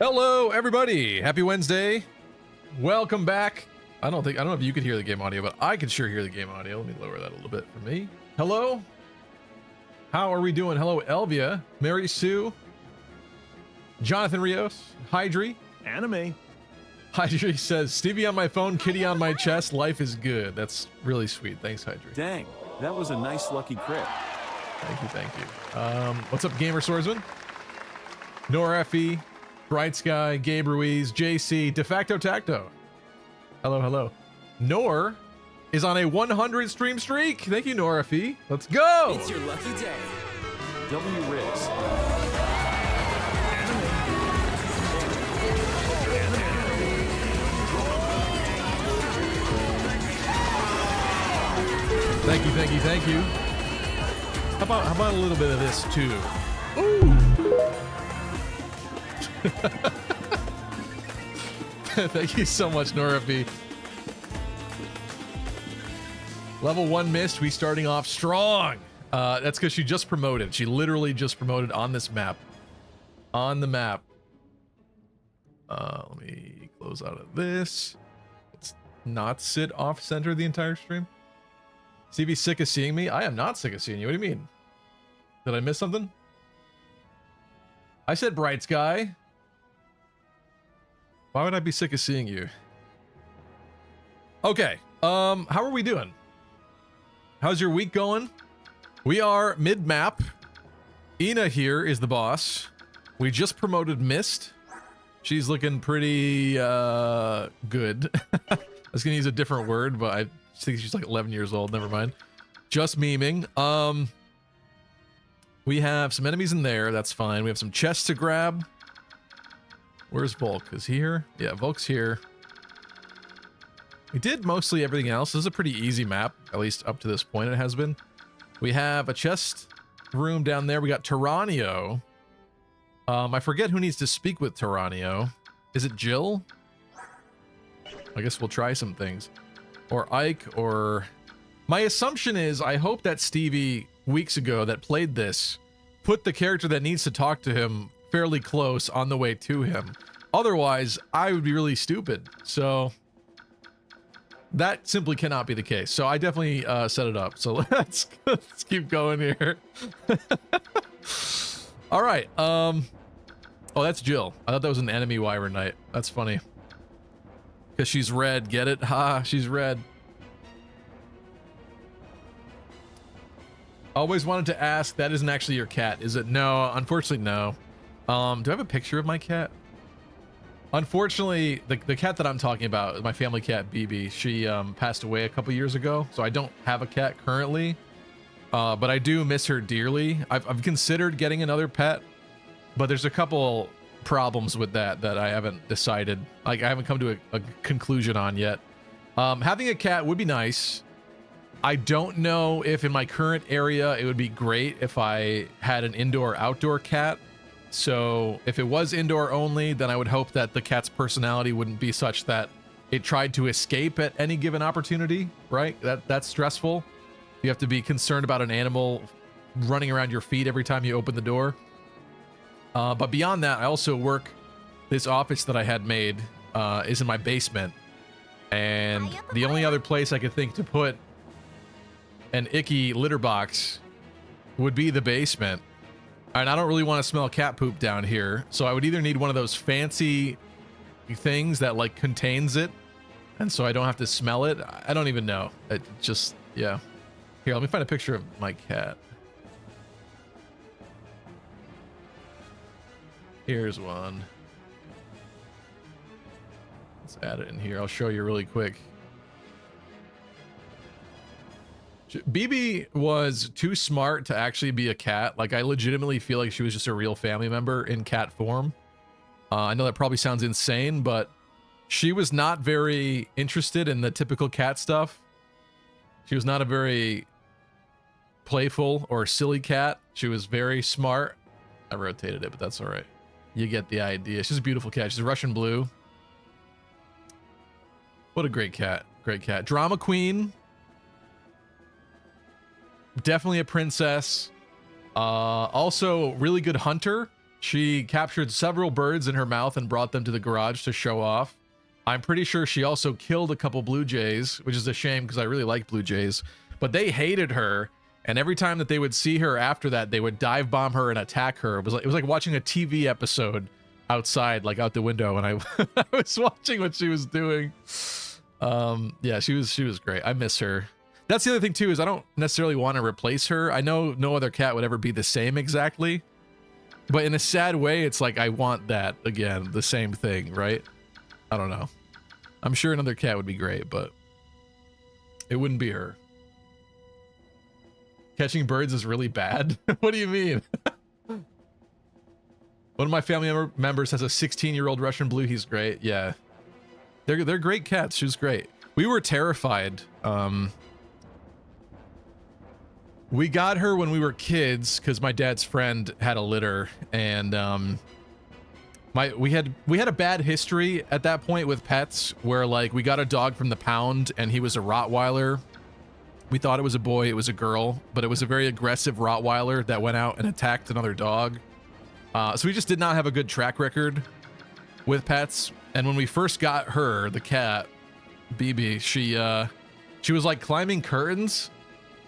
Hello, everybody. Happy Wednesday. Welcome back. I don't know if you could hear the game audio, but I could sure hear the game audio. Let me lower that a little bit for me. Hello. How are we doing? Hello, Elvia, Mary Sue, Jonathan Rios, Hydri. Anime. Hydri says, Stevie on my phone, kitty on my chest. Life is good. That's really sweet. Thanks, Hydri. Dang, that was a nice lucky crit. Thank you. What's up, Gamer Swordsman? Nora Fe, Bright Sky, Gabe Ruiz, JC, De Facto Tacto. Hello. Nor is on a 100 stream streak. Thank you, Nora Fe. Let's go. It's your lucky day. W. Riggs. Thank you. How about a little bit of this too? Ooh. Thank you so much, Nora F. Level 1 missed. We starting off strong. That's because she just promoted. She literally just promoted on this map. On the map. Let me close out of this. Let's not sit off center the entire stream. CV sick of seeing me? I am not sick of seeing you. What do you mean? Did I miss something? I said Bright Sky. Why would I be sick of seeing you? Okay. How are we doing? How's your week going? We are mid-map. Ina here is the boss. We just promoted Mist. She's looking pretty good. I was gonna use a different word, but I think she's like 11 years old. Never mind. Just memeing. We have some enemies in there. That's fine. We have some chests to grab. Where's Volk? Is he here? Yeah, Volk's here. We did mostly everything else. This is a pretty easy map, at least up to this point it has been. We have a chest room down there. We got Tyranio. I forget who needs to speak with Tyranio. Is it Jill? I guess we'll try some things. Or Ike, or... My assumption is, I hope that Stevie, weeks ago, that played this, put the character that needs to talk to him fairly close on the way to him. Otherwise, I would be really stupid. So, that simply cannot be the case. So I definitely set it up. So let's keep going here. All right. Oh, that's Jill. I thought that was an enemy Wyvern Knight. That's funny. Because she's red. Get it? Ha, she's red. Always wanted to ask, that isn't actually your cat, is it? No, unfortunately, no. Do I have a picture of my cat? Unfortunately, the cat that I'm talking about, my family cat, BB, she passed away a couple years ago, so I don't have a cat currently. But I do miss her dearly. I've considered getting another pet, but there's a couple problems with that I haven't decided. Like, I haven't come to a conclusion on yet. Having a cat would be nice. I don't know if in my current area it would be great if I had an indoor-outdoor cat. So if it was indoor only, then I would hope that the cat's personality wouldn't be such that it tried to escape at any given opportunity, right? That's stressful. You have to be concerned about an animal running around your feet every time you open the door. But beyond that, I also work, this office that I had made is in my basement. And the only other place I could think to put an icky litter box would be the basement. And I don't really want to smell cat poop down here, so I would either need one of those fancy things that like contains it, and so I don't have to smell it. I don't even know. It just, yeah. Here, let me find a picture of my cat. Here's one. Let's add it in here. I'll show you really quick. BB was too smart to actually be a cat. Like, I legitimately feel like she was just a real family member in cat form. I know that probably sounds insane, but she was not very interested in the typical cat stuff. She was not a very playful or silly cat. She was very smart. I rotated it, but that's all right. You get the idea. She's a beautiful cat. She's a Russian blue. What a great cat. Great cat. Drama queen. Definitely a princess. Also really good hunter. She captured several birds in her mouth and brought them to the garage to show off. I'm pretty sure she also killed a couple blue jays, which is a shame because I really like blue jays. But they hated her, and every time that they would see her after that, they would dive bomb her and attack her. It was like watching a TV episode outside, like out the window, and I was watching what she was doing. Yeah, she was great. I miss her. That's the other thing too, is I don't necessarily want to replace her. I know no other cat would ever be the same exactly, but in a sad way, it's like I want that again, the same thing, right? I don't know. I'm sure another cat would be great, but it wouldn't be her. Catching birds is really bad. What do you mean? One of my family members has a 16-year-old Russian blue. He's great. Yeah, they're great cats. She was great. We were terrified. We got her when we were kids because my dad's friend had a litter, and we had a bad history at that point with pets, where like we got a dog from the pound and he was a Rottweiler. We thought it was a boy, it was a girl, but it was a very aggressive Rottweiler that went out and attacked another dog. So we just did not have a good track record with pets. And when we first got her, the cat, BB, she was like climbing curtains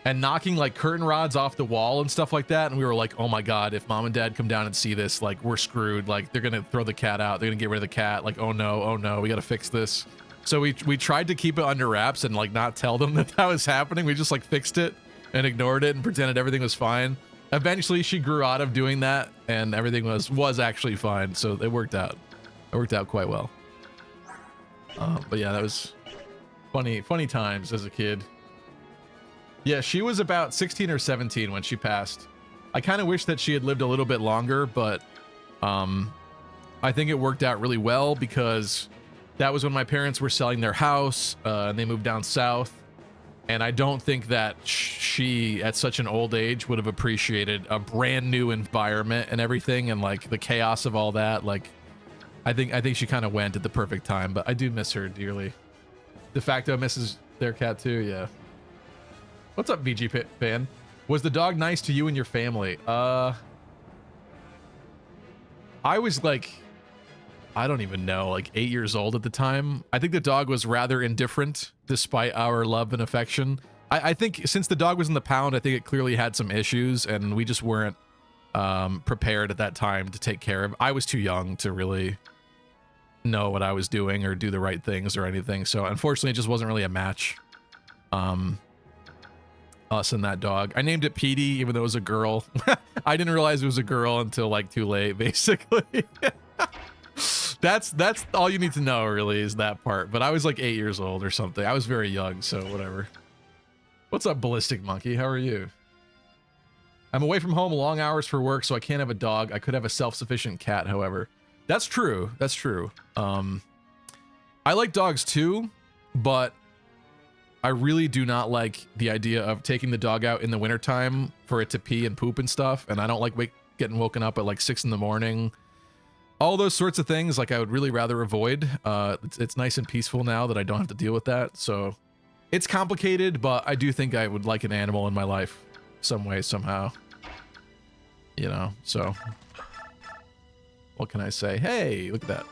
and knocking like curtain rods off the wall and stuff like that. And we were like, oh my God, if mom and dad come down and see this, like we're screwed. Like they're going to throw the cat out. They're going to get rid of the cat. Like, oh no, we got to fix this. So we tried to keep it under wraps and like not tell them that was happening. We just like fixed it and ignored it and pretended everything was fine. Eventually she grew out of doing that and everything was actually fine. So it worked out. It worked out quite well. But yeah, that was funny times as a kid. Yeah, she was about 16 or 17 when she passed. I kind of wish that she had lived a little bit longer, but I think it worked out really well because that was when my parents were selling their house and they moved down south. And I don't think that she, at such an old age, would have appreciated a brand new environment and everything and like the chaos of all that. Like, I think she kind of went at the perfect time, but I do miss her dearly. De facto misses their cat too, yeah. What's up, VG fan? Was the dog nice to you and your family? I was like, I don't even know, like 8 years old at the time. I think the dog was rather indifferent despite our love and affection. I think since the dog was in the pound, I think it clearly had some issues and we just weren't prepared at that time to take care of. I was too young to really know what I was doing or do the right things or anything. So unfortunately, it just wasn't really a match. Us and that dog. I named it Petey, even though it was a girl. I didn't realize it was a girl until like too late, basically. That's all you need to know, really, is that part. But I was like 8 years old or something. I was very young, so whatever. What's up, Ballistic Monkey? How are you? I'm away from home long hours for work, so I can't have a dog. I could have a self-sufficient cat, however. That's true. That's true. I like dogs too, but I really do not like the idea of taking the dog out in the wintertime for it to pee and poop and stuff. And I don't like getting woken up at like 6 in the morning. All those sorts of things, like I would really rather avoid. It's nice and peaceful now that I don't have to deal with that. So it's complicated, but I do think I would like an animal in my life some way, somehow. You know, so what can I say? Hey, look at that.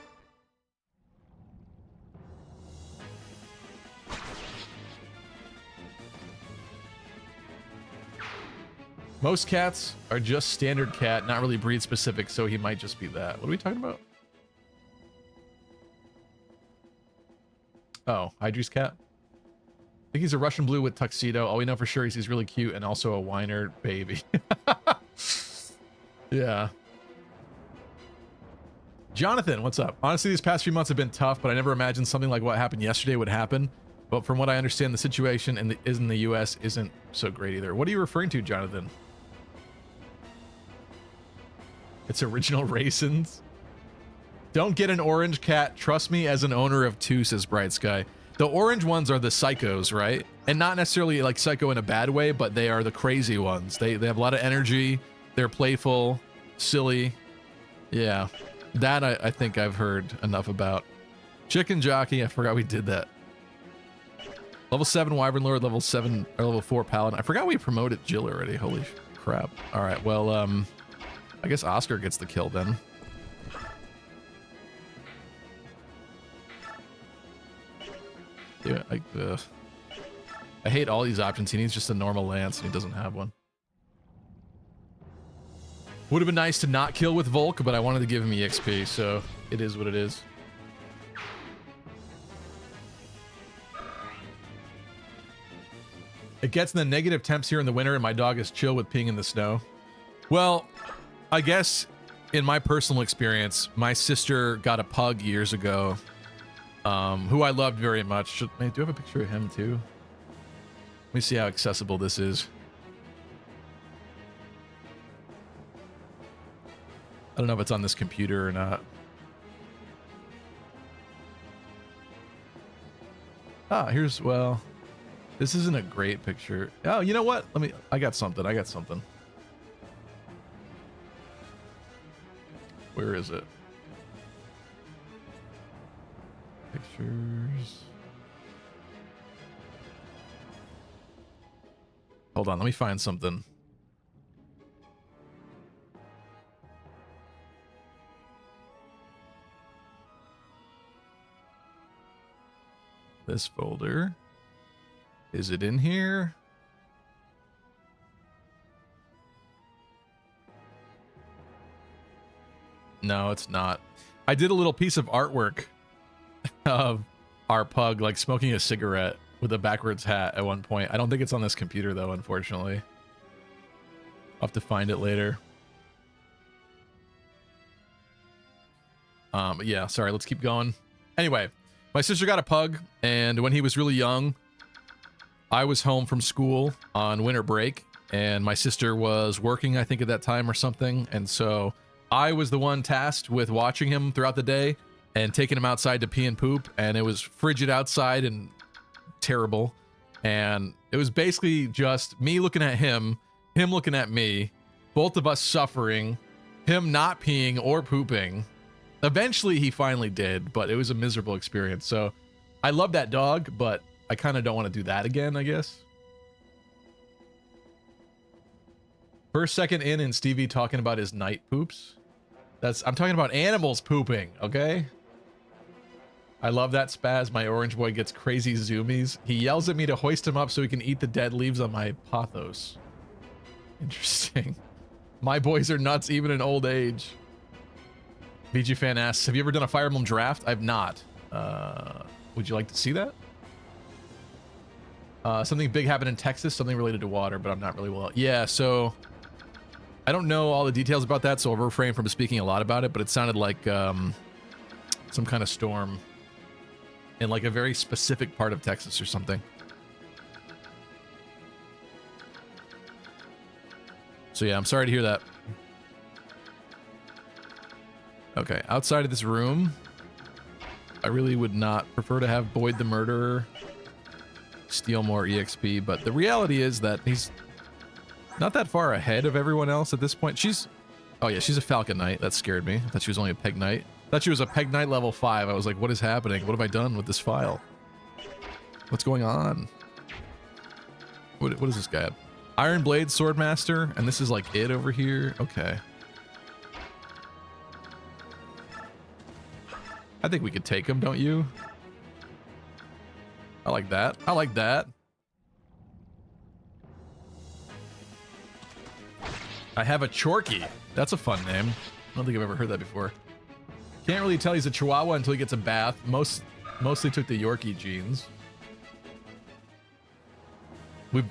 Most cats are just standard cat, not really breed specific, so he might just be that. What are we talking about? Oh, Idris cat. I think he's a Russian blue with tuxedo. All we know for sure is he's really cute and also a whiner baby. Yeah. Jonathan, what's up? Honestly, these past few months have been tough, but I never imagined something like what happened yesterday would happen. But from what I understand, the situation in the US isn't so great either. What are you referring to, Jonathan? It's original raisins. Don't get an orange cat. Trust me as an owner of two, says Bright Sky. The orange ones are the psychos, right? And not necessarily like psycho in a bad way, but they are the crazy ones. They have a lot of energy. They're playful, silly. Yeah, that I think I've heard enough about. Chicken Jockey, I forgot we did that. Level 7 Wyvern Lord, level 7 or level 4 Paladin. I forgot we promoted Jill already. Holy crap. All right, well, I guess Oscar gets the kill then. Yeah, I hate all these options. He needs just a normal lance, and he doesn't have one. Would have been nice to not kill with Volk, but I wanted to give him EXP, so it is what it is. It gets in the negative temps here in the winter, and my dog is chill with peeing in the snow. Well, I guess in my personal experience, my sister got a pug years ago, who I loved very much. Do I have a picture of him too? Let me see how accessible this is. I don't know if it's on this computer or not. Ah, here's, well, this isn't a great picture. Oh, you know what? I got something. Where is it? Pictures. Hold on, let me find something. This folder. Is it in here? No, it's not. I did a little piece of artwork of our pug, like smoking a cigarette with a backwards hat at one point. I don't think it's on this computer though, unfortunately. I'll have to find it later. But yeah, sorry, let's keep going. Anyway, my sister got a pug, and when he was really young, I was home from school on winter break, and my sister was working, I think, at that time or something, and so I was the one tasked with watching him throughout the day and taking him outside to pee and poop, and it was frigid outside and terrible, and it was basically just me looking at him looking at me, both of us suffering, him not peeing or pooping. Eventually he finally did, but it was a miserable experience. So I love that dog, but I kind of don't want to do that again, I guess. First second in and Stevie talking about his night poops. I'm talking about animals pooping, okay? I love that spaz. My orange boy gets crazy zoomies. He yells at me to hoist him up so he can eat the dead leaves on my pothos. Interesting. My boys are nuts even in old age. VG fan asks, have you ever done a Fire Emblem draft? I've not. Would you like to see that? Something big happened in Texas, something related to water, but I'm not really well. Yeah, so I don't know all the details about that, so I'll refrain from speaking a lot about it, but it sounded like some kind of storm in like a very specific part of Texas or something. So yeah, I'm sorry to hear that. Okay, outside of this room, I really would not prefer to have Boyd the Murderer steal more EXP, but the reality is that he's not that far ahead of everyone else at this point. Oh yeah, she's a Falcon Knight. That scared me. I thought she was only a Peg Knight. I thought she was a Peg Knight level 5. I was like, what is happening? What have I done with this file? What's going on? What is this guy? Iron Blade Swordmaster, and this is like it over here. Okay. I think we could take him, don't you? I like that. I like that. I have a Chorky. That's a fun name. I don't think I've ever heard that before. Can't really tell he's a Chihuahua until he gets a bath. Mostly took the Yorkie genes. We've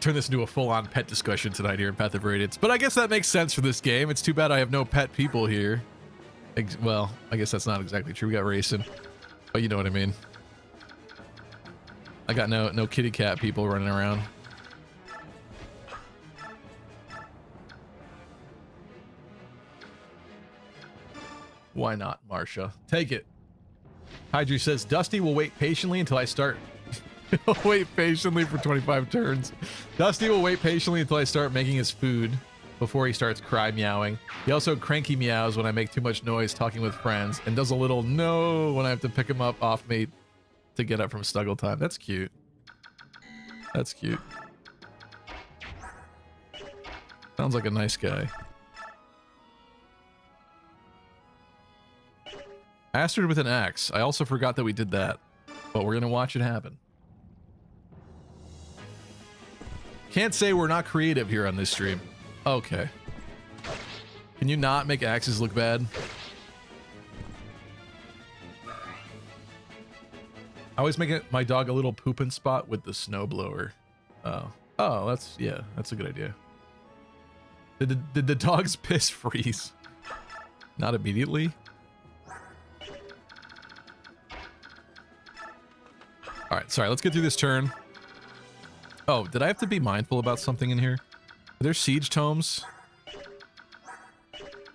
turned this into a full-on pet discussion tonight here in Path of Radiance. But I guess that makes sense for this game. It's too bad I have no pet people here. Well, I guess that's not exactly true. We got racing, but you know what I mean. I got no kitty cat people running around. Why not, Marsha? Take it. Hydru says, Dusty will wait patiently until I start. He'll wait patiently for 25 turns. Dusty will wait patiently until I start making his food before he starts cry meowing. He also cranky meows when I make too much noise talking with friends, and does a little no when I have to pick him up off me to get up from snuggle time. That's cute. That's cute. Sounds like a nice guy. Astrid with an axe. I also forgot that we did that, but we're gonna watch it happen. Can't say we're not creative here on this stream. Okay. Can you not make axes look bad? I always make it my dog a little pooping spot with the snowblower. Oh, that's, yeah, that's a good idea. Did the dog's piss freeze? Not immediately. All right, sorry, let's get through this turn. Oh, did I have to be mindful about something in here? Are there siege tomes?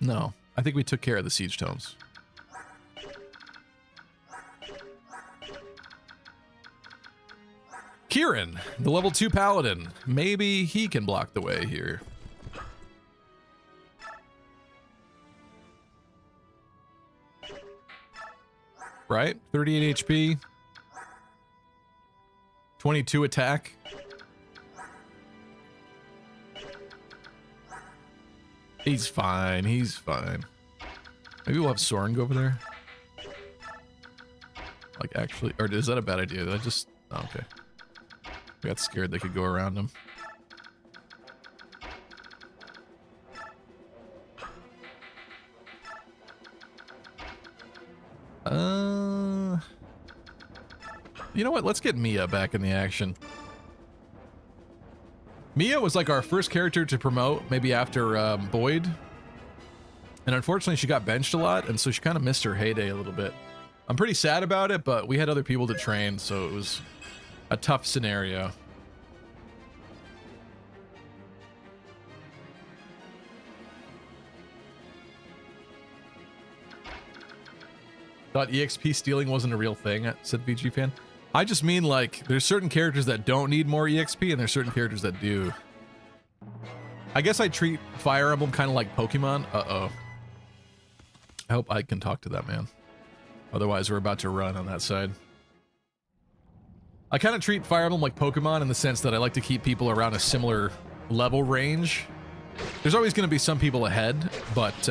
No, I think we took care of the siege tomes. Kieran, the level 2 paladin. Maybe he can block the way here. Right? 38 HP. 22 attack. He's fine. He's fine. Maybe we'll have Soren go over there. Like, actually, or is that a bad idea? Did I just... Oh, okay. I got scared they could go around him. You know what? Let's get Mia back in the action. Mia was like our first character to promote, maybe after Boyd. And unfortunately, she got benched a lot, and so she kind of missed her heyday a little bit. I'm pretty sad about it, but we had other people to train, so it was a tough scenario. Thought EXP stealing wasn't a real thing, said VG fan. I just mean, like, there's certain characters that don't need more EXP, and there's certain characters that do. I guess I treat Fire Emblem kind of like Pokemon. Uh-oh. I hope I can talk to that man. Otherwise, we're about to run on that side. I kind of treat Fire Emblem like Pokemon in the sense that I like to keep people around a similar level range. There's always going to be some people ahead, but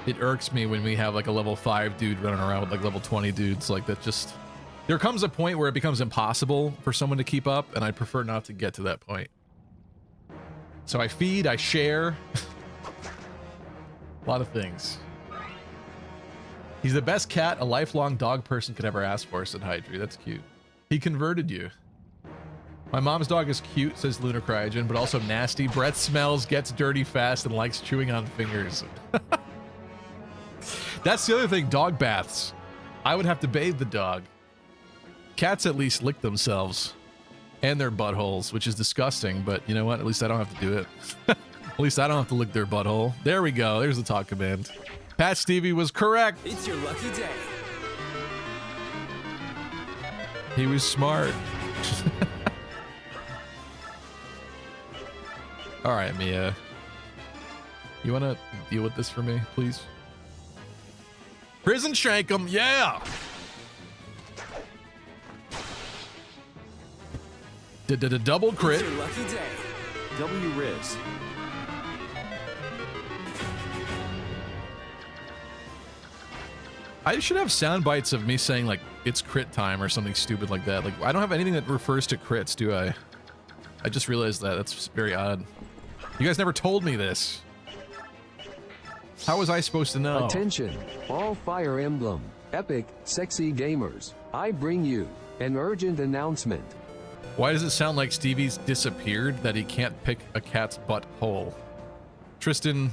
it irks me when we have like a level 5 dude running around with like level 20 dudes. Like, that just... There comes a point where it becomes impossible for someone to keep up, and I prefer not to get to that point. So I feed, I share. A lot of things. He's the best cat a lifelong dog person could ever ask for, said Hydri. That's cute. He converted you. My mom's dog is cute, says Lunar Cryogen, but also nasty. Breath smells, gets dirty fast, and likes chewing on fingers. That's the other thing, dog baths. I would have to bathe the dog. Cats at least lick themselves and their buttholes, which is disgusting, but you know what? At least I don't have to do it. At least I don't have to lick their butthole. There we go. There's the talk command. Pat Stevie was correct. It's your lucky day. He was smart. All right, Mia. You want to deal with this for me, please? Prison shank him, yeah! Did a double crit. It's your lucky day. W Riz. I should have sound bites of me saying like it's crit time or something stupid like that. Like, I don't have anything that refers to crits, do I? I just realized that. That's very odd. You guys never told me this. How was I supposed to know? Attention, all Fire Emblem, epic, sexy gamers. I bring you an urgent announcement. Why does it sound like Stevie's disappeared, that he can't pick a cat's butthole? Tristan,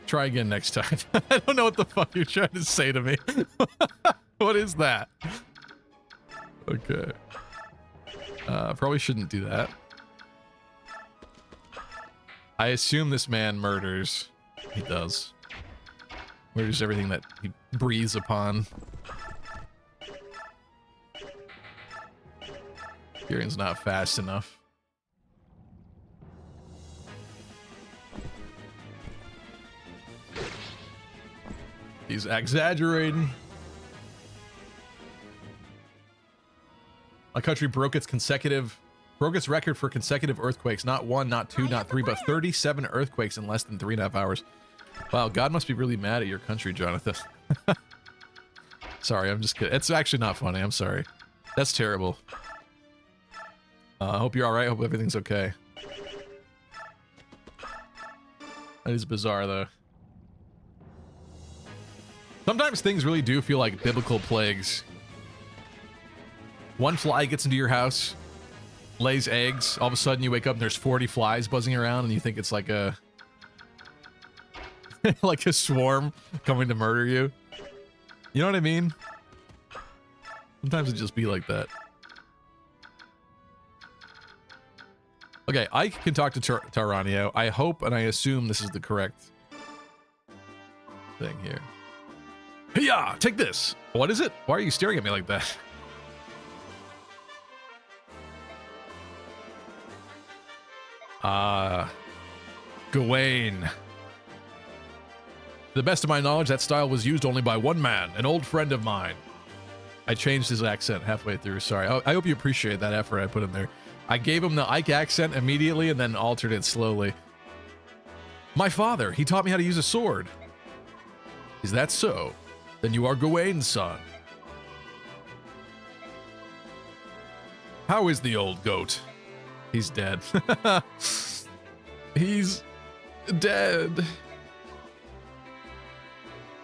try again next time. I don't know what the fuck you're trying to say to me. What is that? Okay. Probably shouldn't do that. I assume this man murders. He does. Murders everything that he breathes upon. Kieran's not fast enough. He's exaggerating. My country broke its record for consecutive earthquakes. Not one, not two, not three, but 37 earthquakes in less than 3.5 hours. Wow, God must be really mad at your country, Jonathan. Sorry, I'm just kidding. It's actually not funny. I'm sorry. That's terrible. I hope you're alright. Hope everything's okay. That is bizarre, though. Sometimes things really do feel like biblical plagues. One fly gets into your house, lays eggs. All of a sudden, you wake up and there's 40 flies buzzing around, and you think it's like a like a swarm coming to murder you. You know what I mean? Sometimes it just be like that. Okay, Ike can talk to Taranio. I hope and I assume this is the correct thing here. Yeah, take this. What is it? Why are you staring at me like that? Gawain. To the best of my knowledge, that style was used only by one man, an old friend of mine. I changed his accent halfway through. Sorry. I hope you appreciate that effort I put in there. I gave him the Ike accent immediately and then altered it slowly. My father, he taught me how to use a sword. Is that so? Then you are Gawain's son. How is the old goat? He's dead. He's dead.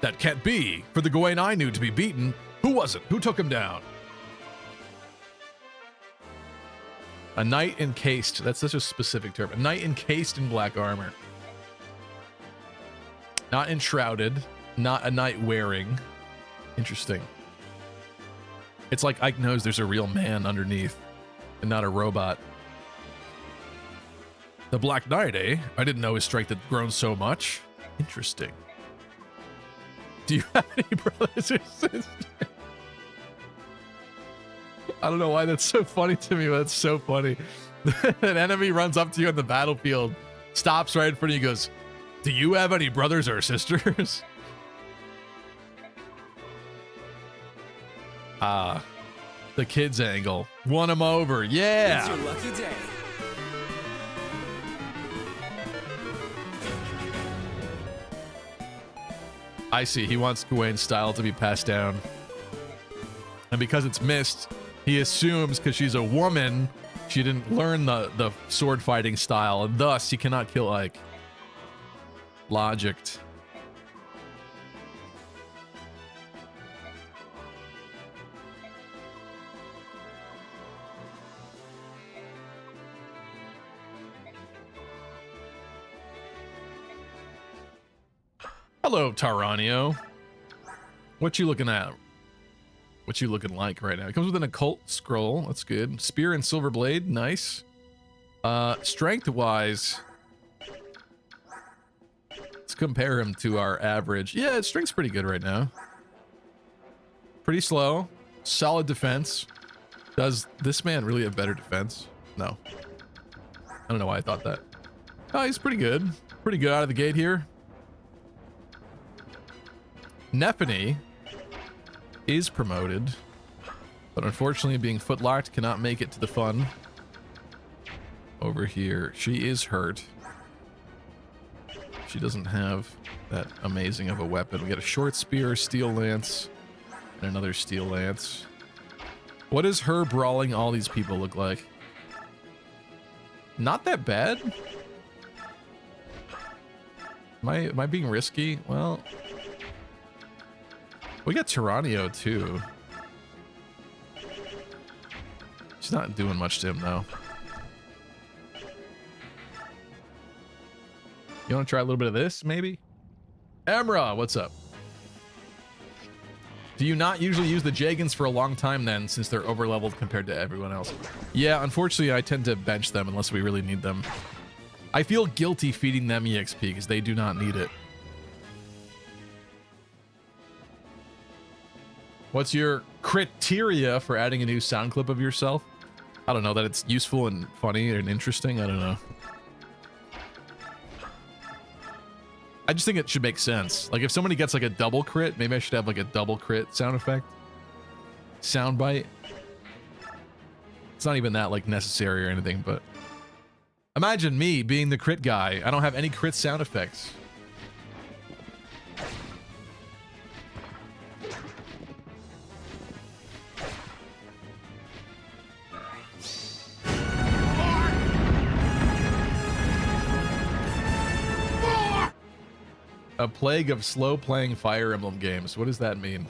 That can't be. For the Gawain I knew to be beaten, who was it? Who took him down? A knight encased. That's such a specific term. A knight encased in black armor. Not enshrouded. Not a knight wearing. Interesting. It's like Ike knows there's a real man underneath and not a robot. The Black Knight, eh? I didn't know his strength had grown so much. Interesting. Do you have any brothers or sisters? I don't know why that's so funny to me, but that's so funny. An enemy runs up to you on the battlefield, stops right in front of you, goes, do you have any brothers or sisters? The kids angle. Won him over. Yeah. It's your lucky day. I see. He wants Gawain's style to be passed down. And because it's missed, he assumes because she's a woman, she didn't learn the sword fighting style, and thus he cannot kill Ike. Logicked. Hello, Taranio. What you looking at? What you looking like right now? It comes with an occult scroll. That's good. Spear and silver blade. Nice. Strength-wise, let's compare him to our average. Yeah, his strength's pretty good right now. Pretty slow. Solid defense. Does this man really have better defense? No. I don't know why I thought that. Oh, he's pretty good. Pretty good out of the gate here. Nephany is promoted, but unfortunately being footlocked cannot make it to the fun. Over here, she is hurt. She doesn't have that amazing of a weapon. We got a short spear, steel lance, and another steel lance. What does her brawling all these people look like? Not that bad. Am I being risky? Well, we got Taranio too. She's not doing much to him though. You want to try a little bit of this, maybe? Emra, what's up? Do you not usually use the Jagans for a long time then, since they're overleveled compared to everyone else? Yeah, unfortunately, I tend to bench them unless we really need them. I feel guilty feeding them EXP because they do not need it. What's your criteria for adding a new sound clip of yourself? I don't know, that it's useful and funny and interesting. I don't know. I just think it should make sense. Like if somebody gets like a double crit, maybe I should have like a double crit sound effect. Sound bite. It's not even that like necessary or anything, but imagine me being the crit guy. I don't have any crit sound effects. a plague of slow-playing Fire Emblem games. What does that mean?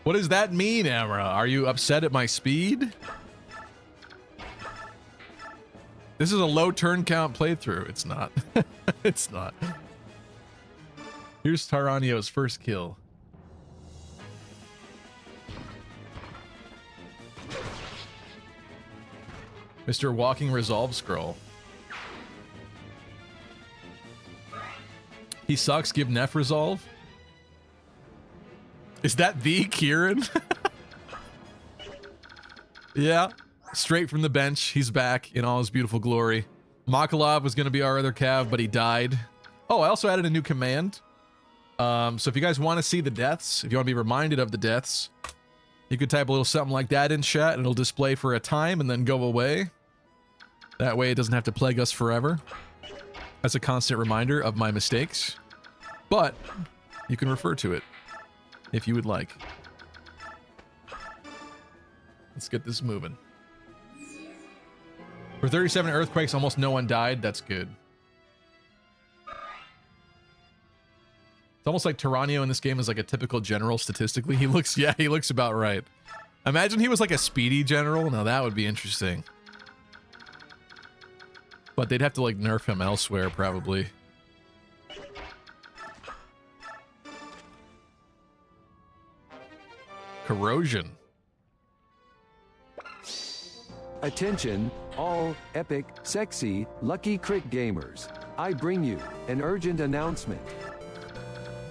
What does that mean, Amra? Are you upset at my speed? This is a low turn count playthrough. It's not. It's not. Here's Taranio's first kill. Mr. Walking Resolve Scroll. He sucks, give Neff Resolve. Is that the Kieran? Yeah, straight from the bench. He's back in all his beautiful glory. Makalov was going to be our other Cav, but he died. Oh, I also added a new command. So if you guys want to see the deaths, if you want to be reminded of the deaths, you could type a little something like that in chat and it'll display for a time and then go away. That way it doesn't have to plague us forever. As a constant reminder of my mistakes. But you can refer to it if you would like. Let's get this moving. For 37 earthquakes, almost no one died. That's good. It's almost like Taranio in this game is like a typical general statistically. He looks, yeah, he looks about right. Imagine he was like a speedy general. Now that would be interesting. But they'd have to like nerf him elsewhere probably. Corrosion. Attention, all epic, sexy, lucky crit gamers. I bring you an urgent announcement.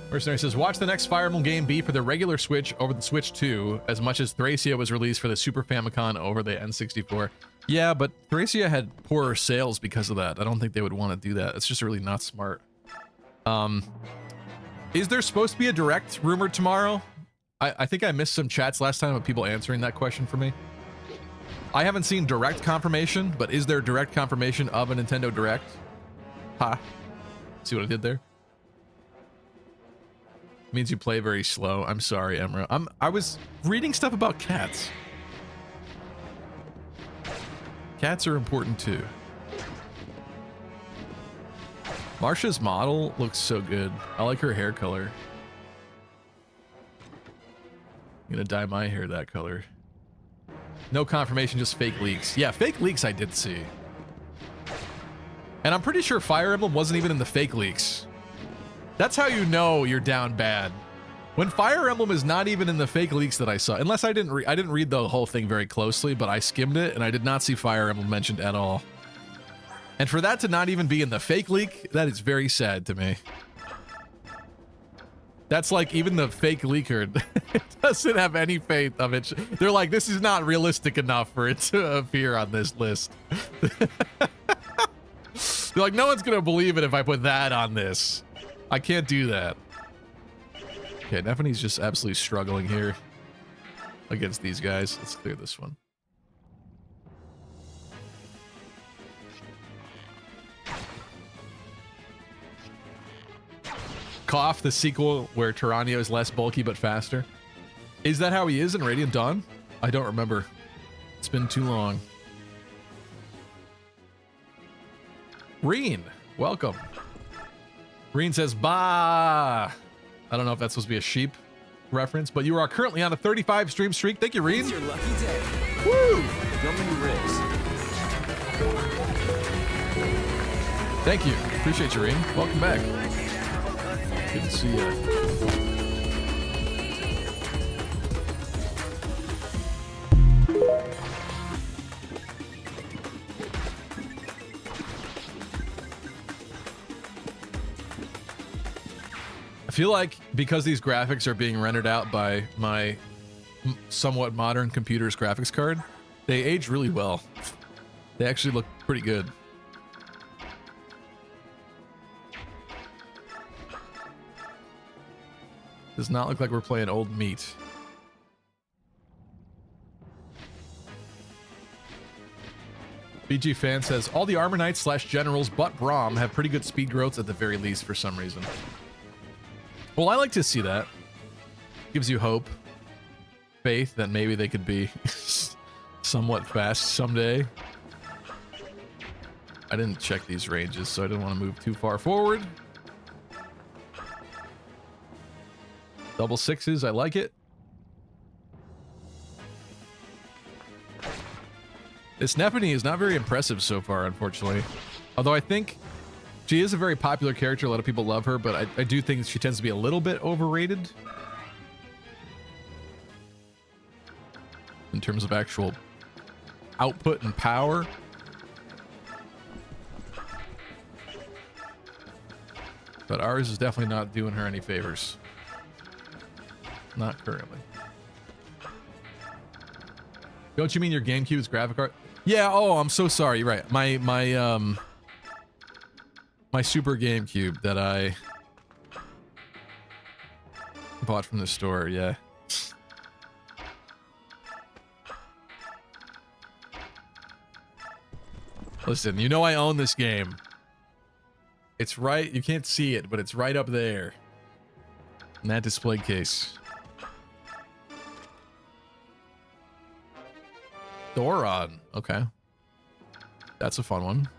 Mercenary says, watch the next Fire Emblem game be for the regular Switch over the Switch 2, as much as Thracia was released for the Super Famicom over the N64. Yeah, but Thracia had poorer sales because of that. I don't think they would want to do that. It's just really not smart. Is there supposed to be a direct rumored tomorrow? I think I missed some chats last time of people answering that question for me. I haven't seen direct confirmation, but is there direct confirmation of a Nintendo Direct? Ha. See what I did there? Means you play very slow. I'm sorry, Emra. I was reading stuff about cats. Cats are important too. Marsha's model looks so good. I like her hair color. I'm gonna dye my hair that color. No confirmation, just fake leaks. Yeah, fake leaks I did see. And I'm pretty sure Fire Emblem wasn't even in the fake leaks. That's how you know you're down bad. When Fire Emblem is not even in the fake leaks that I saw, unless I didn't read the whole thing very closely, but I skimmed it and I did not see Fire Emblem mentioned at all. And for that to not even be in the fake leak, that is very sad to me. That's like even the fake leaker doesn't have any faith of it. They're like, this is not realistic enough for it to appear on this list. They're like, no one's gonna believe it if I put that on this. I can't do that. Okay, Nephine's just absolutely struggling here against these guys. Let's clear this one. Cough, the sequel where Taranio is less bulky but faster. Is that how he is in Radiant Dawn? I don't remember. It's been too long. Reen, welcome. Reen says, bah. I don't know if that's supposed to be a sheep reference, but you are currently on a 35 stream streak. Thank you, Reen. It's your lucky day. Woo! W-Riz. Thank you. Appreciate you, Reen. Welcome back. Good to see you. I feel like because these graphics are being rendered out by my somewhat modern computer's graphics card, they age really well. They actually look pretty good. Does not look like we're playing old meat. BG Fan says, all the Armor Knights / Generals but Braum have pretty good speed growths at the very least for some reason. Well, I like to see that. Gives you hope. Faith that maybe they could be somewhat fast someday. I didn't check these ranges, so I didn't want to move too far forward. Double sixes, I like it. This Nephany is not very impressive so far, unfortunately. Although I think she is a very popular character. A lot of people love her, but I do think she tends to be a little bit overrated in terms of actual output and power. But ours is definitely not doing her any favors. Not currently. Don't you mean your Gamecube's graphic card? Yeah, oh, I'm so sorry. You're right. My Super Gamecube that I bought from the store, yeah. Listen, you know I own this game. It's right, you can't see it, but it's right up there. In that display case. Doron, okay. That's a fun one.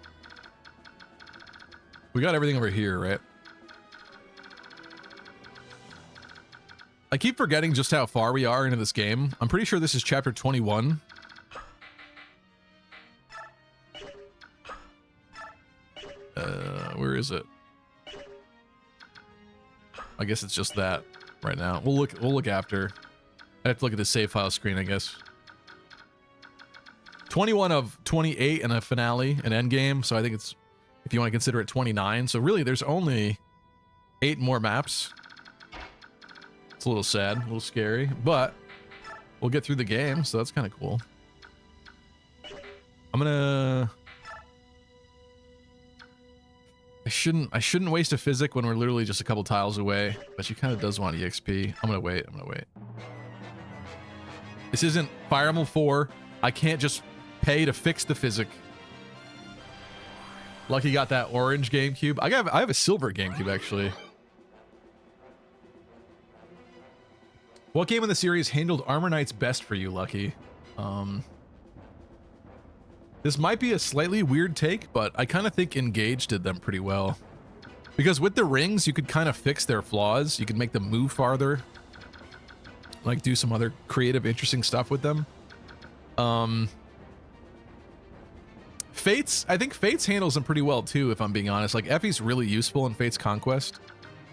We got everything over here, right? I keep forgetting just how far we are into this game. I'm pretty sure this is chapter 21. Where is it? I guess it's just that right now. We'll look after. I have to look at the save file screen, I guess. 21 of 28 and a finale, an end game. So I think it's, if you want to consider it, 29. So really, there's only 8 more maps. It's a little sad, a little scary, but we'll get through the game, so that's kind of cool. I'm gonna... I shouldn't waste a physic when we're literally just a couple tiles away, but she kind of does want EXP. I'm gonna wait. This isn't Fire Emblem 4. I can't just pay to fix the physic. Lucky got that orange GameCube. I have a silver GameCube, actually. What game in the series handled Armor Knights best for you, Lucky? This might be a slightly weird take, but I kind of think Engage did them pretty well. Because with the rings, you could kind of fix their flaws. You could make them move farther. Like, do some other creative, interesting stuff with them. Fates, I think Fates handles them pretty well, too, if I'm being honest. Like, Effie's really useful in Fates Conquest.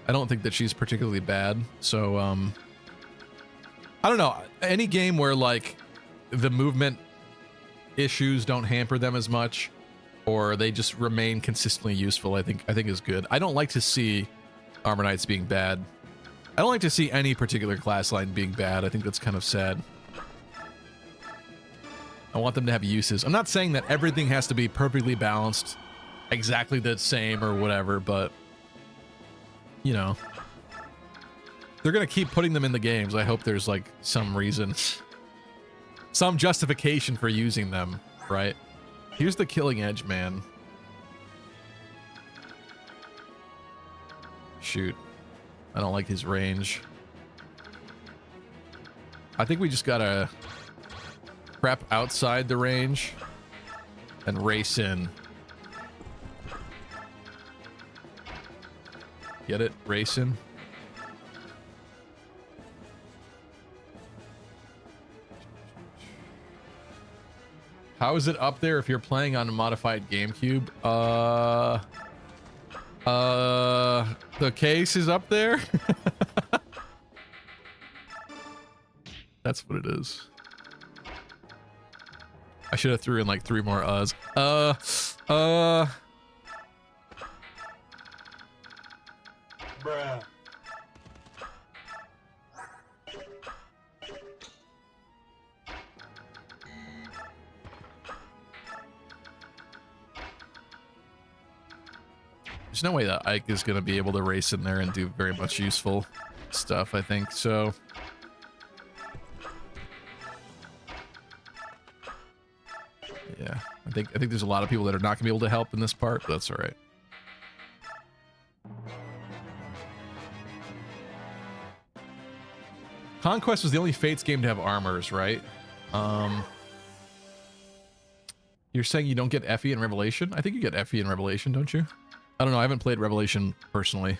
I don't think that she's particularly bad, so, I don't know. Any game where, like, the movement issues don't hamper them as much, or they just remain consistently useful, I think is good. I don't like to see Armor Knights being bad. I don't like to see any particular class line being bad. I think that's kind of sad. I want them to have uses. I'm not saying that everything has to be perfectly balanced, exactly the same or whatever, but, you know, they're gonna keep putting them in the games. I hope there's like some reason, some justification for using them, right? Here's the Killing Edge, man. Shoot. I don't like his range. I think we just gotta prep outside the range and race in. Get it? Race in. How is it up there if you're playing on a modified GameCube? The case is up there? That's what it is. I should have threw in like 3 more Bruh. There's no way that Ike is going to be able to race in there and do very much useful stuff, I think. So, yeah, I think there's a lot of people that are not going to be able to help in this part, but that's all right. Conquest was the only Fates game to have armors, right? You're saying you don't get Effie in Revelation? I think you get Effie in Revelation, don't you? I don't know. I haven't played Revelation personally.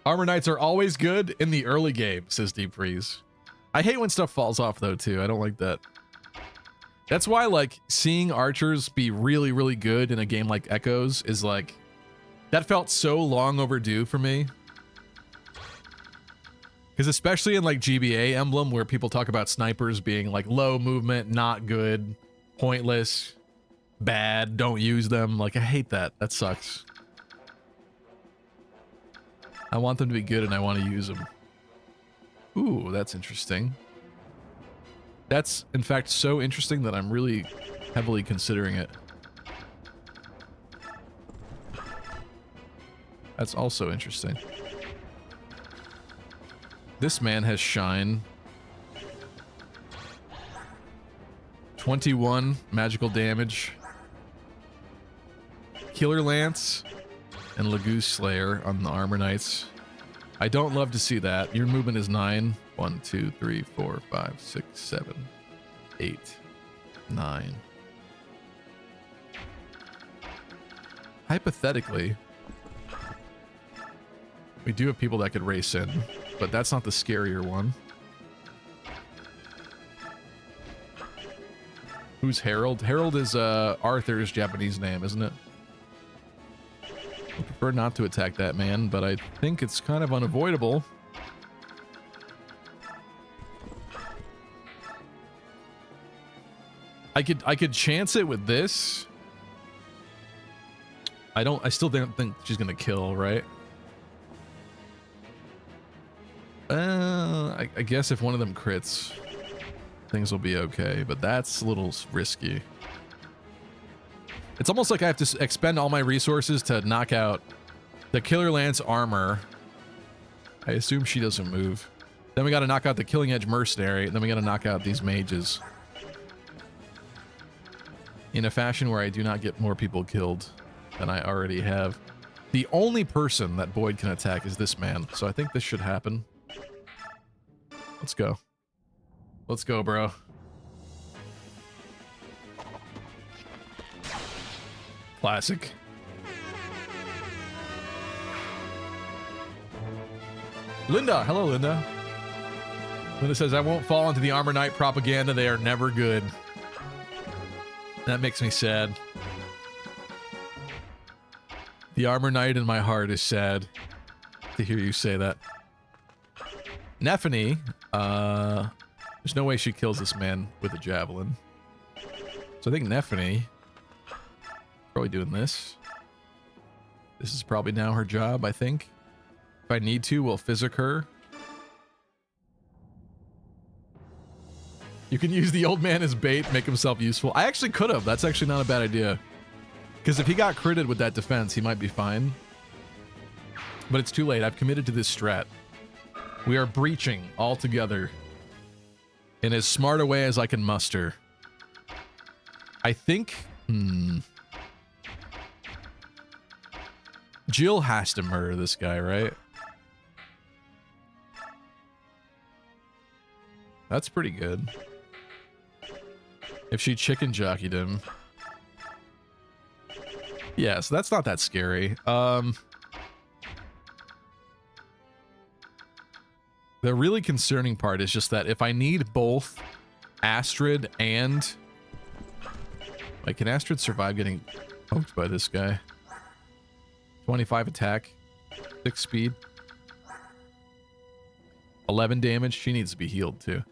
Armor Knights are always good in the early game, says Deep Freeze. I hate when stuff falls off though too. I don't like that. That's why like seeing archers be really, really good in a game like Echoes is like, that felt so long overdue for me. Because especially in like GBA Emblem where people talk about snipers being like low movement, not good, pointless, bad, don't use them. Like I hate that. That sucks. I want them to be good and I want to use them. Ooh, that's interesting. That's, in fact, so interesting that I'm really heavily considering it. That's also interesting. This man has shine. 21 magical damage. Killer Lance and Lagoose Slayer on the Armor Knights. I don't love to see that. Your movement is 9. 1, 2, 3, 4, 5, 6, 7, 8, 9. Hypothetically, we do have people that could race in, but that's not the scarier one. Who's Harold? Harold is Arthur's Japanese name, isn't it? I prefer not to attack that man, but I think it's kind of unavoidable. I could chance it with this. I still don't think she's gonna kill, right? I guess if one of them crits, things will be okay, but that's a little risky. It's almost like I have to expend all my resources to knock out the Killer Lance armor. I assume she doesn't move. Then we gotta knock out the Killing Edge Mercenary, and then we gotta knock out these mages. In a fashion where I do not get more people killed than I already have. The only person that Boyd can attack is this man, so I think this should happen. Let's go. Let's go, bro. Classic. Linda, hello Linda. Linda says, I won't fall into the Armor Knight propaganda. They are never good. That makes me sad. The Armor Knight in my heart is sad to hear you say that. Nephany, there's no way she kills this man with a javelin. So I think Nephany probably doing this. This is probably now her job, I think. If I need to, we'll physic her. You can use the old man as bait, make himself useful. I actually could have. That's actually not a bad idea. Because if he got critted with that defense, he might be fine. But it's too late. I've committed to this strat. We are breaching all together in as smart a way as I can muster. I think... Jill has to murder this guy, right? That's pretty good. If she chicken jockeyed him. Yeah, so that's not that scary. The really concerning part is just that if I need both Astrid and... Like, can Astrid survive getting poked by this guy? 25 attack, 6 speed, 11 damage. She needs to be healed too.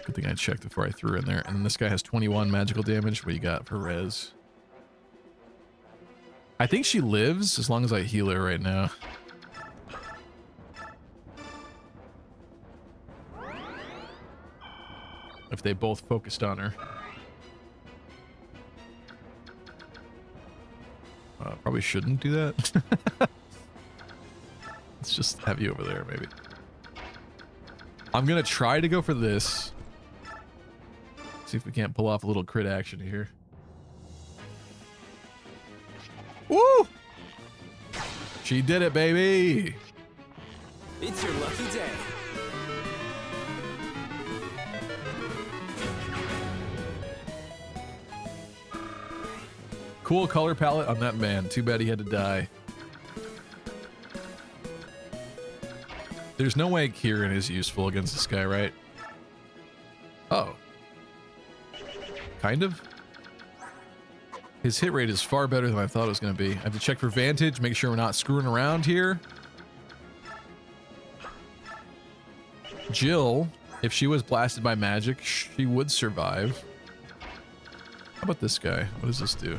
Good thing I checked before I threw her in there. And then this guy has 21 magical damage. What do you got for res? I think she lives as long as I heal her right now. If they both focused on her. Probably shouldn't do that. Let's just have you over there, maybe. I'm gonna try to go for this. See if we can't pull off a little crit action here. Woo! She did it, baby! It's your lucky day. Cool color palette on that man. Too bad he had to die. There's no way Kieran is useful against this guy, right? Oh. Kind of. His hit rate is far better than I thought it was going to be. I have to check for Vantage, make sure we're not screwing around here. Jill, if she was blasted by magic, she would survive. How about this guy? What does this do?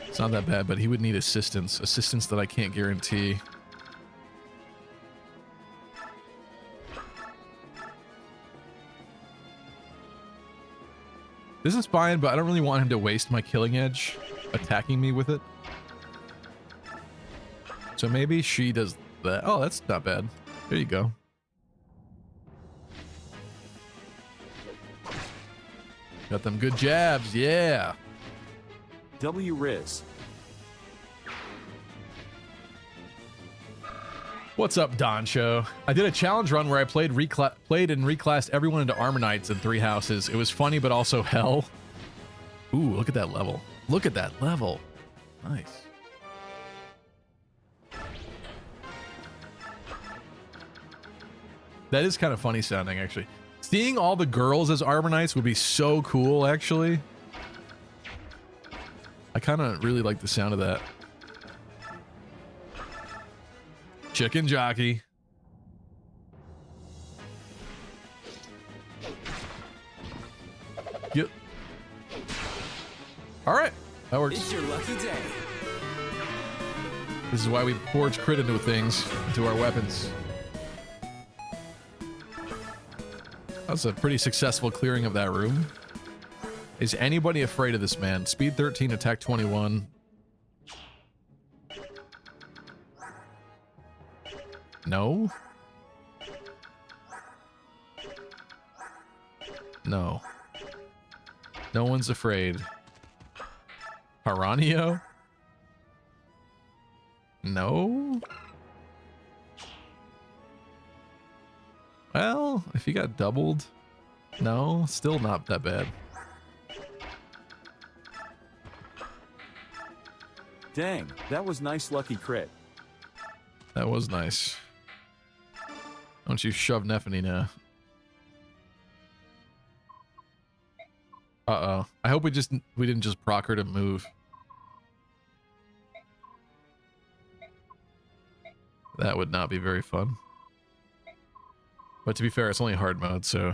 It's not that bad, but he would need assistance. Assistance that I can't guarantee. This is fine, but I don't really want him to waste my killing edge attacking me with it. So maybe she does that. Oh, that's not bad. There you go. Got them good jabs, yeah. W Riz. What's up, Don Show? I did a challenge run where I played and reclassed everyone into Armor Knights in 3 houses. It was funny, but also hell. Ooh, look at that level. Look at that level. Nice. That is kind of funny sounding, actually. Seeing all the girls as Armor Knights would be so cool, actually. I kind of really like the sound of that. Chicken jockey. Yep. All right, that works. It's your lucky day. This is why we forge crit into things, into our weapons. That was a pretty successful clearing of that room. Is anybody afraid of this man? Speed 13, attack 21. No? No. No one's afraid. Piranio? No? Well, if he got doubled, no, still not that bad. Dang, that was nice lucky crit. That was nice. Don't you shove Neffany now. Uh-oh. I hope we didn't just proc her to move. That would not be very fun. But to be fair, it's only hard mode, so...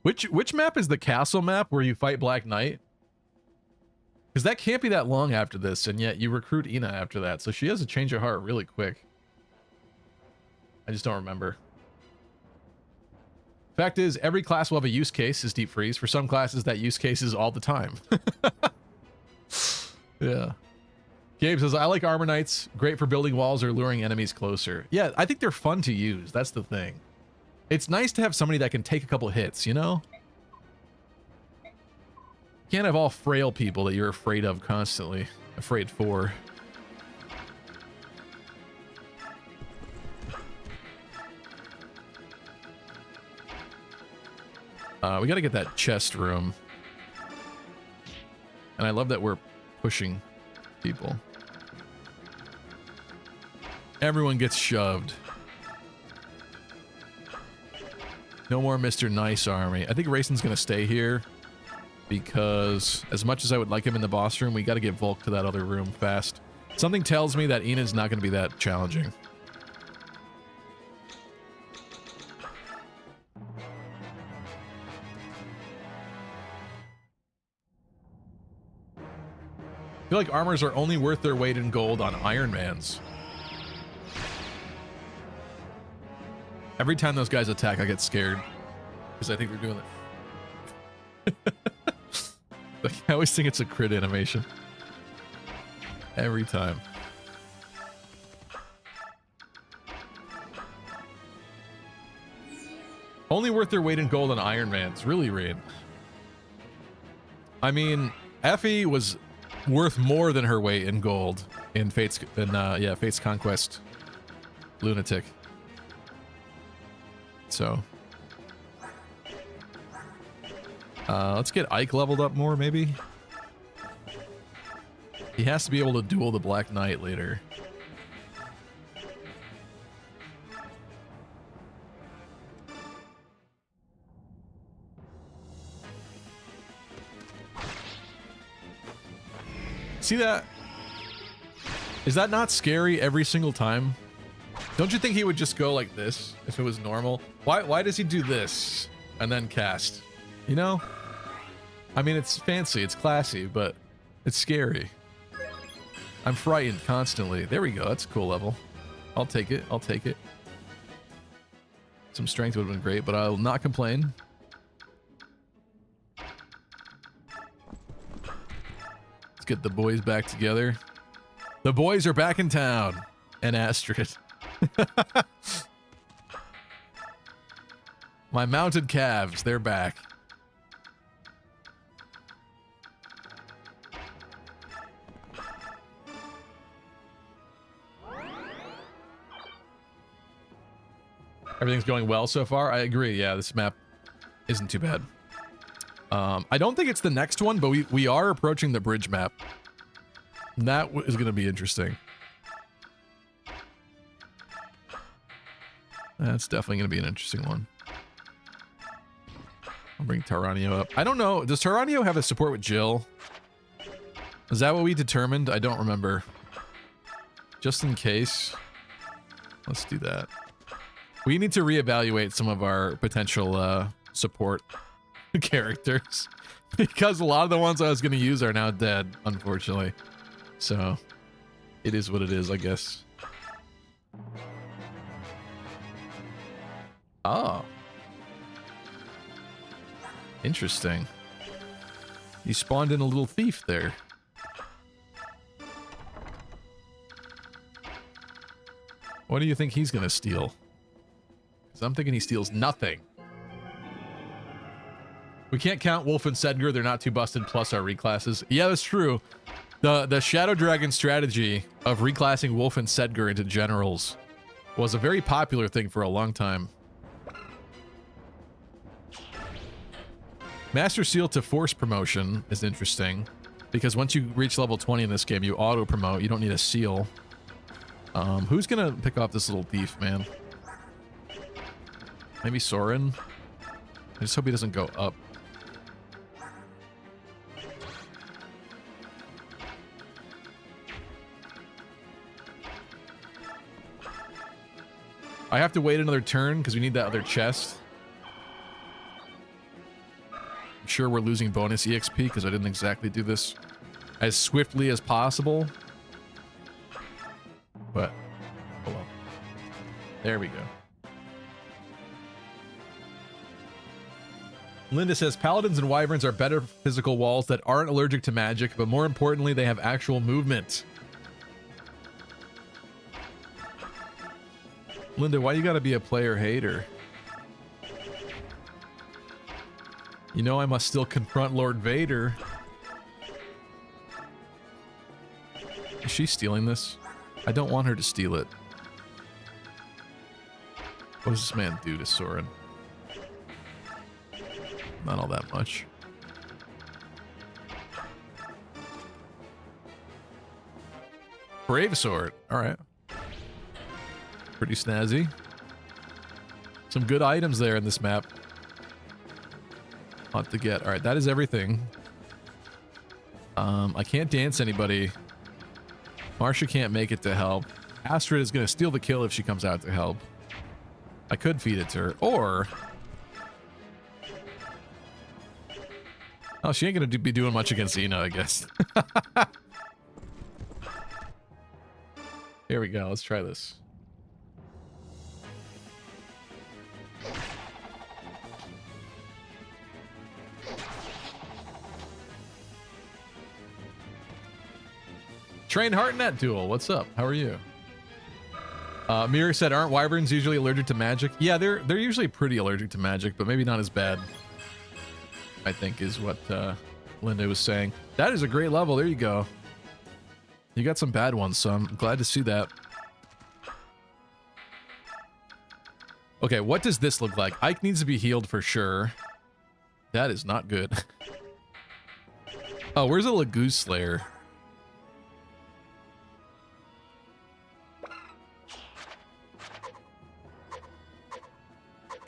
Which map is the castle map where you fight Black Knight? Because that can't be that long after this, and yet you recruit Ina after that, so she has a change of heart really quick. I just don't remember. Fact is, every class will have a use case as Deep Freeze. For some classes, that use case is all the time. Yeah. Gabe says, I like Armor Knights. Great for building walls or luring enemies closer. Yeah, I think they're fun to use. That's the thing. It's nice to have somebody that can take a couple hits, you know? You can't have all frail people that you're afraid of constantly. Afraid for. We gotta get that chest room. And I love that we're pushing people. Everyone gets shoved. No more Mr. Nice Army. I think Rayson's gonna stay here because as much as I would like him in the boss room, we gotta get Volk to that other room fast. Something tells me that Ina's not gonna be that challenging. I feel like armors are only worth their weight in gold on Ironmans. Every time those guys attack, I get scared. Because I think they're doing it. Like, I always think it's a crit animation. Every time. Only worth their weight in gold on Ironmans. Really, Rain. I mean, Effie was worth more than her weight in gold in Fate's Conquest Lunatic. So let's get Ike leveled up more, maybe. He has to be able to duel the Black Knight later. See that? Is that not scary every single time? Don't you think he would just go like this if it was normal? Why does he do this and then cast? You know? I mean, it's fancy, it's classy, but it's scary. I'm frightened constantly. There we go. That's a cool level. I'll take it. I'll take it. Some strength would have been great, but I'll not complain. Let's get the boys back together. The boys are back in town. And Astrid. My mounted calves, they're back. Everything's going well so far. I agree. Yeah, this map isn't too bad. I don't think it's the next one, but we are approaching the bridge map. That is going to be interesting. That's definitely going to be an interesting one. I'll bring Taranio up. I don't know. Does Taranio have a support with Jill? Is that what we determined? I don't remember. Just in case. Let's do that. We need to reevaluate some of our potential support characters. Because a lot of the ones I was going to use are now dead, unfortunately. So, it is what it is, I guess. Oh. Interesting. You spawned in a little thief there. What do you think he's going to steal? Because I'm thinking he steals nothing. We can't count Wolf and Sedgar. They're not too busted, plus our reclasses. Yeah, that's true. The Shadow Dragon strategy of reclassing Wolf and Sedgar into generals was a very popular thing for a long time. Master Seal to force promotion is interesting, because once you reach level 20 in this game, you auto-promote. You don't need a seal. Who's gonna pick off this little thief, man? Maybe Soren? I just hope he doesn't go up. I have to wait another turn because we need that other chest. I'm sure we're losing bonus EXP because I didn't exactly do this as swiftly as possible. But, oh well. There we go. Linda says, Paladins and Wyverns are better physical walls that aren't allergic to magic, but more importantly, they have actual movement. Linda, why you gotta be a player hater? You know I must still confront Lord Vader. Is she stealing this? I don't want her to steal it. What does this man do to Soren? Not all that much. Brave sword. Alright. Pretty snazzy. Some good items there in this map. Lot to get. Alright, that is everything. I can't dance anybody. Marsha can't make it to help. Astrid is going to steal the kill if she comes out to help. I could feed it to her. Or... oh, she ain't going to be doing much against Ina, I guess. Here we go. Let's try this. Train Heartnet Duel, what's up? How are you? Mira said, aren't wyverns usually allergic to magic? Yeah, they're usually pretty allergic to magic, but maybe not as bad, I think, is what Linda was saying. That is a great level. There you go. You got some bad ones, so I'm glad to see that. Okay, what does this look like? Ike needs to be healed for sure. That is not good. Oh, where's a Lagoose Slayer?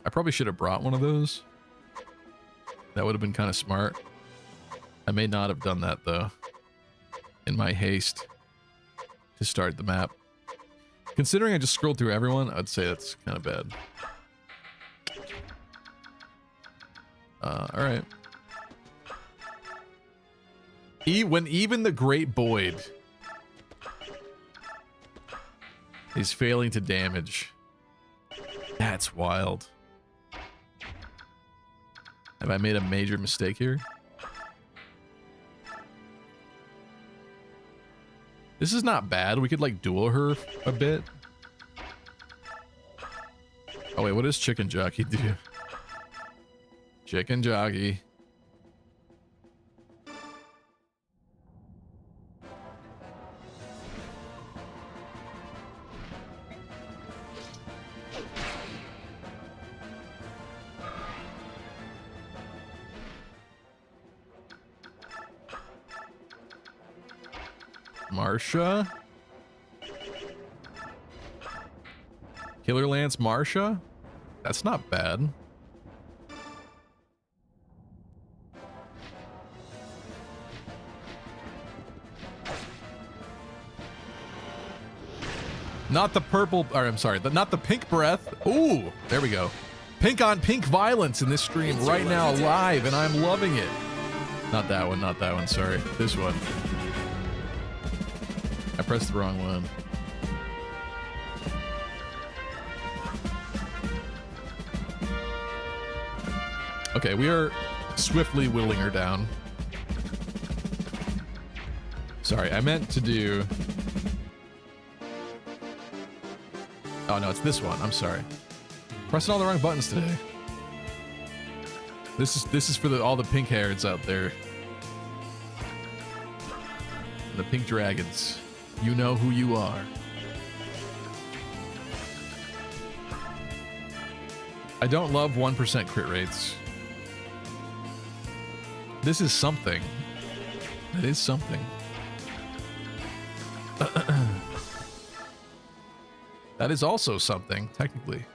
I probably should have brought one of those. That would have been kind of smart. I may not have done that, though, in my haste to start the map. Considering I just scrolled through everyone, I'd say that's kind of bad. Alright. When even the Great Boyd is failing to damage. That's wild. Have I made a major mistake here? This is not bad. We could like duel her a bit. Oh wait, what does Chicken Jockey do? Chicken Jockey. Marsha? Killer Lance Marsha? That's not bad. Not the purple, or I'm sorry, not the pink breath. Ooh, there we go. Pink on pink violence in this stream right now live, and I'm loving it. Not that one, sorry. This one. I pressed the wrong one. Okay, we are swiftly whittling her down. Sorry, I meant to do... Oh no, it's this one. I'm sorry. Pressing all the wrong buttons today. This is for all the pink hairs out there. The pink dragons. You know who you are. I don't love 1% crit rates. This is something. It is something. That is also something, technically.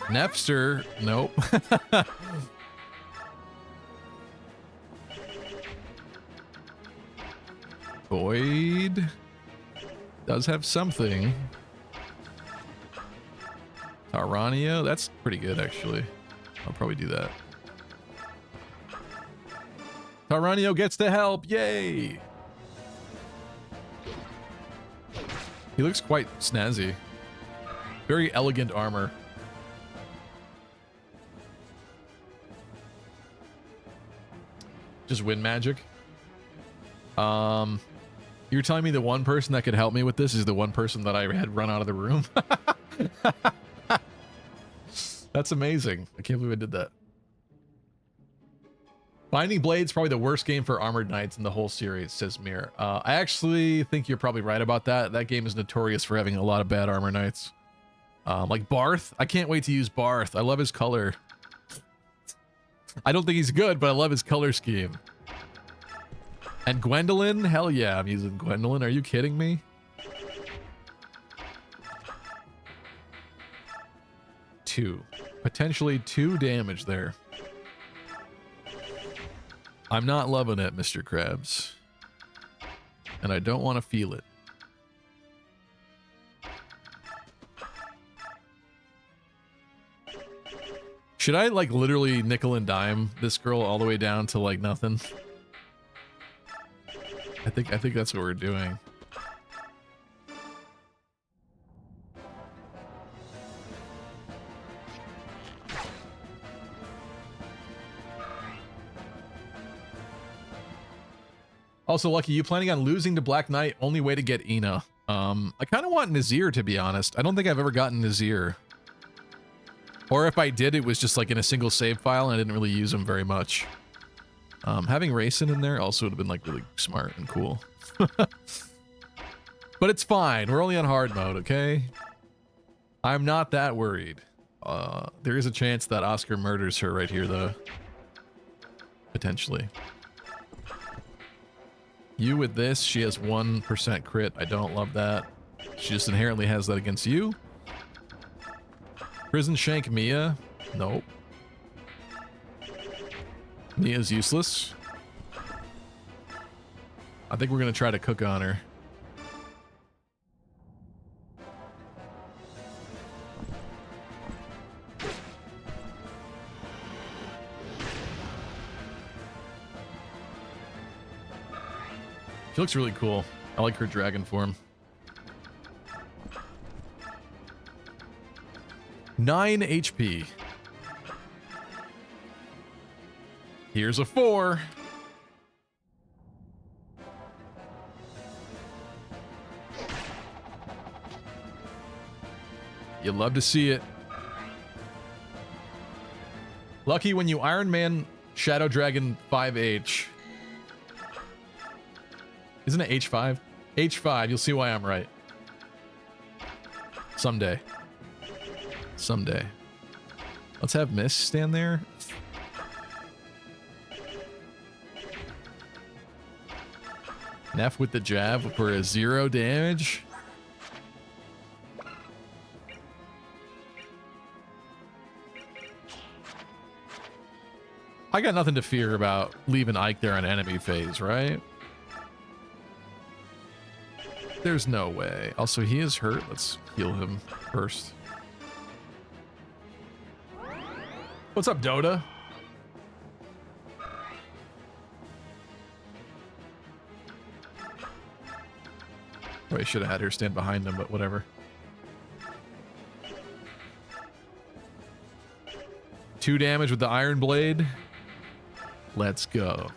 Nepster, nope. Boyd does have something. Taranio, that's pretty good actually. I'll probably do that. Taranio gets the help, yay! He looks quite snazzy. Very elegant armor. Just wind magic. You're telling me the one person that could help me with this is the one person that I had run out of the room? That's amazing. I can't believe I did that. Binding Blade's probably the worst game for Armored Knights in the whole series, says Mir. I actually think you're probably right about that. That game is notorious for having a lot of bad Armored Knights. Like Barth. I can't wait to use Barth. I love his color. I don't think he's good, but I love his color scheme. And Gwendolyn? Hell yeah, I'm using Gwendolyn. Are you kidding me? Potentially 2 damage there. I'm not loving it, Mr. Krabs. And I don't want to feel it. Should I like literally nickel and dime this girl all the way down to like nothing? I think that's what we're doing. Also, Lucky, you planning on losing to Black Knight? Only way to get Ina. I kind of want Nazir, to be honest. I don't think I've ever gotten Nazir. Or if I did, it was just like in a single save file and I didn't really use them very much. Having racing in there also would have been like really smart and cool. But it's fine. We're only on hard mode, okay? I'm not that worried. There is a chance that Oscar murders her right here, though. Potentially. You with this, she has 1% crit. I don't love that. She just inherently has that against you. Prison Shank Mia. Nope. Mia's useless. I think we're going to try to cook on her. She looks really cool. I like her dragon form. 9 HP. Here's a 4. You love to see it. Lucky when you Ironman Shadow Dragon 5H. Isn't it H5? H5, you'll see why I'm right. Someday. Someday. Let's have Mist stand there. Neff with the jab for a 0 damage. I got nothing to fear about leaving Ike there on enemy phase, right? There's no way. Also, he is hurt. Let's heal him first. What's up, Dota? Probably should have had her stand behind him, but whatever. 2 damage with the Iron Blade. Let's go.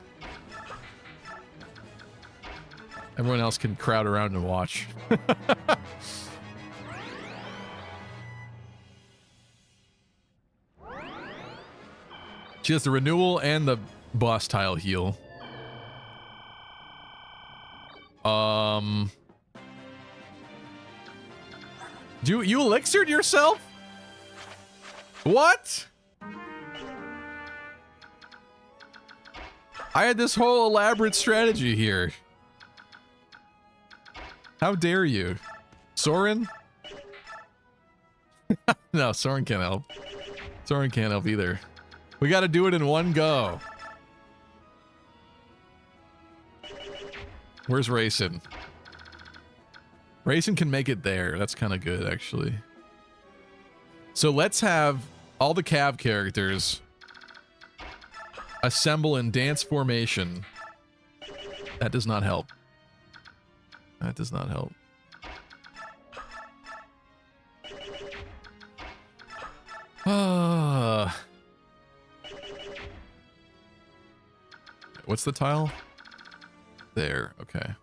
Everyone else can crowd around and watch. She has the renewal and the boss tile heal. You elixired yourself? What? I had this whole elaborate strategy here. How dare you? Soren? No, Soren can't help. Soren can't help either. We got to do it in one go. Where's Racing? Racing can make it there. That's kind of good, actually. So let's have all the Cav characters assemble in dance formation. That does not help. That does not help. What's the tile? There, okay.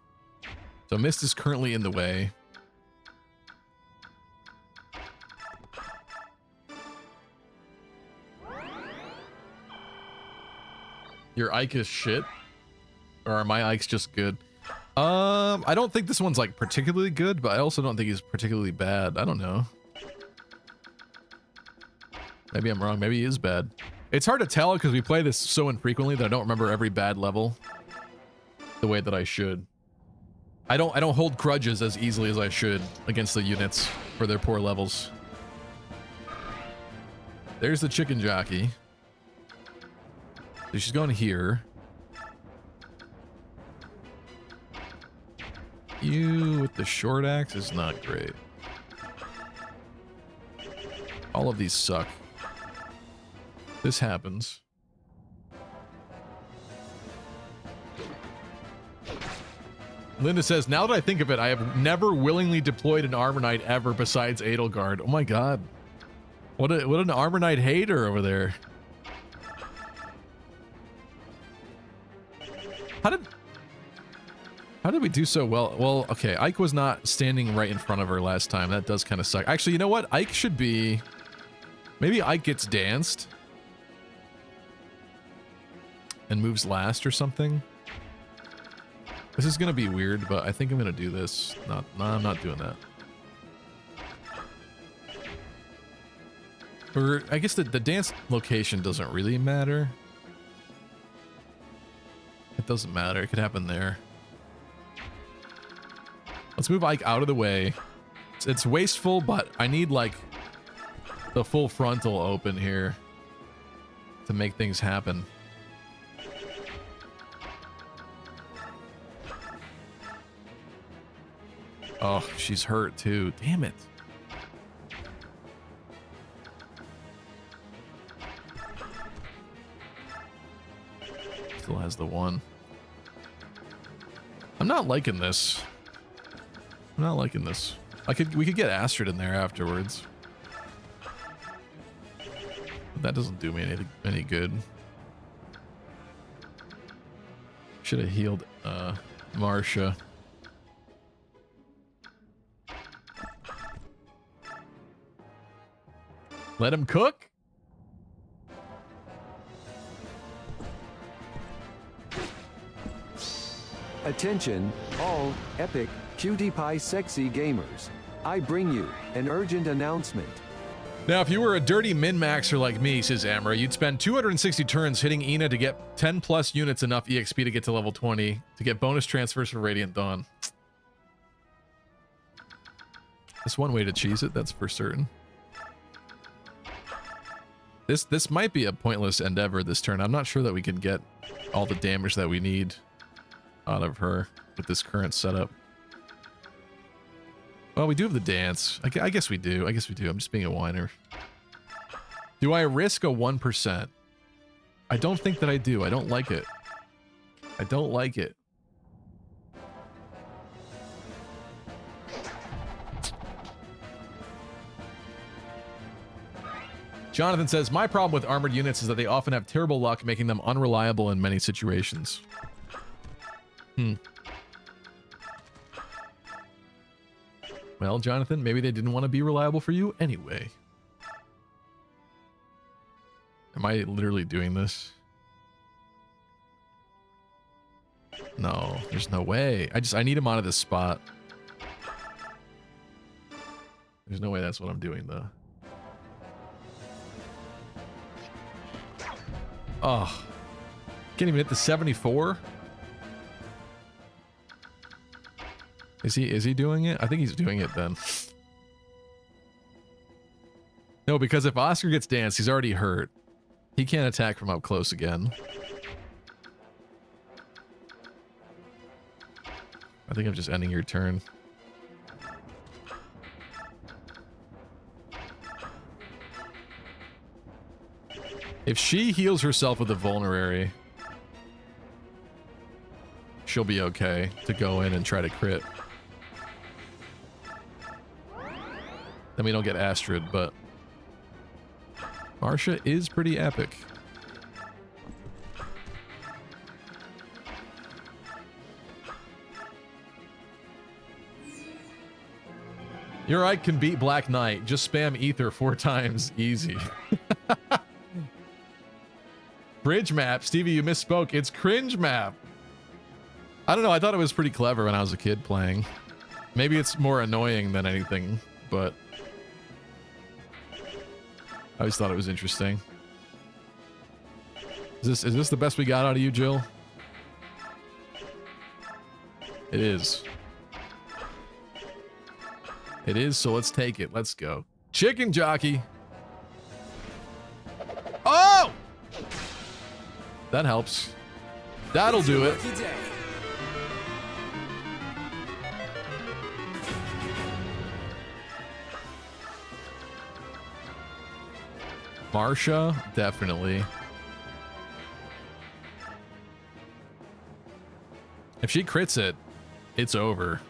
So Mist is currently in the way. Your Ike is shit? Or are my Ikes just good? I don't think this one's like particularly good, but I also don't think he's particularly bad. I don't know. Maybe I'm wrong. Maybe he is bad. It's hard to tell because we play this so infrequently that I don't remember every bad level the way that I should. I don't hold grudges as easily as I should against the units for their poor levels. There's the chicken jockey. So she's going here. You with the short axe is not great. All of these suck. This happens. Linda says, now that I think of it, I have never willingly deployed an Armor Knight ever besides Edelgard. Oh my god. What an Armor Knight hater over there. How did we do so well? Well, okay, Ike was not standing right in front of her last time. That does kind of suck. Actually, you know what? Ike should be Maybe Ike gets danced and moves last or something. This is gonna be weird, but I think I'm gonna do this. No, I'm not doing that. Or I guess the dance location doesn't really matter. It doesn't matter. It could happen there. Let's move Ike out of the way. It's wasteful, but I need like the full frontal open here to make things happen. Oh, she's hurt too. Damn it. Still has the one. I'm not liking this. I'm not liking this. We could get Astrid in there afterwards. But that doesn't do me any good. Should have healed Marcia. Let him cook? Attention, all epic, cutie pie sexy gamers. I bring you an urgent announcement. Now, if you were a dirty min-maxer like me, says Amra, you'd spend 260 turns hitting Ina to get 10 plus units enough EXP to get to level 20 to get bonus transfers for Radiant Dawn. That's one way to cheese it, that's for certain. This might be a pointless endeavor this turn. I'm not sure that we can get all the damage that we need out of her with this current setup. Well, we do have the dance. I guess we do. I guess we do. I'm just being a whiner. Do I risk a 1%? I don't think that I do. I don't like it. I don't like it. Jonathan says, my problem with armored units is that they often have terrible luck, making them unreliable in many situations. Well, Jonathan, maybe they didn't want to be reliable for you anyway. Am I literally doing this? No, there's no way. I need him out of this spot. There's no way that's what I'm doing, though. Oh. Can't even hit the 74? Is he doing it? I think he's doing it then. No, because if Oscar gets danced, he's already hurt. He can't attack from up close again. I think I'm just ending your turn. If she heals herself with a vulnerary, she'll be okay to go in and try to crit. Then we don't get Astrid, but Marcia is pretty epic. Your Ike can beat Black Knight. Just spam ether 4 times. Easy. Bridge map. Stevie, you misspoke. It's cringe map. I don't know. I thought it was pretty clever when I was a kid playing. Maybe it's more annoying than anything, but I always thought it was interesting. Is this the best we got out of you, Jill? It is. It is, so let's take it. Let's go. Chicken jockey. Oh! That helps. That'll do it. Marcia, definitely. If she crits it, it's over.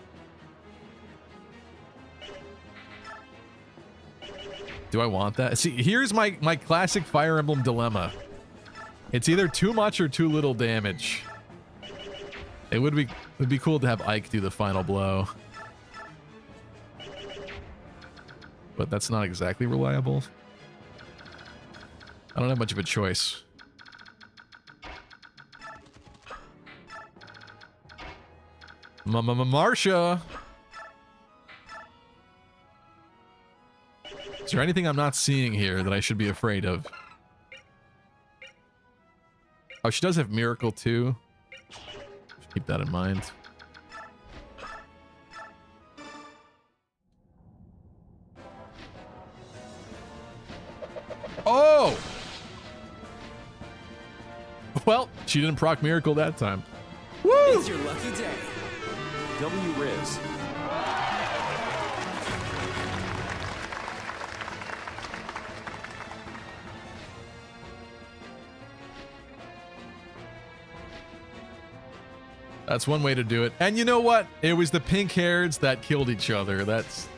Do I want that? See, here's my classic Fire Emblem dilemma. It's either too much or too little damage. It would be cool to have Ike do the final blow. But that's not exactly reliable. I don't have much of a choice. Marsha! Is there anything I'm not seeing here that I should be afraid of? Oh, she does have Miracle too. Just keep that in mind. Oh! Well, she didn't proc Miracle that time. Woo! It's your lucky day. W Riz. That's one way to do it. And you know what? It was the pink hairs that killed each other. There's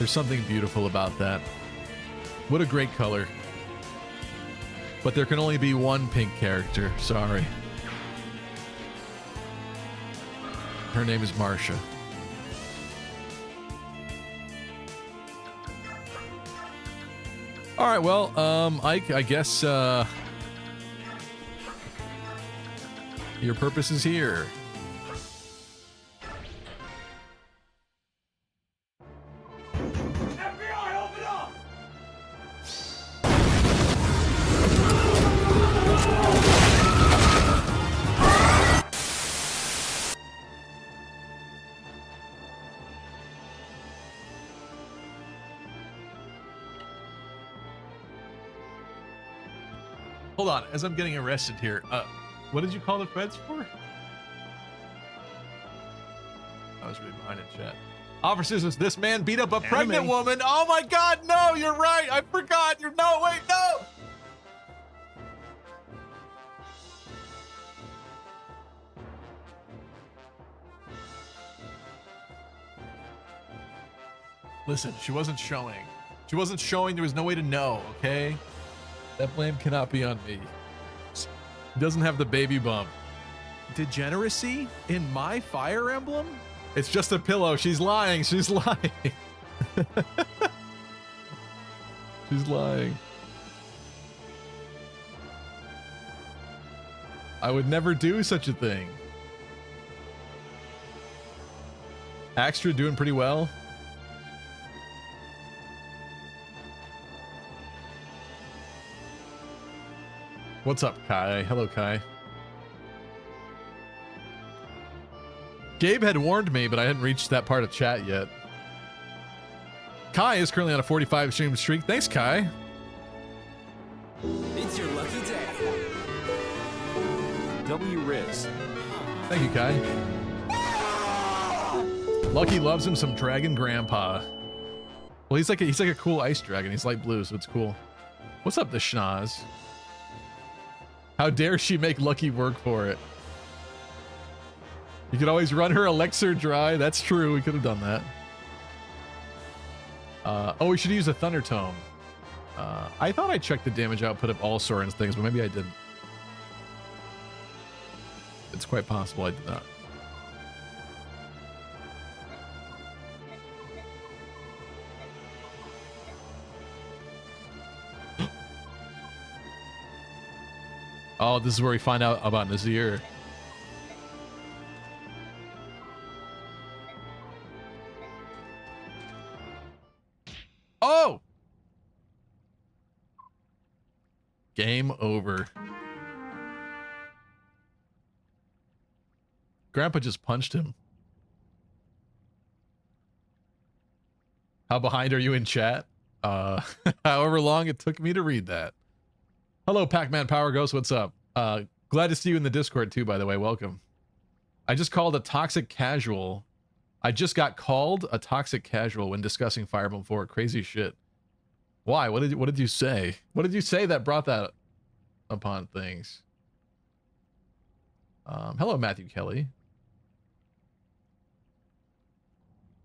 something beautiful about that. What a great color. But there can only be one pink character. Sorry. Her name is Marsha. All right, well, Ike, I guess your purpose is here. Hold on, as I'm getting arrested here, what did you call the feds for? I was reading behind in chat. Officers, this man beat up a pregnant woman. Oh my God, no, you're right. I forgot. No, wait, no. Listen, she wasn't showing. She wasn't showing. There was no way to know, okay? That blame cannot be on me. He doesn't have the baby bump. Degeneracy in my Fire Emblem? It's just a pillow. She's lying. She's lying. She's lying. I would never do such a thing. Axtra doing pretty well. What's up, Kai? Hello, Kai. Gabe had warned me, but I hadn't reached that part of chat yet. Kai is currently on a 45 stream streak. Thanks, Kai. It's your lucky day. W Riz. Thank you, Kai. Lucky loves him some Dragon Grandpa. Well, he's like a cool ice dragon. He's light blue, so it's cool. What's up, the schnoz? How dare she make Lucky work for it? You could always run her elixir dry. That's true. We could have done that. Oh, we should use a Thunder Tome. I thought I checked the damage output of all Soren's things, but maybe I didn't. It's quite possible I did not. Oh, this is where we find out about Nazir. Oh! Game over. Grandpa just punched him. How behind are you in chat? However long it took me to read that. Hello, Pac-Man Power Ghost. What's up? Glad to see you in the Discord too, by the way. Welcome. I just called a toxic casual. I just got called a toxic casual when discussing Fire Emblem 4. Crazy shit. Why? What did you say? What did you say that brought that upon things? Hello, Matthew Kelly.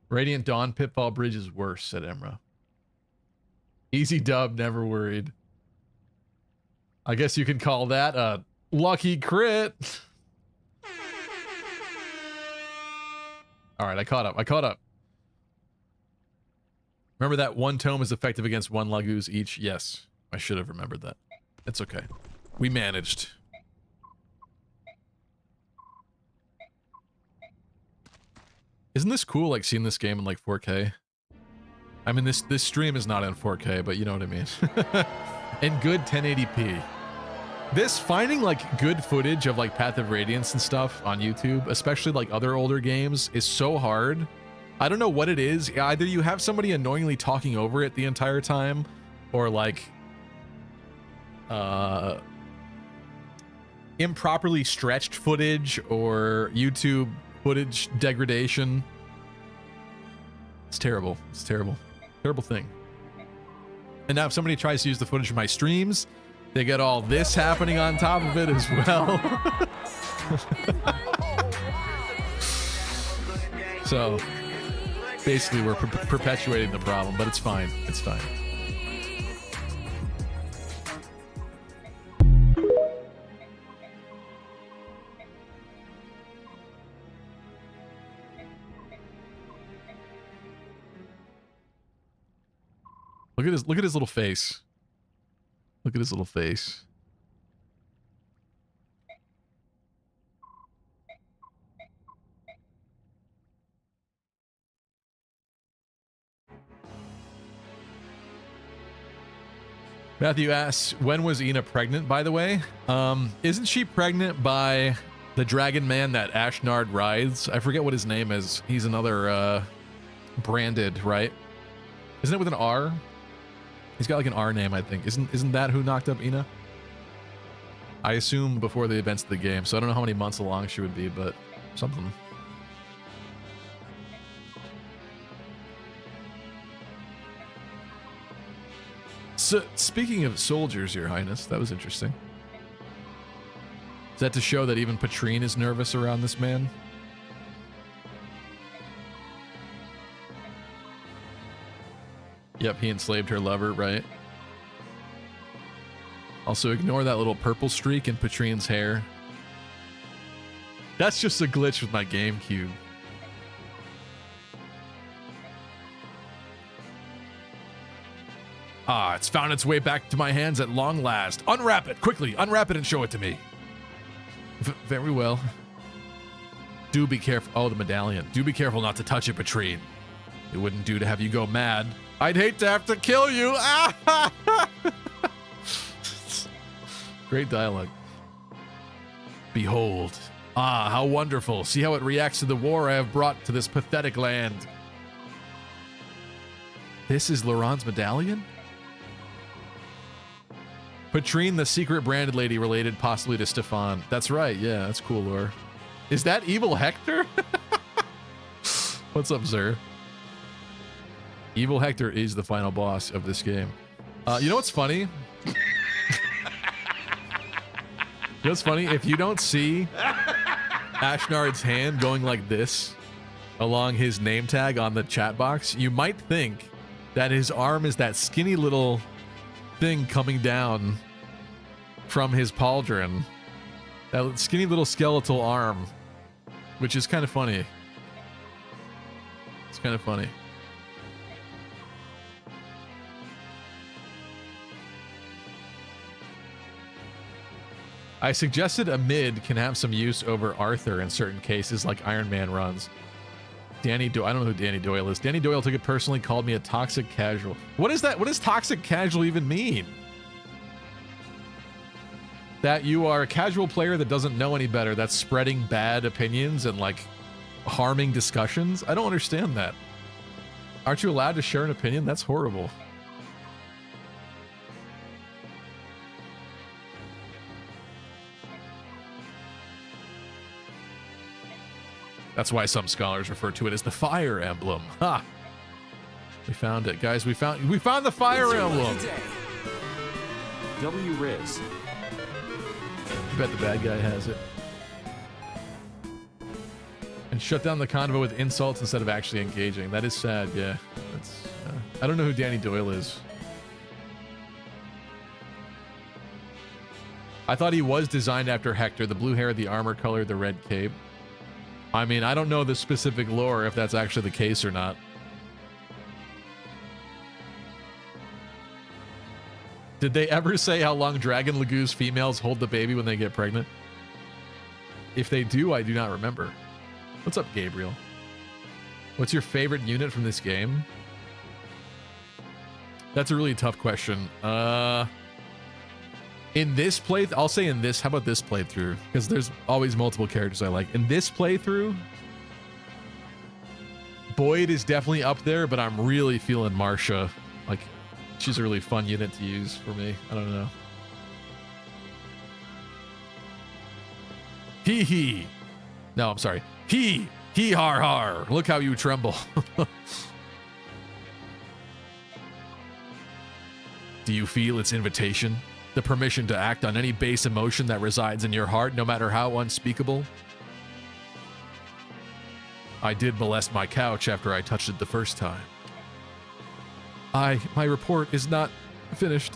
Radiant Dawn Pitfall Bridge is worse, said Emra. Easy dub, never worried. I guess you can call that a lucky crit. All right, I caught up. Remember that one tome is effective against one Lagoos each? Yes, I should have remembered that. It's okay. We managed. Isn't this cool, like, seeing this game in, like, 4K? I mean, this stream is not in 4K, but you know what I mean. In good 1080p. This, finding, like, good footage of, like, Path of Radiance and stuff on YouTube, especially, like, other older games, is so hard. I don't know what it is. Either you have somebody annoyingly talking over it the entire time, or, like, improperly stretched footage, or YouTube footage degradation. It's terrible. It's terrible. Terrible thing. And now if somebody tries to use the footage of my streams, they get all this happening on top of it as well. So basically we're perpetuating the problem, but it's fine. It's fine. Look at his little face. Look at his little face. Matthew asks, when was Ina pregnant, by the way? Isn't she pregnant by the dragon man that Ashnard rides? I forget what his name is. He's another branded, right? Isn't it with an R? He's got like an R name, I think. Isn't that who knocked up Ina? I assume before the events of the game, so I don't know how many months along she would be, but something. So, speaking of soldiers, Your Highness, that was interesting. Is that to show that even Patrine is nervous around this man? Yep, he enslaved her lover, right? Also, ignore that little purple streak in Patrine's hair. That's just a glitch with my Gamecube. Ah, it's found its way back to my hands at long last. Unwrap it, quickly, unwrap it and show it to me. Very well. Do be careful. Oh, the medallion. Do be careful not to touch it, Patrine. It wouldn't do to have you go mad. I'd hate to have to kill you. Great dialogue. Behold. Ah, how wonderful. See how it reacts to the war I have brought to this pathetic land. This is Laurent's medallion? Patrine, the secret branded lady related possibly to Stefan. That's right. Yeah, that's cool lore. Is that evil Hector? What's up, sir? Evil Hector is the final boss of this game. You know what's funny? You know what's funny? If you don't see Ashnard's hand going like this along his name tag on the chat box, you might think that his arm is that skinny little thing coming down from his pauldron. That skinny little skeletal arm, which is kind of funny. It's kind of funny. I suggested a mid can have some use over Arthur in certain cases, like Ironman runs. Danny Doyle, I don't know who Danny Doyle is. Danny Doyle took it personally, called me a toxic casual. What is that? What does toxic casual even mean? That you are a casual player that doesn't know any better, that's spreading bad opinions and like harming discussions? I don't understand that. Aren't you allowed to share an opinion? That's horrible. That's why some scholars refer to it as the Fire Emblem. Ha! We found it, guys. We found the Fire Emblem. W Riz. I bet the bad guy has it. And shut down the convo with insults instead of actually engaging. That is sad, yeah. That's, I don't know who Danny Doyle is. I thought he was designed after Hector. The blue hair, the armor color, the red cape. I mean, I don't know the specific lore if that's actually the case or not. Did they ever say how long Dragon Lagoon's females hold the baby when they get pregnant? If they do, I do not remember. What's up, Gabriel? What's your favorite unit from this game? That's a really tough question. In this playthrough, I'll say in this, how about this playthrough? Because there's always multiple characters I like. In this playthrough, Boyd is definitely up there, but I'm really feeling Marsha. Like, she's a really fun unit to use for me. I don't know. Hee hee. No, I'm sorry. Hee har har. Look how you tremble. Do you feel its invitation? The permission to act on any base emotion that resides in your heart, no matter how unspeakable? I did molest my couch after I touched it the first time. My report is not finished.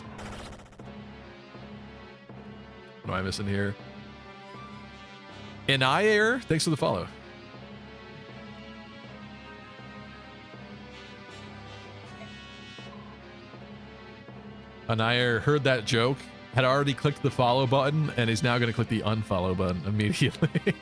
What am I missing here? Inair, thanks for the follow. Inair heard that joke, had already clicked the follow button, and is now going to click the unfollow button immediately.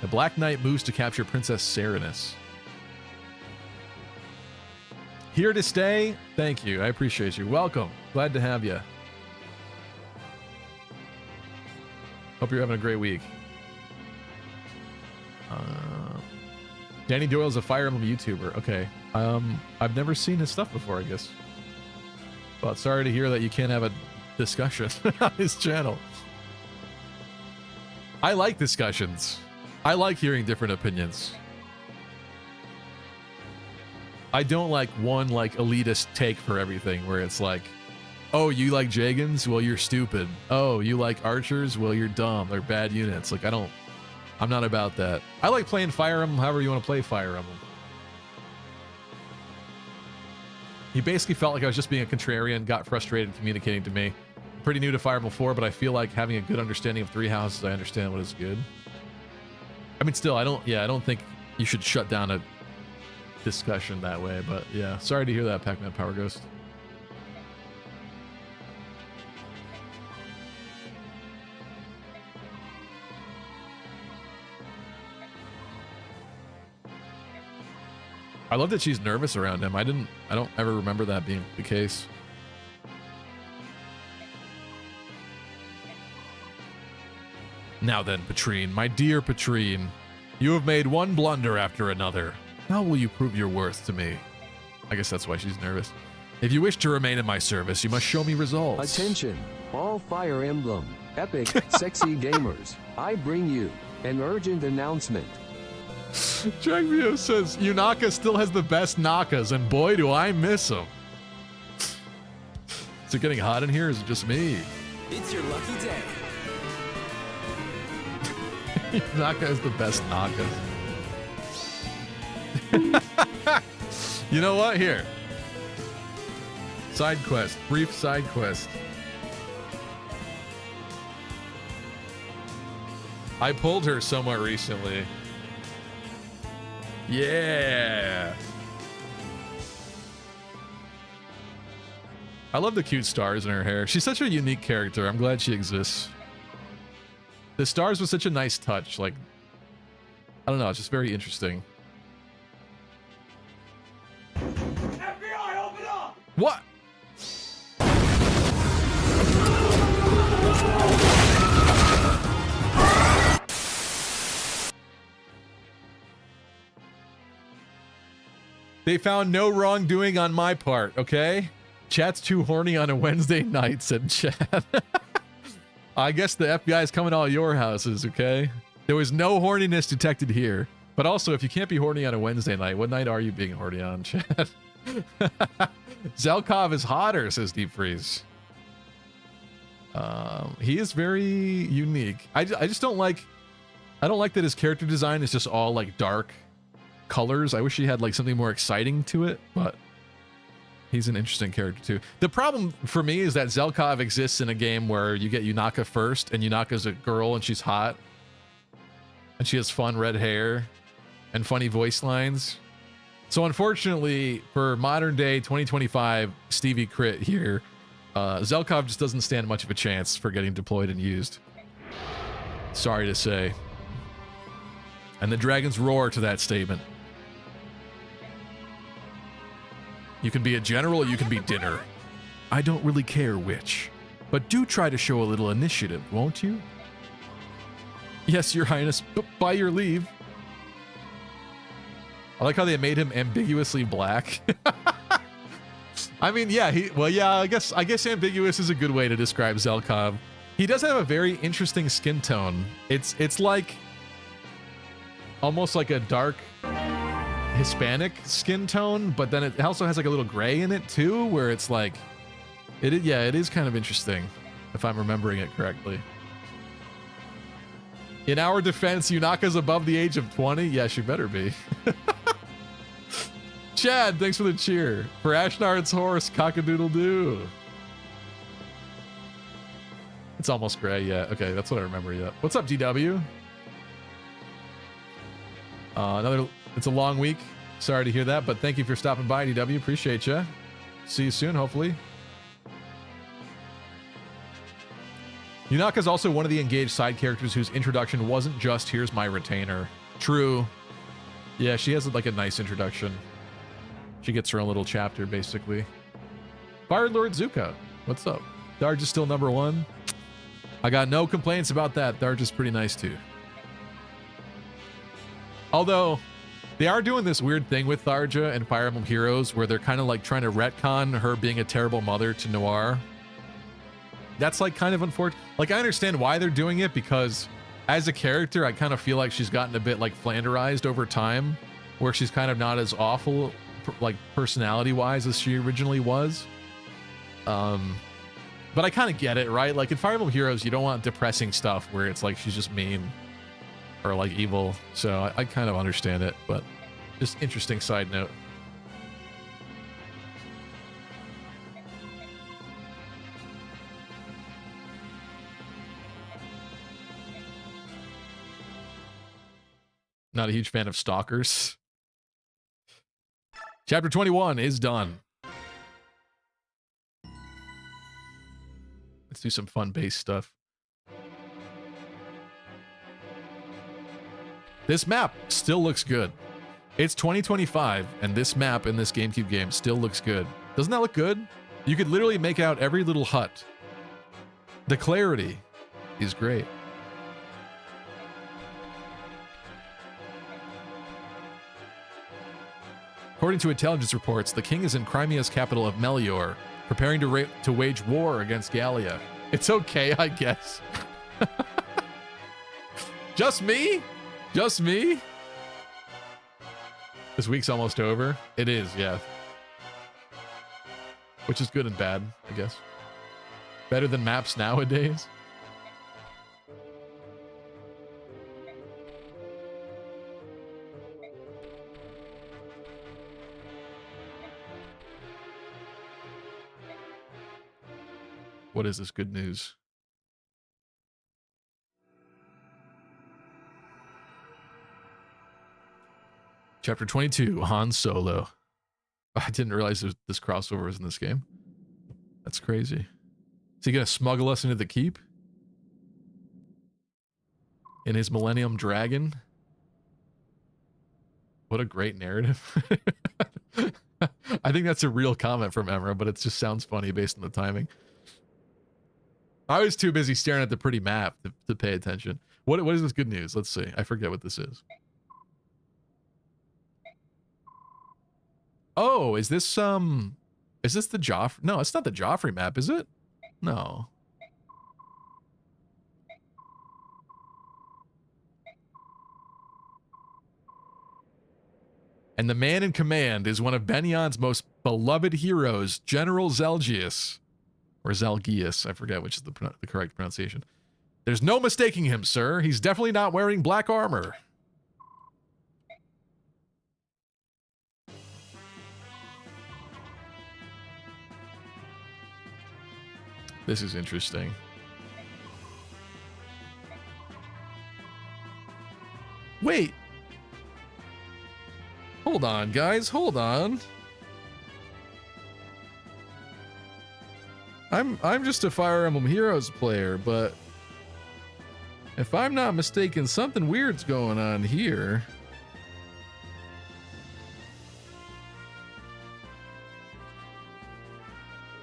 The Black Knight moves to capture Princess Serenus. Here to stay? Thank you. I appreciate you. Welcome. Glad to have you. Hope you're having a great week. Danny Doyle's a Fire Emblem YouTuber. Okay. I've never seen his stuff before, I guess. But sorry to hear that you can't have a discussion on his channel. I like discussions. I like hearing different opinions. I don't like one like elitist take for everything where it's like, oh, you like Jagans? Well, you're stupid. Oh, you like archers? Well, you're dumb. They're bad units. Like, I'm not about that. I like playing Fire Emblem however you want to play Fire Emblem. He basically felt like I was just being a contrarian, got frustrated communicating to me. Pretty new to Fire Emblem 4, but I feel like having a good understanding of Three Houses, I understand what is good. I mean, still, I don't think you should shut down a discussion that way, but yeah, sorry to hear that, Pac-Man Power Ghost. I love that she's nervous around him. I don't ever remember that being the case. Now then, Patrine, my dear Patrine, you have made one blunder after another. How will you prove your worth to me? I guess that's why she's nervous. If you wish to remain in my service, you must show me results. Attention, all Fire Emblem, epic, sexy gamers. I bring you an urgent announcement. Jackvio says, Yunaka still has the best Nakas, and boy, do I miss him. Is it getting hot in here, or is it just me? It's your lucky day. Yunaka is the best Nakas. You know what? Here. Side quest. Brief side quest. I pulled her somewhat recently. Yeah. I love the cute stars in her hair. She's such a unique character. I'm glad she exists. The stars was such a nice touch. Like, I don't know. It's just very interesting. FBI, open up! What? They found no wrongdoing on my part, okay? Chat's too horny on a Wednesday night, said Chat. I guess the FBI is coming to all your houses, okay? There was no horniness detected here. But also, if you can't be horny on a Wednesday night, what night are you being horny on, Chat? Zelkov is hotter, says Deep Freeze. He is very unique. I just don't like... I don't like that his character design is just all, like, dark colors. I wish he had like something more exciting to it, but he's an interesting character too. The problem for me is that Zelkov exists in a game where you get Yunaka first, and Yunaka's a girl and she's hot, And she has fun red hair and funny voice lines. So unfortunately, for modern day 2025 Stevie Crit here, Zelkov just doesn't stand much of a chance for getting deployed and used. Sorry to say. And the dragons roar to that statement. You can be a general or you can be dinner. I don't really care which. But do try to show a little initiative, won't you? Yes, Your Highness, but by your leave. I like how they made him ambiguously black. I mean, yeah, I guess ambiguous is a good way to describe Zelkov. He does have a very interesting skin tone. It's like almost like a dark Hispanic skin tone, but then it also has like a little gray in it too, where it's like it is kind of interesting if I'm remembering it correctly. In our defense, Yunaka's above the age of 20. Yeah, she better be. Chad, thanks for the cheer. For Ashnard's horse, cock-a-doodle-doo. It's almost gray, yeah. Okay, that's what I remember, yeah. What's up, DW? It's a long week. Sorry to hear that, but thank you for stopping by, DW. Appreciate you. See you soon, hopefully. Yunaka's also one of the engaged side characters whose introduction wasn't just, here's my retainer. True. Yeah, she has like a nice introduction. She gets her own little chapter, basically. Fire Lord Zuka, what's up? Tharj is still #1. I got no complaints about that. Tharj is pretty nice, too. Although, they are doing this weird thing with Tharja and Fire Emblem Heroes, where they're kind of like trying to retcon her being a terrible mother to Noir. That's like kind of unfortunate. Like, I understand why they're doing it, because as a character, I kind of feel like she's gotten a bit like Flanderized over time, where she's kind of not as awful like personality-wise as she originally was. But I kind of get it, right? Like in Fire Emblem Heroes, you don't want depressing stuff where it's like she's just mean or like evil. So I kind of understand it, but just interesting side note. Not a huge fan of stalkers. Chapter 21 is done. Let's do some fun base stuff. This map still looks good. It's 2025, and this map in this GameCube game still looks good. Doesn't that look good? You could literally make out every little hut. The clarity is great. According to intelligence reports, the king is in Crimea's capital of Melior, preparing to wage war against Gallia. It's okay, I guess. Just me? Just me? This week's almost over. It is, yeah. Which is good and bad, I guess. Better than maps nowadays. What is this good news? Chapter 22, Han Solo. I didn't realize this crossover was in this game. That's crazy. Is he gonna smuggle us into the keep? In his Millennium Dragon? What a great narrative. I think that's a real comment from Emra, but it just sounds funny based on the timing. I was too busy staring at the pretty map to pay attention. What is this good news? Let's see. I forget what this is. Oh, is this the Joffrey? No, it's not the Joffrey map, is it? No. And the man in command is one of Benion's most beloved heroes, General Zelgius. Or Zelgius, I forget which is the correct pronunciation. There's no mistaking him, sir. He's definitely not wearing black armor. This is interesting. Wait. Hold on, guys. Hold on. I'm just a Fire Emblem Heroes player, but if I'm not mistaken, something weird's going on here.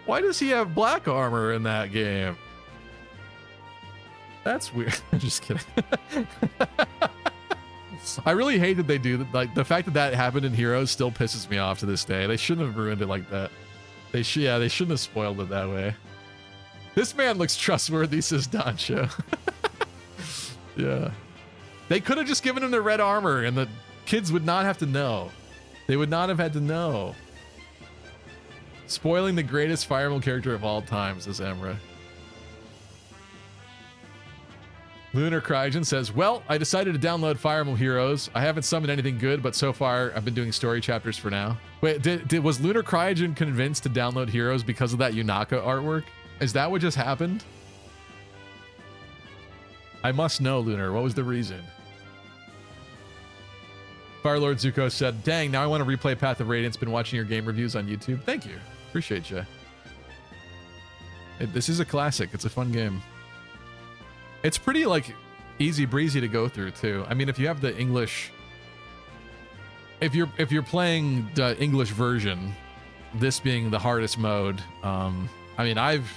Why does he have black armor in that game? That's weird. I'm just kidding. I really hate that they do that. Like, the fact that that happened in Heroes still pisses me off to this day. They shouldn't have ruined it like that. They shouldn't have spoiled it that way. This man looks trustworthy, says Dancho. Yeah. They could have just given him the red armor and the kids would not have to know. They would not have had to know. Spoiling the greatest Fire Emblem character of all time, says Emra. Lunar Cryogen says, well, I decided to download Fire Emblem Heroes. I haven't summoned anything good, but so far I've been doing story chapters for now. Wait, was Lunar Cryogen convinced to download Heroes because of that Yunaka artwork? Is that what just happened? I must know, Lunar. What was the reason? Firelord Zuko said, dang, now I want to replay Path of Radiance. Been watching your game reviews on YouTube. Thank you. Appreciate you. This is a classic. It's a fun game. It's pretty, like, easy breezy to go through, too. I mean, if you have the English... If you're playing the English version, this being the hardest mode, I mean, I've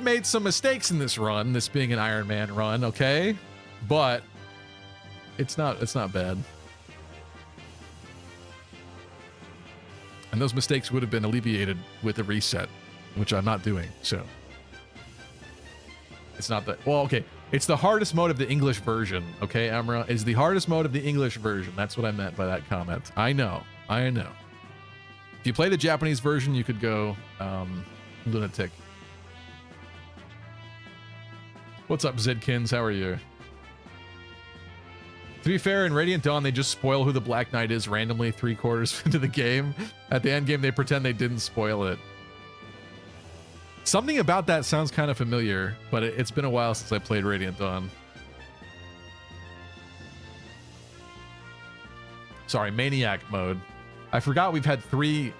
made some mistakes in this run, this being an Ironman run, okay? But it's not bad. And those mistakes would have been alleviated with a reset, which I'm not doing, so. It's not that, well, okay. It's the hardest mode of the English version, okay, Amra? It's the hardest mode of the English version. That's what I meant by that comment. I know. If you play the Japanese version, you could go lunatic. What's up, Zidkins? How are you? To be fair, in Radiant Dawn, they just spoil who the Black Knight is randomly 3/4 into the game. At the end game, they pretend they didn't spoil it. Something about that sounds kind of familiar, but it's been a while since I played Radiant Dawn. Sorry, Maniac mode. I forgot we've had 3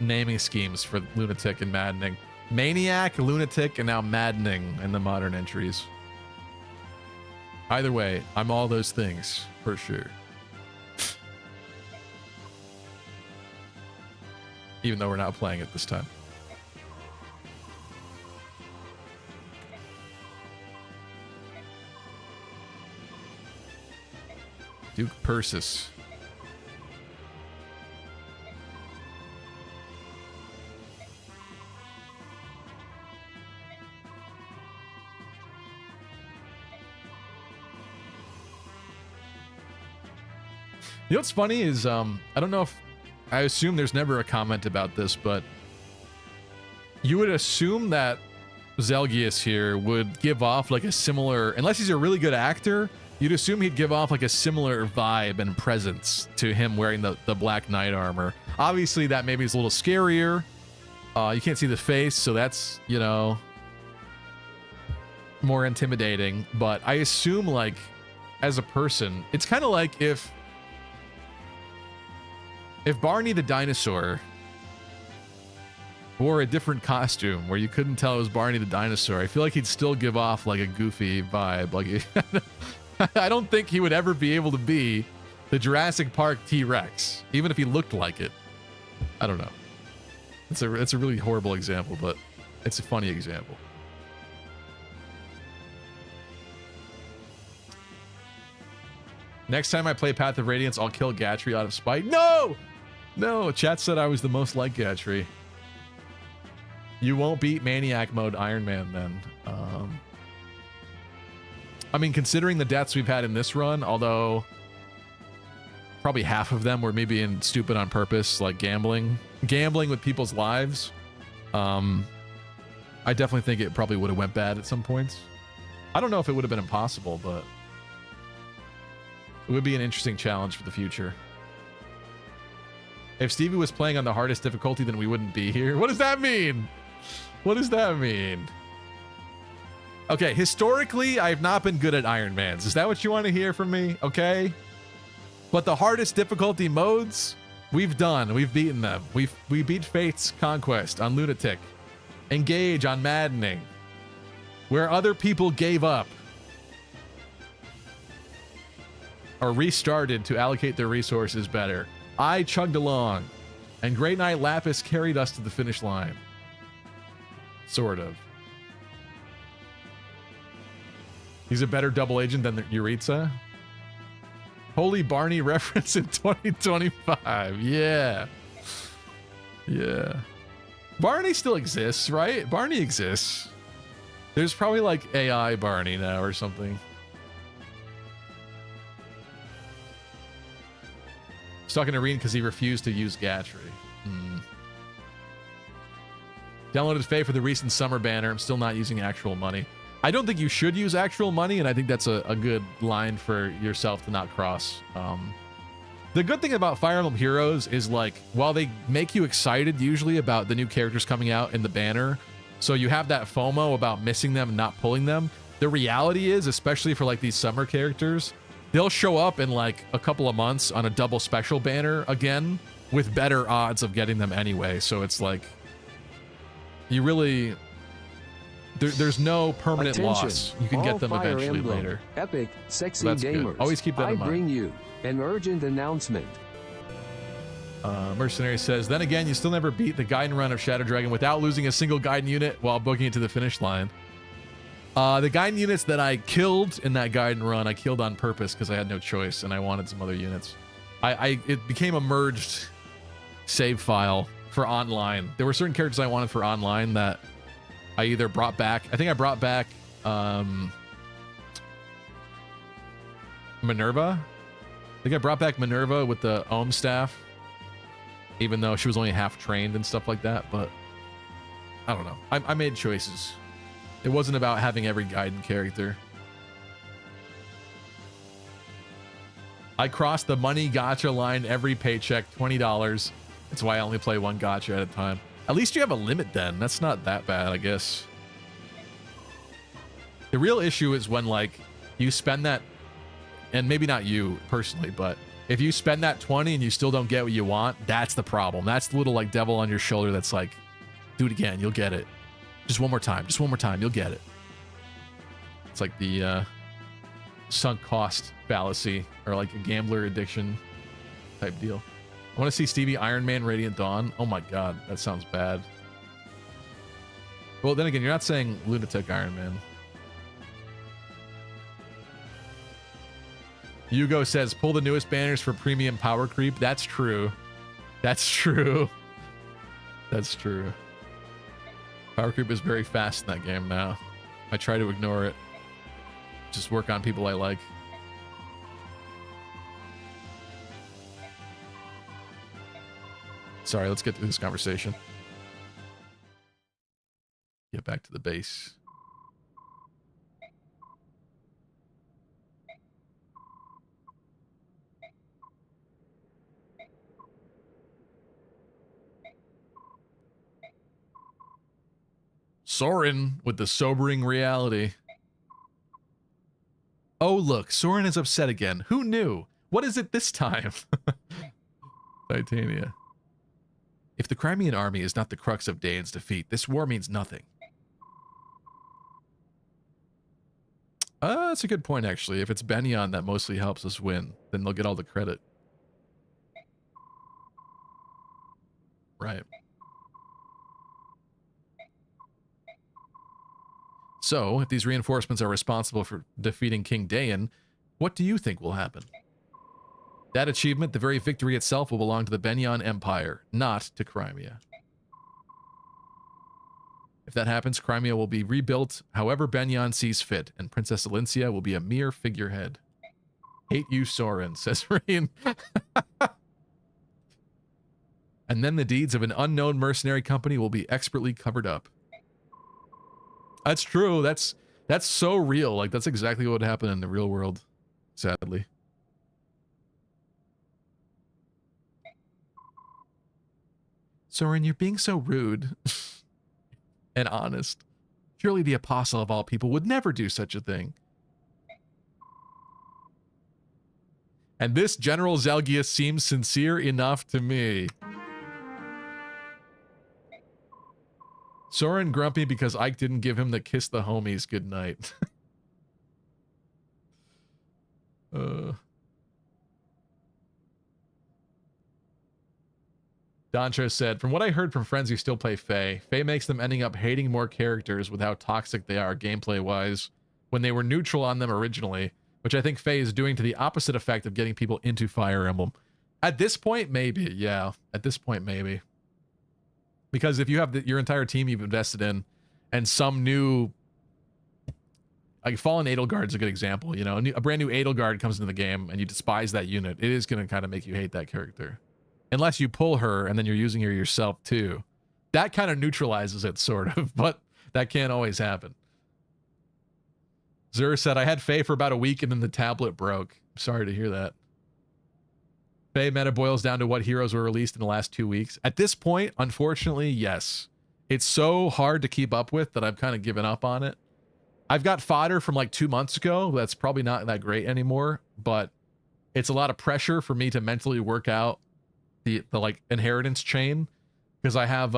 naming schemes for Lunatic and Maddening. Maniac, Lunatic, and now Maddening in the modern entries. Either way, I'm all those things, for sure. Even though we're not playing it this time. Duke Persis. You know what's funny is, I don't know if, I assume there's never a comment about this, but you would assume that Zelgius here would give off like a similar, unless he's a really good actor, you'd assume he'd give off like a similar vibe and presence to him wearing the Black Knight armor. Obviously, that maybe is a little scarier. You can't see the face, so that's, you know, more intimidating. But I assume, like, as a person, it's kind of like if Barney the dinosaur wore a different costume where you couldn't tell it was Barney the dinosaur, I feel like he'd still give off like a goofy vibe. Like, I don't think he would ever be able to be the Jurassic Park T-Rex, even if he looked like it. I don't know. It's a really horrible example, but it's a funny example. Next time I play Path of Radiance, I'll kill Gatry out of spite. No! No, chat said I was the most like Gatry. You won't beat Maniac mode Ironman then. I mean, considering the deaths we've had in this run, although probably half of them were me being stupid on purpose, like gambling with people's lives. I definitely think it probably would have went bad at some points. I don't know if it would have been impossible, but it would be an interesting challenge for the future. If Stevie was playing on the hardest difficulty, then we wouldn't be here. What does that mean? What does that mean? Okay, historically, I've not been good at Ironmans. Is that what you want to hear from me? Okay. But the hardest difficulty modes, we've done. We've beaten them. We beat Fate's Conquest on Lunatic. Engage on Maddening. Where other people gave up. Or restarted to allocate their resources better. I chugged along. And Great Knight Lapis carried us to the finish line. Sort of. He's a better double agent than Yuritsa. Holy Barney reference in 2025. Yeah. Yeah. Barney still exists, right? Barney exists. There's probably like AI Barney now or something. He's talking to Reen because he refused to use Gatry. Downloaded Faye for the recent summer banner. I'm still not using actual money. I don't think you should use actual money, and I think that's a good line for yourself to not cross. The good thing about Fire Emblem Heroes is, like, while they make you excited usually about the new characters coming out in the banner, so you have that FOMO about missing them and not pulling them, the reality is, especially for like these summer characters, they'll show up in like a couple of months on a double special banner again with better odds of getting them anyway. So it's like, you really... There's no permanent loss. You can get them Fire eventually Emblem, later. Epic, sexy That's gamers. good. Always keep that in mind. I bring you an urgent announcement. Mercenary says, then again, you still never beat the Gaiden run of Shadow Dragon without losing a single Gaiden unit while booking it to the finish line. The Gaiden units that I killed in that Gaiden run, I killed on purpose because I had no choice and I wanted some other units. It became a merged save file for online. There were certain characters I wanted for online that I either brought back. I think I brought back Minerva. I think I brought back Minerva with the Ohm staff, even though she was only half trained and stuff like that. But I don't know. I made choices. It wasn't about having every Gaiden character. I crossed the money gacha line every paycheck, $20. That's why I only play one gacha at a time. At least you have a limit then. That's not that bad, I guess. The real issue is when, like, you spend that, and maybe not you personally, but if you spend that 20 and you still don't get what you want, that's the problem. That's the little, like, devil on your shoulder that's like, do it again, you'll get it. Just one more time. Just one more time, you'll get it. It's like the sunk cost fallacy, or like a gambler addiction type deal. I want to see Stevie Ironman Radiant Dawn. Oh my god, that sounds bad. Well, then again, you're not saying Lunatic Ironman. Hugo says, pull the newest banners for premium power creep. That's true. That's true. That's true. Power creep is very fast in that game now. I try to ignore it. Just work on people I like. Sorry, let's get through this conversation. Get back to the base. Soren with the sobering reality. Oh, look, Soren is upset again. Who knew? What is it this time? Titania. If the Crimean army is not the crux of Dane's defeat, this war means nothing. That's a good point, actually. If it's Benyon that mostly helps us win, then they'll get all the credit. Right. So, if these reinforcements are responsible for defeating King Dayan, what do you think will happen? That achievement, the very victory itself, will belong to the Benyon Empire, not to Crimea. If that happens, Crimea will be rebuilt however Benyon sees fit, and Princess Alincia will be a mere figurehead. Hate you, Soren, says Reen. And then the deeds of an unknown mercenary company will be expertly covered up. That's true. That's so real. Like, that's exactly what happened in the real world, sadly. Soren, you're being so rude and honest. Surely the apostle of all people would never do such a thing. And this General Zelgius seems sincere enough to me. Soren grumpy because Ike didn't give him the kiss the homies goodnight. Doncho said, from what I heard from friends who still play Faye, Faye makes them ending up hating more characters with how toxic they are gameplay-wise when they were neutral on them originally, which I think Faye is doing to the opposite effect of getting people into Fire Emblem. At this point, maybe. Yeah, at this point, maybe. Because if you have your entire team you've invested in, and some new, like Fallen Edelgard's a good example, you know, a brand new Edelgard comes into the game and you despise that unit, it is going to kind of make you hate that character. Unless you pull her and then you're using her yourself too. That kind of neutralizes it, sort of, but that can't always happen. Zur said, I had Faye for about a week and then the tablet broke. Sorry to hear that. Faye meta boils down to what heroes were released in the last 2 weeks. At this point, unfortunately, yes. It's so hard to keep up with that I've kind of given up on it. I've got fodder from like 2 months ago. That's probably not that great anymore, but it's a lot of pressure for me to mentally work out the like inheritance chain, because I have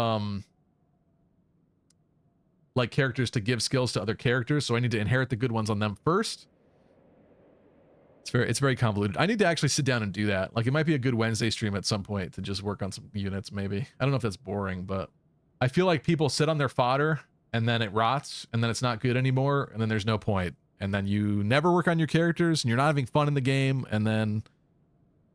like characters to give skills to other characters, so I need to inherit the good ones on them first. It's very convoluted. I need to actually sit down and do that. Like, it might be a good Wednesday stream at some point to just work on some units, maybe. I don't know if that's boring, but I feel like people sit on their fodder and then it rots and then it's not good anymore and then there's no point. And then you never work on your characters and you're not having fun in the game, and then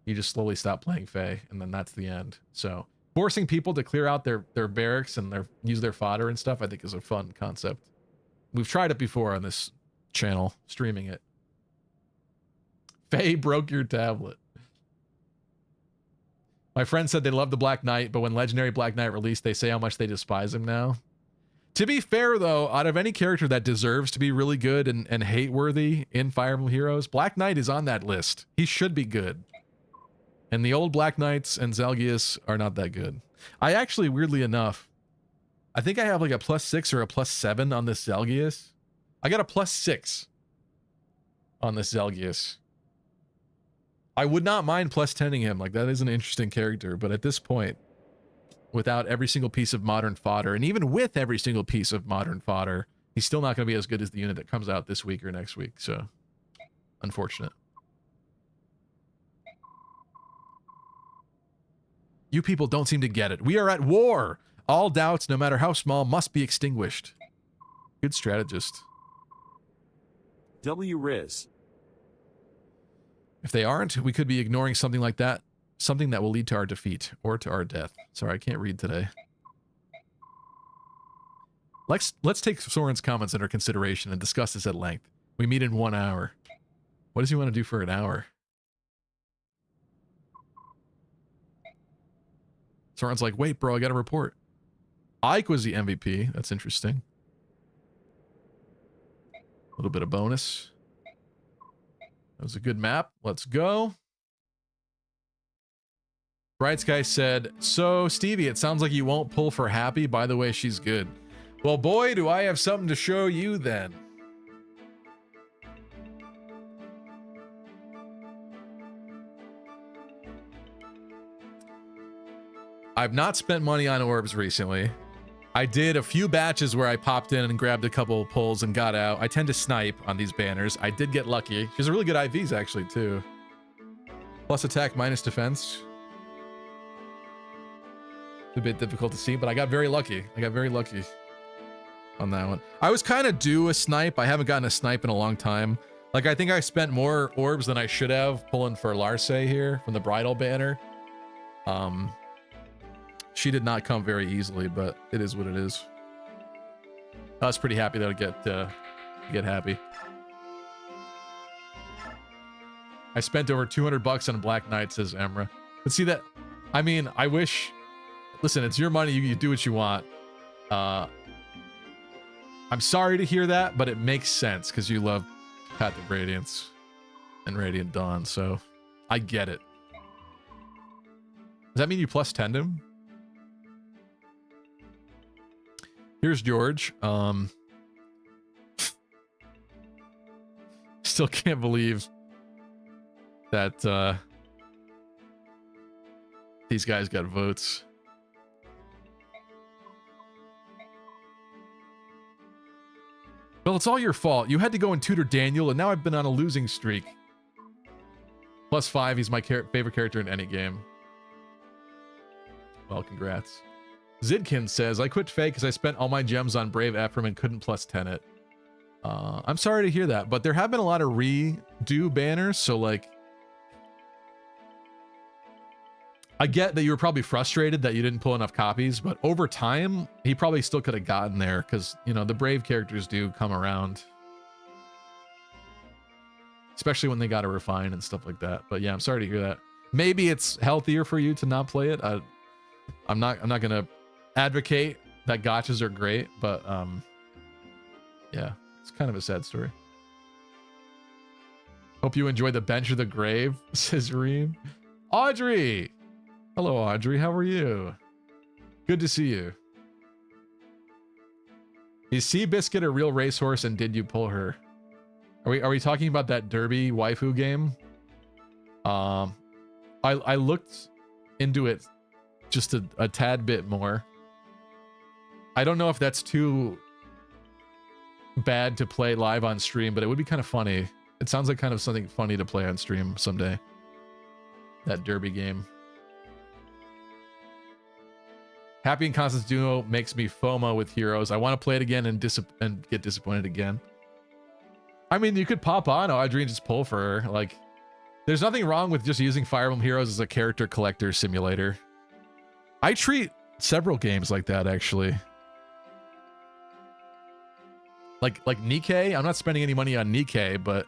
you just slowly stop playing Faye, and then that's the end. So forcing people to clear out their barracks and use their fodder and stuff, I think is a fun concept. We've tried it before on this channel, streaming it. Faye broke your tablet. My friend said they love the Black Knight, but when Legendary Black Knight released, they say how much they despise him now. To be fair, though, out of any character that deserves to be really good and hate-worthy in Fire Emblem Heroes, Black Knight is on that list. He should be good. And the old Black Knights and Zelgius are not that good. I actually, weirdly enough, I think I have like a +6 or a +7 on this Zelgius. I got a +6 on this Zelgius. I would not mind +10ing him. Like, that is an interesting character. But at this point, without every single piece of modern fodder, and even with every single piece of modern fodder, he's still not going to be as good as the unit that comes out this week or next week. So, unfortunate. You people don't seem to get it. We are at war. All doubts, no matter how small, must be extinguished. Good strategist. W Riz. If they aren't, we could be ignoring something like that. Something that will lead to our defeat or to our death. Sorry, I can't read today. Let's take Soren's comments under consideration and discuss this at length. We meet in 1 hour. What does he want to do for an hour? Soren's like, wait, bro, I got a report. Ike was the MVP. That's interesting. A little bit of bonus. That was a good map. Let's go. Bright Sky said, so, Stevie, it sounds like you won't pull for Happy. By the way, she's good. Well, boy, do I have something to show you then. I've not spent money on orbs recently. I did a few batches where I popped in and grabbed a couple of pulls and got out. I tend to snipe on these banners. I did get lucky. She's a really good IVs, actually, too. Plus attack, minus defense. It's a bit difficult to see, but I got very lucky. I got very lucky on that one. I was kind of due a snipe. I haven't gotten a snipe in a long time. Like, I think I spent more orbs than I should have pulling for Larce here from the bridal banner. She did not come very easily, but it is what it is. I was pretty happy that I get happy. I spent over 200 bucks on Black Knight, says Emra. But see that, I mean, I wish, listen, it's your money. You do what you want. I'm sorry to hear that, but it makes sense because you love Path of Radiance and Radiant Dawn, so I get it. Does that mean you +10'd him? Here's George. still can't believe that these guys got votes. Well, it's all your fault. You had to go and tutor Daniel, and now I've been on a losing streak. +5, he's my favorite character in any game. Well, congrats. Zidkin says, I quit Faye because I spent all my gems on Brave Ephraim and couldn't +10 it. I'm sorry to hear that, but there have been a lot of redo banners, so like... I get that you were probably frustrated that you didn't pull enough copies, but over time, he probably still could have gotten there, because, you know, the Brave characters do come around. Especially when they got to refine and stuff like that. But yeah, I'm sorry to hear that. Maybe it's healthier for you to not play it. I'm not gonna advocate that gotchas are great, but yeah, it's kind of a sad story. Hope you enjoy the bench of the grave, says Reem. Audrey! Hello, Audrey. How are you? Good to see you. Is Seabiscuit a real racehorse, and did you pull her? Are we talking about that Derby waifu game? I looked into it just a tad bit more. I don't know if that's too bad to play live on stream, but it would be kind of funny. It sounds like kind of something funny to play on stream someday. That Derby game. Happy and Constance Duo makes me FOMO with Heroes. I want to play it again and get disappointed again. I mean, you could pop on Audrey and just pull for her. Like, there's nothing wrong with just using Fire Emblem Heroes as a character collector simulator. I treat several games like that, actually. Like Nikkei. I'm not spending any money on Nikkei, but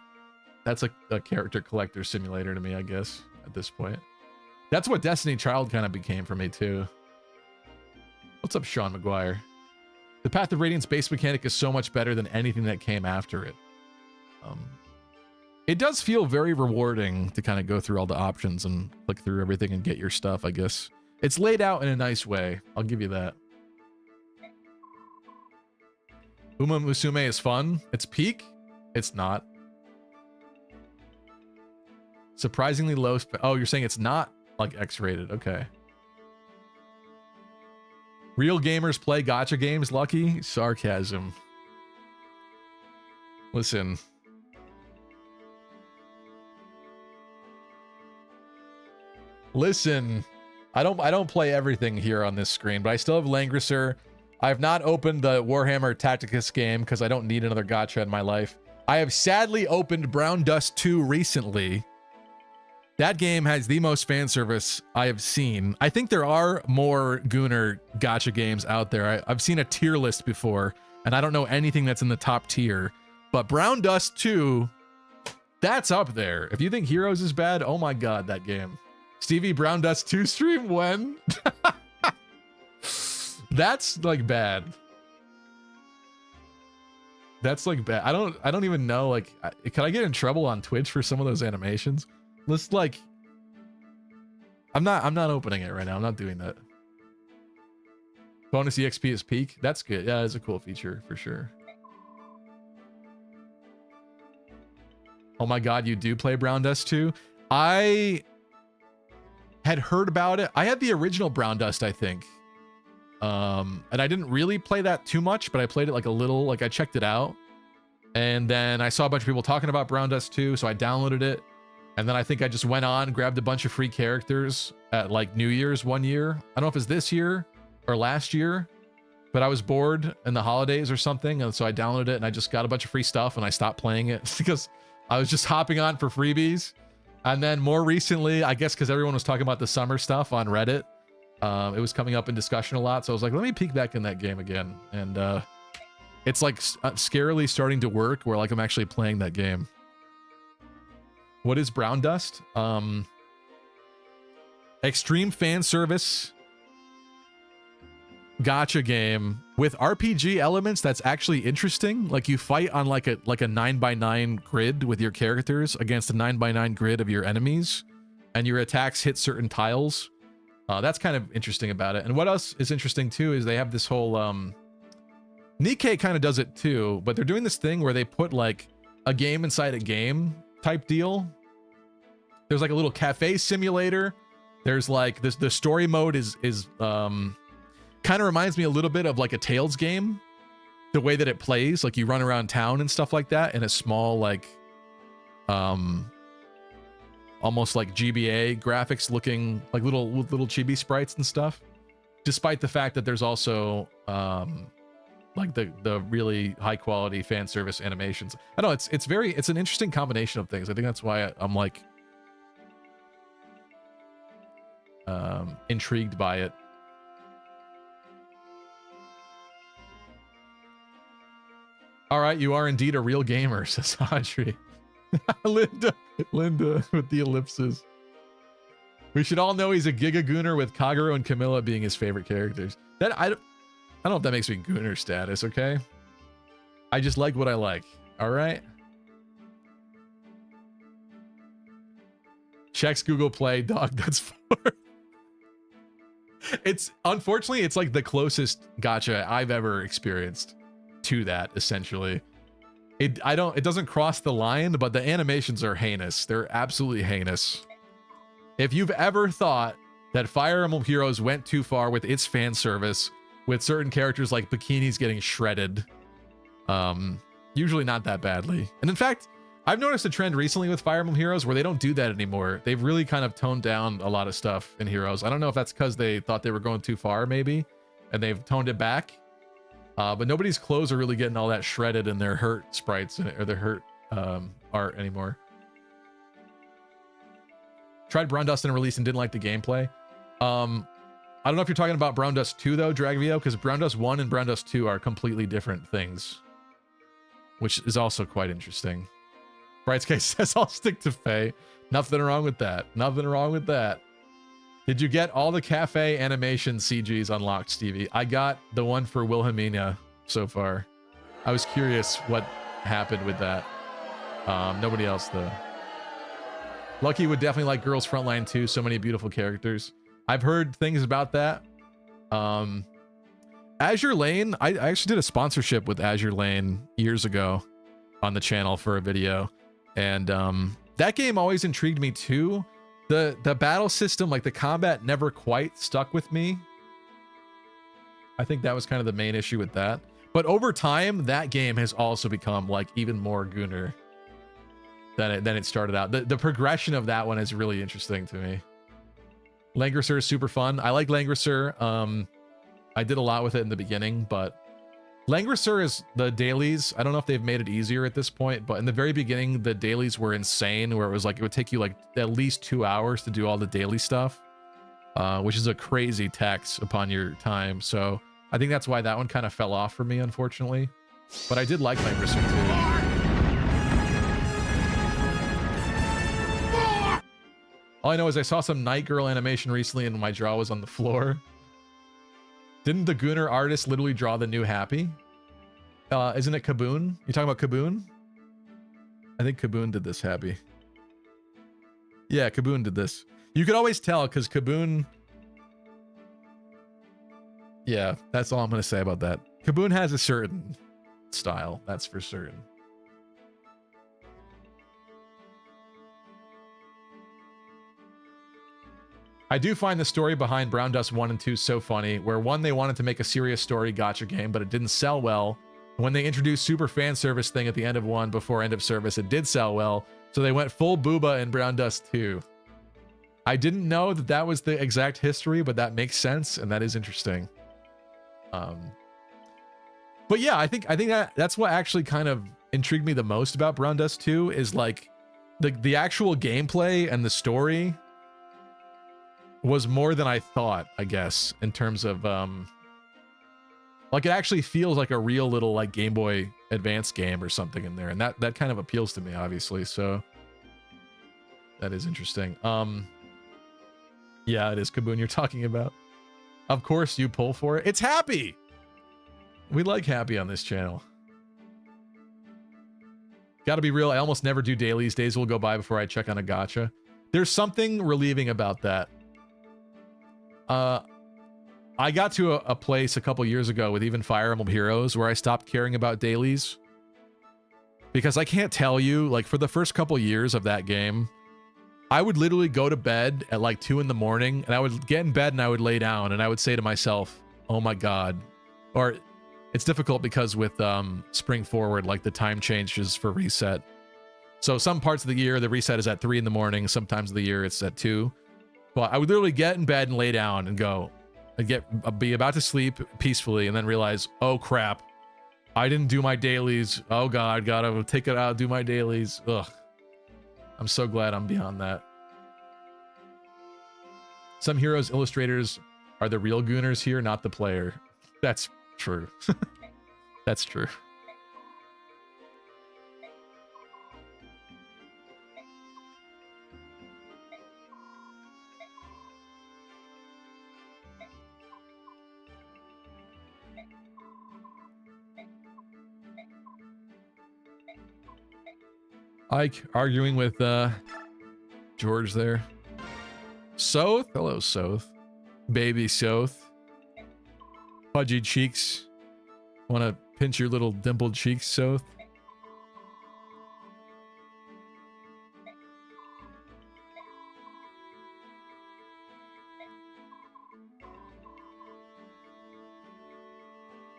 that's a character collector simulator to me, I guess, at this point. That's what Destiny Child kind of became for me, too. What's up, Sean McGuire? The Path of Radiance base mechanic is so much better than anything that came after it. It does feel very rewarding to kind of go through all the options and click through everything and get your stuff, I guess. It's laid out in a nice way. I'll give you that. Uma Musume is fun. It's peak. It's not. Surprisingly low. Oh, you're saying it's not like X-rated. Okay. Real gamers play gacha games, Lucky? Sarcasm. Listen. Listen. I don't play everything here on this screen, but I still have Langrisser. I have not opened the Warhammer Tacticus game because I don't need another gacha in my life. I have sadly opened Brown Dust 2 recently. That game has the most fan service I have seen. I think there are more Gunnar gacha games out there. I've seen a tier list before, and I don't know anything that's in the top tier. But Brown Dust 2, that's up there. If you think Heroes is bad, oh my god, that game. Stevie, Brown Dust 2 stream when? That's like bad. That's like bad. I don't even know, like, can I get in trouble on Twitch for some of those animations? Let's like, I'm not opening it right now. I'm not doing that. Bonus EXP is peak. That's good. Yeah, it's a cool feature for sure. Oh my god, you do play Brown Dust 2? I had heard about it. I had the original Brown Dust, I think. And I didn't really play that too much, but I played it like a little, like I checked it out. And then I saw a bunch of people talking about Brown Dust 2, so I downloaded it. And then I think I just went on, grabbed a bunch of free characters at like New Year's one year. I don't know if it's this year or last year, but I was bored in the holidays or something. And so I downloaded it and I just got a bunch of free stuff and I stopped playing it because I was just hopping on for freebies. And then more recently, I guess because everyone was talking about the summer stuff on Reddit, it was coming up in discussion a lot. So I was like, let me peek back in that game again. And it's like scarily starting to work where like I'm actually playing that game. What is Brown Dust? Extreme fan service gacha game with RPG elements that's actually interesting. Like you fight on like a 9x9 grid with your characters against a 9x9 grid of your enemies, and your attacks hit certain tiles. That's kind of interesting about it. And what else is interesting too is they have this whole Nikkei kind of does it too, but they're doing this thing where they put like a game inside a game type deal. There's like a little cafe simulator. There's like this, the story mode is kind of reminds me a little bit of like a Tales game, the way that it plays, like you run around town and stuff like that in a small, like almost like GBA graphics looking, like little chibi sprites and stuff, despite the fact that there's also like the really high quality fan service animations. I know it's an interesting combination of things. I think that's why I'm like intrigued by it. All right, you are indeed a real gamer, says Audrey. Linda with the ellipses. We should all know he's a Giga Gooner, with Kagero and Camilla being his favorite characters. That I don't know if that makes me Gooner status, okay? I just like what I like. All right. Checks Google Play, dog. That's 4. It's unfortunately it's like the closest gacha I've ever experienced to that, essentially. It doesn't cross the line, but the animations are heinous. They're absolutely heinous. If you've ever thought that Fire Emblem Heroes went too far with its fan service, with certain characters like bikinis getting shredded, usually not that badly. And in fact, I've noticed a trend recently with Fire Emblem Heroes where they don't do that anymore. They've really kind of toned down a lot of stuff in Heroes. I don't know if that's because they thought they were going too far, maybe, and they've toned it back. But nobody's clothes are really getting all that shredded in their hurt sprites or their hurt art anymore. Tried Brown Dust in a release and didn't like the gameplay. I don't know if you're talking about Brown Dust 2 though, Dragvio, because Brown Dust 1 and Brown Dust 2 are completely different things, which is also quite interesting. Brightsky says I'll stick to Faye. Nothing wrong with that. Nothing wrong with that. Did you get all the cafe animation CGs unlocked, Stevie? I got the one for Wilhelmina so far. I was curious what happened with that. Nobody else though. Lucky would definitely like Girls Frontline too. So many beautiful characters. I've heard things about that. Azure Lane, I actually did a sponsorship with Azure Lane years ago on the channel for a video. And that game always intrigued me too. The battle system, like the combat, never quite stuck with me. I think that was kind of the main issue with that. But over time, that game has also become like even more Gooner than it started out. The progression of that one is really interesting to me. Langrisser is super fun. I like Langrisser. I did a lot with it in the beginning, but Langrisser is the dailies. I don't know if they've made it easier at this point, but in the very beginning, the dailies were insane, where it was like, it would take you like at least 2 hours to do all the daily stuff, which is a crazy tax upon your time. So I think that's why that one kind of fell off for me, unfortunately. But I did like Langrisser too. All I know is I saw some Night Girl animation recently and my jaw was on the floor. Didn't the Gooner artist literally draw the new Happy? Isn't it Kaboon? You talking about Kaboon? I think Kaboon did this Happy. Yeah, Kaboon did this. You could always tell because Kaboon... Yeah, that's all I'm going to say about that. Kaboon has a certain style, that's for certain. I do find the story behind Brown Dust 1 and 2 so funny, where 1, they wanted to make a serious story gacha game, but it didn't sell well. When they introduced super fan service thing at the end of 1 before end of service, it did sell well, so they went full booba in Brown Dust 2. I didn't know that that was the exact history, but that makes sense, and that is interesting. But yeah, I think that's what actually kind of intrigued me the most about Brown Dust 2 is like the actual gameplay and the story was more than I thought, I guess, in terms of like it actually feels like a real little like Game Boy Advance game or something in there, and that kind of appeals to me, obviously. So that is interesting. Yeah, it is Kaboon you're talking about. Of course you pull for it. It's Happy. We like Happy on this channel. Gotta be real, I almost never do dailies. Days will go by before I check on a gacha. There's something relieving about that. I got to a place a couple years ago with even Fire Emblem Heroes where I stopped caring about dailies because I can't tell you, like, for the first couple years of that game, I would literally go to bed at like 2 in the morning, and I would get in bed and I would lay down and I would say to myself, oh my God. Or it's difficult because with Spring Forward, like the time changes for reset. So some parts of the year, the reset is at 3 in the morning. Sometimes of the year it's at 2. But I would literally get in bed and lay down and go, I'd be about to sleep peacefully and then realize, oh crap, I didn't do my dailies. Oh God, gotta take it out, do my dailies. Ugh. I'm so glad I'm beyond that. Some heroes illustrators are the real gooners here, not the player. That's true. That's true. Ike arguing with George there. Soth, hello Soth. Baby Soth. Pudgy cheeks. Want to pinch your little dimpled cheeks, Soth?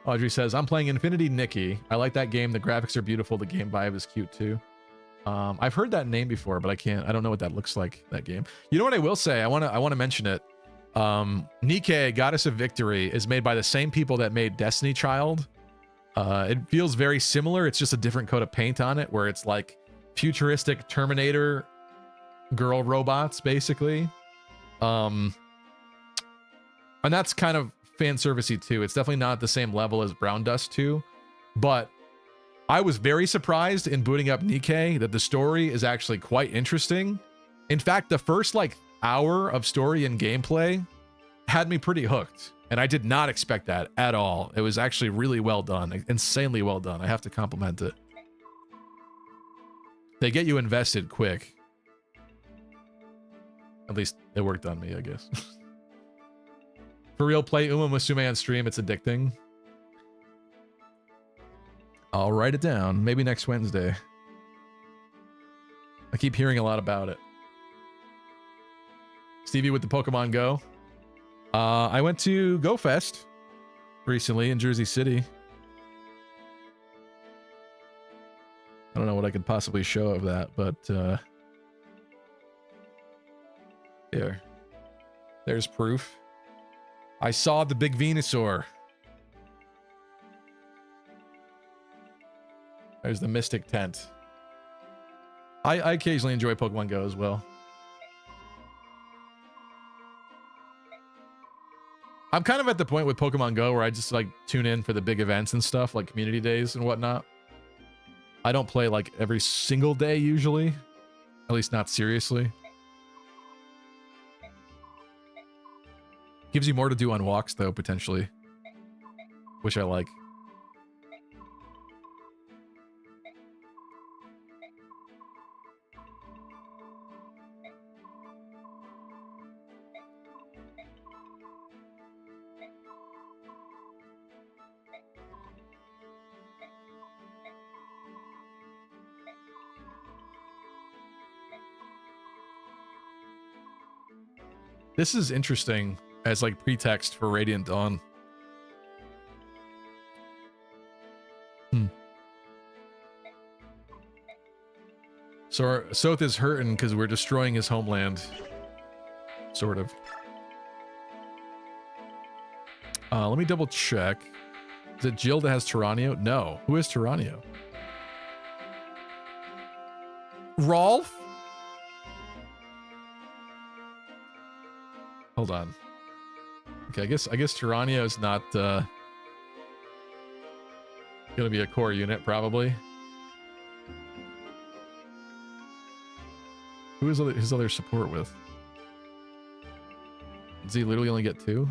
Audrey says, I'm playing Infinity Nikki. I like that game. The graphics are beautiful. The game vibe is cute too. I've heard that name before, but I don't know what that looks like, that game. You know what I will say? I want to mention it. Nikke, Goddess of Victory, is made by the same people that made Destiny Child. It feels very similar. It's just a different coat of paint on it, where it's like futuristic Terminator girl robots, basically. And that's kind of fan servicey too. It's definitely not at the same level as Brown Dust 2, but I was very surprised in booting up Nikke that the story is actually quite interesting. In fact, the first like hour of story and gameplay had me pretty hooked, and I did not expect that at all. It was actually really well done, insanely well done. I have to compliment it. They get you invested quick. At least it worked on me, I guess. For real, play Uma Musume on stream. It's addicting. I'll write it down. Maybe next Wednesday. I keep hearing a lot about it. Stevie with the Pokemon Go. I went to Go Fest recently in Jersey City. I don't know what I could possibly show of that, but here. There's proof. I saw the big Venusaur. There's the Mystic Tent. I occasionally enjoy Pokemon Go as well. I'm kind of at the point with Pokemon Go where I just like tune in for the big events and stuff, like community days and whatnot. I don't play like every single day usually, at least not seriously. Gives you more to do on walks though, potentially, which I like. This is interesting as like pretext for Radiant Dawn. So Soth is hurting because we're destroying his homeland. Sort of. Let me double check. Is it Jill that has Tyranio? No. Who is Tyranio? Rolf? Hold on. Okay, I guess Tyranio is not gonna be a core unit, probably. Who is his other support with? Does he literally only get 2?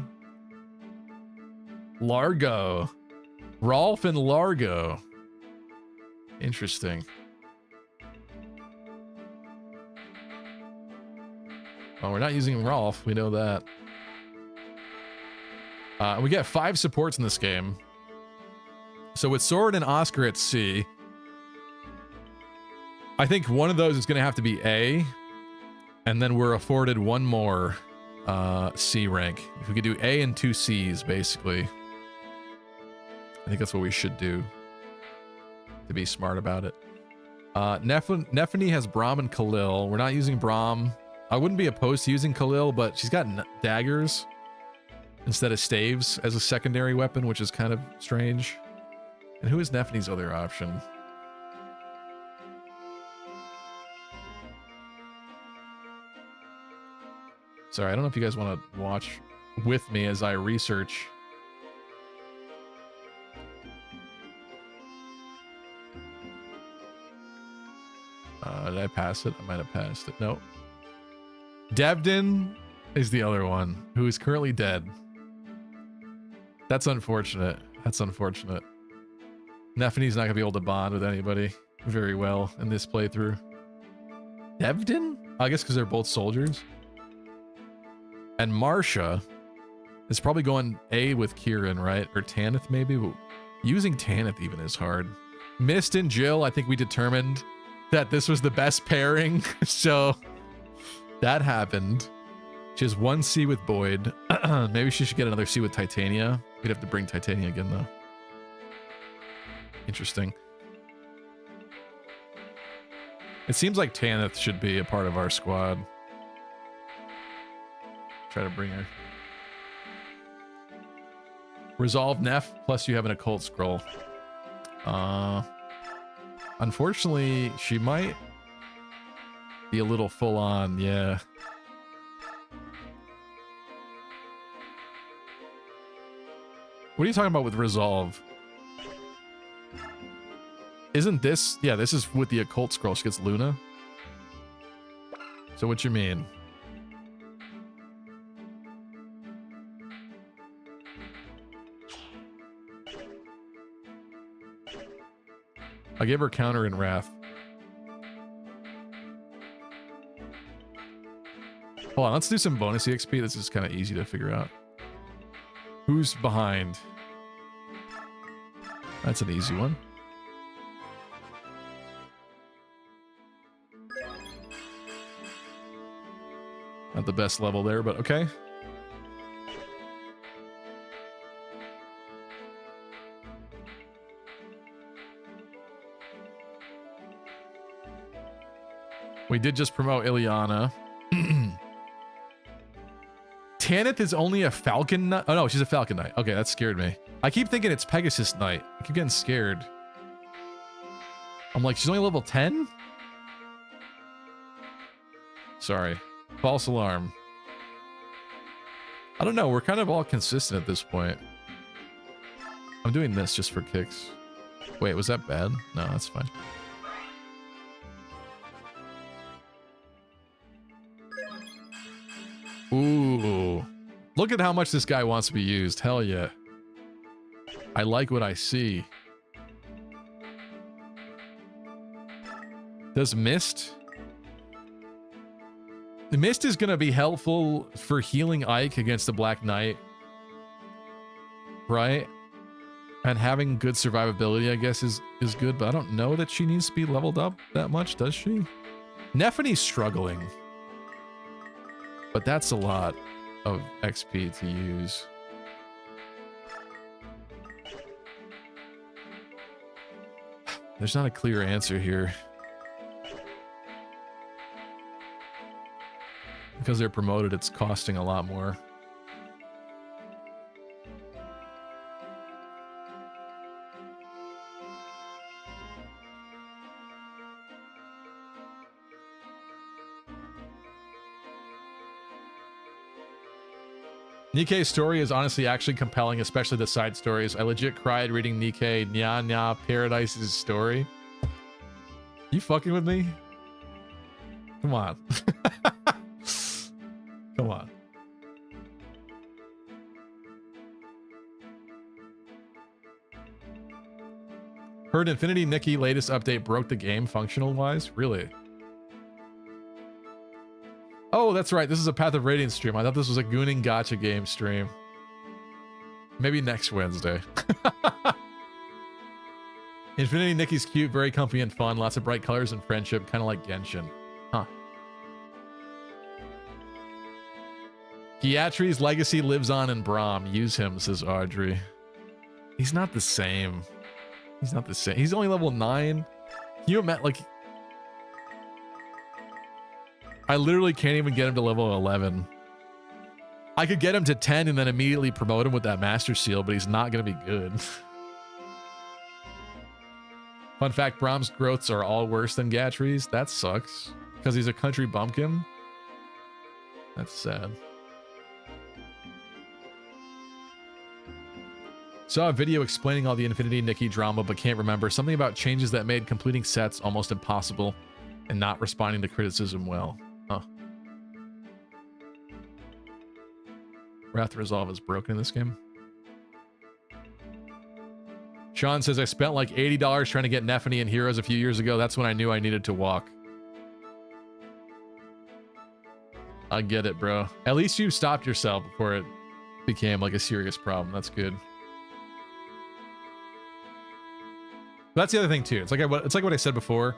Largo. Rolf and Largo. Interesting. Oh, we're not using Rolf. We know that. We get 5 supports in this game. So with Sword and Oscar at C, I think one of those is going to have to be A, and then we're afforded one more C rank. If we could do A and 2 Cs, basically. I think that's what we should do to be smart about it. Nephany has Braum and Khalil. We're not using Braum. I wouldn't be opposed to using Khalil, but she's got daggers instead of staves as a secondary weapon, which is kind of strange. And who is Nephany's other option? Sorry, I don't know if you guys want to watch with me as I research. Did I pass it? I might have passed it. No. Devdin is the other one who is currently dead. That's unfortunate. That's unfortunate. Nephany's not going to be able to bond with anybody very well in this playthrough. Devdin? I guess because they're both soldiers. And Marsha is probably going A with Kieran, right? Or Tanith, maybe? But using Tanith even is hard. Mist and Jill, I think we determined that this was the best pairing. So that happened. She has 1 C with Boyd. Maybe she should get another C with Titania. We'd have to bring Titania again, though. Interesting. It seems like Tanith should be a part of our squad. Try to bring her. Resolve Neff, plus you have an occult scroll. Unfortunately, she might be a little full on, yeah. What are you talking about with Resolve? Isn't this... Yeah, this is with the occult scroll. She gets Luna. So what you mean? I gave her counter in Wrath. Hold on, let's do some bonus EXP. This is kind of easy to figure out. Who's behind? That's an easy one. Not the best level there, but okay. We did just promote Ileana. Tanith is only a Falcon Knight. Oh no, she's a Falcon Knight. Okay, that scared me. I keep thinking it's Pegasus Knight. I keep getting scared. I'm like, she's only level 10? Sorry. False alarm. I don't know. We're kind of all consistent at this point. I'm doing this just for kicks. Wait, was that bad? No, that's fine. Ooh. Look at how much this guy wants to be used. Hell yeah. I like what I see. Does Mist? The Mist is going to be helpful for healing Ike against the Black Knight. Right? And having good survivability, I guess, is good. But I don't know that she needs to be leveled up that much, does she? Nephany's struggling. But that's a lot of XP to use. There's not a clear answer here. Because they're promoted, it's costing a lot more. Nikkei's story is honestly actually compelling, especially the side stories. I legit cried reading Nikkei Nya Nya Paradise's story. You fucking with me? Come on. Come on. Heard Infinity Nikki latest update broke the game functional wise? Really? Oh, that's right. This is a Path of Radiance stream. I thought this was a Gooning Gacha game stream. Maybe next Wednesday. Infinity Nikki's cute, very comfy and fun. Lots of bright colors and friendship, kind of like Genshin. Huh. Giatri's legacy lives on in Braum. Use him, says Audrey. He's not the same. He's not the same. He's only level 9. Can you imagine, like... I literally can't even get him to level 11. I could get him to 10 and then immediately promote him with that Master Seal, but he's not going to be good. Fun fact, Braum's growths are all worse than Gatri's. That sucks. Because he's a country bumpkin. That's sad. Saw a video explaining all the Infinity Nikki drama, but can't remember. Something about changes that made completing sets almost impossible and not responding to criticism well. Huh. Wrath Resolve is broken in this game. Sean says, I spent like $80 trying to get Nephany in Heroes a few years ago. That's when I knew I needed to walk. I get it, bro. At least you stopped yourself before it became like a serious problem. That's good. That's the other thing too. It's like what I said before.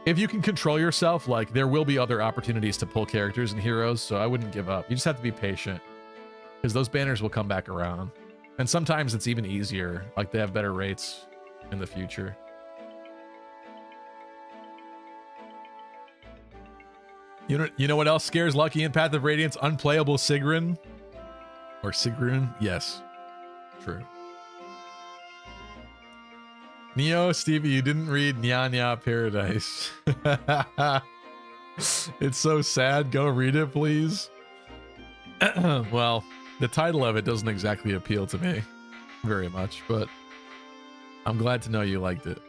If you can control yourself, like there will be other opportunities to pull characters and heroes. So I wouldn't give up. You just have to be patient because those banners will come back around. And sometimes it's even easier. Like they have better rates in the future. You know what else scares Lucky in Path of Radiance? Unplayable Sigrun. Or Sigrun? Yes. True. Neo, Stevie, you didn't read Nya Nya Paradise. It's so sad. Go read it, please. Well, the title of it doesn't exactly appeal to me very much, but I'm glad to know you liked it.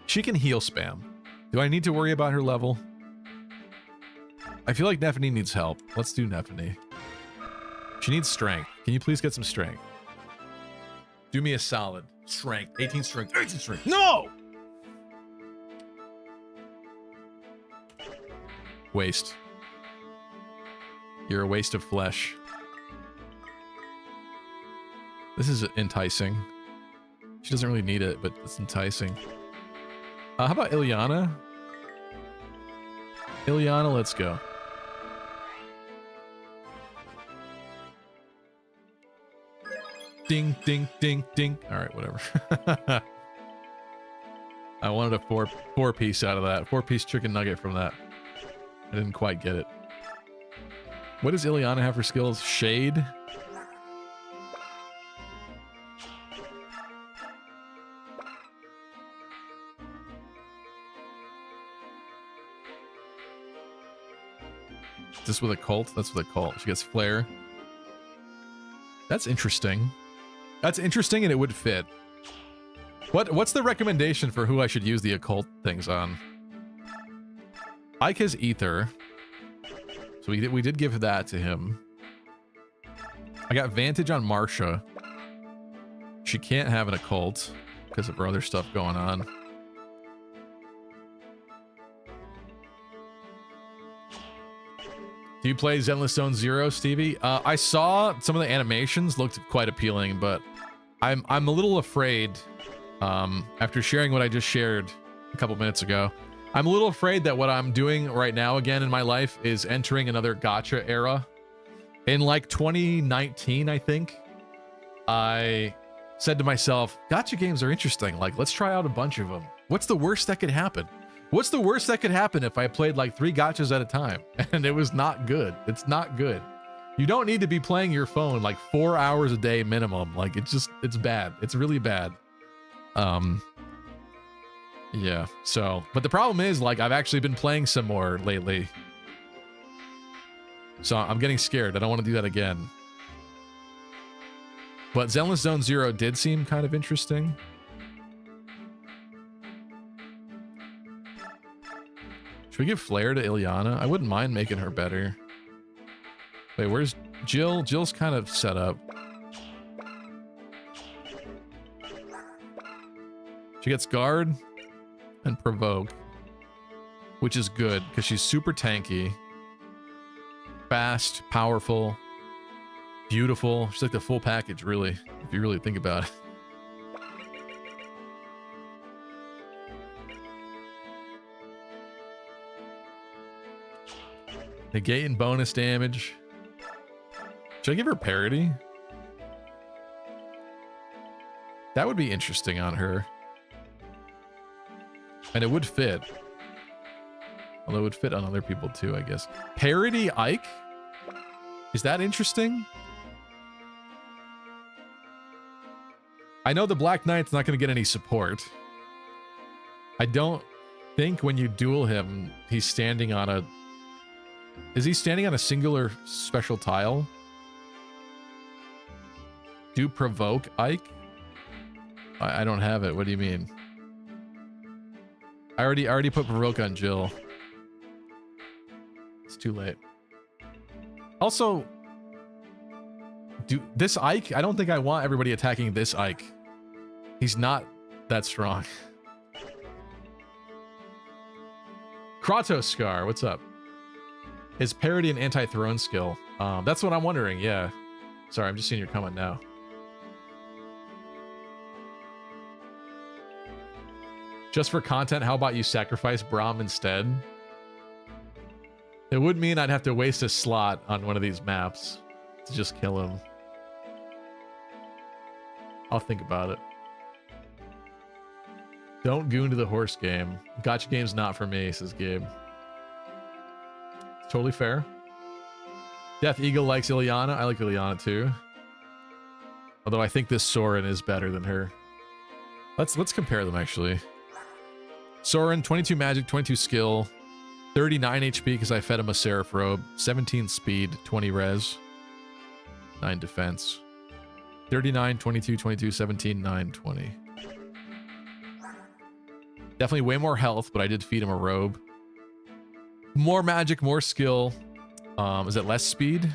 She can heal spam. Do I need to worry about her level? I feel like Nephany needs help. Let's do Nephany. She needs strength. Can you please get some strength? Do me a solid. Strength. 18 strength. 18 strength. No! Waste. You're a waste of flesh. This is enticing. She doesn't really need it, but it's enticing. How about Ilyana? Ilyana, let's go. Ding, ding, ding, ding. All right, whatever. I wanted a four-piece out of that. Four-piece chicken nugget from that. I didn't quite get it. What does Ilyana have for skills? Shade? Is this with a cult? That's with a cult. She gets flare. That's interesting. That's interesting, and it would fit. What's the recommendation for who I should use the occult things on? Ike has ether, so we did give that to him. I got Vantage on Marsha. She can't have an occult because of her other stuff going on. Do you play Zenless Zone Zero, Stevie? I saw some of the animations looked quite appealing, but I'm a little afraid. After sharing what I just shared a couple minutes ago, I'm a little afraid that what I'm doing right now again in my life is entering another gacha era. In like 2019, I think, I said to myself, gacha games are interesting. Like, let's try out a bunch of them. What's the worst that could happen? What's the worst that could happen if I played like 3 gachas at a time? And it was not good. It's not good. You don't need to be playing your phone like 4 hours a day minimum. Like it's bad. It's really bad. Yeah, so, but the problem is like I've actually been playing some more lately. So I'm getting scared. I don't want to do that again. But Zenless Zone Zero did seem kind of interesting. Should we give Flare to Ilyana? I wouldn't mind making her better. Wait, where's Jill? Jill's kind of set up. She gets Guard and Provoke, which is good because she's super tanky, fast, powerful, beautiful. She's like the full package, really, if you really think about it. Negate and bonus damage. Should I give her parity? That would be interesting on her. And it would fit. Although it would fit on other people too, I guess. Parody Ike? Is that interesting? I know the Black Knight's not going to get any support. I don't think when you duel him, he's standing on a... Is he standing on a singular special tile? Do provoke Ike? I don't have it. What do you mean? I already put provoke on Jill. It's too late. Also, this Ike, I don't think I want everybody attacking this Ike. He's not that strong. Kratos Scar, what's up? His parody and anti-throne skill. That's what I'm wondering, yeah. Sorry, I'm just seeing your comment now. Just for content, how about you sacrifice Braum instead? It would mean I'd have to waste a slot on one of these maps to just kill him. I'll think about it. Don't goon to the horse game. Gotcha game's not for me, says Gabe. It's totally fair. Death Eagle likes Ilyana. I like Ilyana too. Although I think this Soren is better than her. Let's compare them actually. Soren, 22 magic, 22 skill, 39 HP because I fed him a Seraph Robe, 17 speed, 20 res, 9 defense. 39, 22, 22, 17, 9, 20. Definitely way more health, but I did feed him a robe. More magic, more skill. Is it less speed?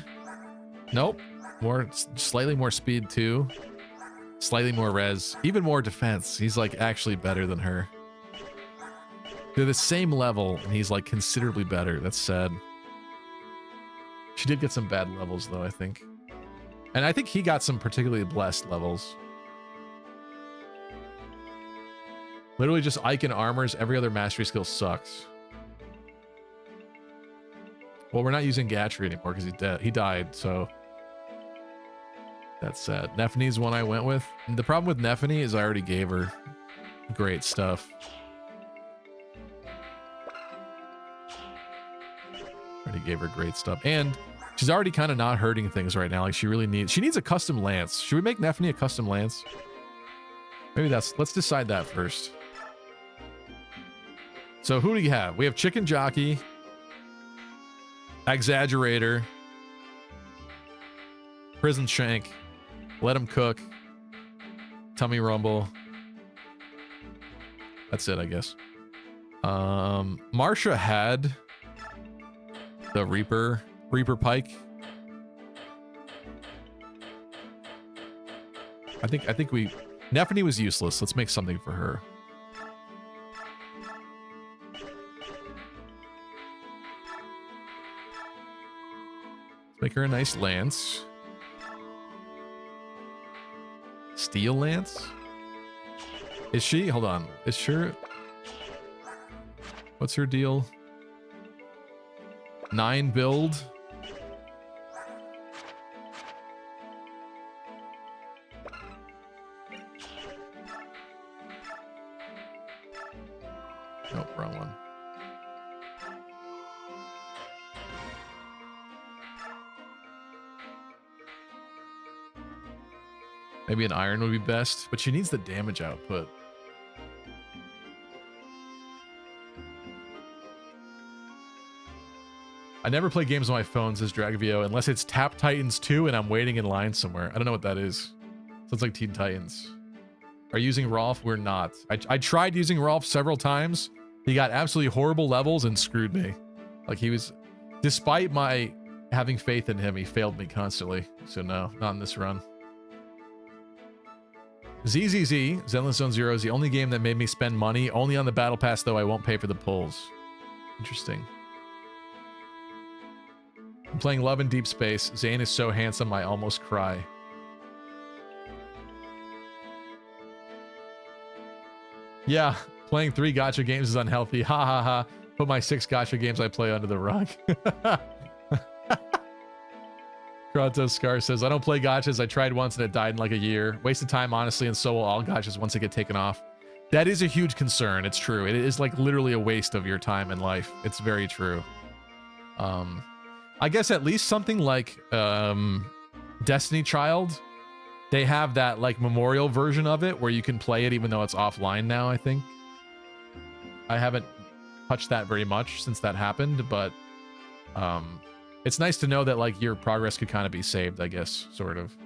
Nope. Slightly more speed too. Slightly more res. Even more defense. He's like actually better than her. They're the same level, and he's like considerably better. That's sad. She did get some bad levels though, I think. And I think he got some particularly blessed levels. Literally just Ike and armors. Every other mastery skill sucks. Well, we're not using Gatry anymore because he's dead. He died, so that's sad. Nephani's one I went with. And the problem with Nephany is I already gave her great stuff. Already gave her great stuff, and she's already kind of not hurting things right now. Like she needs a custom lance. Should we make Nephany a custom lance? Maybe let's decide that first. So who do you have? We have Chicken Jockey, Exaggerator, Prison Shank, Let Him Cook, Tummy Rumble. That's it, I guess. Marsha had the Reaper Pike. I think Nephany was useless. Let's make something for her. Let's make her a nice lance. Steel lance? Is she? Hold on. Is sure? What's her deal? 9 build. Nope, wrong one. Maybe an iron would be best, but she needs the damage output. I never play games on my phone, says Dragvio, unless it's Tap Titans 2 and I'm waiting in line somewhere. I don't know what that is. Sounds like Teen Titans. Are you using Rolf? We're not. I tried using Rolf several times. He got absolutely horrible levels and screwed me. Like he was, despite my having faith in him, he failed me constantly. So no, not in this run. ZZZ, Zenless Zone Zero is the only game that made me spend money. Only on the Battle Pass, though. I won't pay for the pulls. Interesting. I'm playing Love in Deep Space. Zane is so handsome, I almost cry. Yeah, playing 3 gacha games is unhealthy. Ha ha ha. Put my 6 gacha games I play under the rug. Kratos Scar says, I don't play gachas. I tried once and it died in like a year. Waste of time, honestly, and so will all gachas once they get taken off. That is a huge concern. It's true. It is like literally a waste of your time in life. It's very true. I guess at least something like Destiny Child, they have that like memorial version of it where you can play it even though it's offline now, I think. I haven't touched that very much since that happened, but it's nice to know that like your progress could kind of be saved, I guess, sort of.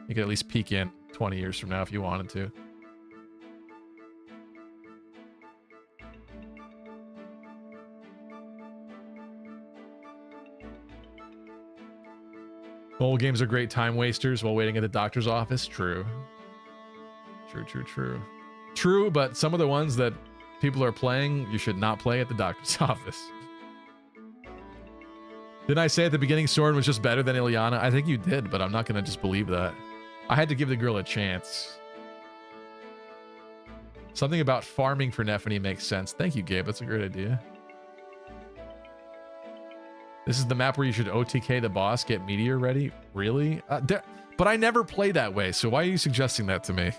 You could at least peek in 20 years from now if you wanted to. Old games are great time wasters while waiting at the doctor's office. True. True, but some of the ones that people are playing, you should not play at the doctor's office. Didn't I say at the beginning Soren was just better than Ilyana? I think you did, but I'm not going to just believe that. I had to give the girl a chance. Something about farming for Nephany makes sense. Thank you, Gabe. That's a great idea. This is the map where you should OTK the boss, get Meteor ready? Really? But I never play that way, so why are you suggesting that to me?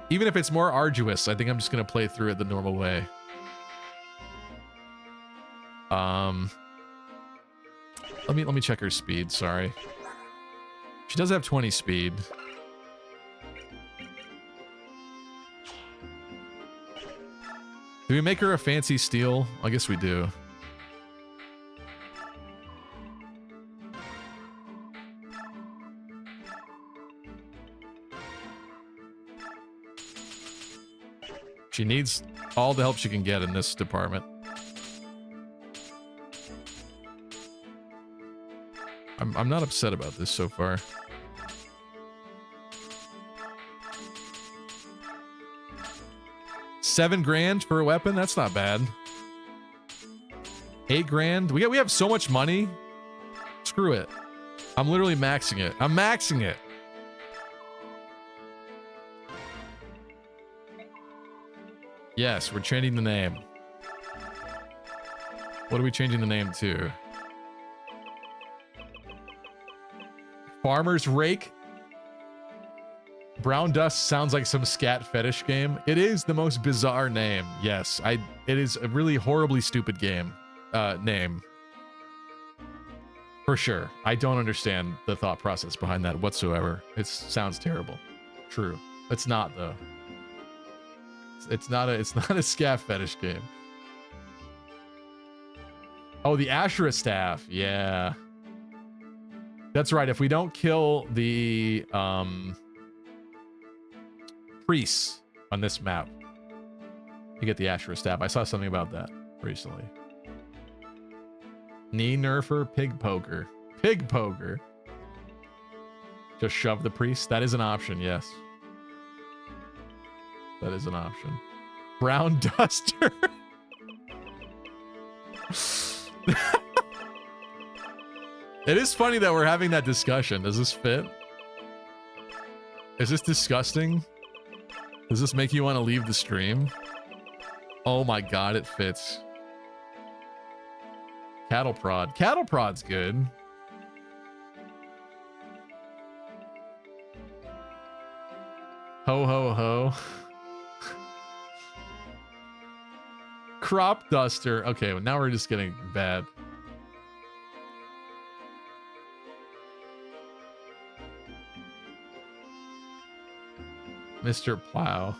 Even if it's more arduous, I think I'm just going to play through it the normal way. Let me check her speed, sorry. She does have 20 speed. Do we make her a fancy steel? I guess we do. She needs all the help she can get in this department. I'm not upset about this so far. $7 grand for a weapon? That's not bad. $8 grand? We have so much money. Screw it. I'm literally maxing it. I'm maxing it. Yes, we're changing the name. What are we changing the name to? Farmer's Rake? Brown Dust sounds like some scat fetish game. It is the most bizarre name. Yes, it is a really horribly stupid game. Name. For sure. I don't understand the thought process behind that whatsoever. It sounds terrible. True. It's not though. It's not a scat fetish game. Oh, the Ashura staff. Yeah. That's right. If we don't kill the priests on this map, you get the Ashura staff. I saw something about that recently. Knee nerfer, pig poker. Pig poker. Just shove the priest. That is an option, yes. That is an option. Brown duster. It is funny that we're having that discussion. Does this fit? Is this disgusting? Does this make you want to leave the stream? Oh my god, it fits. Cattle prod. Cattle prod's good. Ho ho ho. Crop duster. Okay, well, now we're just getting bad. Mr. Plow.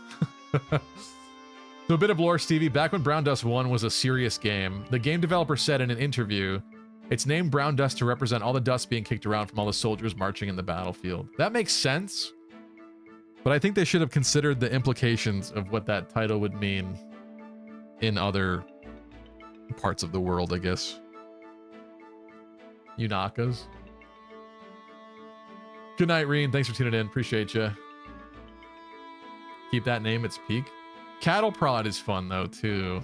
So a bit of lore, Stevie. Back when Brown Dust 1 was a serious game, the game developer said in an interview, it's named Brown Dust to represent all the dust being kicked around from all the soldiers marching in the battlefield. That makes sense, but I think they should have considered the implications of what that title would mean in other parts of the world, I guess. Unakas. Good night, Reen. Thanks for tuning in. Appreciate you. Keep that name its peak. Cattle prod is fun though too.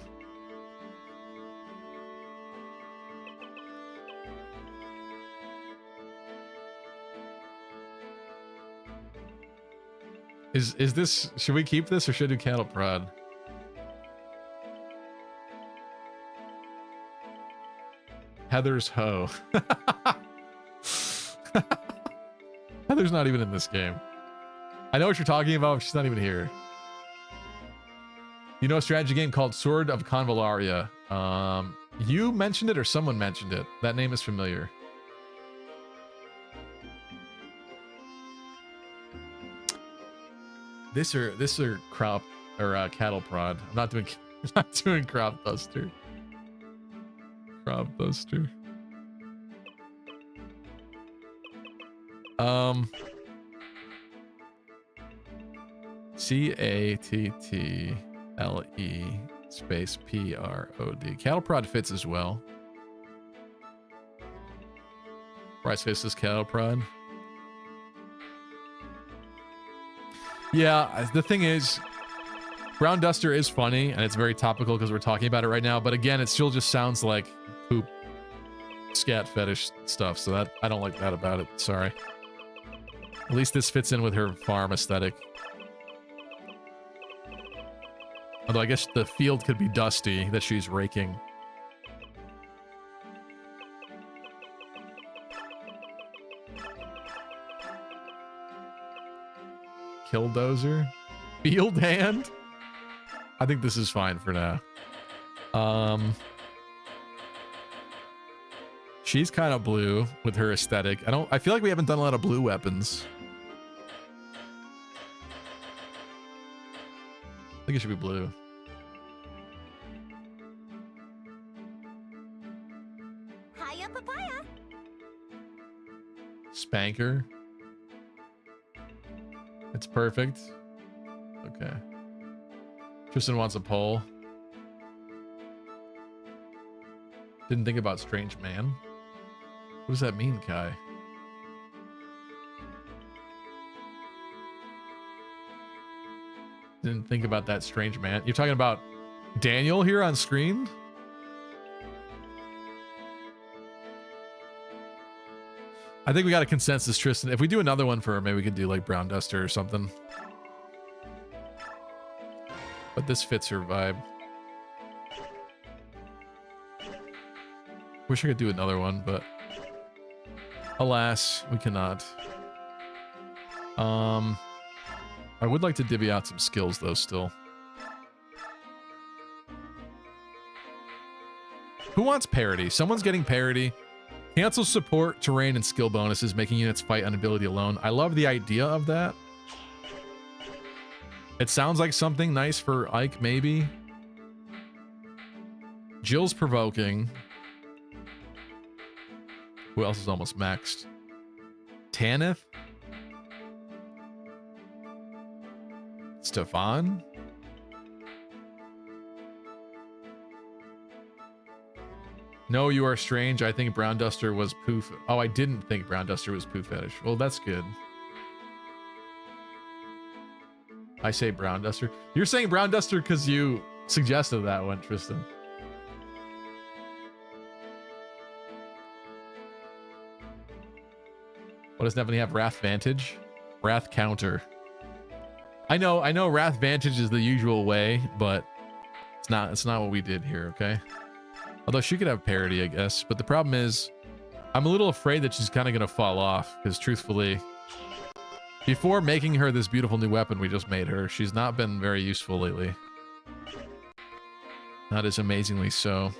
Is this, should we keep this or should I do cattle prod? Heather's hoe. Heather's not even in this game. I know what you're talking about, but she's not even here. You know a strategy game called Sword of Convallaria? You mentioned it or someone mentioned it. That name is familiar. This are crop or cattle prod. I'm not doing crop duster. Crop duster. CATTLE space PROD. Cattle prod fits as well. Rice Fist is cattle prod. Yeah, the thing is, Brown Duster is funny and it's very topical because we're talking about it right now. But again, it still just sounds like poop, scat fetish stuff. So that I don't like that about it. Sorry. At least this fits in with her farm aesthetic. Although I guess the field could be dusty that she's raking. Killdozer? Field hand? I think this is fine for now. She's kind of blue with her aesthetic. I feel like we haven't done a lot of blue weapons. I think it should be blue. Hiya, papaya. Spanker. It's perfect. Okay. Tristan wants a pole. Didn't think about Strange Man. What does that mean, Kai? Didn't think about that Strange Man. You're talking about Daniel here on screen? I think we got a consensus, Tristan. If we do another one for her, maybe we could do like Brown Duster or something. But this fits her vibe. Wish I could do another one, but alas, we cannot. I would like to divvy out some skills though still. Who wants parity? Someone's getting parity. Cancel support, terrain, and skill bonuses, making units fight on ability alone. I love the idea of that. It sounds like something nice for Ike, maybe. Jill's provoking. Who else is almost maxed? Tanith? Stefan? No, you are strange. I think Brown Duster was poof. Oh, I didn't think Brown Duster was poo fetish. Well, that's good. I say Brown Duster. You're saying Brown Duster because you suggested that one, Tristan. What does Stephanie have? Wrath Vantage? Wrath Counter. I know Wrath Vantage is the usual way, but it's not what we did here, okay? Although she could have parity, I guess. But the problem is, I'm a little afraid that she's kind of going to fall off. Because truthfully, before making her this beautiful new weapon we just made her, she's not been very useful lately. Not as amazingly so.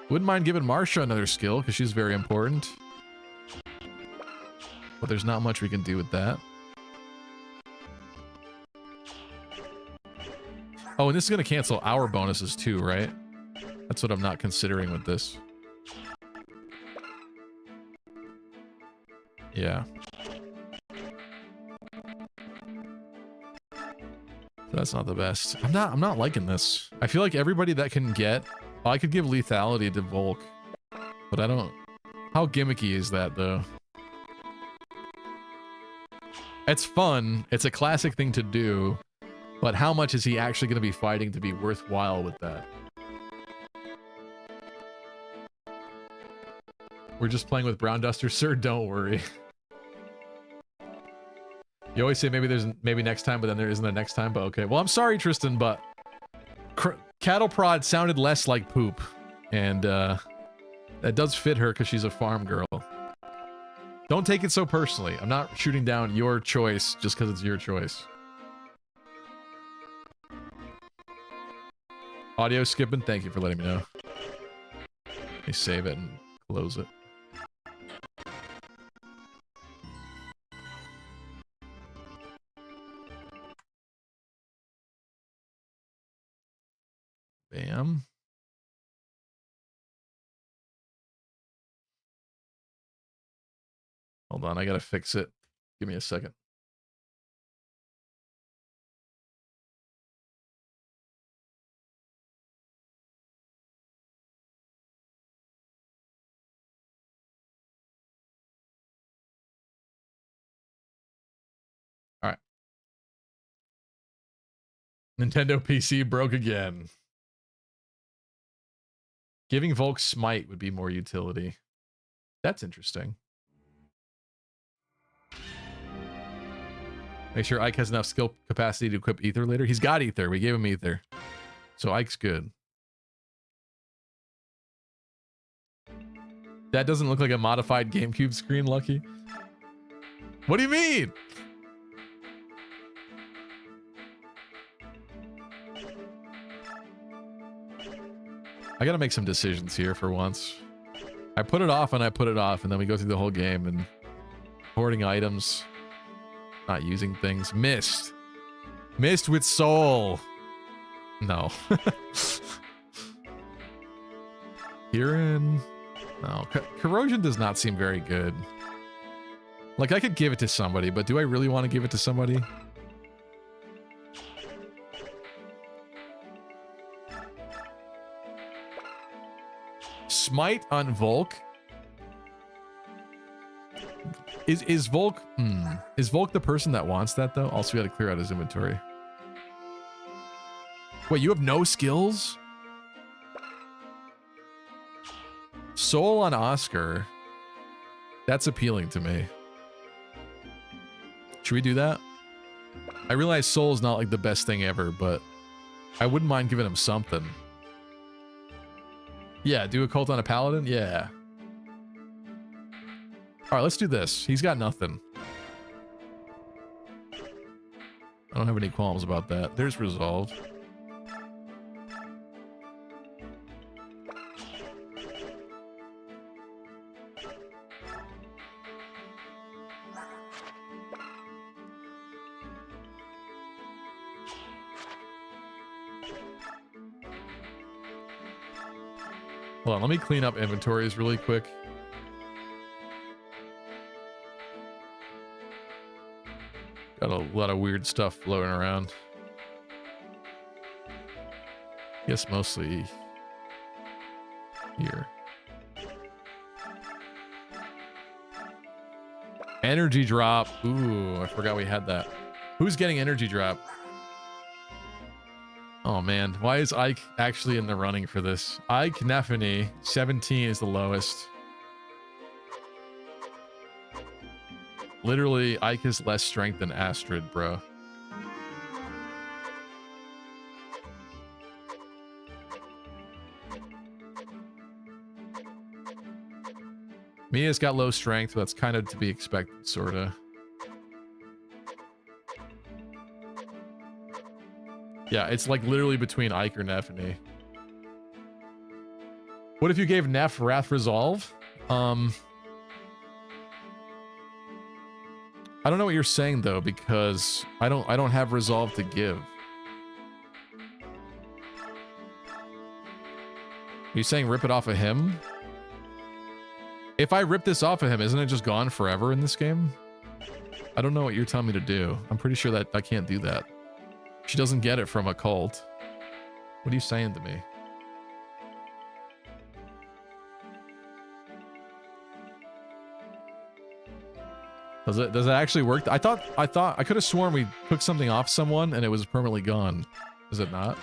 Wouldn't mind giving Marsha another skill, because she's very important. But there's not much we can do with that. Oh, and this is going to cancel our bonuses too, right? That's what I'm not considering with this. Yeah. That's not the best. I'm not liking this. I feel like everybody that can get... Well, I could give lethality to Volk. But I don't... How gimmicky is that, though? It's fun. It's a classic thing to do. But how much is he actually going to be fighting to be worthwhile with that? We're just playing with Brown Duster, sir. Don't worry. You always say maybe next time, but then there isn't a next time. But okay. Well, I'm sorry, Tristan, but cattle prod sounded less like poop, and that does fit her because she's a farm girl. Don't take it so personally. I'm not shooting down your choice just because it's your choice. Audio skipping, thank you for letting me know. Let me save it and close it. Bam. Hold on, I gotta fix it. Give me a second. All right. Nintendo PC broke again. Giving Volk Smite would be more utility. That's interesting. Make sure Ike has enough skill capacity to equip Ether later. He's got Ether. We gave him Ether. So Ike's good. That doesn't look like a modified GameCube screen, Lucky. What do you mean? I gotta make some decisions here for once. I put it off and I put it off, and then we go through the whole game and hoarding items, not using things. Missed. Missed with soul. No. Kieran. No. Corrosion does not seem very good. Like, I could give it to somebody, but do I really want to give it to somebody? Smite on Volk. Is Volk is Volk the person that wants that though? Also, we gotta clear out his inventory. Wait, you have no skills? Soul on Oscar. That's appealing to me. Should we do that? I realize Soul is not like the best thing ever, but I wouldn't mind giving him something. Yeah, do a cult on a paladin? Yeah. Alright, let's do this. He's got nothing. I don't have any qualms about that. There's resolve. Hold on, let me clean up inventories really quick. Got a lot of weird stuff floating around. Guess mostly here. Energy drop. Ooh, I forgot we had that. Who's getting energy drop? Oh man, why is Ike actually in the running for this? Ike Nefany, 17 is the lowest. Literally, Ike has less strength than Astrid, bro. Mia's got low strength, but that's kind of to be expected, sorta. Yeah, it's like literally between Ike or Nefany. What if you gave Neff Wrath Resolve? I don't know what you're saying though, because I don't have Resolve to give. Are you saying rip it off of him? If I rip this off of him, isn't it just gone forever in this game? I don't know what you're telling me to do. I'm pretty sure that I can't do that. She doesn't get it from a cult. What are you saying to me? Does it actually work? I thought I could have sworn we took something off someone and it was permanently gone. Is it not?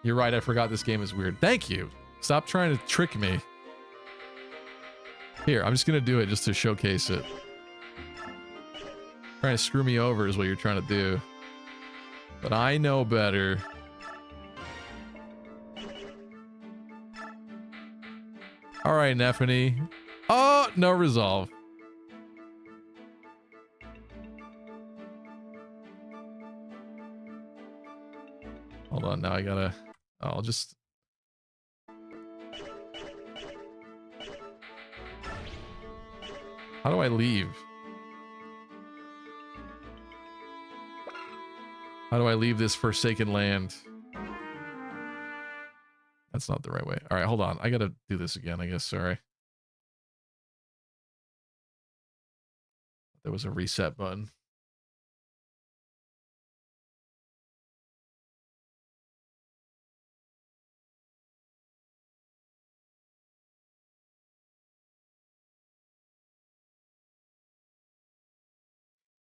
You're right, I forgot this game is weird. Thank you. Stop trying to trick me. Here, I'm just gonna do it just to showcase it. Trying to screw me over is what you're trying to do. But I know better. All right, Nefany. Oh, no resolve. Hold on, now I gotta... I'll just... How do I leave? How do I leave this forsaken land? That's not the right way. All right, hold on. I gotta do this again, I guess. Sorry. There was a reset button.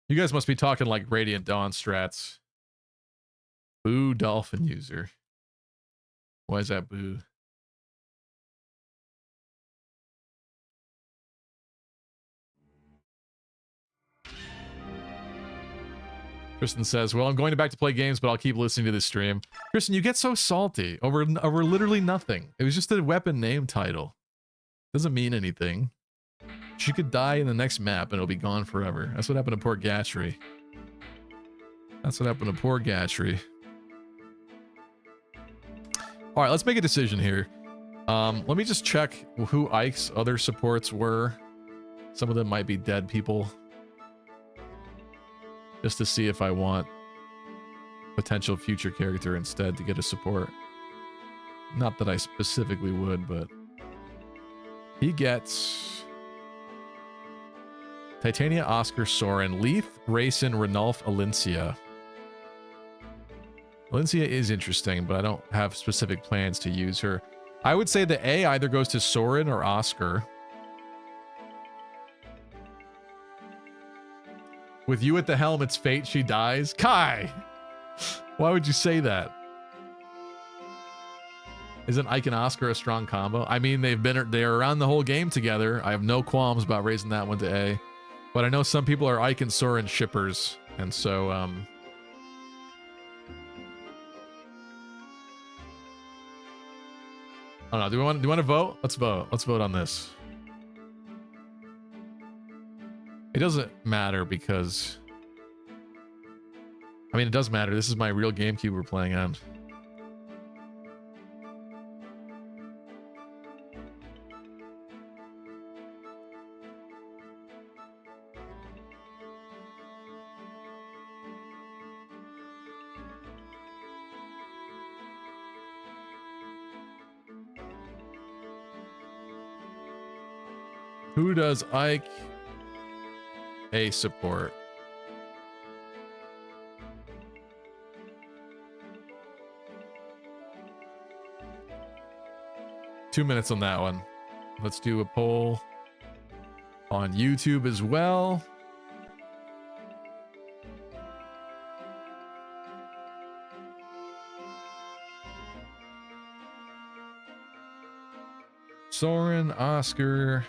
You guys must be talking like Radiant Dawn strats. Boo dolphin user. Why is that boo? Kristen says, well, I'm going back to play games, but I'll keep listening to this stream. Kristen, you get so salty over literally nothing. It was just a weapon name title. Doesn't mean anything. She could die in the next map and it'll be gone forever. That's what happened to poor Gatry. That's what happened to poor Gatry. All right, let's make a decision here. Let me just check who Ike's other supports were. Some of them might be dead people. Just to see if I want potential future character instead to get a support. Not that I specifically would, but he gets Titania, Oscar, Soren, Leith, Rayson, Ranulf, Alencia. Alencia is interesting, but I don't have specific plans to use her. I would say the A either goes to Soren or Oscar. With you at the helm, it's fate she dies. Kai! Why would you say that? Isn't Ike and Oscar a strong combo? I mean, they're around the whole game together. I have no qualms about raising that one to A. But I know some people are Ike and Soren shippers. And so, I don't know. Do you want to vote? Let's vote. Let's vote on this. It doesn't matter because... I mean, it does matter. This is my real GameCube we're playing on. Who does Ike A support? Two minutes on that one. Let's do a poll on YouTube as well. Soren, Oscar.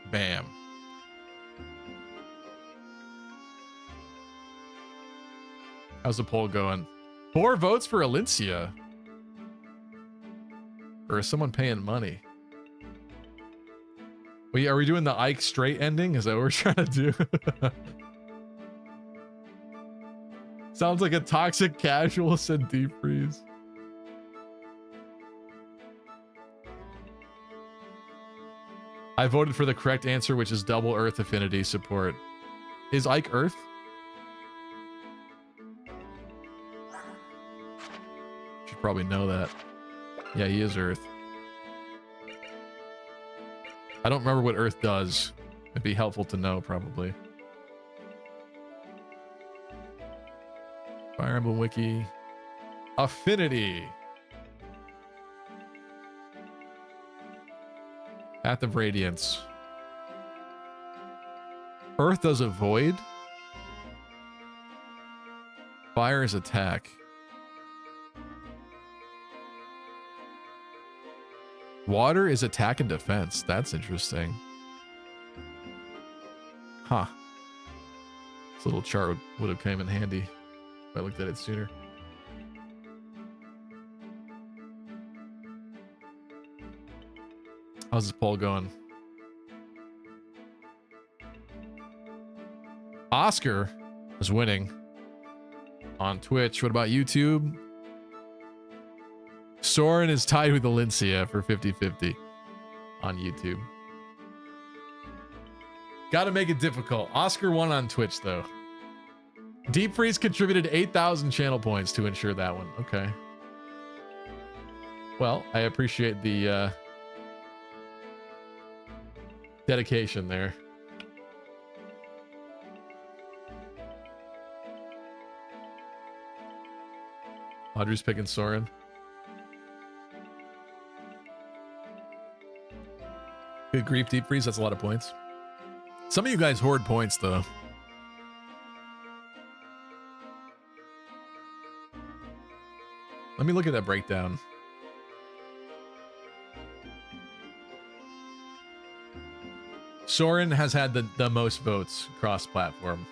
Bam. How's the poll going? 4 votes for Alencia. Or is someone paying money? Wait, are we doing the Ike straight ending? Is that what we're trying to do? Sounds like a toxic casual, said Deep Freeze. I voted for the correct answer, which is double Earth affinity support. Is Ike Earth? Should probably know that. Yeah, he is Earth. I don't remember what Earth does. It'd be helpful to know, probably. Fire Emblem Wiki. Affinity. Path of Radiance. Earth does a void. Fire is attack. Water is attack and defense. That's interesting. Huh. This little chart would have came in handy if I looked at it sooner. How's this poll going? Oscar? is winning on Twitch. What about YouTube? Soren is tied with Valencia for 50-50 on YouTube. Got to make it difficult. Oscar won on Twitch, though. Deep Freeze contributed 8,000 channel points to ensure that one. Okay. Well, I appreciate the dedication there. Audrey's picking Soren. Good grief, Deep Freeze. That's a lot of points. Some of you guys hoard points, though. Let me look at that breakdown. Soren has had the most votes cross-platform.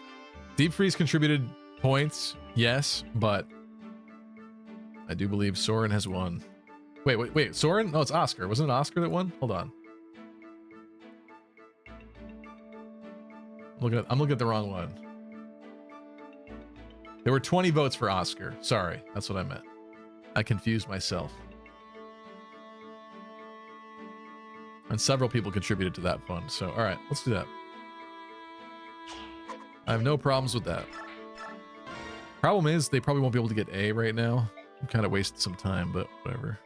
Deep Freeze contributed points, yes, but I do believe Soren has won. Wait, Soren? No, it's Oscar. Wasn't it Oscar that won? Hold on. I'm looking at the wrong one. There were 20 votes for Oscar. Sorry, that's what I meant. I confused myself. And several people contributed to that fund. So, all right, let's do that. I have no problems with that. Problem is, they probably won't be able to get A right now. I'm kind of wasting some time, but whatever.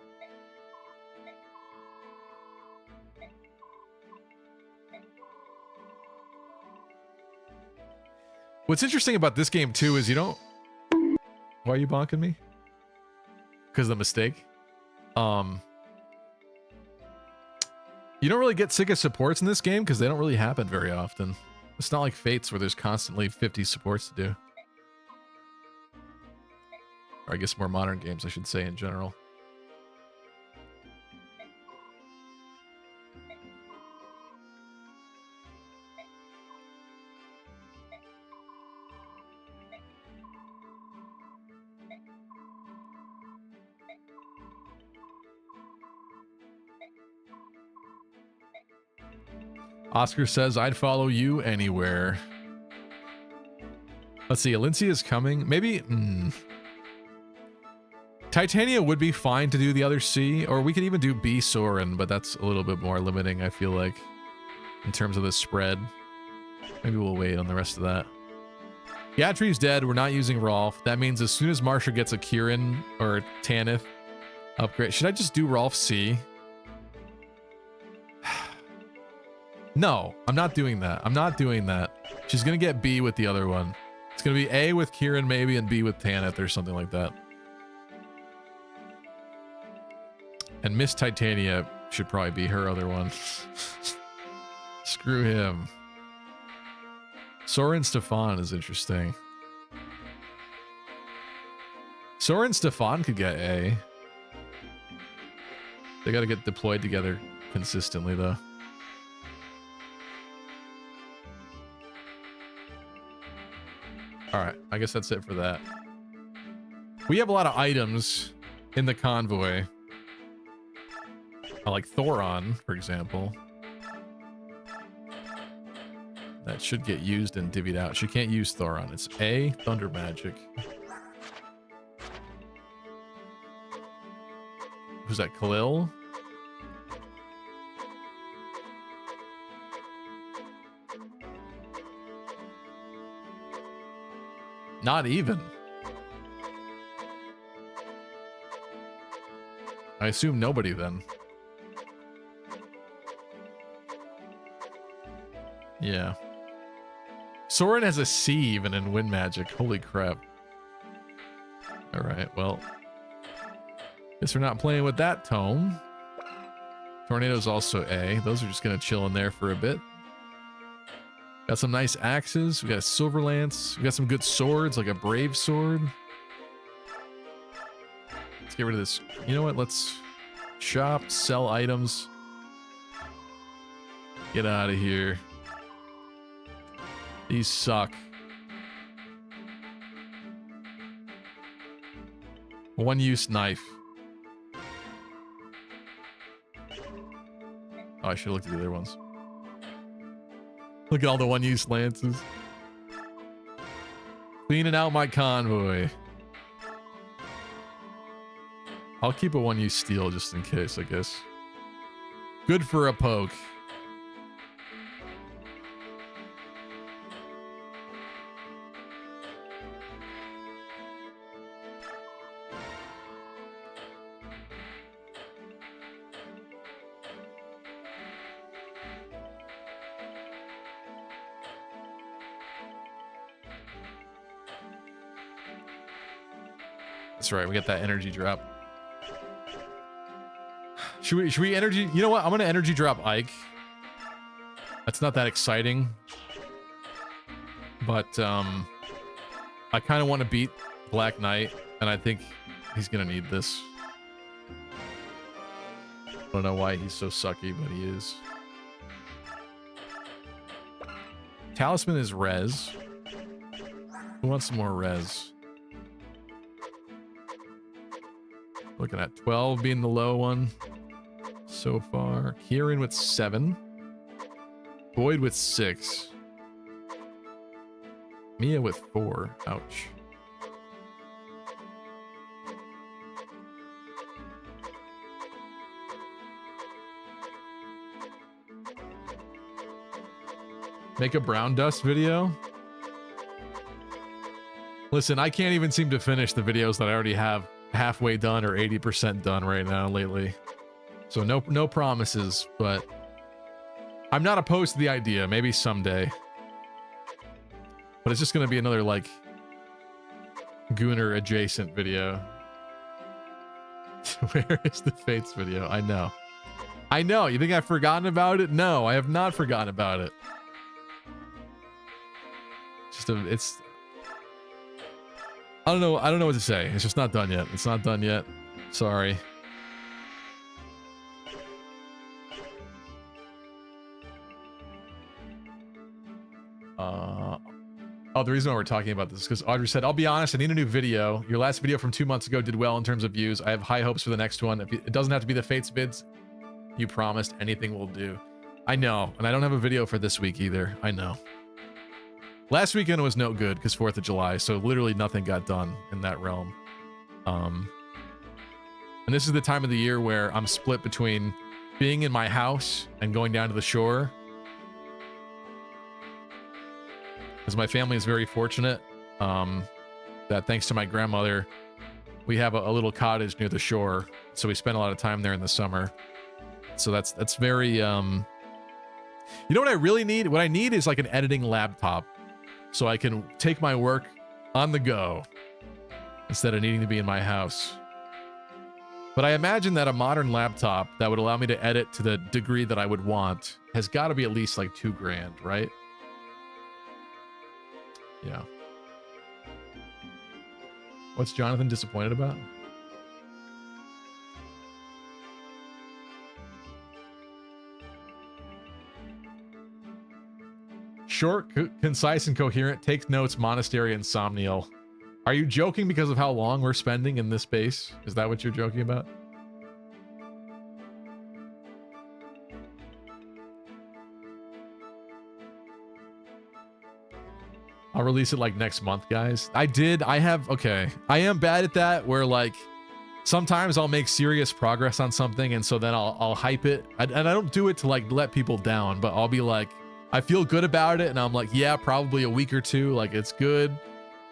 What's interesting about this game, too, is you don't... Why are you bonking me? Because of the mistake? You don't really get sick of supports in this game because they don't really happen very often. It's not like Fates where there's constantly 50 supports to do. Or I guess more modern games, I should say, in general. Oscar says, I'd follow you anywhere. Let's see, Alincia is coming. Maybe... Titania would be fine to do the other C, or we could even do B Soren, but that's a little bit more limiting, I feel like, in terms of the spread. Maybe we'll wait on the rest of that. Yatri's dead. We're not using Rolf. That means as soon as Marsha gets a Kieran or a Tanith upgrade... Should I just do Rolf C? No, I'm not doing that. I'm not doing that. She's going to get B with the other one. It's going to be A with Kieran maybe and B with Tanith or something like that. And Miss Titania should probably be her other one. Screw him. Soren Stefan is interesting. Soren Stefan could get A. They got to get deployed together consistently though. All right, I guess that's it for that. We have a lot of items in the convoy. Like Thoron, for example. That should get used and divvied out. She can't use Thoron. It's A, Thunder Magic. Who's that, Khalil? Not even. I assume nobody then. Yeah. Soren has a C even in Wind Magic. Holy crap. Alright, well. Guess we're not playing with that tome. Tornado's also A. Those are just going to chill in there for a bit. Got some nice axes. We got a Silver Lance. We got some good swords, like a Brave Sword. Let's get rid of this. You know what? Let's shop, sell items. Get out of here. These suck. One-use knife. Oh, I should have looked at the other ones. Look at all the one-use lances. Cleaning out my convoy. I'll keep a one-use steel just in case, I guess. Good for a poke. That's right, we get that energy drop. Should we energy? You know what? I'm gonna energy drop Ike. That's not that exciting, but I kind of want to beat Black Knight, and I think he's gonna need this. I don't know why he's so sucky, but he is. Talisman is res. Who wants some more res? Looking at 12 being the low one so far. Kieran with 7. Boyd with 6. Mia with 4. Ouch. Make a brown dust video? Listen, I can't even seem to finish the videos that I already have halfway done or 80% done right now lately. So no promises, but I'm not opposed to the idea. Maybe someday. But it's just going to be another, like, Gooner adjacent video. Where is the Fates video? I know. I know. You think I've forgotten about it? No, I have not forgotten about it. It's I don't know what to say. It's just not done yet. It's not done yet. Sorry. Oh, the reason why we're talking about this is because Audrey said, I'll be honest, I need a new video. Your last video from 2 months ago did well in terms of views. I have high hopes for the next one. It doesn't have to be the Fates vids. You promised anything will do. I know, and I don't have a video for this week either. I know. Last weekend was no good because 4th of July, so literally nothing got done in that realm. And this is the time of the year where I'm split between being in my house and going down to the shore. Because my family is very fortunate that thanks to my grandmother, we have a little cottage near the shore. So we spend a lot of time there in the summer. So that's very... You know what I really need? What I need is like an editing laptop. So I can take my work on the go instead of needing to be in my house. But I imagine that a modern laptop that would allow me to edit to the degree that I would want has got to be at least like $2 grand, right? Yeah. What's Jonathan disappointed about? Short, concise, and coherent. Takes notes, monastery, and somnial. Are you joking because of how long we're spending in this base? Is that what you're joking about? I'll release it like next month, guys. I am bad at that where like sometimes I'll make serious progress on something and so then I'll hype it. And I don't do it to like let people down, but I'll be like, I feel good about it and I'm like, yeah, probably a week or two, like it's good.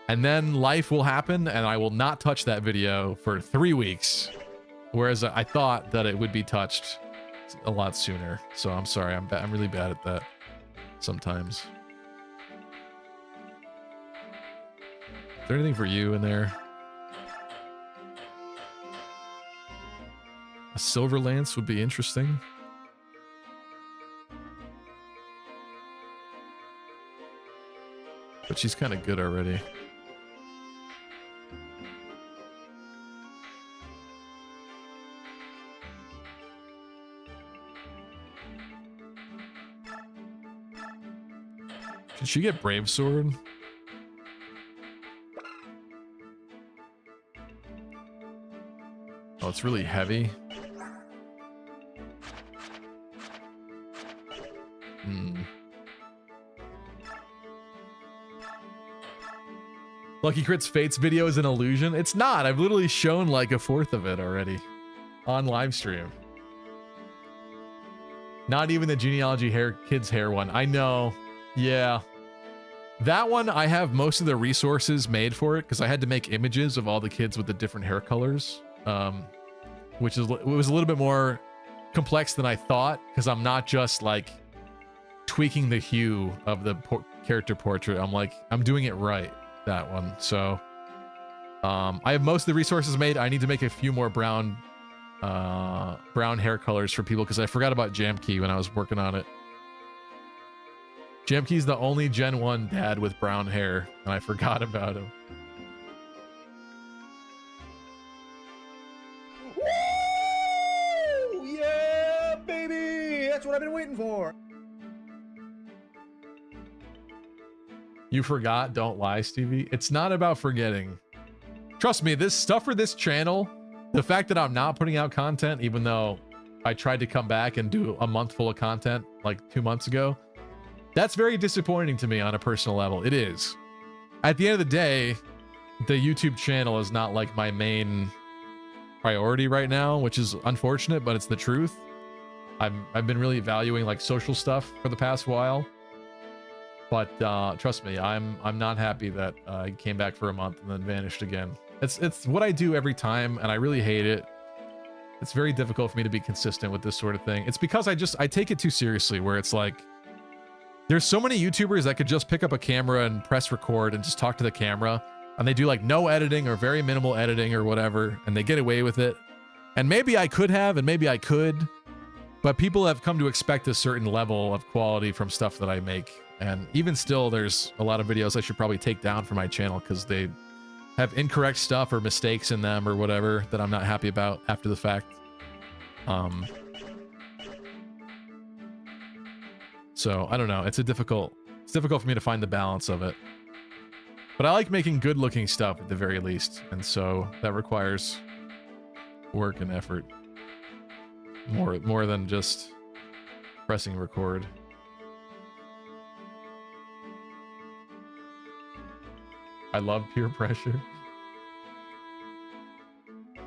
And then life will happen and I will not touch that video for 3 weeks. Whereas I thought that it would be touched a lot sooner. So I'm sorry, I'm really bad at that sometimes. Is there anything for you in there? A silver lance would be interesting. But she's kind of good already. Did she get Brave Sword? Oh, it's really heavy. Lucky Crit's Fates video is an illusion. It's not. I've literally shown like a fourth of it already on live stream. Not even the genealogy hair kids hair one. I know. Yeah. That one, I have most of the resources made for it because I had to make images of all the kids with the different hair colors, which is it was a little bit more complex than I thought because I'm not just like tweaking the hue of the character portrait. I'm doing it right, that one. So I have most of the resources made. I need to make a few more brown hair colors for people because I forgot about Gamecube when I was working on it. Gamekey's the only Gen 1 dad with brown hair, and I forgot about him. Woo! Yeah, baby! That's what I've been waiting for. You forgot? Don't lie, Stevie. It's not about forgetting. Trust me, this stuff for this channel, the fact that I'm not putting out content, even though I tried to come back and do a month full of content like 2 months ago, that's very disappointing to me on a personal level. It is. At the end of the day, the YouTube channel is not like my main priority right now, which is unfortunate, but it's the truth. I've been really valuing like social stuff for the past while. But trust me, I'm not happy that I came back for a month and then vanished again. It's what I do every time, and I really hate it. It's very difficult for me to be consistent with this sort of thing. It's because I take it too seriously, where it's like, there's so many YouTubers that could just pick up a camera and press record and just talk to the camera, and they do like no editing or very minimal editing or whatever, and they get away with it. And maybe I could have, and maybe I could, but people have come to expect a certain level of quality from stuff that I make. And even still, there's a lot of videos I should probably take down from my channel because they have incorrect stuff or mistakes in them or whatever that I'm not happy about after the fact. So I don't know. It's difficult for me to find the balance of it. But I like making good looking stuff at the very least. And so that requires work and effort. More than just pressing record. I love peer pressure. I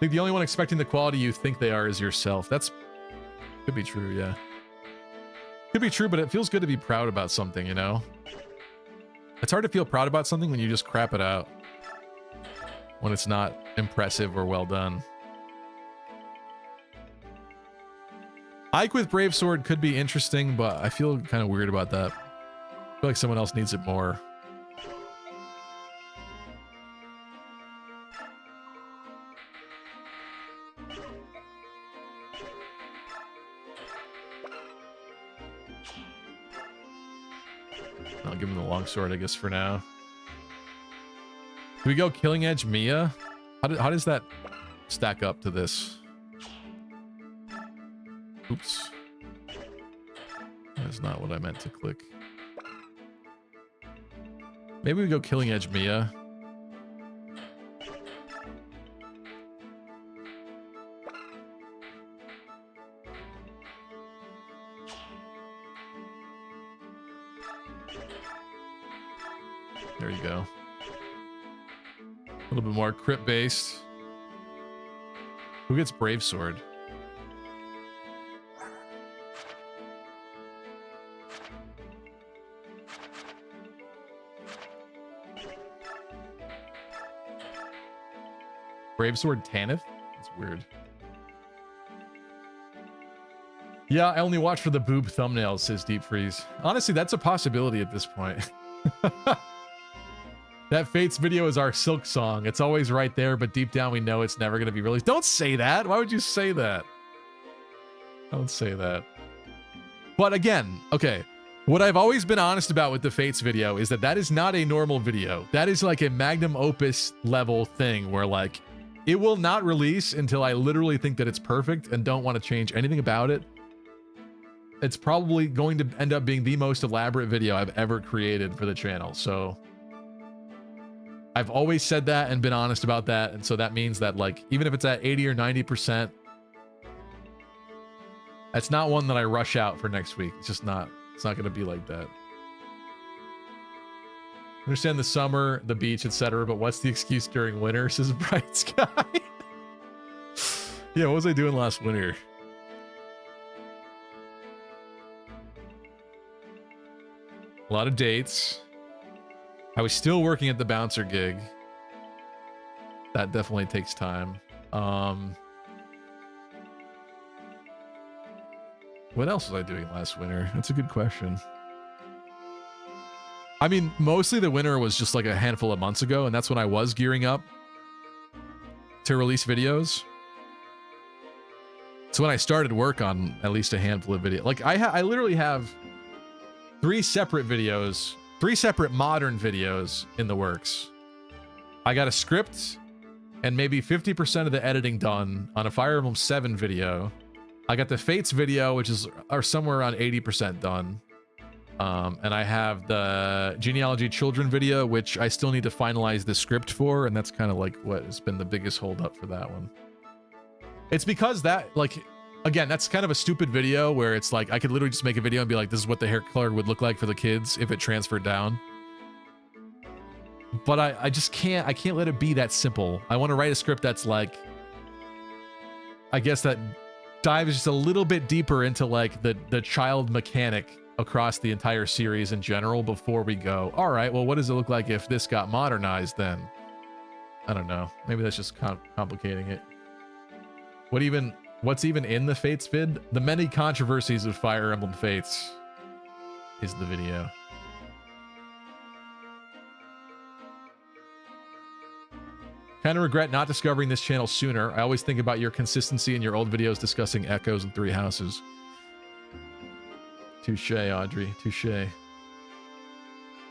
think the only one expecting the quality you think they are is yourself. Could be true, yeah. Could be true, but it feels good to be proud about something, you know? It's hard to feel proud about something when you just crap it out. When it's not impressive or well done. Ike with Brave Sword could be interesting, but I feel kind of weird about that. I feel like someone else needs it more. I'll give him the longsword, I guess, for now. Do we go Killing Edge Mia? How does that stack up to this? Oops. That's not what I meant to click. Maybe we go Killing Edge Mia. There you go. A little bit more crit based. Who gets Brave Sword? Brave Sword Tanith? That's weird. Yeah, I only watch for the boob thumbnails, says Deep Freeze. Honestly, that's a possibility at this point. That Fates video is our Silk song. It's always right there, but deep down we know it's never going to be released. Don't say that. Why would you say that? Don't say that. But again, okay. What I've always been honest about with the Fates video is that is not a normal video. That is like a magnum opus level thing where like it will not release until I literally think that it's perfect and don't want to change anything about it. It's probably going to end up being the most elaborate video I've ever created for the channel. So I've always said that and been honest about that. And so that means that like, even if it's at 80 or 90%, that's not one that I rush out for next week. It's just not, it's not going to be like that. Understand the summer, the beach, etc., but what's the excuse during winter? Says Bright Sky. Yeah, what was I doing last winter? A lot of dates. I was still working at the bouncer gig. That definitely takes time. What else was I doing last winter? That's a good question. I mean, mostly the winter was just like a handful of months ago, and that's when I was gearing up to release videos. So when I started work on at least a handful of videos, like I literally have 3 separate videos, 3 separate modern videos in the works. I got a script and maybe 50% of the editing done on a Fire Emblem 7 video. I got the Fates video, which are somewhere around 80% done. And I have the Genealogy Children video, which I still need to finalize the script for, and that's kind of like what has been the biggest holdup for that one. It's because that, like, again, that's kind of a stupid video where it's like I could literally just make a video and be like, this is what the hair color would look like for the kids if it transferred down. But I just can't let it be that simple. I want to write a script that's like, I guess that dives just a little bit deeper into like the child mechanic across the entire series in general before we go, all right, well, what does it look like if this got modernized then? I don't know. Maybe that's just complicating it. What's even in the Fates vid? The many controversies of Fire Emblem Fates is the video. Kind of regret not discovering this channel sooner. I always think about your consistency in your old videos discussing Echoes and Three Houses. Touche, Audrey. Touche. It's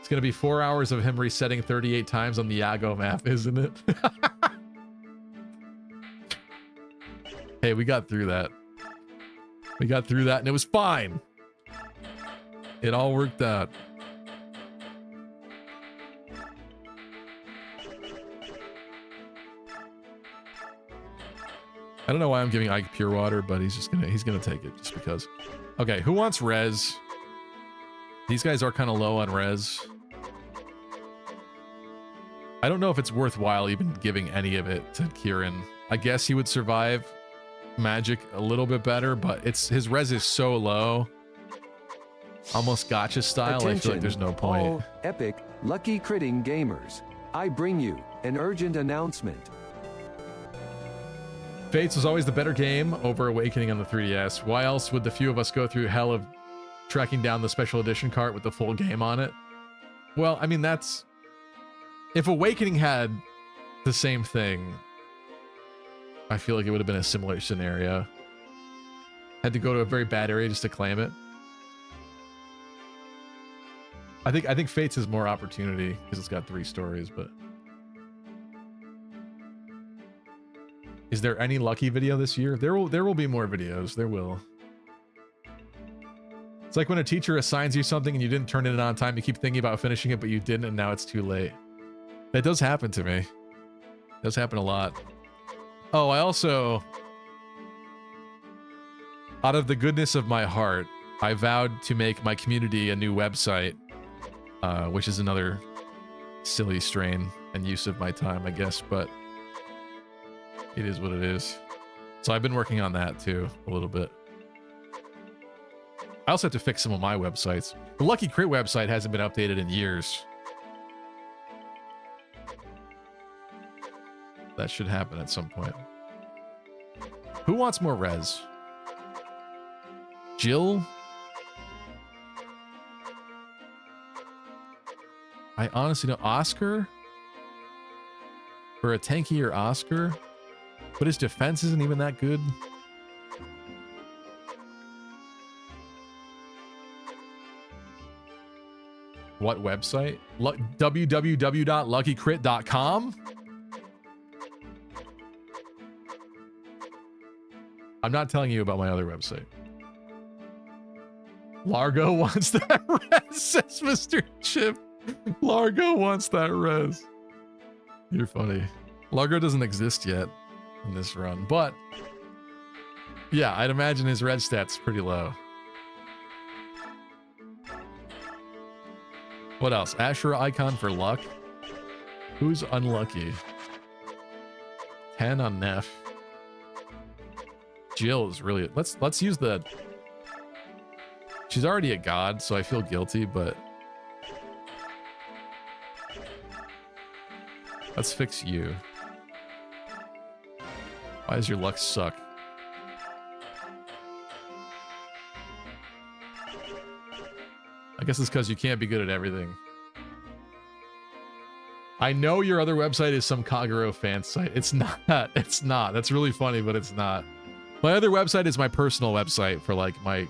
going to be 4 hours of him resetting 38 times on the Yago map, isn't it? Hey, we got through that. We got through that and it was fine. It all worked out. I don't know why I'm giving Ike pure water, but he's gonna take it just because. Okay, who wants res? These guys are kind of low on res. I don't know if it's worthwhile even giving any of it to Kieran. I guess he would survive magic a little bit better, but his res is so low. Almost gotcha style. Attention, I feel like there's no point. all epic, lucky critting gamers. I bring you an urgent announcement. Fates was always the better game over Awakening on the 3DS. Why else would the few of us go through hell of tracking down the special edition cart with the full game on it? Well, I mean, that's... If Awakening had the same thing, I feel like it would have been a similar scenario. Had to go to a very bad area just to claim it. I think Fates has more opportunity because it's got 3 stories, but... Is there any lucky video this year? There will be more videos. There will. It's like when a teacher assigns you something and you didn't turn it in on time. You keep thinking about finishing it, but you didn't, and now it's too late. That does happen to me. It does happen a lot. Oh, I also... Out of the goodness of my heart, I vowed to make my community a new website, which is another silly strain and use of my time, I guess, but... It is what it is. So I've been working on that too, a little bit. I also have to fix some of my websites. The Lucky Crit website hasn't been updated in years. That should happen at some point. Who wants more res? Jill? I honestly know. Oscar? For a tankier Oscar? But his defense isn't even that good. What website? www.luckycrit.com? I'm not telling you about my other website. Largo wants that res, says Mr. Chip. Largo wants that res. You're funny. Largo doesn't exist yet in this run, but yeah, I'd imagine his red stats pretty low. What else? Ashura icon for luck. Who's unlucky? 10 on Neff. Jill is really... Let's use the... She's already a god, so I feel guilty, but... Let's fix you. Why does your luck suck? I guess it's because you can't be good at everything. I know your other website is some Kagero fan site. It's not. It's not. That's really funny, but it's not. My other website is my personal website for like my...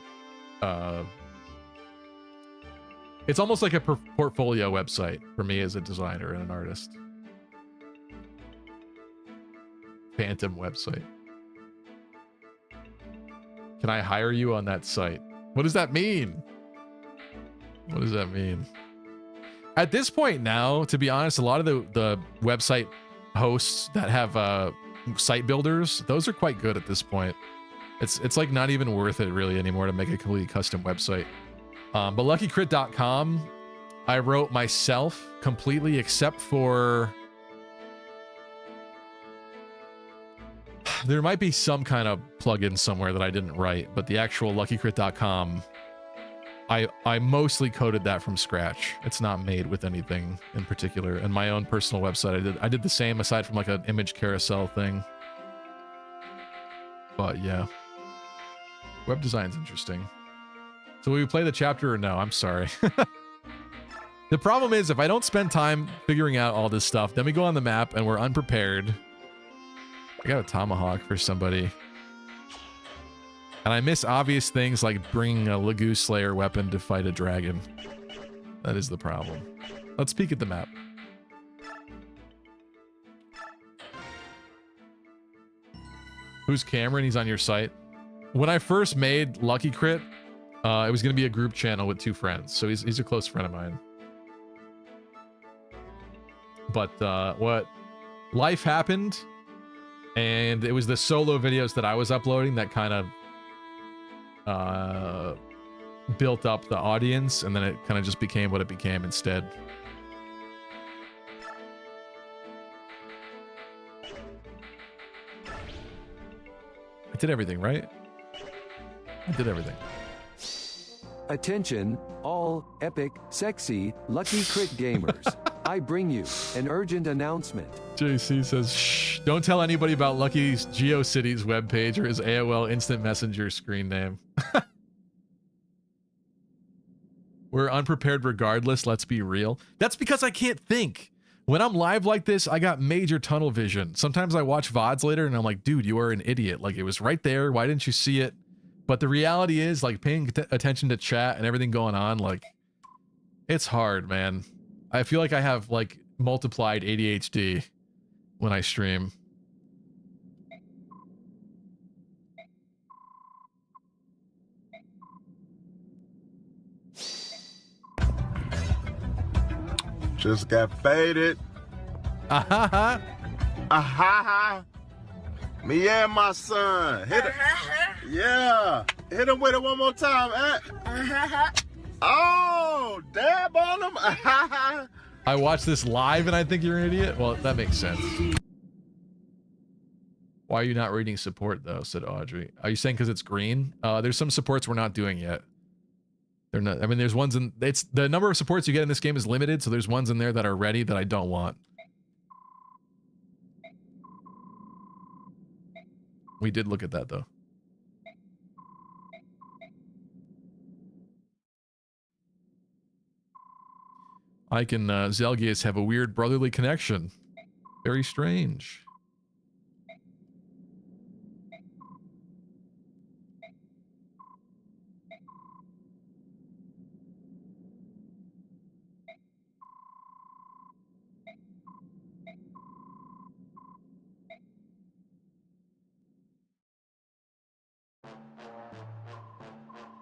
It's almost like a portfolio website for me as a designer and an artist. Phantom website. Can I hire you on that site? What does that mean? What does that mean? At this point now, to be honest, a lot of the website hosts that have site builders, those are quite good at this point. It's like not even worth it really anymore to make a completely custom website. But luckykrit.com, I wrote myself completely except for... There might be some kind of plugin somewhere that I didn't write, but the actual luckykrit.com, I mostly coded that from scratch. It's not made with anything in particular. And my own personal website, I did the same aside from like an image carousel thing. But yeah. Web design's interesting. So will we play the chapter or no? I'm sorry. The problem is if I don't spend time figuring out all this stuff, then we go on the map and we're unprepared. I got a tomahawk for somebody. And I miss obvious things like bringing a Lagoon Slayer weapon to fight a dragon. That is the problem. Let's peek at the map. Who's Cameron? He's on your site. When I first made Lucky Crit, it was going to be a group channel with 2 friends. So he's a close friend of mine. But what life happened, and it was the solo videos that I was uploading that kind of built up the audience, and then it kind of just became what it became instead. I did everything, right? I did everything. Attention, all epic, sexy, Lucky Crit gamers. I bring you an urgent announcement. JC says, shh, don't tell anybody about Lucky's GeoCities webpage or his AOL Instant Messenger screen name. We're unprepared regardless, let's be real. That's because I can't think. When I'm live like this, I got major tunnel vision. Sometimes I watch VODs later and I'm like, dude, you are an idiot. Like, it was right there. Why didn't you see it? But the reality is, like, paying attention to chat and everything going on, like, it's hard, man. I feel like I have, like, multiplied ADHD when I stream. Just got faded. Ahaha. Ahaha. Me and my son. Hit it. Yeah. Hit him with it one more time. Oh, dab on him. I watched this live and I think you're an idiot? Well, that makes sense. Why are you not reading support, though? Said Audrey. Are you saying because it's green? There's some supports we're not doing yet. They're not. I mean, there's ones in... It's the number of supports you get in this game is limited, so there's ones in there that are ready that I don't want. We did look at that, though. Ike and Zelgius have a weird brotherly connection. Very strange.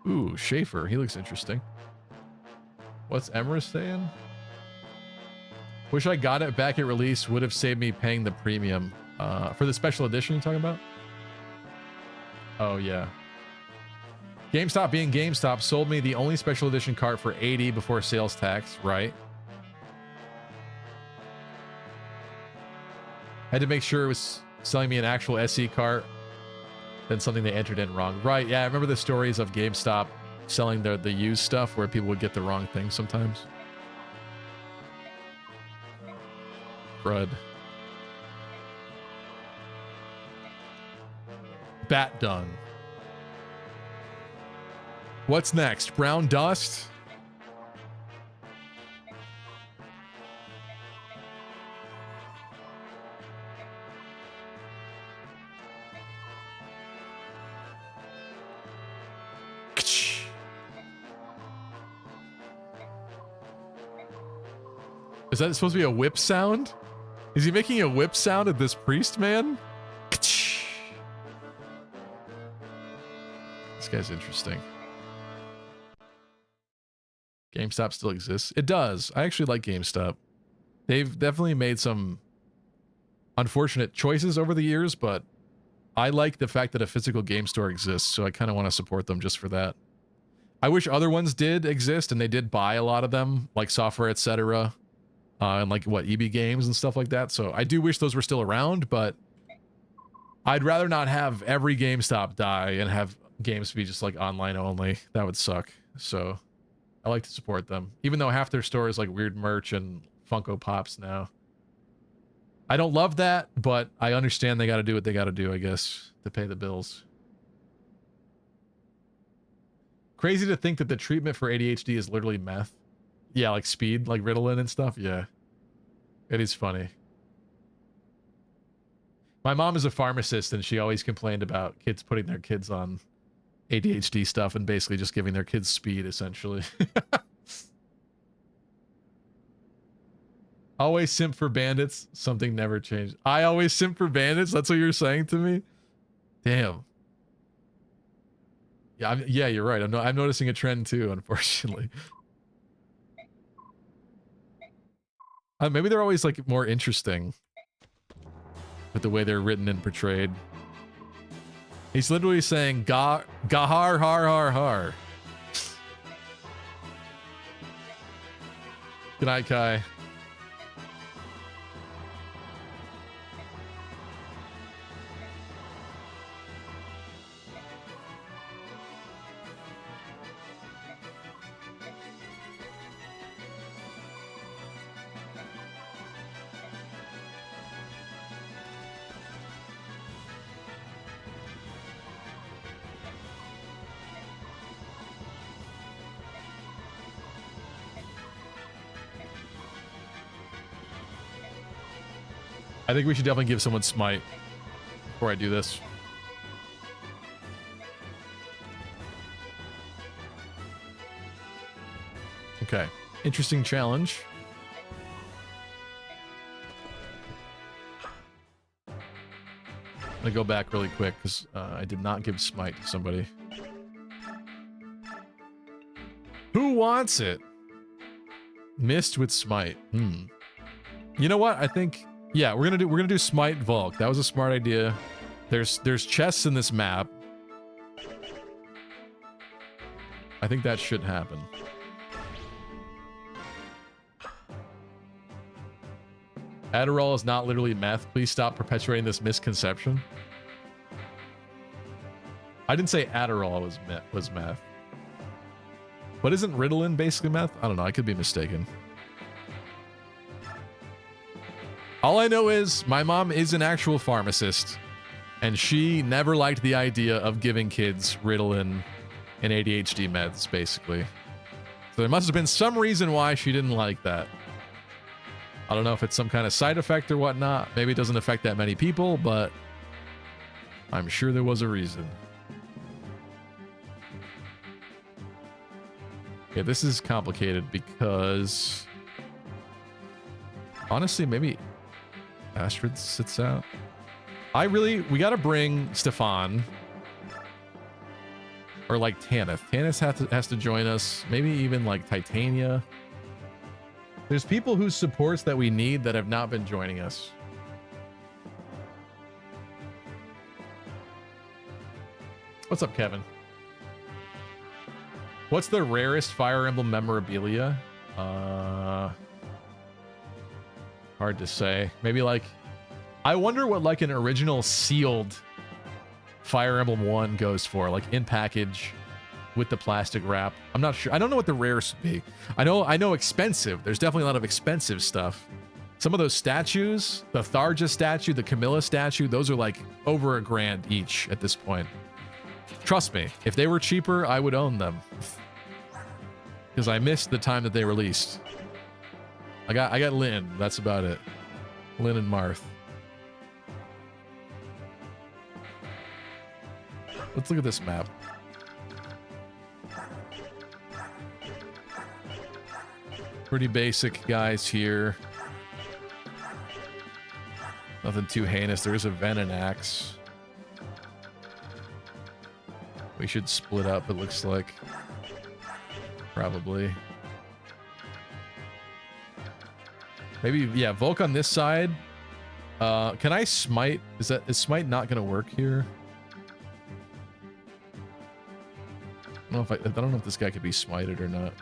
Ooh, Schaefer. He looks interesting. What's Emrys saying? Wish I got it back at release. Would have saved me paying the premium. For the special edition you're talking about? Oh, yeah. GameStop being GameStop sold me the only special edition cart for $80 before sales tax, right? Had to make sure it was selling me an actual SE cart than something they entered in wrong. Right, yeah, I remember the stories of GameStop selling the used stuff where people would get the wrong thing sometimes. Crud. Bat done. What's next? Brown dust? Is that supposed to be a whip sound? Is he making a whip sound at this priest man? This guy's interesting. GameStop still exists. It does. I actually like GameStop. They've definitely made some unfortunate choices over the years, but I like the fact that a physical game store exists, so I kind of want to support them just for that. I wish other ones did exist, and they did buy a lot of them, like Software, etc. And like, what, EB Games and stuff like that. So I do wish those were still around, but I'd rather not have every GameStop die and have games be just like online only. That would suck. So I like to support them, even though half their store is like weird merch and Funko Pops now. I don't love that, but I understand they got to do what they got to do, I guess, to pay the bills. Crazy to think that the treatment for ADHD is literally meth. Yeah, like speed, like Ritalin and stuff. Yeah, it is funny. My mom is a pharmacist, and she always complained about kids putting their kids on ADHD stuff and basically just giving their kids speed, essentially. Always simp for bandits. Something never changed. I always simp for bandits? That's what you're saying to me? Damn. Yeah, yeah, you're right. I'm noticing a trend too, unfortunately. Maybe they're always like more interesting with the way they're written and portrayed. He's literally saying gahar har har har. Good night, Kai. I think we should definitely give someone smite before I do this. Okay. Interesting challenge. I'm gonna go back really quick because I did not give smite to somebody. Who wants it? Missed with smite. You know what? I think, yeah, we're gonna do smite Volk. That was a smart idea. There's chests in this map. I think that should happen. Adderall is not literally meth. Please stop perpetuating this misconception. I didn't say Adderall was meth. But isn't Ritalin basically meth? I don't know. I could be mistaken. All I know is my mom is an actual pharmacist, and she never liked the idea of giving kids Ritalin and ADHD meds, basically. So there must have been some reason why she didn't like that. I don't know if it's some kind of side effect or whatnot. Maybe it doesn't affect that many people, but I'm sure there was a reason. Okay, this is complicated because honestly, maybe Astrid sits out. We gotta bring Stefan. Or like Tanith. Tanith has to join us. Maybe even like Titania. There's people whose supports that we need that have not been joining us. What's up, Kevin? What's the rarest Fire Emblem memorabilia? Hard to say. Maybe like, I wonder what like an original sealed Fire Emblem 1 goes for, like in package with the plastic wrap. I'm not sure. I don't know what the rarest would be. I know expensive. There's definitely a lot of expensive stuff. Some of those statues, the Tharja statue, the Camilla statue, those are like over $1,000 each at this point. Trust me, if they were cheaper, I would own them. Because I missed the time that they released. I got Lynn, that's about it. Lynn and Marth. Let's look at this map. Pretty basic guys here. Nothing too heinous. There's a venom axe. We should split up, it looks like. Probably. Maybe, yeah, Volk on this side. Can I smite? Is smite not gonna work here? I don't know if this guy could be smited or not.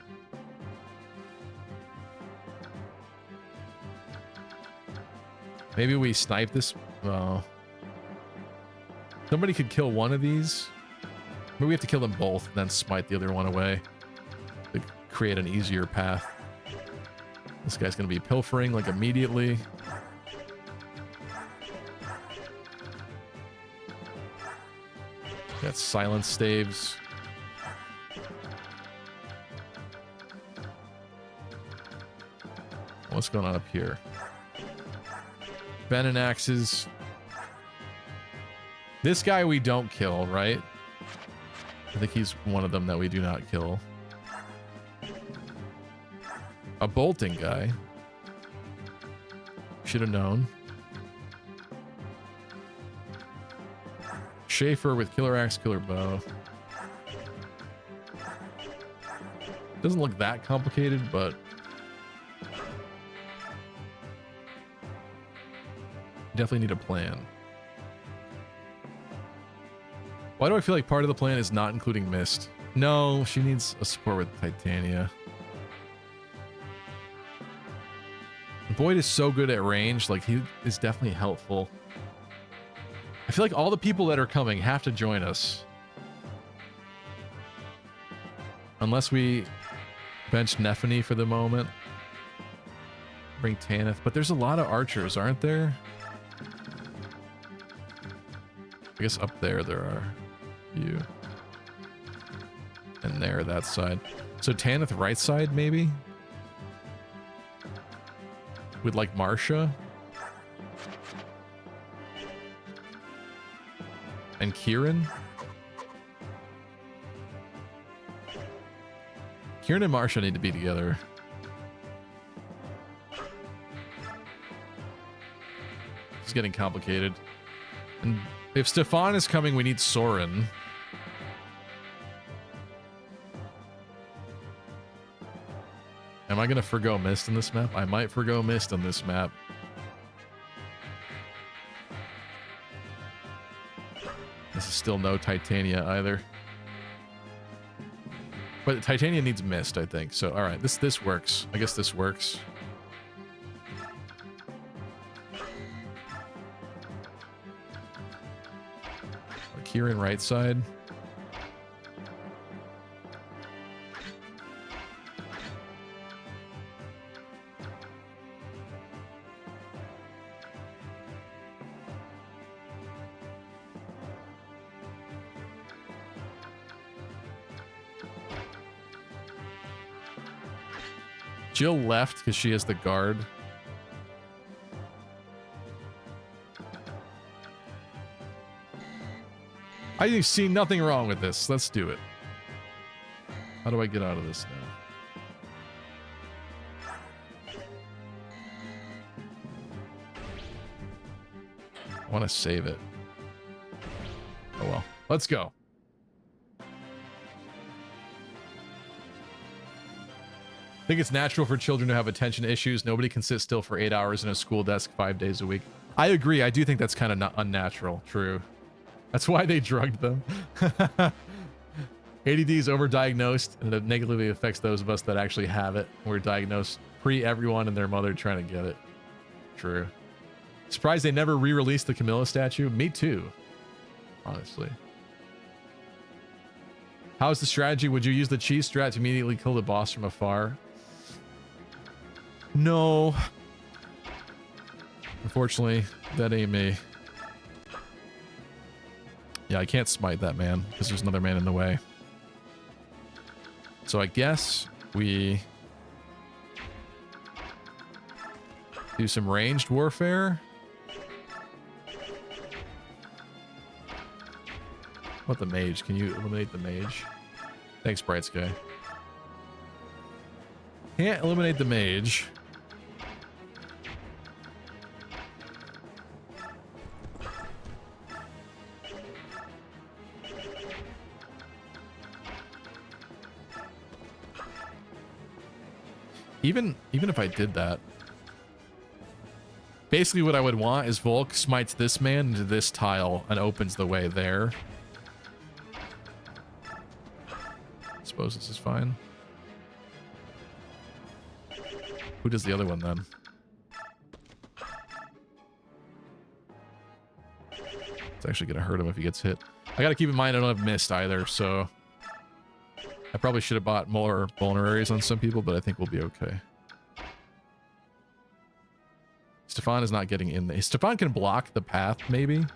Maybe we snipe this. Somebody could kill one of these. Maybe we have to kill them both and then smite the other one away to create an easier path. This guy's gonna be pilfering like immediately. Got silence staves. What's going on up here? Venom axes. This guy we don't kill, right? I think he's one of them that we do not kill. A bolting guy. Should have known. Schaefer with killer axe, killer bow. Doesn't look that complicated, but definitely need a plan. Why do I feel like part of the plan is not including Mist? No, she needs a support with Titania. Boyd is so good at range, like he is definitely helpful. I feel like all the people that are coming have to join us. Unless we bench Nephany for the moment. Bring Tanith, but there's a lot of archers, aren't there? I guess up there are you. And there, that side. So Tanith right side, maybe? With like Marsha? And Kieran? Kieran and Marsha need to be together. It's getting complicated. And if Stefan is coming, we need Soren. Am I gonna forgo Mist in this map? I might forgo Mist on this map. This is still no Titania either. But Titania needs Mist, I think. So, all right, this works. I guess this works. Kieran right side. Jill left because she is the guard. I see nothing wrong with this. Let's do it. How do I get out of this now? I want to save it. Oh well. Let's go. I think it's natural for children to have attention issues. Nobody can sit still for 8 hours in a school desk 5 days a week. I agree. I do think that's kind of unnatural. True. That's why they drugged them. 8 ADD is overdiagnosed, and it negatively affects those of us that actually have it. We're diagnosed pre everyone and their mother trying to get it. True. Surprised they never re-released the Camilla statue. Me too, honestly. How's the strategy? Would you use the cheese strat to immediately kill the boss from afar? No. Unfortunately, that ain't me. Yeah, I can't smite that man because there's another man in the way. So I guess we do some ranged warfare. What the mage? Can you eliminate the mage? Thanks, Bright Sky. Can't eliminate the mage. Even if I did that, basically what I would want is Volk smites this man into this tile and opens the way there. Suppose this is fine. Who does the other one then? It's actually gonna hurt him if he gets hit. I gotta keep in mind I don't have mist either, so I probably should have bought more vulneraries on some people, but I think we'll be okay. Stefan is not getting in there. Stefan can block the path, maybe.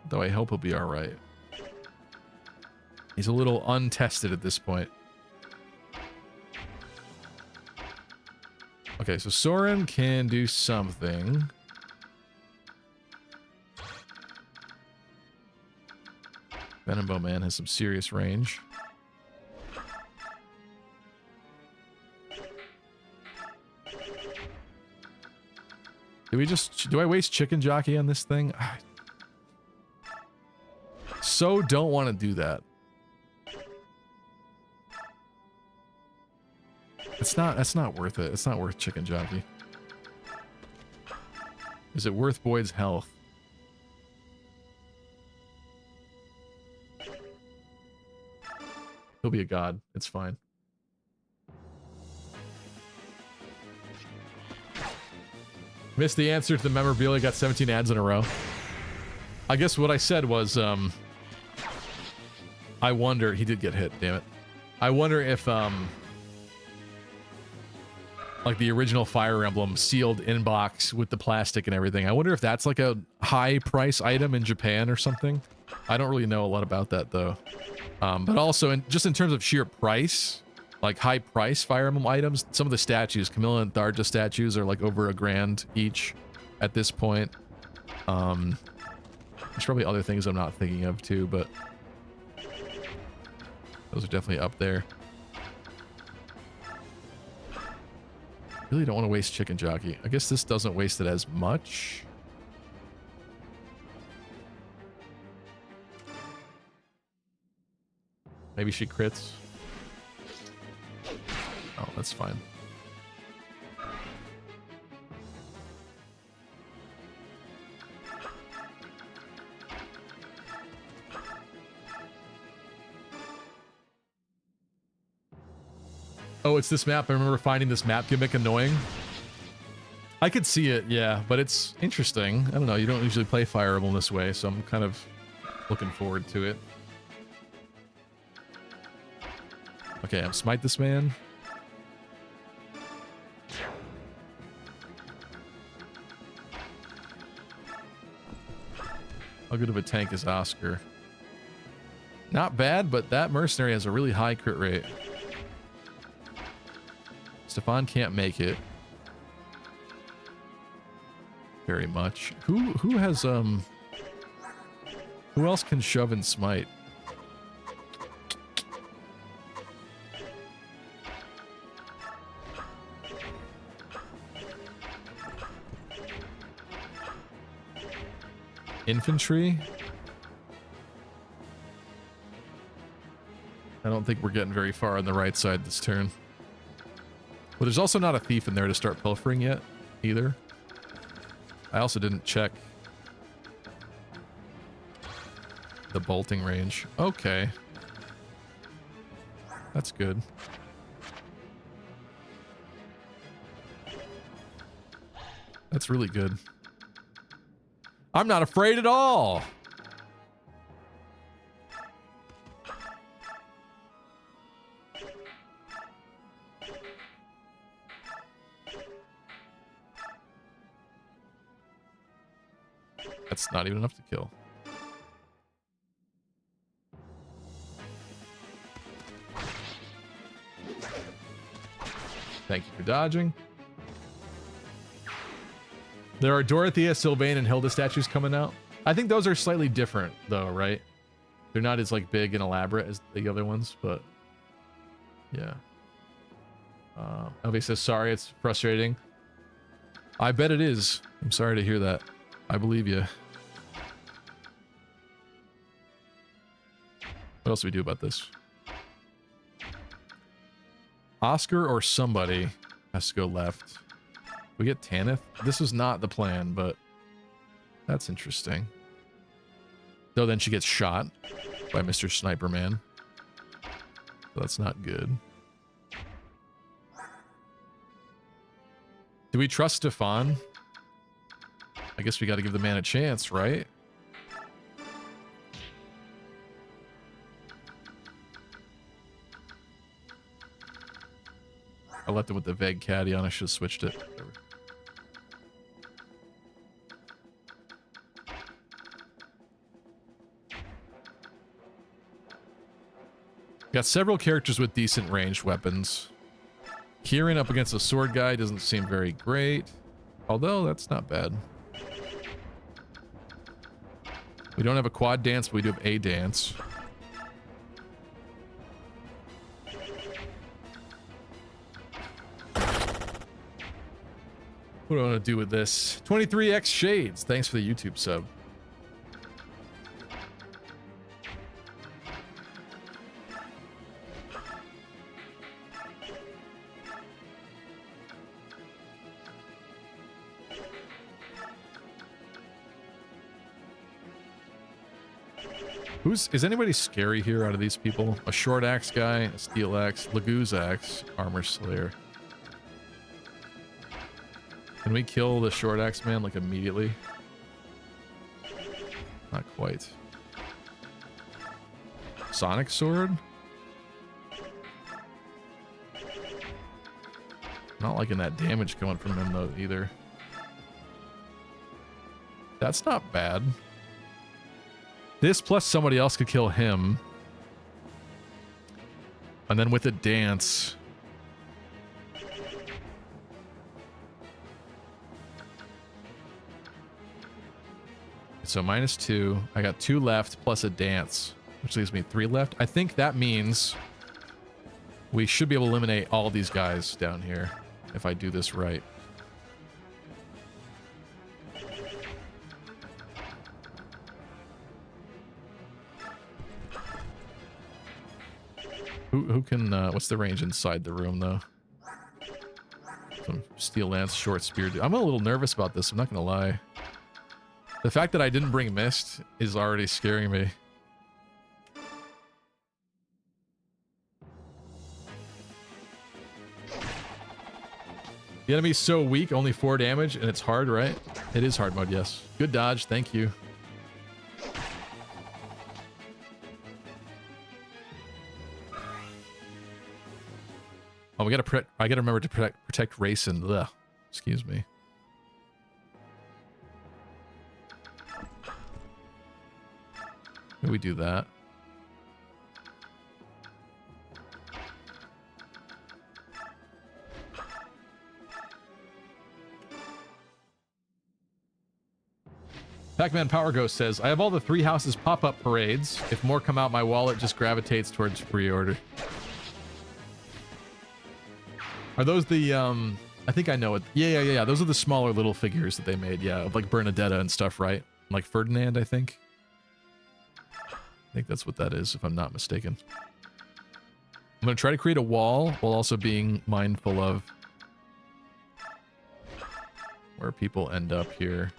Though I hope he'll be alright. He's a little untested at this point. Okay, so Soren can do something. Venom Bowman has some serious range. Do I waste Chicken Jockey on this thing? So don't want to do that. That's not worth it. It's not worth Chicken Jockey. Is it worth Boyd's health? He'll be a god. It's fine. Missed the answer to the memorabilia. Got 17 ads in a row. I guess what I said was, I wonder... He did get hit, damn it. I wonder if, like the original Fire Emblem sealed inbox with the plastic and everything. I wonder if that's like a high price item in Japan or something. I don't really know a lot about that though. But also just in terms of sheer price, like high price Fire Emblem items, some of the statues, Camilla and Tharja statues, are like over $1,000 each at this point. There's probably other things I'm not thinking of too, but those are definitely up there. Really don't want to waste Chicken Jockey. I guess this doesn't waste it as much. Maybe she crits. Oh, that's fine. Oh, it's this map. I remember finding this map gimmick annoying. I could see it, yeah, but it's interesting. I don't know, you don't usually play Fire Emblem this way, so I'm kind of looking forward to it. Okay, I'm smite this man. How good of a tank is Oscar? Not bad, but that mercenary has a really high crit rate. Stefan can't make it very much. Who has who else can shove and smite? Infantry? I don't think we're getting very far on the right side this turn. Well, there's also not a thief in there to start pilfering yet, either. I also didn't check The bolting range. Okay. That's good. That's really good. I'm not afraid at all. That's not even enough to kill. Thank you for dodging. There are Dorothea, Sylvain, and Hilda statues coming out. I think those are slightly different, though, right? They're not as like big and elaborate as the other ones, but yeah. Elvie says, sorry, it's frustrating. I bet it is. I'm sorry to hear that. I believe you. What else do we do about this? Oscar or somebody has to go left. We get Tanith. This was not the plan, but that's interesting. Though then she gets shot by Mr. Sniper Man. So that's not good. Do we trust Stefan? I guess we got to give the man a chance, right? I left it with the vague caddy on. I should have switched it. Whatever. Got several characters with decent ranged weapons. Kieran up against a sword guy doesn't seem very great. Although, that's not bad. We don't have a quad dance, but we do have a dance. What do I want to do with this? 23x Shades. Thanks for the YouTube sub. Is anybody scary here out of these people? A short axe guy, a steel axe, Lagoo's axe, armor slayer. Can we kill the short axe man like immediately? Not quite. Sonic sword? Not liking that damage coming from him though either. That's not bad. This plus somebody else could kill him. And then with a dance. So -2. I got 2 left plus a dance, which leaves me 3 left. I think that means we should be able to eliminate all these guys down here if I do this right. Who can, what's the range inside the room, though? Some steel lance, short spear. I'm a little nervous about this, I'm not gonna lie. The fact that I didn't bring mist is already scaring me. The enemy's so weak, only 4 damage, and it's hard, right? It is hard mode, yes. Good dodge, thank you. Oh, I gotta remember to protect Rayson. Ugh. Excuse me. Maybe we do that. Pac-Man Power Ghost says, I have all the 3 houses pop-up parades. If more come out, my wallet just gravitates towards pre-order. Are those the, I think I know it. Yeah. Those are the smaller little figures that they made. Yeah, of like Bernadetta and stuff, right? Like Ferdinand, I think. I think that's what that is, if I'm not mistaken. I'm going to try to create a wall while also being mindful of where people end up here.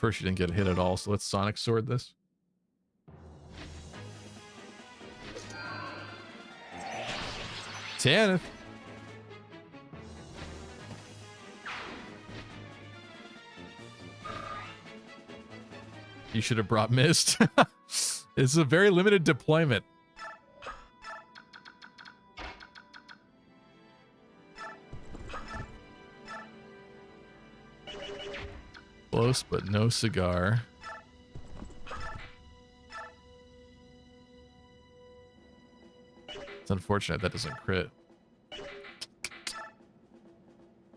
first you didn't get hit at all, so let's Sonic Sword this. Tanith. You should have brought Mist. It's a very limited deployment. Close, but no cigar. It's unfortunate that doesn't crit.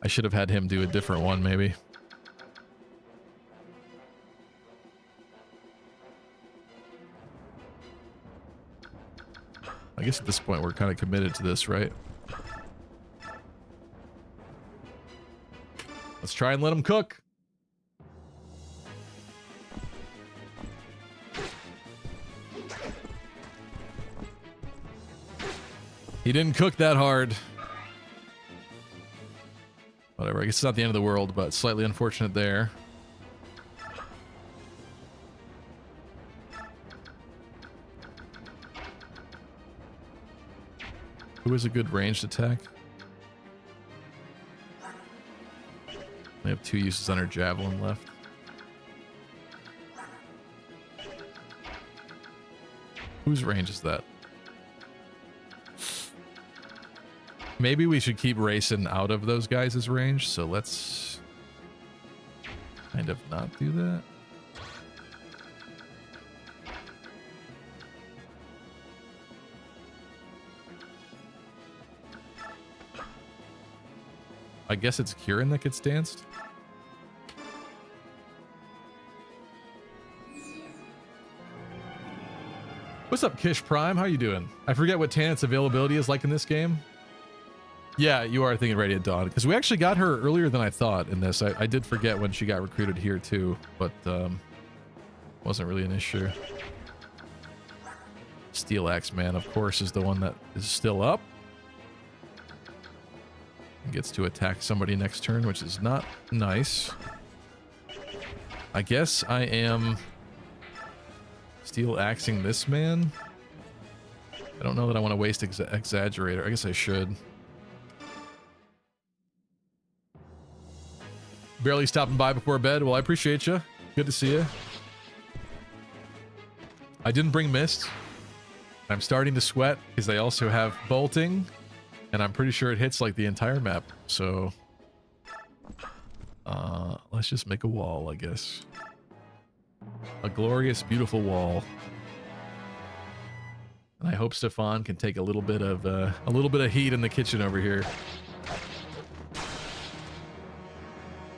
I should have had him do a different one, maybe. I guess at this point we're kind of committed to this, right? Let's try and let him cook. He didn't cook that hard. Whatever, I guess it's not the end of the world, but slightly unfortunate there. Who is a good ranged attack? We have 2 uses on our javelin left. Whose range is that? Maybe we should keep racing out of those guys' range, so let's kind of not do that. I guess it's Kieran that gets danced. What's up, Kish Prime? How you doing? I forget what Tanit's availability is like in this game. Yeah, you are thinking Radiant Dawn, because we actually got her earlier than I thought in this. I did forget when she got recruited here too, but wasn't really an issue. Steel Axe Man, of course, is the one that is still up. Gets to attack somebody next turn, which is not nice. I guess I am Steel Axing this man. I don't know that I want to waste Exaggerator. I guess I should. Barely stopping by before bed. Well, I appreciate you. Good to see you. I didn't bring Mist. I'm starting to sweat because they also have bolting, and I'm pretty sure it hits like the entire map. So let's just make a wall, I guess. A glorious, beautiful wall. And I hope Stefan can take a little bit of heat in the kitchen over here.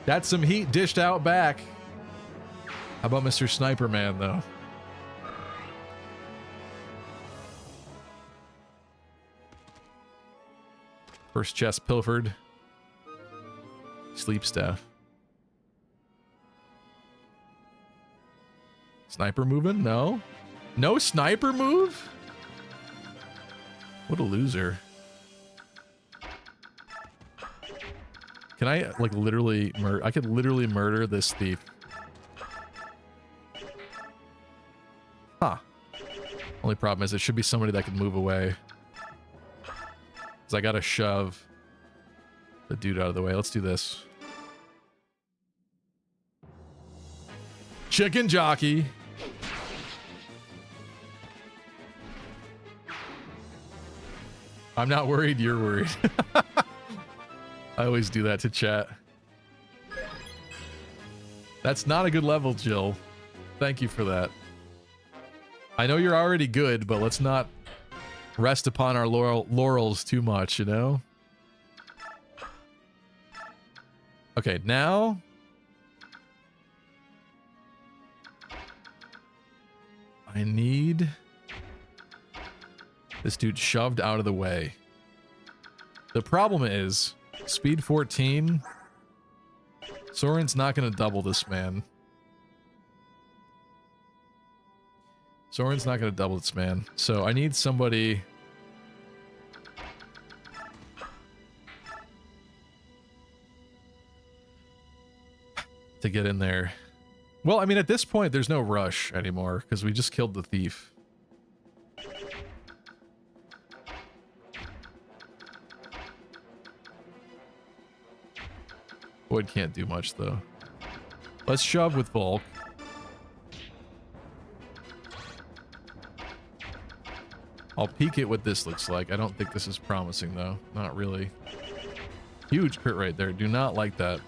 That's some heat dished out back. How about Mr. Sniper Man, though? First chest pilfered. Sleep staff. Sniper moving? No. No sniper move? What a loser. Can I, like, literally murder? I could literally murder this thief. Huh. Only problem is it should be somebody that can move away. Because I gotta shove the dude out of the way. Let's do this. Chicken jockey. I'm not worried, you're worried. I always do that to chat. That's not a good level, Jill. Thank you for that. I know you're already good, but let's not rest upon our laurels too much, you know? Okay, now... I need this dude shoved out of the way. The problem is... Speed 14. Soren's not going to double this man. Soren's not going to double this man. So I need somebody... to get in there Well, I mean, at this point, there's no rush anymore because we just killed the thief. Void can't do much, though. Let's shove with Volk. I'll peek at what this looks like. I don't think this is promising, though. Not really. Huge crit right there. Do not like that.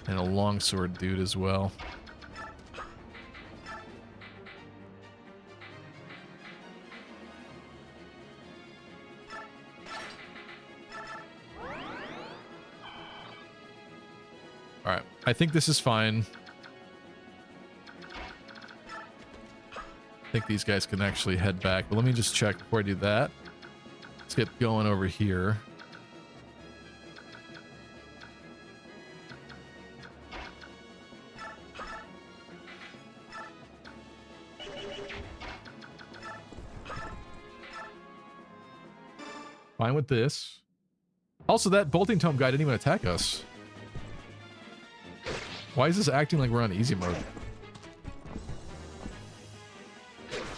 And a longsword dude as well. Alright, I think this is fine. I think these guys can actually head back, but let me just check before I do that. Let's get going over here. Fine with this. Also, that bolting tome guy didn't even attack us. Why is this acting like we're on easy mode?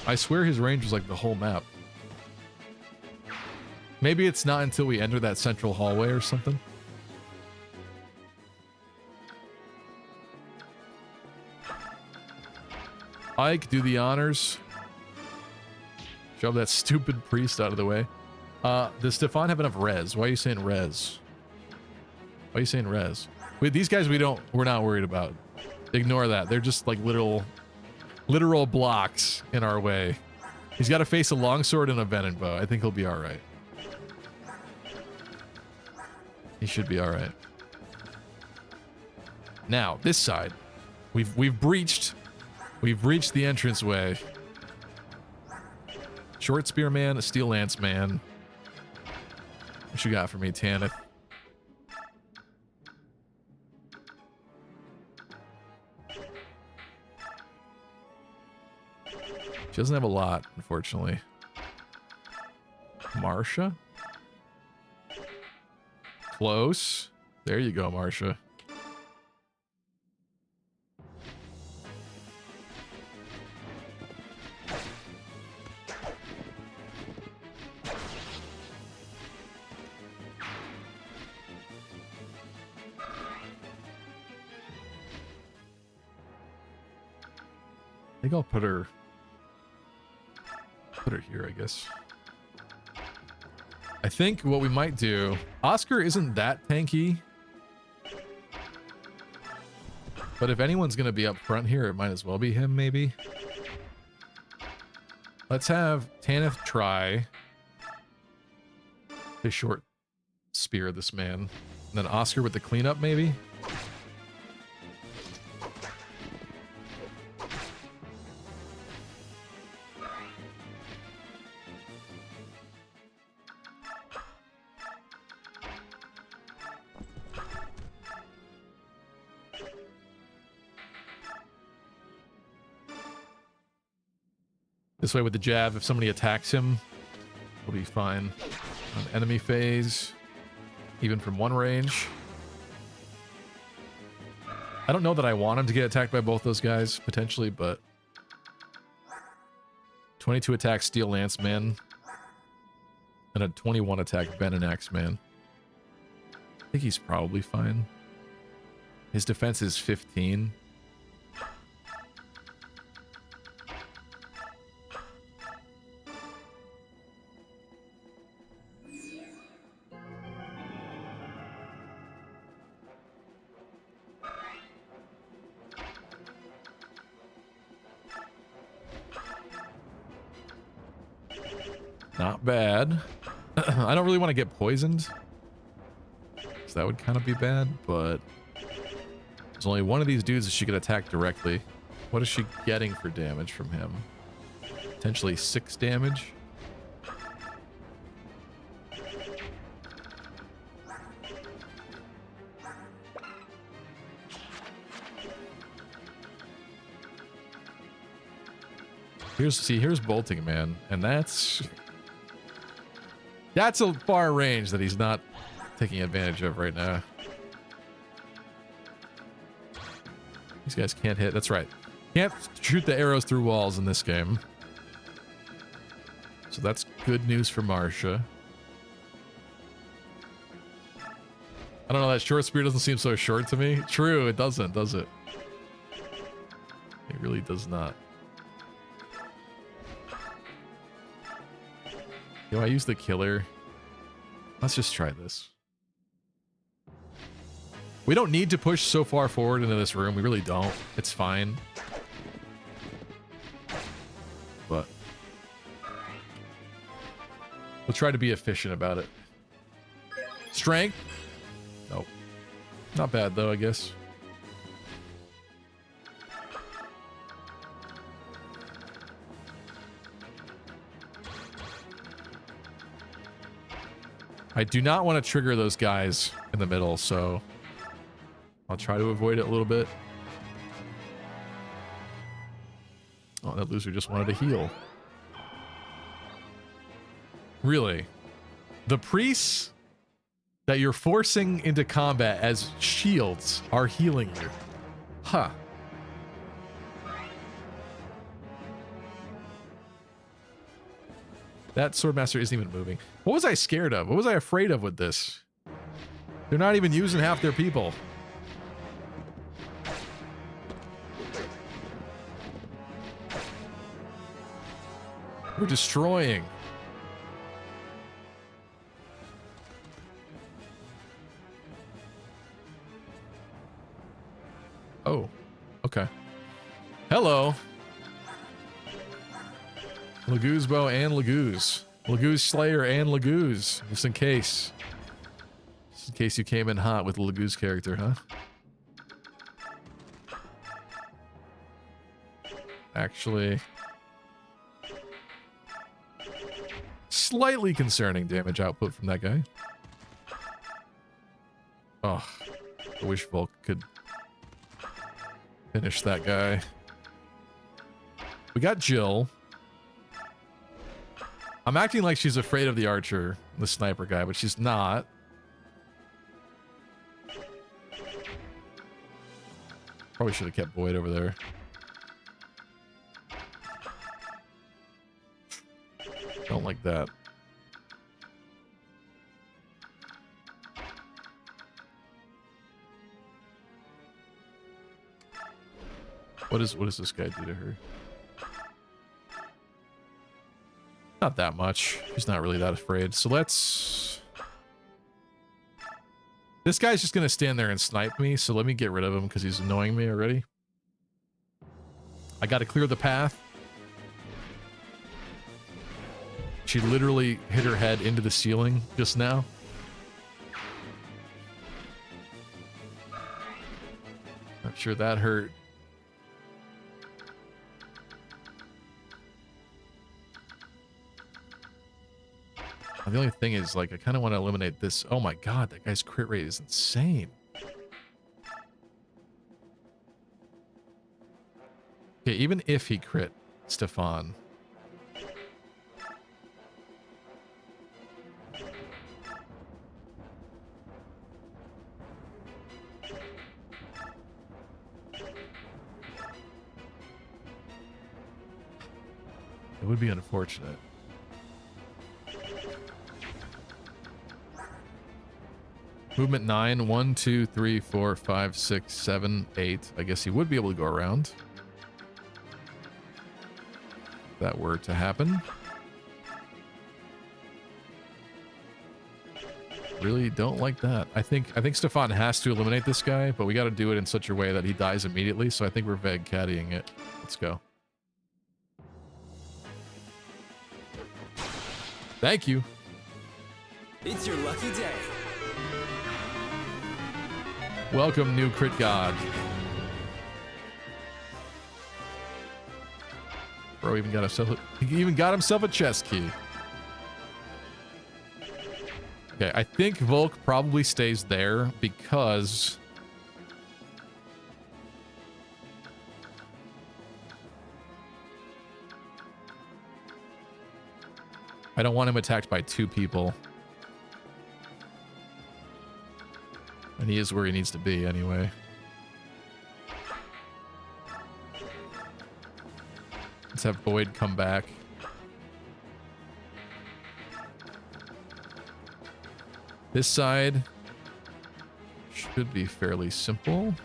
I swear his range was like the whole map. Maybe it's not until we enter that central hallway or something. Ike, do the honors. Shove that stupid priest out of the way. Does Stefan have enough res? Why are you saying res? Why are you saying res? Wait, these guys we're not worried about. Ignore that. They're just like literal blocks in our way. He's got to face a longsword and a venom bow. I think he'll be all right. He should be all right. Now, this side. We've breached the entranceway. Short spearman, a steel lance man. What you got for me, Tanith? She doesn't have a lot, unfortunately. Marsha? Close. There you go, Marsha. I think I'll put her here, I guess. I think what we might do... Oscar isn't that tanky. But if anyone's going to be up front here, it might as well be him, maybe. Let's have Tanith try to short spear this man. And then Oscar with the cleanup, maybe? This way with the jab, if somebody attacks him, he'll be fine. On enemy phase, even from one range. I don't know that I want him to get attacked by both those guys, potentially, but... 22 attack Steel Lance Man. And a 21 attack Ben and Axe Man. I think he's probably fine. His defense is 15. Not bad. I don't really want to get poisoned, so that would kind of be bad, but there's only one of these dudes that she could attack directly. What is she getting for damage from him? Potentially 6 damage. Here's bolting, man, and that's a far range that he's not taking advantage of right now. guys can't hit. That's right. Can't shoot the arrows through walls in this game. So that's good news for Marcia. I don't know, that short spear doesn't seem so short to me. True, it doesn't, does it? It really does not. Yo, I use the killer. Let's just try this. We don't need to push so far forward into this room. We really don't. It's fine. But we'll try to be efficient about it. Strength? Nope. Not bad though, I guess. I do not want to trigger those guys in the middle, so I'll try to avoid it a little bit. Oh, that loser just wanted to heal. Really? The priests that you're forcing into combat as shields are healing you. Huh. That Swordmaster isn't even moving. What was I scared of? What was I afraid of with this? They're not even using half their people. We're destroying. Oh, okay. Hello. Lagoozebo and Lagooz. Lagooz Slayer and Lagooz. Just in case. Just in case you came in hot with the Lagooz character, huh? Actually, slightly concerning damage output from that guy. Oh, I wish Volk could finish that guy. We got Jill. I'm acting like she's afraid of the archer, the sniper guy, but she's not. Probably should have kept Boyd over there. Don't like that. What does this guy do to her? Not that much. He's not really that afraid. So let's... This guy's just gonna stand there and snipe me, so let me get rid of him because he's annoying me already. I gotta clear the path. She literally hit her head into the ceiling just now. Not sure that hurt. The only thing is, like, I kind of want to eliminate this. Oh my god, that guy's crit rate is insane. Okay, even if he crit Stefan. It would be unfortunate. Movement 9, 1, 2, 3, 4, 5, 6, 7, 8. I guess he would be able to go around. If that were to happen. Really don't like that. I think Stefan has to eliminate this guy, but we got to do it in such a way that he dies immediately. So I think we're Veg caddying it. Let's go. Thank you. It's your lucky day. Welcome, new crit god. Bro even got himself a chest key. Okay, I think Volk probably stays there because I don't want him attacked by two people. And he is where he needs to be anyway. Let's have Boyd come back. This side should be fairly simple.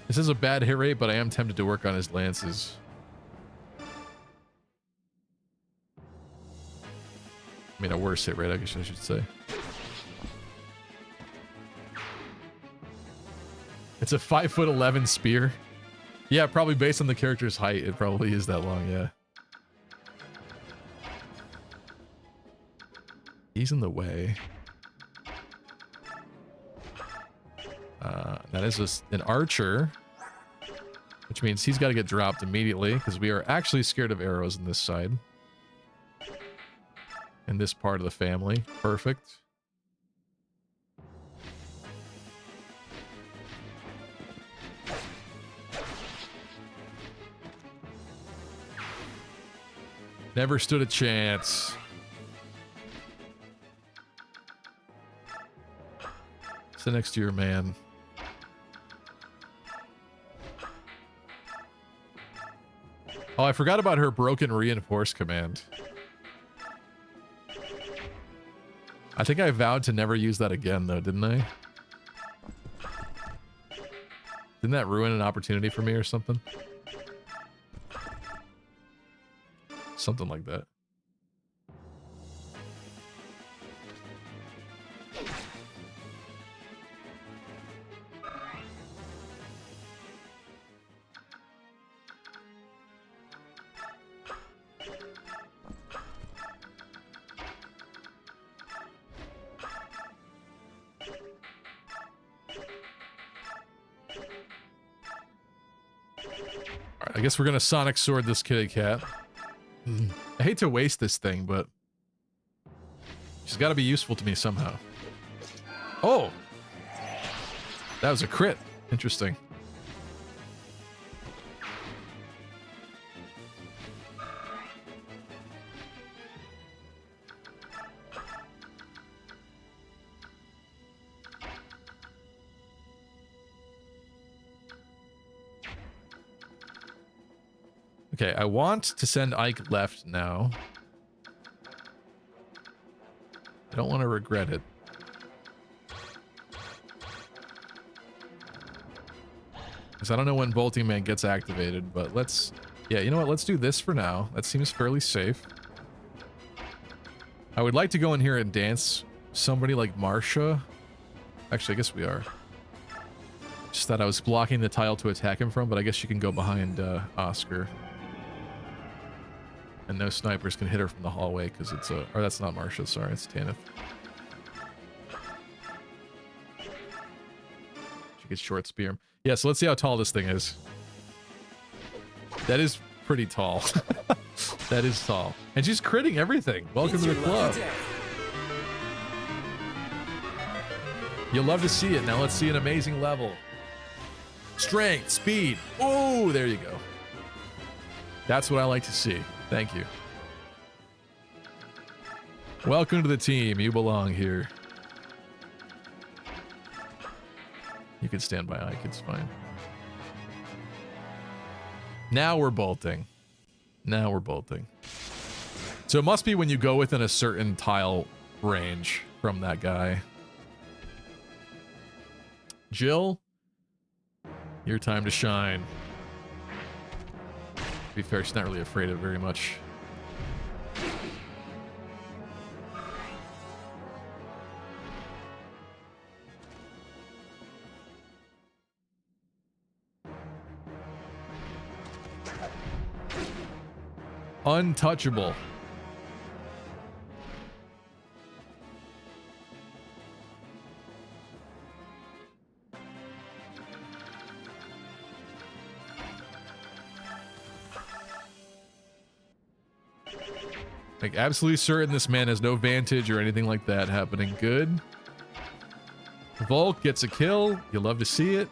This is a bad hit rate, but I am tempted to work on his lances. I mean, a worse hit rate, I guess I should say. It's a 5'11" spear. Yeah, probably based on the character's height, it probably is that long, yeah. He's in the way. That is just an archer, which means he's got to get dropped immediately because we are actually scared of arrows on this side. In this part of the family. Perfect. Never stood a chance. Sit next to your man. Oh, I forgot about her broken reinforce command. I think I vowed to never use that again, though, didn't I? Didn't that ruin an opportunity for me or something? Something like that. I guess we're gonna Sonic Sword this kitty cat. I hate to waste this thing, but she's got to be useful to me somehow. Oh! That was a crit. Interesting. Okay, I want to send Ike left now. I don't want to regret it. Because I don't know when Bolting Man gets activated, but let's... Yeah, you know what? Let's do this for now. That seems fairly safe. I would like to go in here and dance somebody like Marsha. Actually, I guess we are. Just thought I was blocking the tile to attack him from, but I guess you can go behind Oscar. And no snipers can hit her from the hallway because it's a... Or that's not Marsha, sorry, it's Tanith. She gets short spear him. Yeah, so let's see how tall this thing is. That is pretty tall. That is tall. And she's critting everything. Welcome to the club. You'll love to see it. Now let's see an amazing level. Strength, speed. Oh, there you go. That's what I like to see. Thank you. Welcome to the team. You belong here. You can stand by Ike. It's fine. Now we're bolting. Now we're bolting. So it must be when you go within a certain tile range from that guy. Jill, your time to shine. To be fair, she's not really afraid of it very much. Untouchable. Like, absolutely certain this man has no vantage or anything like that happening. Good. Volk gets a kill. You'll love to see it.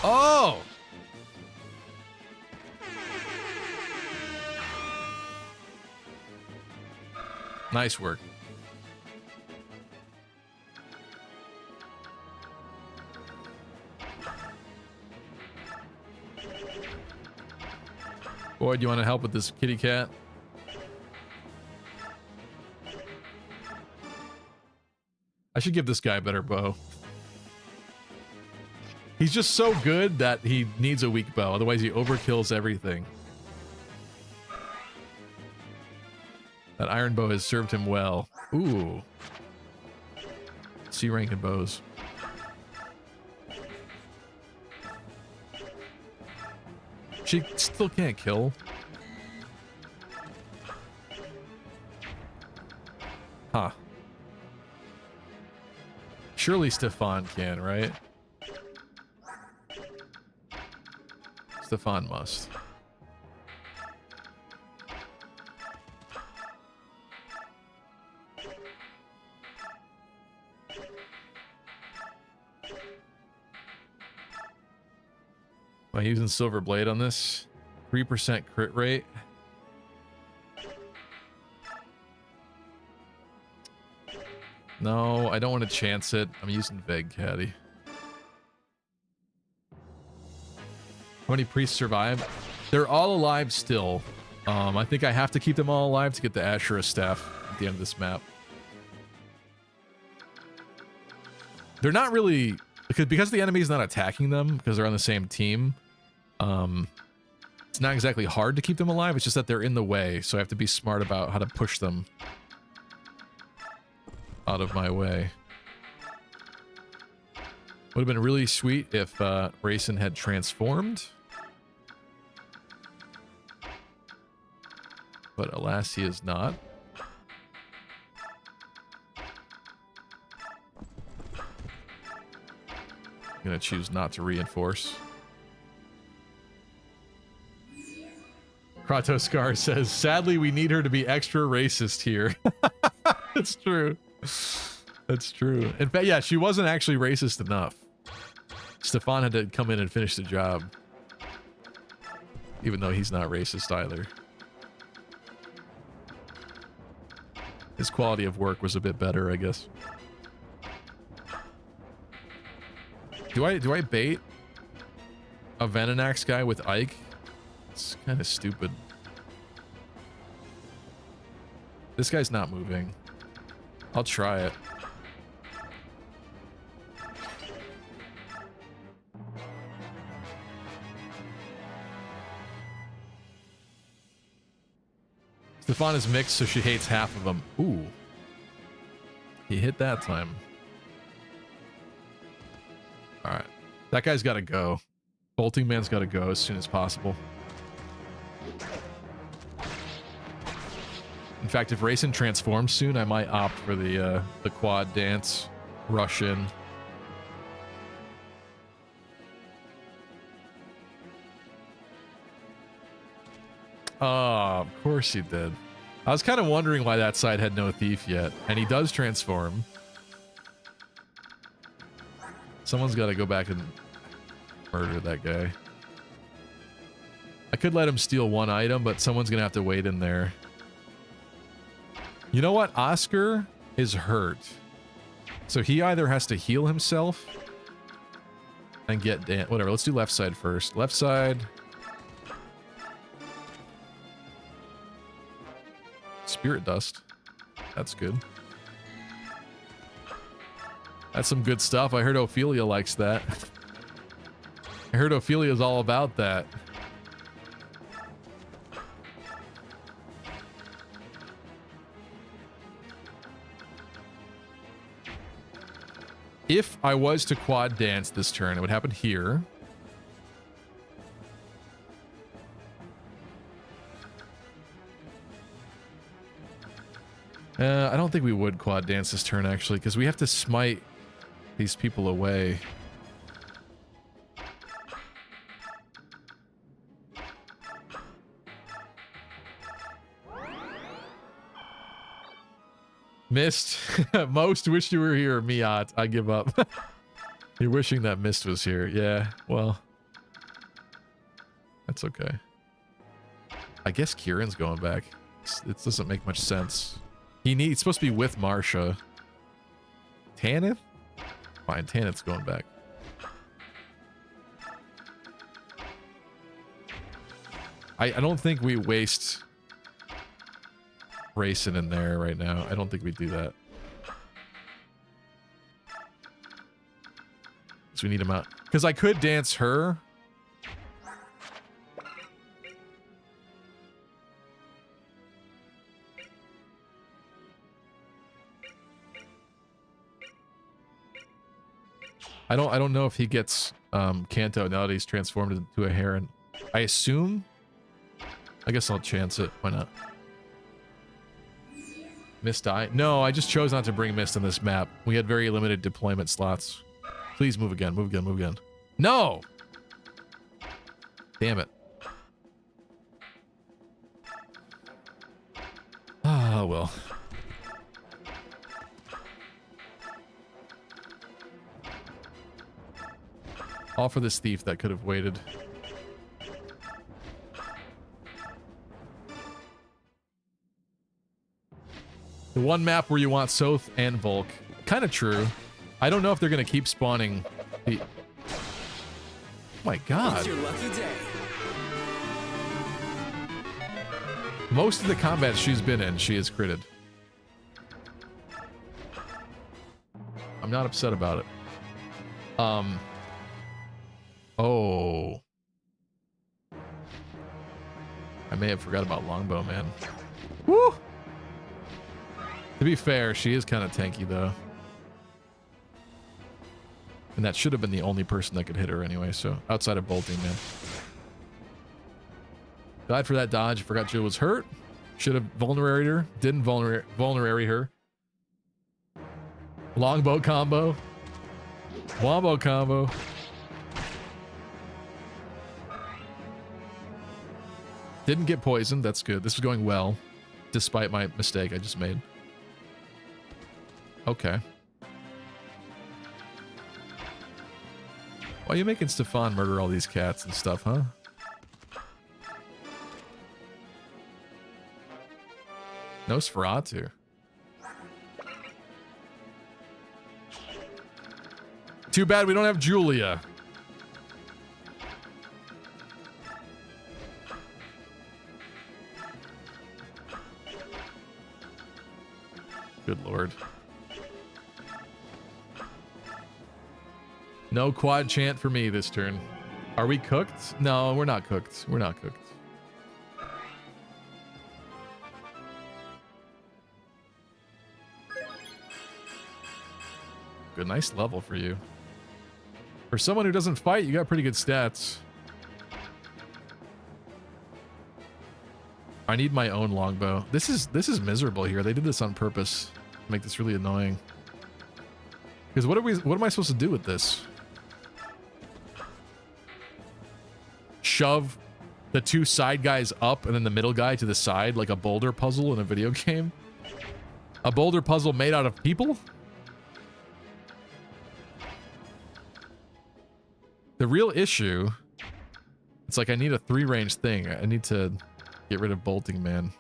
Oh! Nice work. Boy, do you want to help with this kitty cat? I should give this guy a better bow. He's just so good that he needs a weak bow, otherwise he overkills everything. That iron bow has served him well. Ooh. C ranking bows. She still can't kill. Huh. Surely Stefan can, right? Stefan must. Am I using Silver Blade on this? 3% crit rate. No, I don't want to chance it. I'm using Veg Caddy. How many priests survive? They're all alive still. I think I have to keep them all alive to get the Ashura staff at the end of this map. They're not really... Because the enemy's not attacking them, because they're on the same team, it's not exactly hard to keep them alive, it's just that they're in the way, so I have to be smart about how to push them out of my way. Would have been really sweet if Rayson had transformed. But alas, he is not. I'm gonna choose not to reinforce. Kratos Scar says, sadly, we need her to be extra racist here. That's true. That's true. In fact, yeah, she wasn't actually racist enough. Stefan had to come in and finish the job. Even though he's not racist either. His quality of work was a bit better, I guess. Do I bait a Venanax guy with Ike? It's kind of stupid. This guy's not moving. I'll try it. Stefan is mixed, so she hates half of them. Ooh. He hit that time. Alright. That guy's gotta go. Bolting Man's gotta go as soon as possible. In fact, if Rayson transforms soon, I might opt for the quad dance rush in. Oh, of course he did. I was kind of wondering why that side had no thief yet. And he does transform. Someone's got to go back and murder that guy. I could let him steal one item, but someone's going to have to wait in there. You know what? Oscar is hurt. So he either has to heal himself and get... Whatever, let's do left side first. Left side... Spirit Dust. That's good. That's some good stuff. I heard Ophelia likes that. I heard Ophelia's all about that. If I was to quad dance this turn, it would happen here. I don't think we would quad dance this turn, actually, because we have to smite these people away. Mist. Most wish you were here, Miat. I give up. You're wishing that Mist was here. Yeah, well. That's okay. I guess Kieran's going back. It doesn't make much sense. He's supposed to be with Marsha. Tanith? Fine, Tanith's going back. I don't think we waste racing in there right now. I don't think we do that. So we need him out. Because I could dance her. I don't know if he gets Kanto now that he's transformed into a heron. I assume. I guess I'll chance it. Why not? Mist die? No, I just chose not to bring Mist on this map. We had very limited deployment slots. Please move again, move again, move again. No! Damn it. Ah, well. All for this thief that could have waited. The one map where you want Soth and Volk. Kind of true. I don't know if they're going to keep spawning the... Oh my god. It's your lucky day. Most of the combats she's been in, she has critted. I'm not upset about it. Oh. I may have forgot about Longbow, man. Woo! To be fair, she is kind of tanky, though. And that should have been the only person that could hit her anyway, so outside of bolting, man. Died for that dodge. Forgot Jill was hurt. Should have vulneraried her. Didn't vulnerary her. Longbow combo. Wombo combo. Didn't get poisoned. That's good. This is going well, despite my mistake I just made. Okay. Why are you making Stefan murder all these cats and stuff, huh? Nosferatu. Too bad we don't have Julia. Good lord. No quad chant for me this turn. Are we cooked? No, we're not cooked. We're not cooked. Good, nice level for you. For someone who doesn't fight, you got pretty good stats. I need my own longbow. This is miserable here. They did this on purpose to make this really annoying. Because what am I supposed to do with this? Shove the two side guys up and then the middle guy to the side like a boulder puzzle in a video game? A boulder puzzle made out of people? The real issue, it's like I need a 3-range thing. I need to get rid of bolting, man.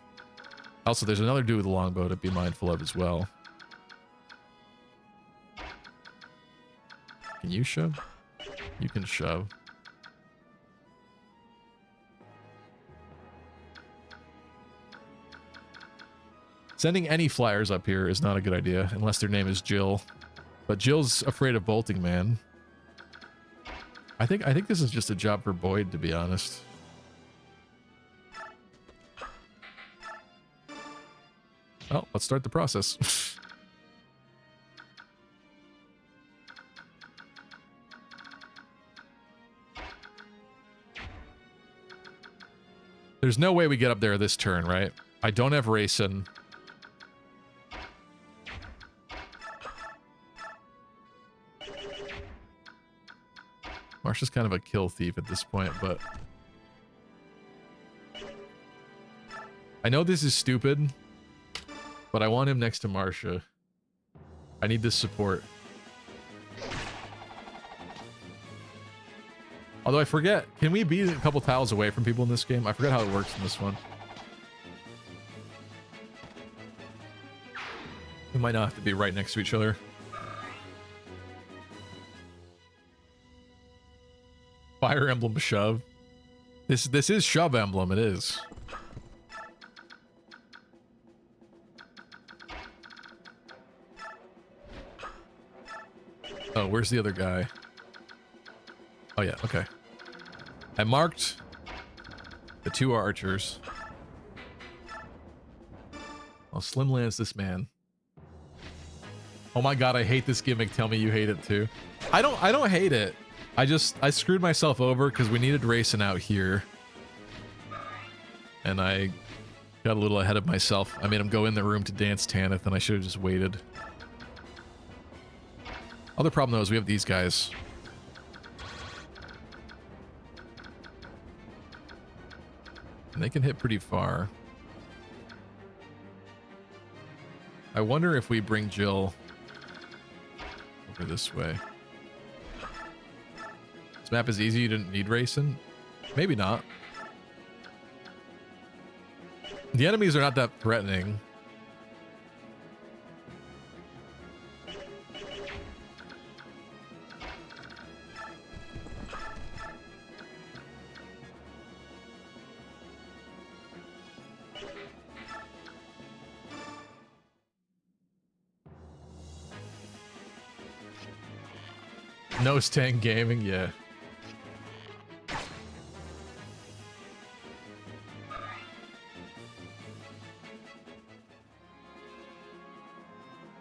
Also, there's another dude with a longbow to be mindful of as well. Can you shove? You can shove. Sending any flyers up here is not a good idea, unless their name is Jill. But Jill's afraid of bolting, man. I think this is just a job for Boyd, to be honest. Well, let's start the process. There's no way we get up there this turn, right? I don't have Racing. Marsha's kind of a kill thief at this point, but... I know this is stupid, but I want him next to Marsha. I need this support. Although I forget, can we be a couple tiles away from people in this game? I forget how it works in this one. We might not have to be right next to each other. Fire Emblem shove. This is shove emblem, it is. Oh, where's the other guy? Oh yeah, okay. I marked the 2 archers. I'll slim lance this man. Oh my god, I hate this gimmick. Tell me you hate it too. I don't hate it. I screwed myself over because we needed racing out here. And I got a little ahead of myself. I made him go in the room to dance Tanith, and I should have just waited. Other problem though is we have these guys. And they can hit pretty far. I wonder if we bring Jill over this way. This map is easy, you didn't need racing? Maybe not. The enemies are not that threatening. No Stang Gaming, yeah.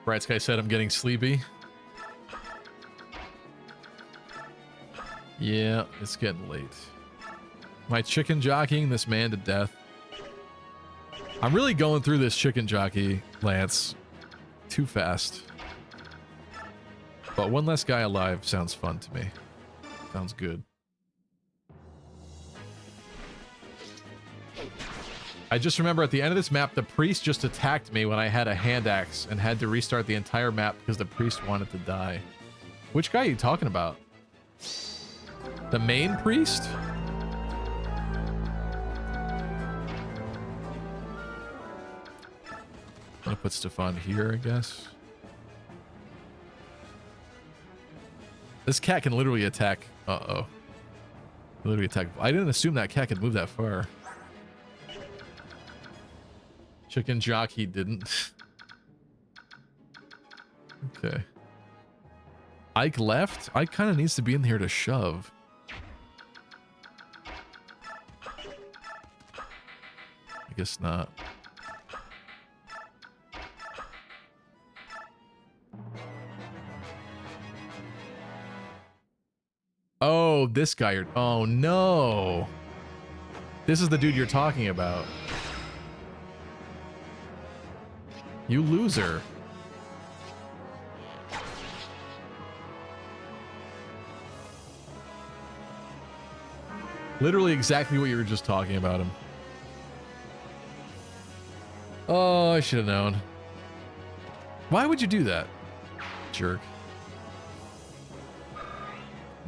Bright Sky said I'm getting sleepy. Yeah, it's getting late. Am I chicken jockeying this man to death? I'm really going through this chicken jockey, Lance. Too fast. But one less guy alive sounds fun to me. Sounds good. I just remember at the end of this map, the priest just attacked me when I had a hand axe and had to restart the entire map because the priest wanted to die. Which guy are you talking about? The main priest? I'm gonna put Stefan here, I guess. This cat can literally attack. Uh-oh. Literally attack. I didn't assume that cat could move that far. Chicken jockey didn't. Okay. Ike left? Ike kind of needs to be in here to shove. I guess not. Oh, this guy. Oh, no. This is the dude you're talking about. You loser. Literally exactly what you were just talking about him. Oh, I should have known. Why would you do that? Jerk.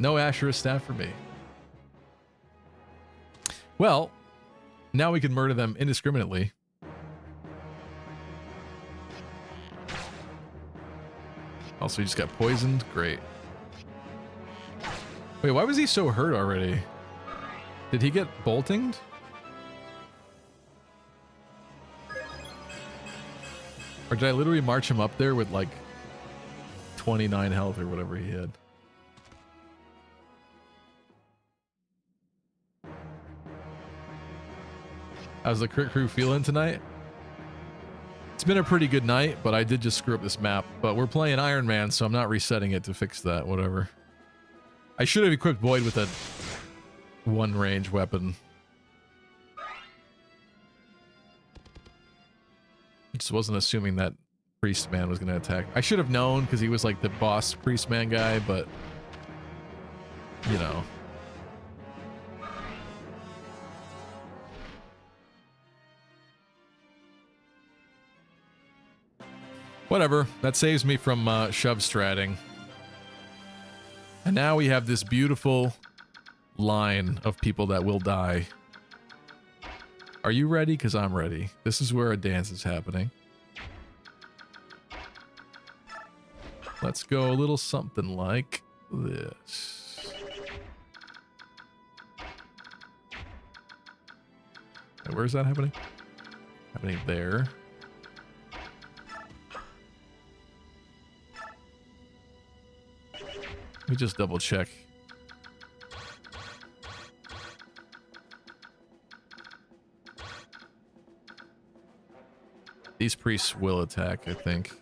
No Asherah staff for me. Well, now we can murder them indiscriminately. Also, he just got poisoned. Great. Wait, why was he so hurt already? Did he get boltinged? Or did I literally march him up there with like 29 health or whatever he had? How's the crit crew feeling tonight? It's been a pretty good night, but I did just screw up this map. But we're playing Ironman, so I'm not resetting it to fix that, whatever. I should have equipped Boyd with a one-range weapon. I just wasn't assuming that priest man was going to attack. I should have known, because he was like the boss priest man guy, but... You know... Whatever, that saves me from shove stratting. And now we have this beautiful line of people that will die. Are you ready? Because I'm ready. This is where a dance is happening. Let's go a little something like this. Okay, where's that happening? Happening there. Let me just double check. These priests will attack, I think.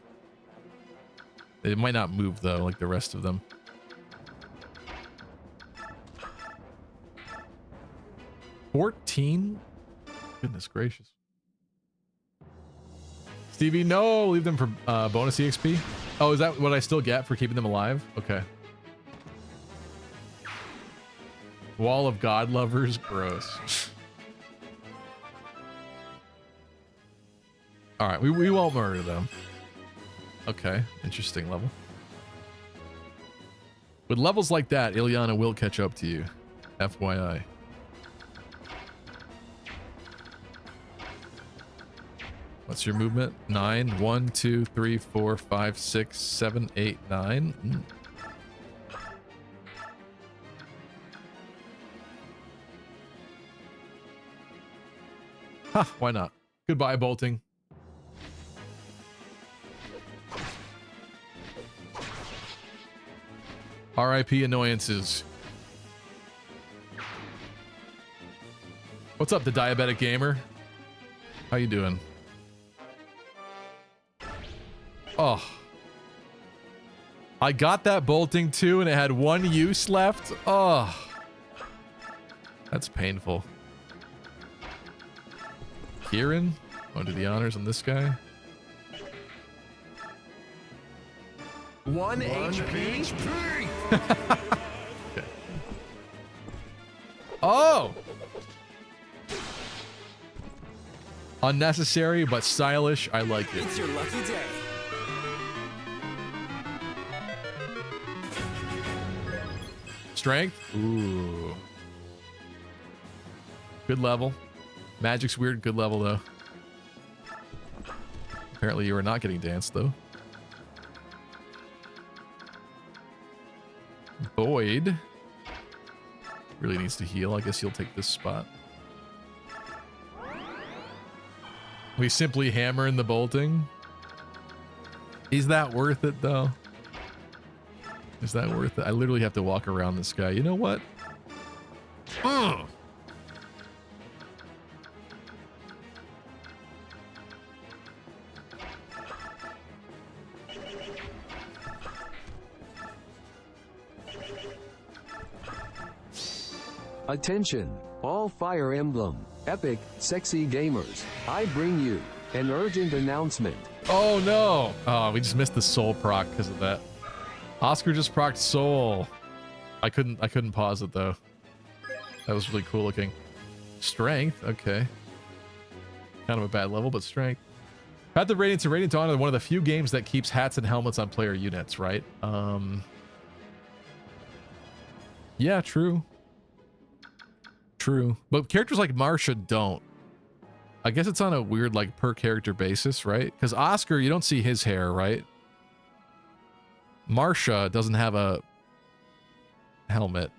They might not move, though, like the rest of them. $14? Goodness gracious. Stevie, no! Leave them for bonus EXP? Oh, is that what I still get for keeping them alive? Okay. Wall of God lovers? Gross. Alright, we won't murder them. Okay, interesting level. With levels like that, Ilyana will catch up to you. FYI. What's your movement? 9. 1, 2, 3, 4, 5, 6, 7, 8, 9. Ha, why not? Goodbye, bolting. RIP annoyances. What's up, the diabetic gamer? How you doing? Oh. I got that bolting too and it had one use left. Oh. That's painful. Kieran, going to the honors on this guy. 1 HP. Okay. Oh! Unnecessary but stylish. I like it. It's your lucky day. Strength? Ooh. Good level. Magic's weird. Good level, though. Apparently you are not getting danced, though. Boyd really needs to heal. I guess he'll take this spot. We simply hammer in the bolting. Is that worth it, though? Is that worth it? I literally have to walk around this guy. You know what? Ugh. Attention, all Fire Emblem, epic, sexy gamers. I bring you an urgent announcement. Oh no! Oh, we just missed the soul proc because of that. Oscar just procced soul. I couldn't pause it though. That was really cool looking. Strength, okay. Kind of a bad level, but strength. Path of Radiance and Radiant Dawn are one of the few games that keeps hats and helmets on player units, right? Yeah, true. True. But characters like Marsha don't. I guess it's on a weird, like, per character basis, right? Because Oscar, you don't see his hair, right? Marsha doesn't have a helmet.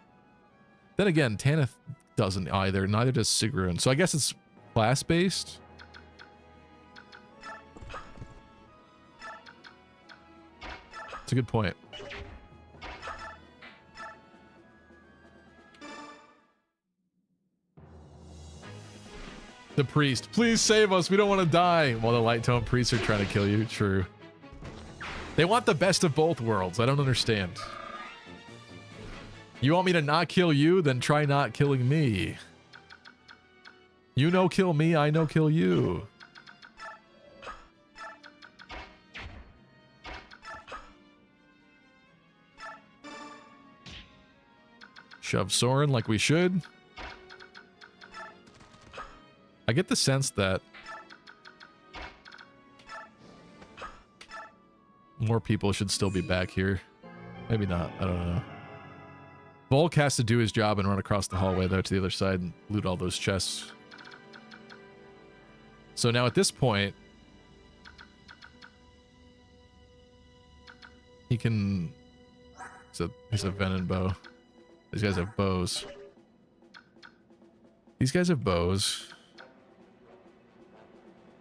Then again, Tanith doesn't either. Neither does Sigrun. So I guess it's class-based. It's a good point. The priest, please save us. We don't want to die. While the light tone priests are trying to kill you. True. They want the best of both worlds. I don't understand. You want me to not kill you? Then try not killing me. You no kill me, I no kill you. Shove Soren like we should. I get the sense that more people should still be back here. Maybe not. I don't know. Volk has to do his job and run across the hallway though to the other side and loot all those chests. So now at this point, he he can... He's a venom bow. These guys have bows. These guys have bows.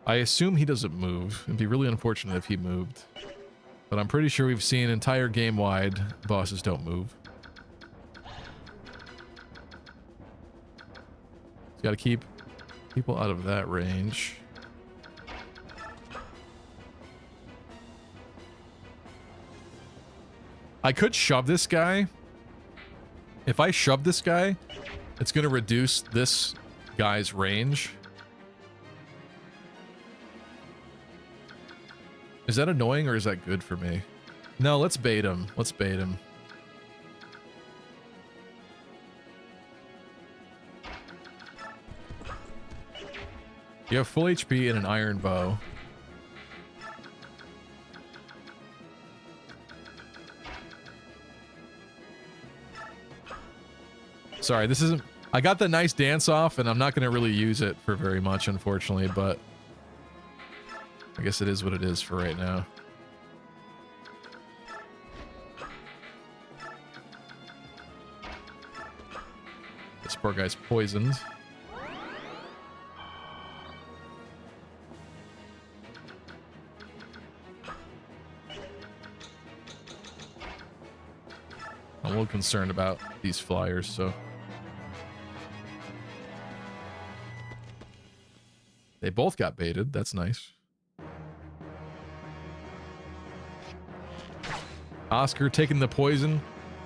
I assume he doesn't move. It'd be really unfortunate if he moved. But I'm pretty sure we've seen entire game-wide bosses don't move. Just gotta keep people out of that range. I could shove this guy. If I shove this guy, it's gonna reduce this guy's range. Is that annoying or is that good for me? No, let's bait him. Let's bait him. You have full HP and an iron bow. Sorry, this isn't... I got the nice dance off and I'm not going to really use it for very much, unfortunately, but... I guess it is what it is for right now. This poor guy's poisoned. I'm a little concerned about these flyers, so... They both got baited. That's nice. Oscar taking the poison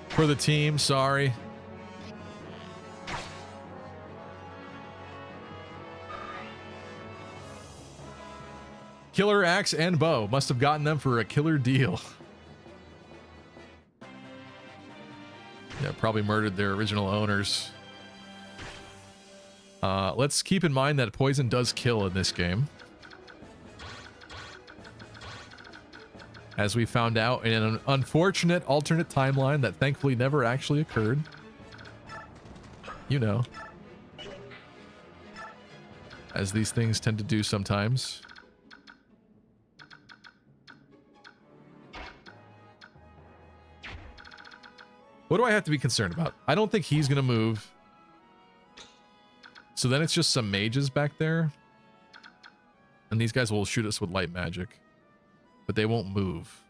for the team. Sorry. Killer axe and bow. Must have gotten them for a killer deal. Yeah, probably murdered their original owners. Let's keep in mind that poison does kill in this game. As we found out in an unfortunate alternate timeline that thankfully never actually occurred. You know. As these things tend to do sometimes. What do I have to be concerned about? I don't think he's gonna move. So then it's just some mages back there. And these guys will shoot us with light magic. But they won't move.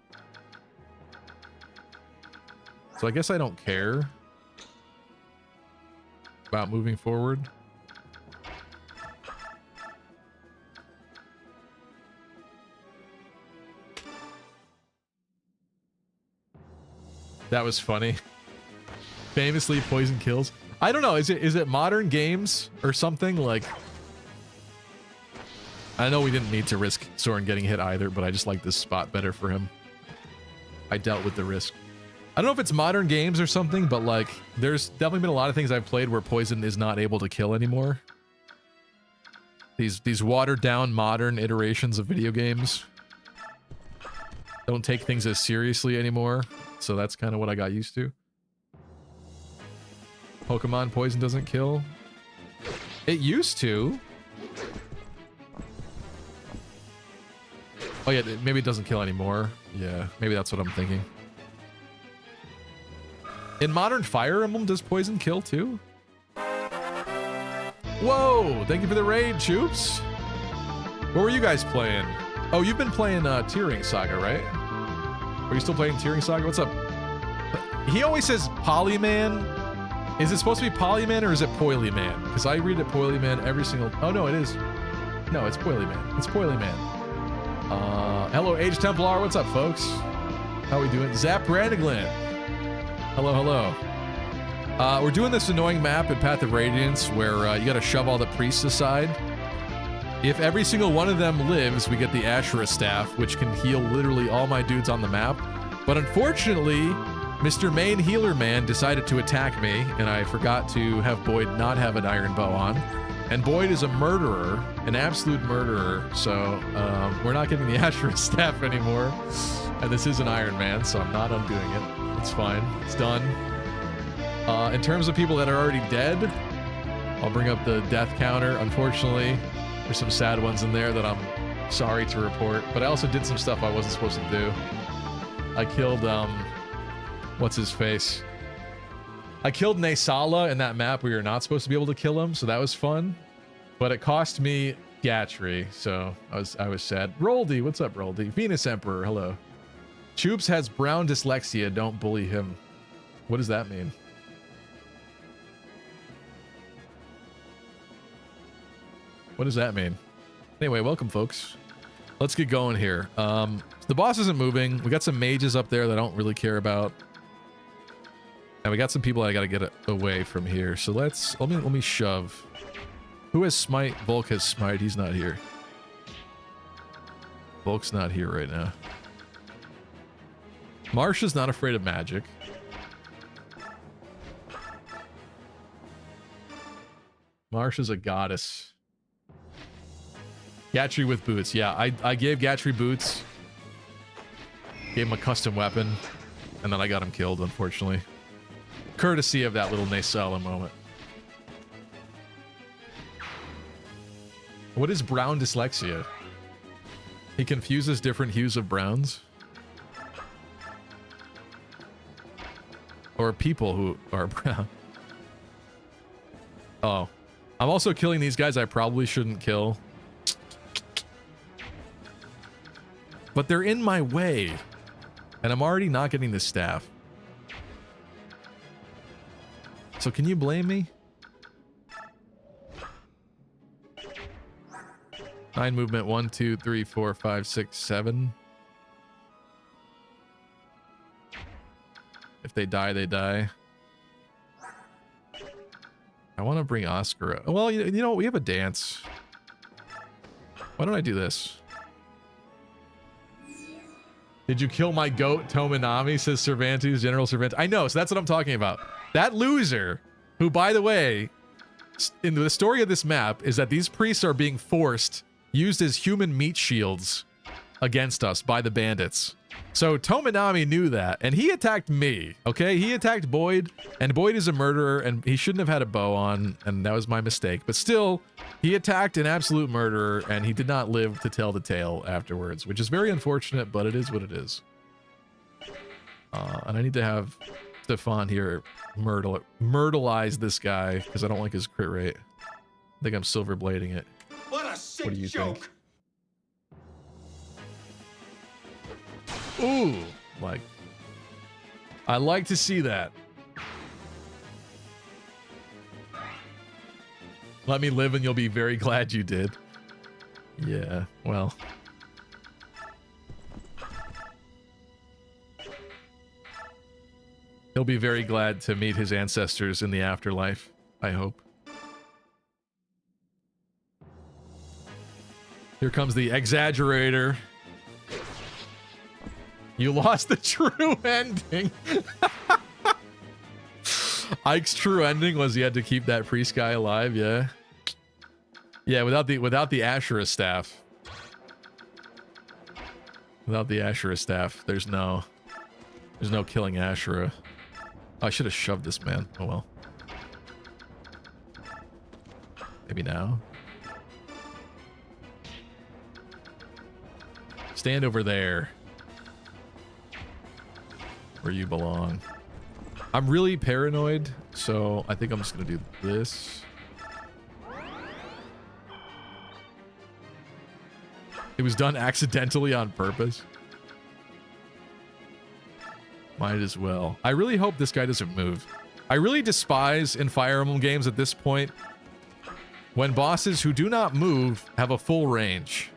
So I guess I don't care about moving forward. That was funny. Famously, poison kills. I don't know. Is it modern games or something? Like, I know we didn't need to risk Soren getting hit either, but I just like this spot better for him. I dealt with the risk. I don't know if it's modern games or something, but like, there's definitely been a lot of things I've played where poison is not able to kill anymore. These watered down modern iterations of video games don't take things as seriously anymore. So that's kind of what I got used to. Pokemon poison doesn't kill. It used to. Oh yeah, maybe it doesn't kill anymore. Yeah, maybe that's what I'm thinking. In modern Fire Emblem, does poison kill too? Whoa! Thank you for the raid, Choops. What were you guys playing? Oh, you've been playing Tearing Saga, right? Are you still playing Tearing Saga? What's up? He always says Polyman. Is it supposed to be Polyman or is it Poilyman? Because I read it Poilyman every single... Oh, no, it is. No, it's Poilyman. It's Poilyman. Hello, Age Templar. What's up, folks? How are we doing? Zap Randigland. Hello, hello. We're doing this annoying map in Path of Radiance where you got to shove all the priests aside. If every single one of them lives, we get the Ashura Staff, which can heal literally all my dudes on the map. But unfortunately... Mr. Main Healer Man decided to attack me, and I forgot to have Boyd not have an iron bow on. And Boyd is a murderer, an absolute murderer, so we're not getting the Ashura Staff anymore. And this is an Ironman, so I'm not undoing it. It's fine. It's done. In terms of people that are already dead, I'll bring up the death counter. Unfortunately, there's some sad ones in there that I'm sorry to report, but I also did some stuff I wasn't supposed to do. I killed, what's his face? I killed Naysala in that map where you're not supposed to be able to kill him, so that was fun. But it cost me Gatry, so I was sad. Roldy, what's up, Roldy? Venus Emperor, hello. Choops has brown dyslexia, don't bully him. What does that mean? What does that mean? Anyway, welcome, folks. Let's get going here. The boss isn't moving. We got some mages up there that I don't really care about. And we got some people I gotta get away from here. So let me shove. Who has smite? Volk has smite. He's not here. Volk's not here right now. Marsha's not afraid of magic. Marsha's a goddess. Gatry with boots. Yeah, I gave Gatry boots. Gave him a custom weapon. And then I got him killed, unfortunately. Courtesy of that little Naysala moment. What is brown dyslexia? He confuses different hues of browns. Or people who are brown. Oh. I'm also killing these guys I probably shouldn't kill. But they're in my way. And I'm already not getting this staff. So can you blame me? 9 movement, 1, 2, 3, 4, 5, 6, 7. If they die, they die. I want to bring Oscar up. Well, you know, we have a dance. Why don't I do this? Did you kill my goat, Tominami? Says Cervantes, General Cervantes. I know, so that's what I'm talking about. That loser, who, by the way, in the story of this map, is that these priests are being forced, used as human meat shields against us by the bandits. So Tominami knew that, and he attacked me, okay? He attacked Boyd, and Boyd is a murderer, and he shouldn't have had a bow on, and that was my mistake. But still, he attacked an absolute murderer, and he did not live to tell the tale afterwards, which is very unfortunate, but it is what it is. And I need to have Stefan here myrtleize this guy, because I don't like his crit rate. I think I'm silver blading it. What a sick What do you joke. think? Ooh, like, I like to see that. Let me live and you'll be very glad you did. Yeah, well. He'll be very glad to meet his ancestors in the afterlife, I hope. Here comes the exaggerator. You lost the true ending. Ike's true ending was he had to keep that priest guy alive, yeah. Yeah, without the Asherah staff. Without the Asherah staff, there's no killing Asherah. Oh, I should have shoved this man. Oh well. Maybe now. Stand over there. Where you belong. I'm really paranoid, so I think I'm just gonna do this. It was done accidentally on purpose. Might as well. I really hope this guy doesn't move. I really despise in Fire Emblem games at this point when bosses who do not move have a full range.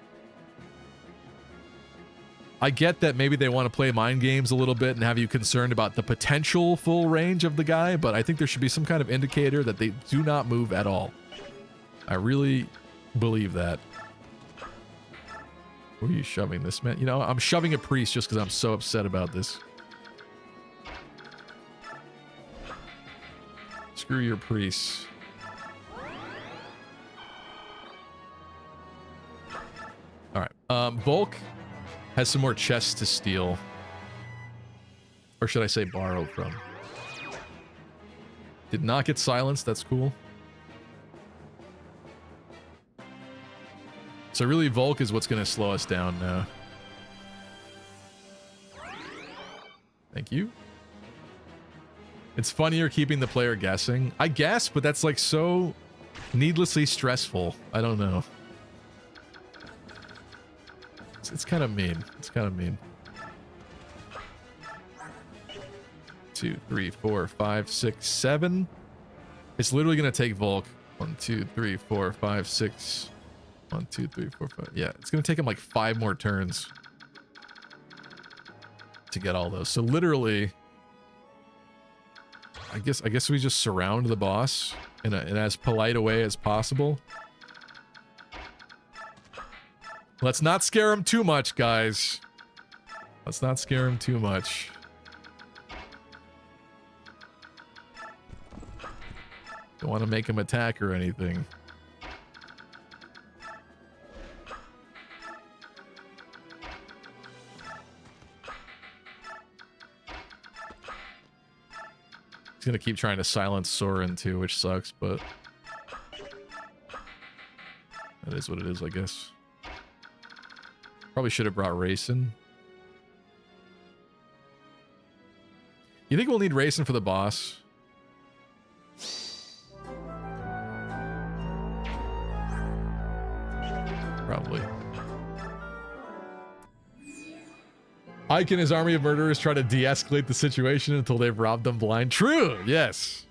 I get that maybe they want to play mind games a little bit and have you concerned about the potential full range of the guy, but I think there should be some kind of indicator that they do not move at all. I really believe that. Where are you shoving this, man? You know, I'm shoving a priest just because I'm so upset about this. Screw your priests. All right. Volk has some more chests to steal. Or should I say borrow from. Did not get silenced. That's cool. So really, Volk is what's going to slow us down now. Thank you. It's funnier keeping the player guessing. I guess, but that's like so needlessly stressful. I don't know. It's kind of mean. It's kind of mean. 2, 3, 4, 5, 6, 7. It's literally gonna take Volk. 1, 2, 3, 4, 5, 6. 1, 2, 3, 4, 5. Yeah, it's gonna take him like 5 more turns to get all those. So literally, I guess we just surround the boss in as polite a way as possible. Let's not scare him too much, guys. Let's not scare him too much. Don't want to make him attack or anything. He's gonna keep trying to silence Soren too, which sucks, but that is what it is, I guess. Probably should have brought Racing. You think we'll need Racing for the boss? Probably. Ike and his army of murderers try to de-escalate the situation until they've robbed them blind. True, yes.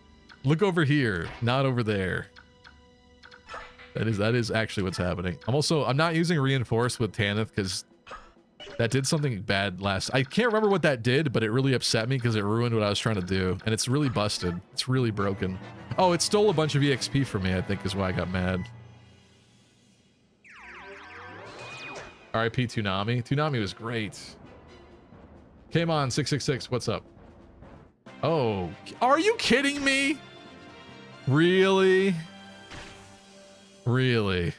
Look over here, not over there. That is actually what's happening. I'm not using reinforced with Tanith because that did something bad last. I can't remember what that did, but it really upset me because it ruined what I was trying to do, and it's really busted. It's really broken. Oh, it stole a bunch of EXP from me, I think is why I got mad. RIP Toonami. Toonami was great. Came on 666. What's up? Oh, are you kidding me? Really? Really?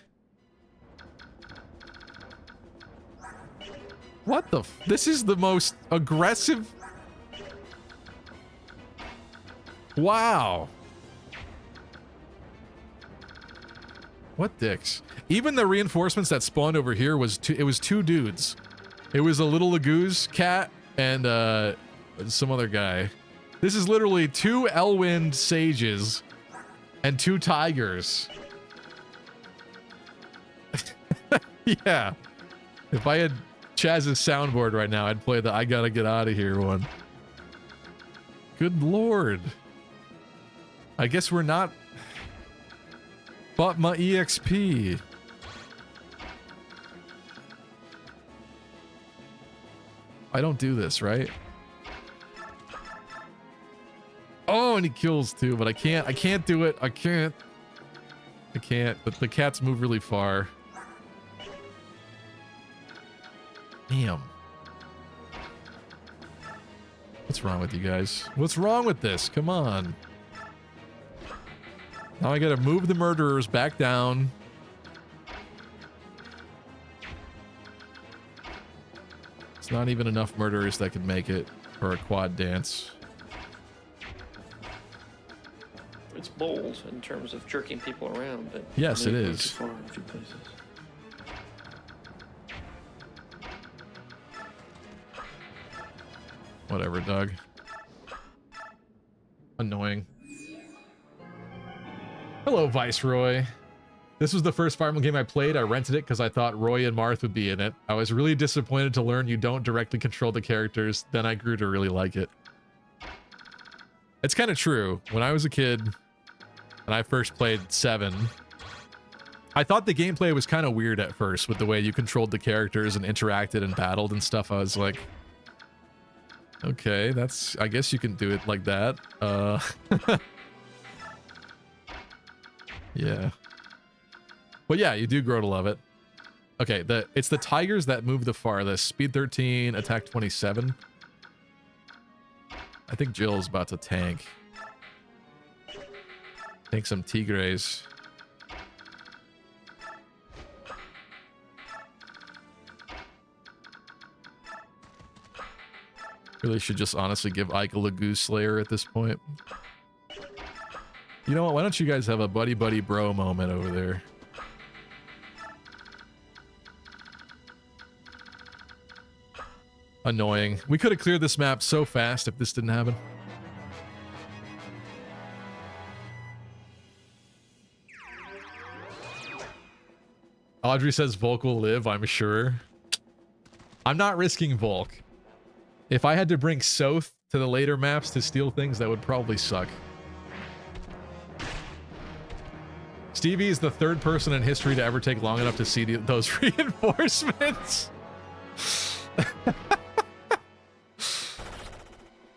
What the f— this is the most aggressive— wow. What dicks? Even the reinforcements that spawned over here was it was 2 dudes. It was a little Laguz cat and some other guy. This is literally 2 Elwind sages and 2 tigers. Yeah. If I had Chaz's soundboard right now, I'd play the I gotta get out of here one. Good lord. I guess we're not... But my EXP. I don't do this, right? Oh, and he kills too, but I can't do it. I can't. But the cats move really far. Damn. What's wrong with you guys? What's wrong with this? Come on. Now I gotta move the murderers back down. It's not even enough murderers that could make it for a quad dance. It's bold in terms of jerking people around, but yes, it is. Far in a few places. Whatever, Doug. Annoying. Hello, Viceroy. This was the first Fire Emblem game I played. I rented it because I thought Roy and Marth would be in it. I was really disappointed to learn you don't directly control the characters. Then I grew to really like it. It's kind of true. When I was a kid and I first played 7, I thought the gameplay was kind of weird at first with the way you controlled the characters and interacted and battled and stuff. I was like, okay, that's... I guess you can do it like that. Yeah. But yeah, you do grow to love it. Okay, it's the tigers that move the farthest. Speed 13, attack 27. I think Jill's about to tank. Tank some tigres. Really should just honestly give Ike a Laguz Slayer at this point. You know what? Why don't you guys have a buddy bro moment over there? Annoying. We could have cleared this map so fast if this didn't happen. Audrey says Volk will live, I'm sure. I'm not risking Volk. If I had to bring Soth to the later maps to steal things, that would probably suck. Stevie is the third person in history to ever take long enough to see those reinforcements.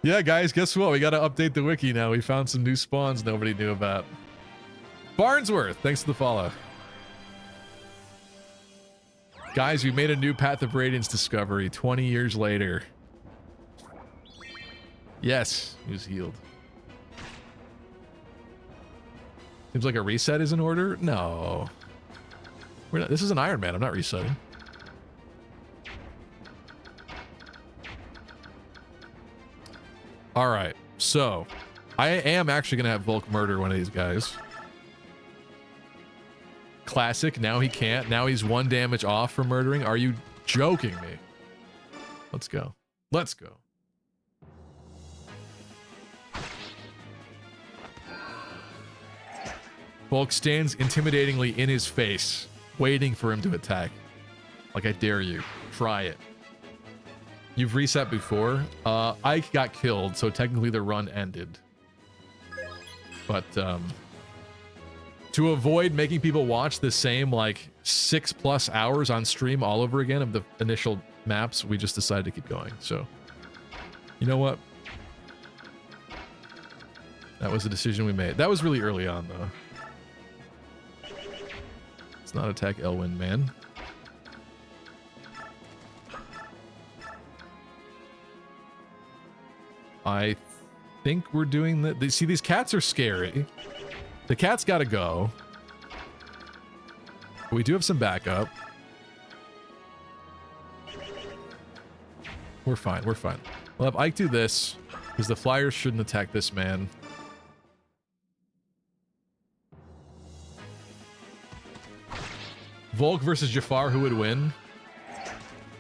Yeah, guys, guess what? We got to update the wiki now. We found some new spawns nobody knew about. Barnsworth, thanks for the follow. Guys, we made a new Path of Radiance discovery 20 years later. Yes, he was healed. Seems like a reset is in order? No. We're not, this is an Ironman. I'm not resetting. All right. So, I am actually going to have Volk murder one of these guys. Classic. Now he can't. Now he's 1 damage off from murdering. Are you joking me? Let's go. Let's go. Volk stands intimidatingly in his face, waiting for him to attack. Like, I dare you. Try it. You've reset before. Ike got killed, so technically the run ended. But, to avoid making people watch the same, like, 6+ hours on stream all over again of the initial maps, we just decided to keep going. So, you know what? That was the decision we made. That was really early on, though. Let's not attack Elwyn, man. I think we're doing that. See, these cats are scary. The cat's got to go. We do have some backup. We're fine. We're fine. We'll have Ike do this, because the flyers shouldn't attack this man. Volk versus Jafar, who would win?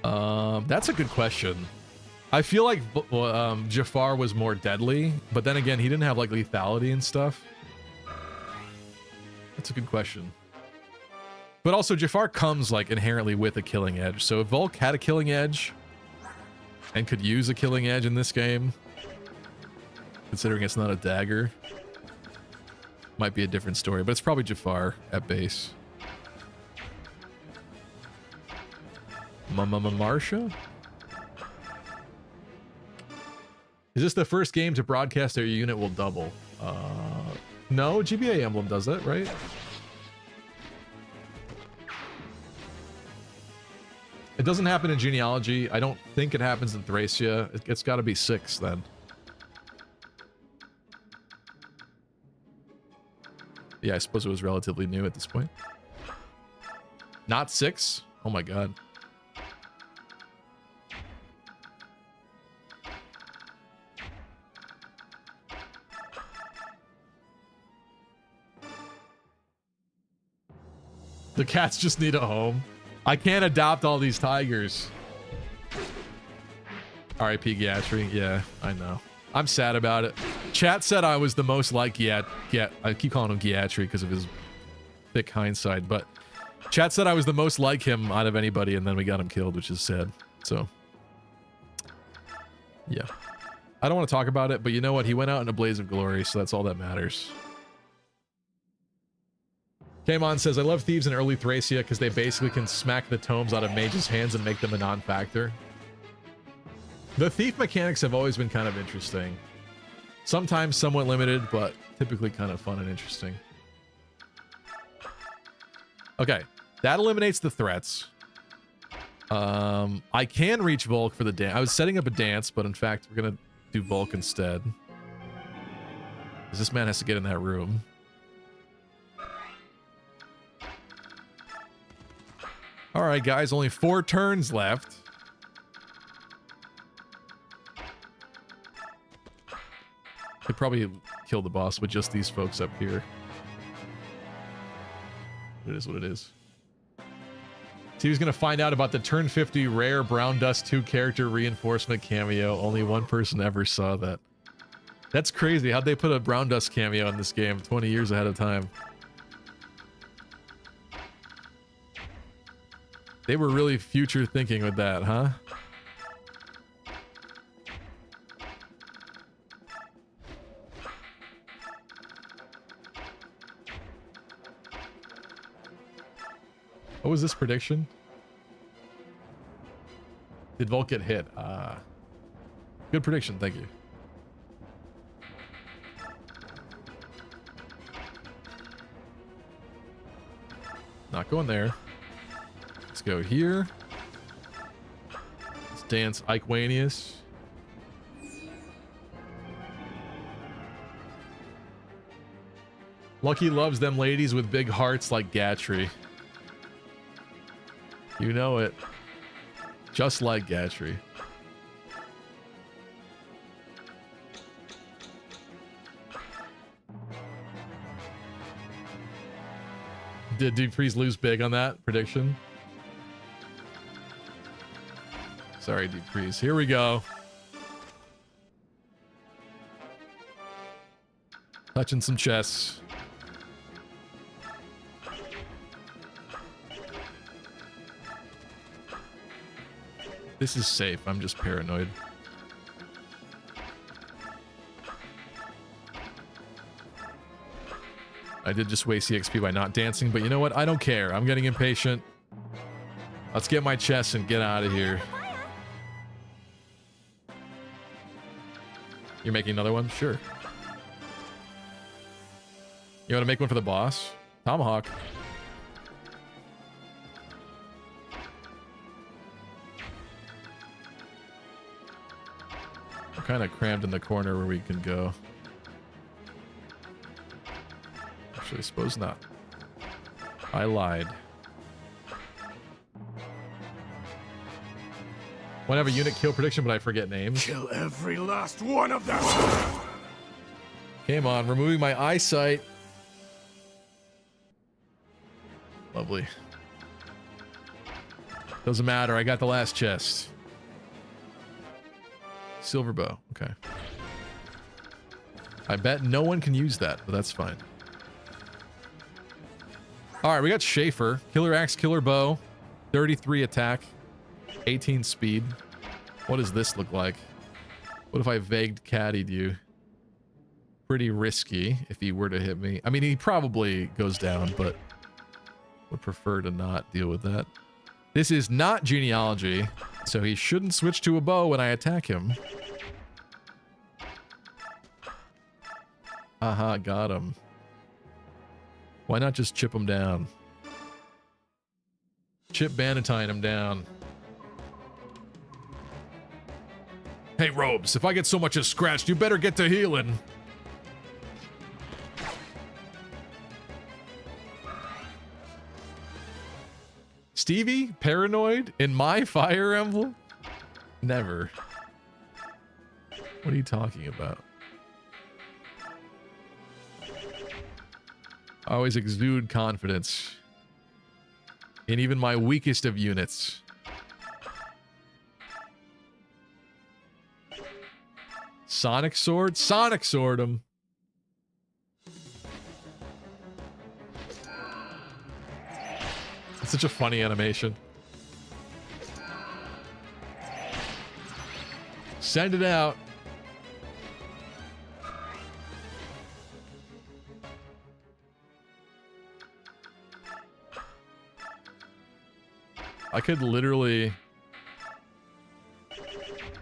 That's a good question. I feel like Jafar was more deadly, but then again, he didn't have like lethality and stuff. That's a good question. But also, Jafar comes like inherently with a killing edge. So if Volk had a killing edge and could use a killing edge in this game, considering it's not a dagger, might be a different story. But it's probably Jafar at base. Marsha? Is this the first game to broadcast their unit will double? No, GBA Emblem does that, right? It doesn't happen in Genealogy. I don't think it happens in Thracia. It's got to be 6 then. Yeah, I suppose it was relatively new at this point. Not 6? Oh my god. The cats just need a home. I can't adopt all these tigers. R.I.P. Gatry. Yeah, I know. I'm sad about it. Chat said I was the most like I keep calling him Gatry because of his thick hindsight, but chat said I was the most like him out of anybody, and then we got him killed, which is sad. So, yeah. I don't want to talk about it, but you know what? He went out in a blaze of glory, so that's all that matters. Kamon says, I love thieves in early Thracia because they basically can smack the tomes out of mages' hands and make them a non-factor. The thief mechanics have always been kind of interesting. Sometimes somewhat limited, but typically kind of fun and interesting. Okay, that eliminates the threats. I can reach Volk for the dance. I was setting up a dance, but in fact, we're going to do Volk instead. Because this man has to get in that room. All right, guys, only 4 turns left. They probably kill the boss with just these folks up here. It is what it is. So he was going to find out about the turn 50 rare Brown Dust 2 character reinforcement cameo. Only one person ever saw that. That's crazy. How'd they put a Brown Dust cameo in this game 20 years ahead of time? They were really future thinking with that, huh? What was this prediction? Did Volt get hit? Good prediction, thank you. Not going there. Let's go here. Let's dance Ike-Wanius. Lucky loves them ladies with big hearts like Gatry. You know it. Just like Gatry. Did Dupree's lose big on that prediction? Sorry, Dupree's. Here we go. Touching some chests. This is safe. I'm just paranoid. I did just waste EXP by not dancing, but you know what? I don't care. I'm getting impatient. Let's get my chest and get out of here. You're making another one? Sure. You want to make one for the boss? Tomahawk. I'm kind of crammed in the corner where we can go. Actually, I suppose not. I lied. Want to have a unit kill prediction, but I forget names. Kill every last one of them. Came on, removing my eyesight. Lovely. Doesn't matter, I got the last chest. Silver bow, okay. I bet no one can use that, but that's fine. Alright, we got Schaefer. Killer axe, killer bow. 33 attack. 18 speed. What does this look like? What if I vagued caddied you? Pretty risky if he were to hit me. I mean, he probably goes down, but would prefer to not deal with that. This is not genealogy, so he shouldn't switch to a bow when I attack him. Aha, got him. Why not just chip him down? Chip Bannatyne him down. Hey, Robes, if I get so much as scratched, you better get to healing. Stevie? Paranoid? In my Fire Emblem? Never. What are you talking about? I always exude confidence in even my weakest of units. Sonic Sword? Sonic Sword him. It's such a funny animation. Send it out. I could literally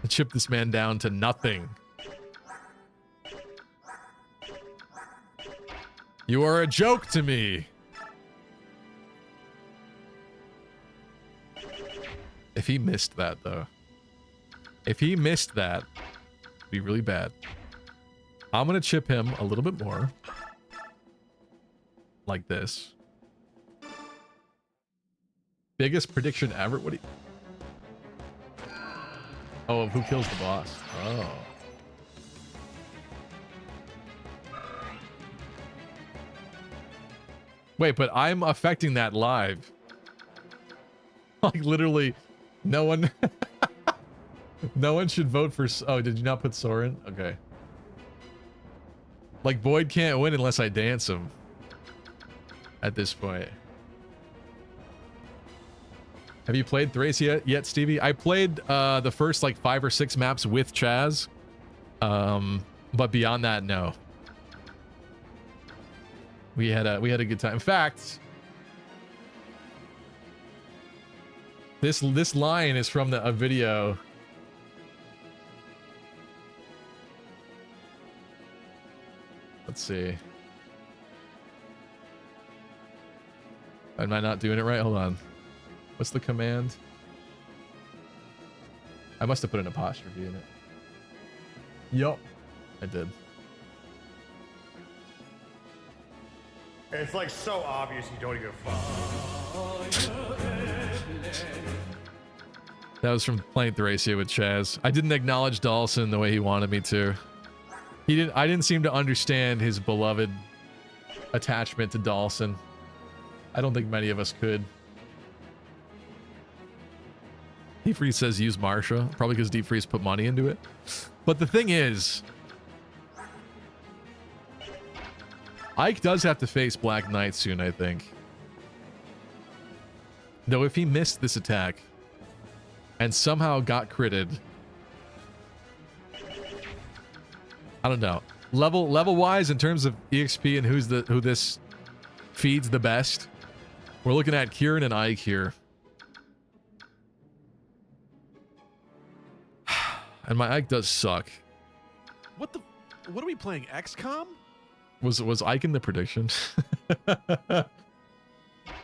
chip this man down to nothing. You are a joke to me. If he missed that, though. If he missed that, it'd be really bad. I'm gonna chip him a little bit more. Like this. Biggest prediction ever? What do you... Oh, of who kills the boss. Oh. Wait, but I'm affecting that live. Like literally, no one, no one should vote for. Oh, did you not put Soren? Okay. Like Boyd can't win unless I dance him. At this point. Have you played Thracia yet, Stevie? I played the first like 5 or 6 maps with Chaz. But beyond that, no. We had a good time. In fact, this line is from a video. Let's see. Am I not doing it right? Hold on. What's the command? I must have put an apostrophe in it. Yup. I did. It's like so obvious you don't even fuck. That was from playing Thracia with Chaz. I didn't acknowledge Dawson the way he wanted me to. I didn't seem to understand his beloved attachment to Dawson. I don't think many of us could. Deep Freeze says use Marsha, probably because Deep Freeze put money into it. But the thing is, Ike does have to face Black Knight soon, I think. Though if he missed this attack and somehow got critted, I don't know. Level wise, in terms of EXP and who this feeds the best, we're looking at Kieran and Ike here. And my Ike does suck. What are we playing? XCOM? Was Ike in the prediction?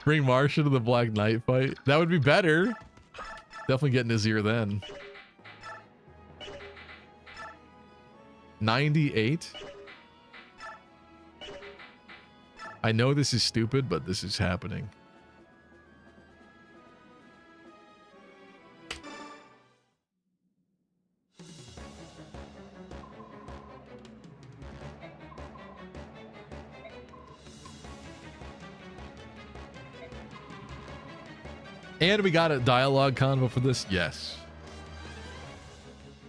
Bring Marsha to the Black Knight fight. That would be better. Definitely getting his ear then. 98. I know this is stupid, but this is happening. And we got a dialogue convo for this? Yes.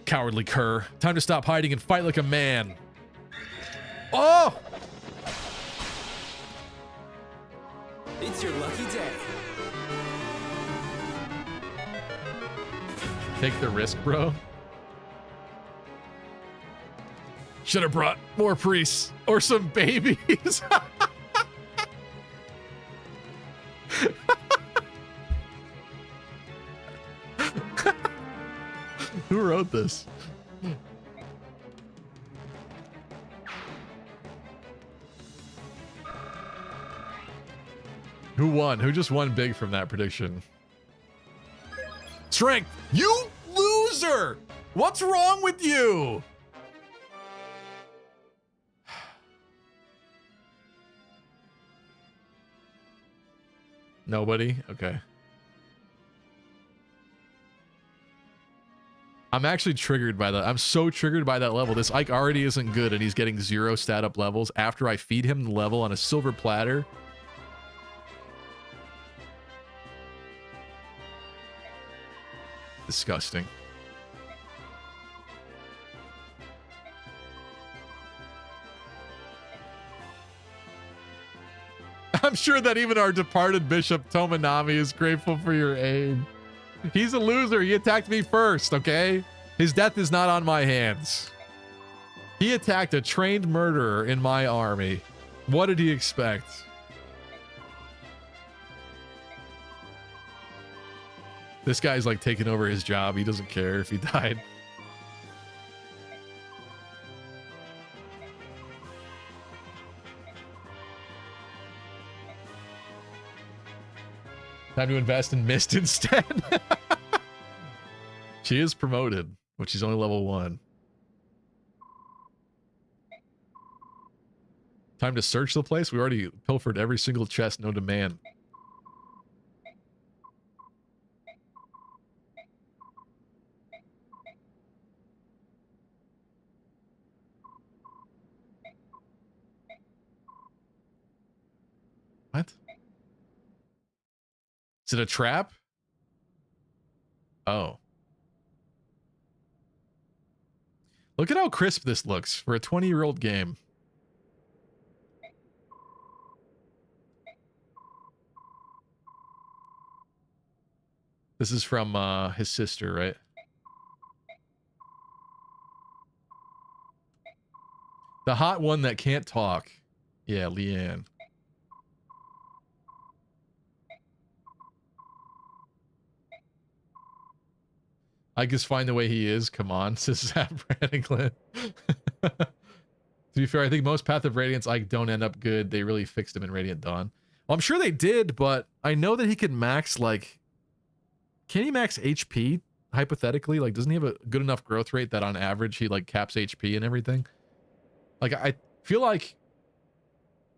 Cowardly cur. Time to stop hiding and fight like a man. Oh! It's your lucky day. Take the risk, bro. Should have brought more priests or some babies. Who wrote this? Who won? Who just won big from that prediction? Strength! You loser! What's wrong with you? Nobody? Okay. I'm actually triggered by that. I'm so triggered by that level. This Ike already isn't good and he's getting 0 stat up levels after I feed him the level on a silver platter. Disgusting. I'm sure that even our departed Bishop Tomonami is grateful for your aid. He's a loser. He attacked me first, okay? His death is not on my hands. He attacked a trained murderer in my army. What did he expect? This guy's like taking over his job. He doesn't care if he died. Time to invest in Mist instead. She is promoted, but she's only level 1. Time to search the place. We already pilfered every single chest known to man. What? Is it a trap? Oh. Look at how crisp this looks for a 20-year-old game. This is from his sister, right? The hot one that can't talk. Yeah, Leanne. I just find the way he is. Come on, says Zap Branniglin. To be fair, I think most Path of Radiance Ike don't end up good. They really fixed him in Radiant Dawn. Well, I'm sure they did, but I know that he could max, like... Can he max HP, hypothetically? Like, doesn't he have a good enough growth rate that on average he, like, caps HP and everything? Like, I feel like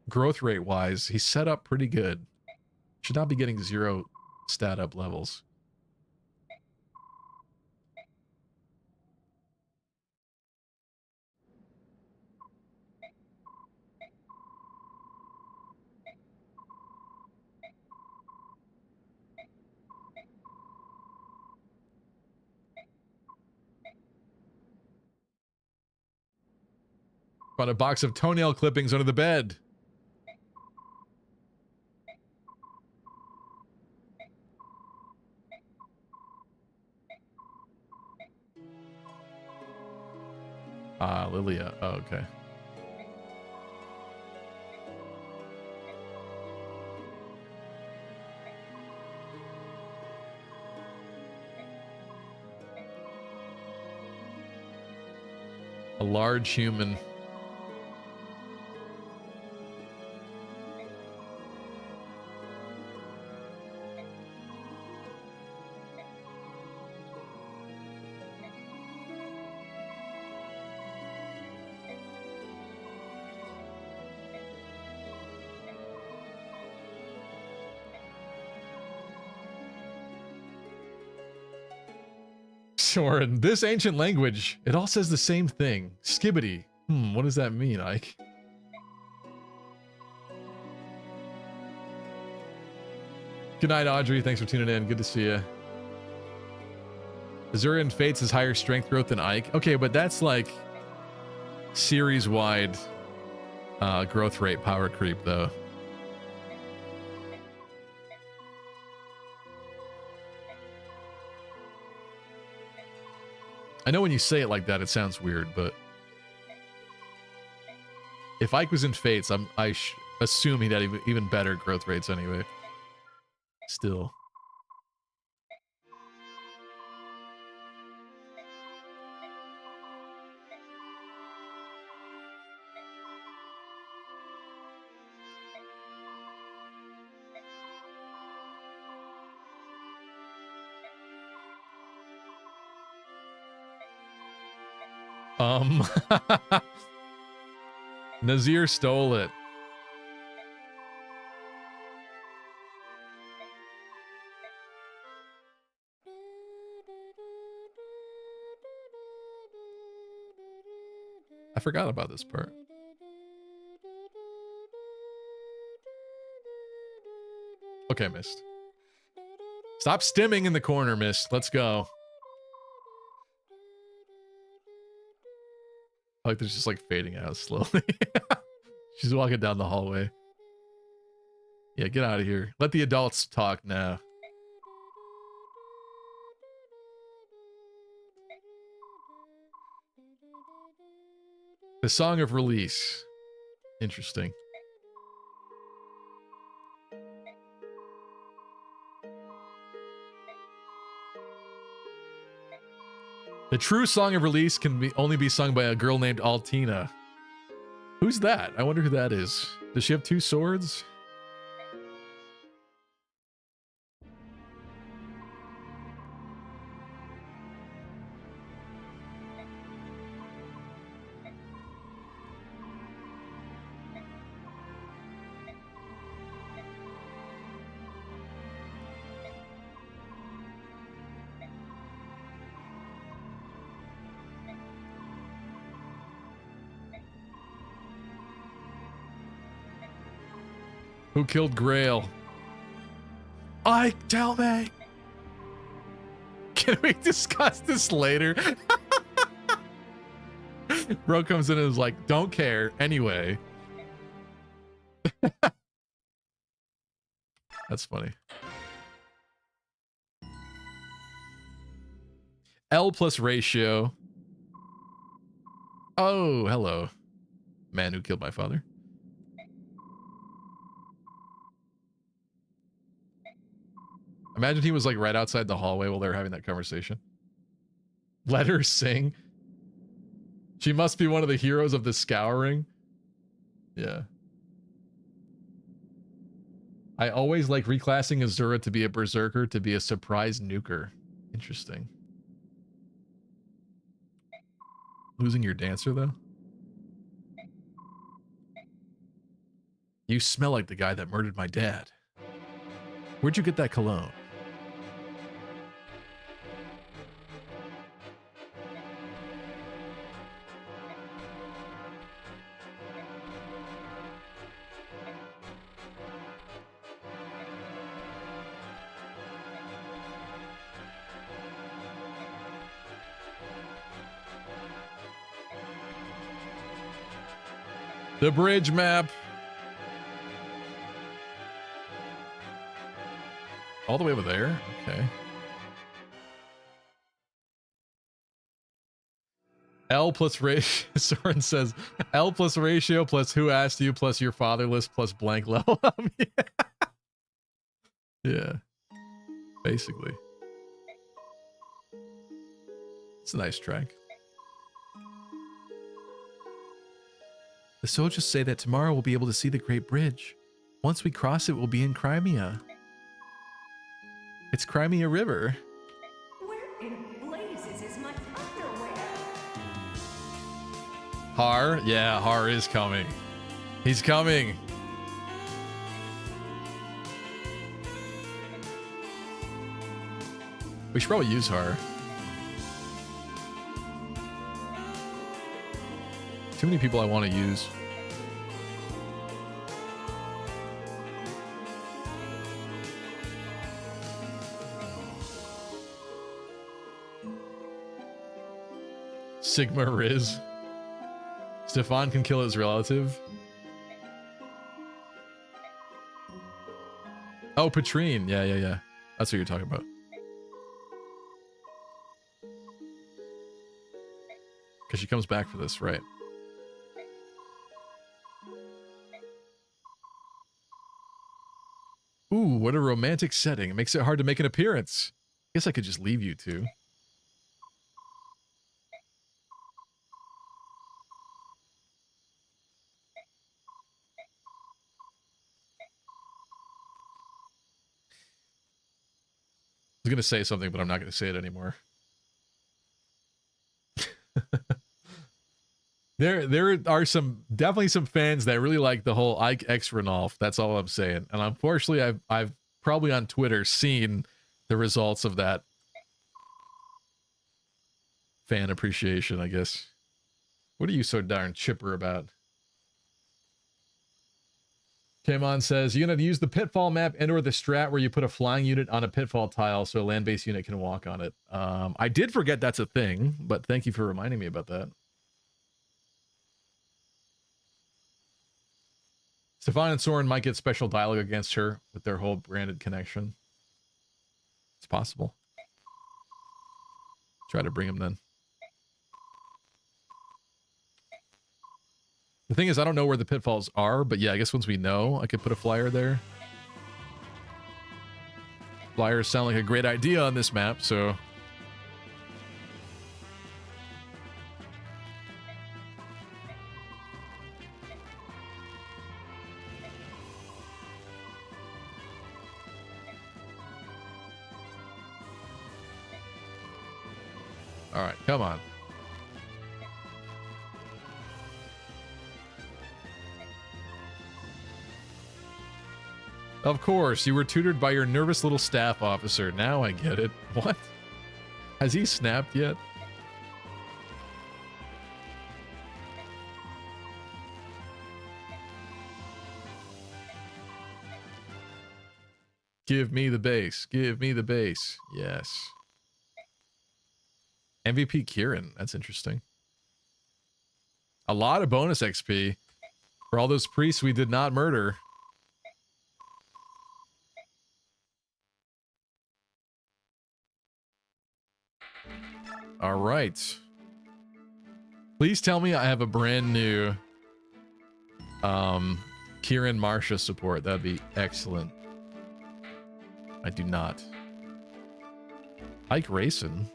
growth rate-wise, he's set up pretty good. Should not be getting 0 stat up levels. Found a box of toenail clippings under the bed. Ah, Lilia. Oh, okay. A large human. Soren, this ancient language, it all says the same thing. Skibbity. What does that mean, Ike? Good night, Audrey. Thanks for tuning in. Good to see you. Azurian Fates has higher strength growth than Ike. Okay, but that's like series-wide growth rate power creep, though. I know when you say it like that, it sounds weird, but if Ike was in Fates, I assume he'd have even better growth rates anyway. Still. Nazir stole it. I forgot about this part. Okay, Mist. Stop stimming in the corner, Mist. Let's go. Like there's just like fading out slowly. She's walking down the hallway. Yeah, get out of here. Let the adults talk now. The song of release. Interesting. The true song of release can only be sung by a girl named Altina. Who's that? I wonder who that is. Does she have 2 swords? Who killed Grail? Ike, tell me! Can we discuss this later? Bro comes in and is like, don't care anyway. That's funny. L plus ratio. Oh, hello. Man who killed my father. Imagine he was like right outside the hallway while they were having that conversation. Let her sing. She must be one of the heroes of the scouring. Yeah. I always like reclassing Azura to be a berserker to be a surprise nuker. Interesting. Losing your dancer though? You smell like the guy that murdered my dad. Where'd you get that cologne? The bridge map. All the way over there? Okay. L plus ratio. Soren says L plus ratio plus who asked you plus your fatherless plus blank level up. Yeah. Yeah. Basically. It's a nice track. The soldiers say that tomorrow we'll be able to see the Great Bridge. Once we cross it, we'll be in Crimea. It's Crimea River. Where in blazes is my underwear? Har? Yeah, Har is coming. He's coming. We should probably use Har. Too many people I want to use. Sigma Riz. Stefan can kill his relative. Oh, Patrine. Yeah. That's what you're talking about. Because she comes back for this, right? Ooh, what a romantic setting. It makes it hard to make an appearance. Guess I could just leave you two. I was going to say something, but I'm not going to say it anymore. There are definitely some fans that really like the whole Ike X Renolf. That's all I'm saying. And unfortunately, I've probably on Twitter seen the results of that fan appreciation, I guess. What are you so darn chipper about? Kamon says, you're going to use the pitfall map and or the strat where you put a flying unit on a pitfall tile so a land-based unit can walk on it. I did forget that's a thing, but thank you for reminding me about that. Stefan and Soren might get special dialogue against her with their whole branded connection. It's possible. Try to bring him then. The thing is, I don't know where the pitfalls are, but yeah, I guess once we know, I could put a flyer there. Flyers sound like a great idea on this map, so... All right, come on. Of course, you were tutored by your nervous little staff officer. Now I get it. What? Has he snapped yet? Give me the base. Give me the base. Yes. MVP Kieran. That's interesting. A lot of bonus XP for all those priests we did not murder. All right. Please tell me I have a brand new Kieran Marsha support. That'd be excellent. I do not. Ike Racing.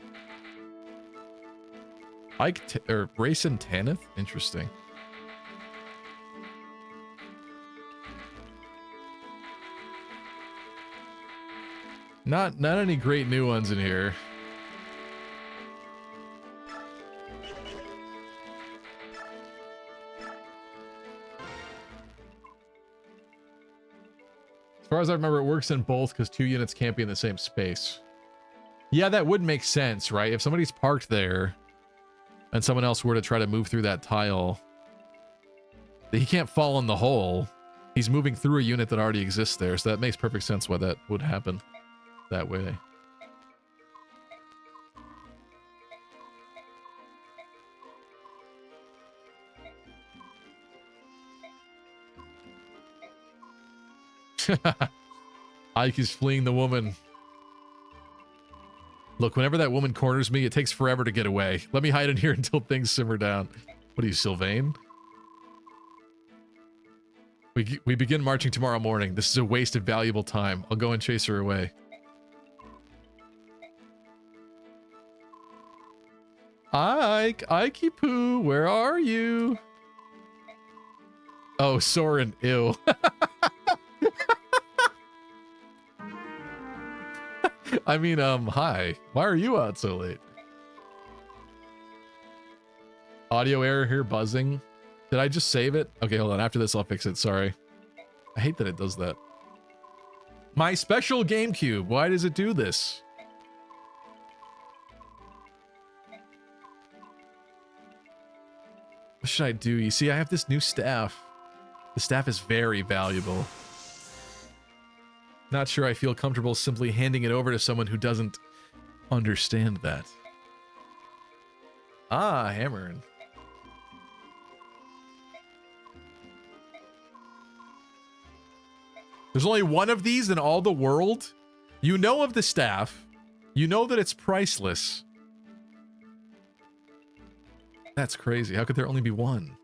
Racing Tanith? Interesting. Not any great new ones in here. As far as I remember, it works in both because 2 units can't be in the same space. Yeah, that would make sense, right? If somebody's parked there and someone else were to try to move through that tile, he can't fall in the hole. He's moving through a unit that already exists there, so that makes perfect sense why that would happen that way. Ike is fleeing the woman. Look, whenever that woman corners me, it takes forever to get away. Let me hide in here until things simmer down. What are you, Sylvain? We begin marching tomorrow morning. This is a waste of valuable time. I'll go and chase her away. Ike, Ikey Poo, where are you? Oh, Soren, ew. I mean, hi. Why are you out so late? Audio error here, buzzing. Did I just save it? Okay, hold on. After this, I'll fix it. Sorry. I hate that it does that. My special Gamecube. Why does it do this? What should I do? You see, I have this new staff. The staff is very valuable. Not sure I feel comfortable simply handing it over to someone who doesn't understand that. Ah, hammering. There's only one of these in all the world? You know of the staff. You know that it's priceless. That's crazy. How could there only be one?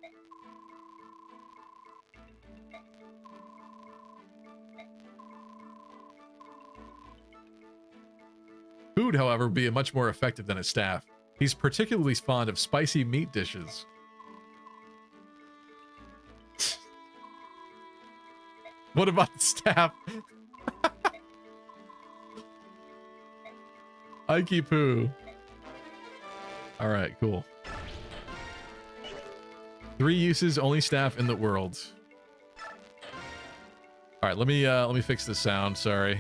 Food, however, would be much more effective than a staff. He's particularly fond of spicy meat dishes. What about the staff? Ikey Poo. All right, cool. 3 uses, only staff in the world. All right, let me fix the sound. Sorry.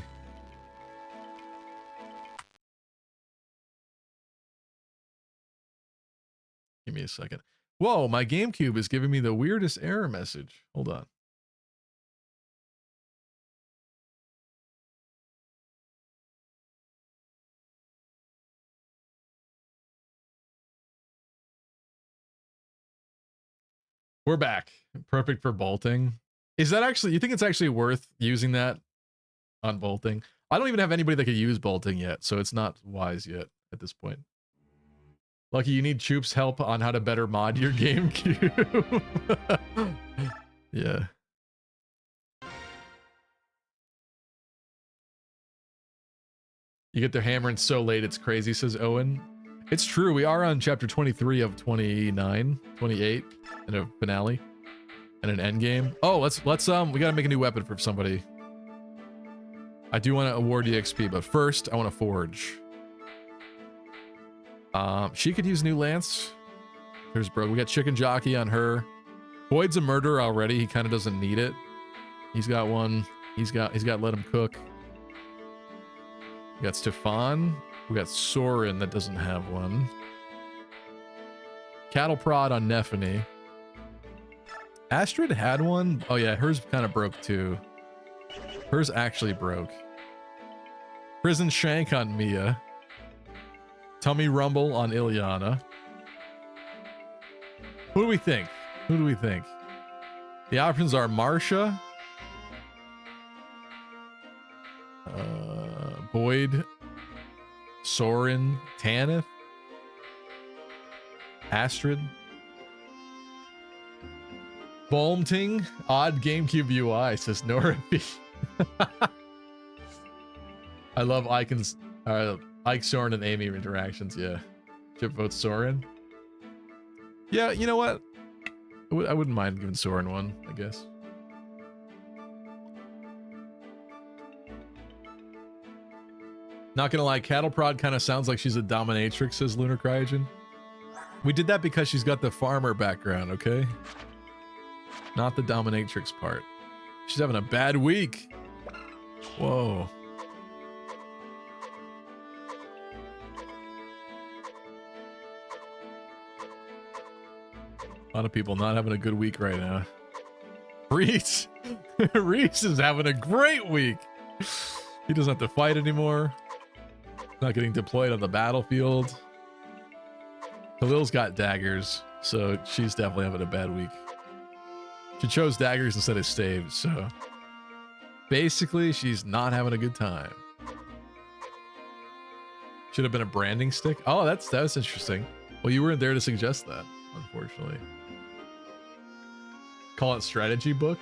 Give me a second. Whoa, my Gamecube is giving me the weirdest error message. Hold on. We're back. Perfect for bolting. Is that actually, you think it's actually worth using that on bolting? I don't even have anybody that could use bolting yet, so it's not wise yet at this point. Lucky, you need Choop's help on how to better mod your GameCube. Yeah. You get their hammering so late, it's crazy, says Owen. It's true, we are on chapter 23 of 29, 28, and a finale, and an end game. Oh, let's we gotta make a new weapon for somebody. I do want to award the XP, but first, I want to forge. She could use new lance. Here's bro. We got chicken jockey on her. Boyd's a murderer already. He kind of doesn't need it. He's got one. He's got let him cook. We got Stefan. We got Soren that doesn't have one. Cattle prod on Nephany. Astrid had one. Oh yeah, hers kind of broke too. Hers actually broke. Prison shank on Mia. Tummy rumble on Ilyana. Who do we think? Who do we think? The options are Marsha, Boyd, Soren, Tanith, Astrid, Bolmting, odd GameCube UI, says Nora B. I love Ike, Soren, and Amy interactions, yeah. Chip votes Soren. Yeah, you know what? I wouldn't mind giving Soren one, I guess. Not gonna lie, Cattle Prod kind of sounds like she's a dominatrix, says Lunar Cryogen. We did that because she's got the farmer background, okay? Not the dominatrix part. She's having a bad week. Whoa. A lot of people not having a good week right now. Reese! Reese is having a great week. He doesn't have to fight anymore. Not getting deployed on the battlefield. Khalil's got daggers, so she's definitely having a bad week. She chose daggers instead of staves, so basically she's not having a good time. Should have been a branding stick. Oh, that was interesting. Well, you weren't there to suggest that, unfortunately. Call it strategy book.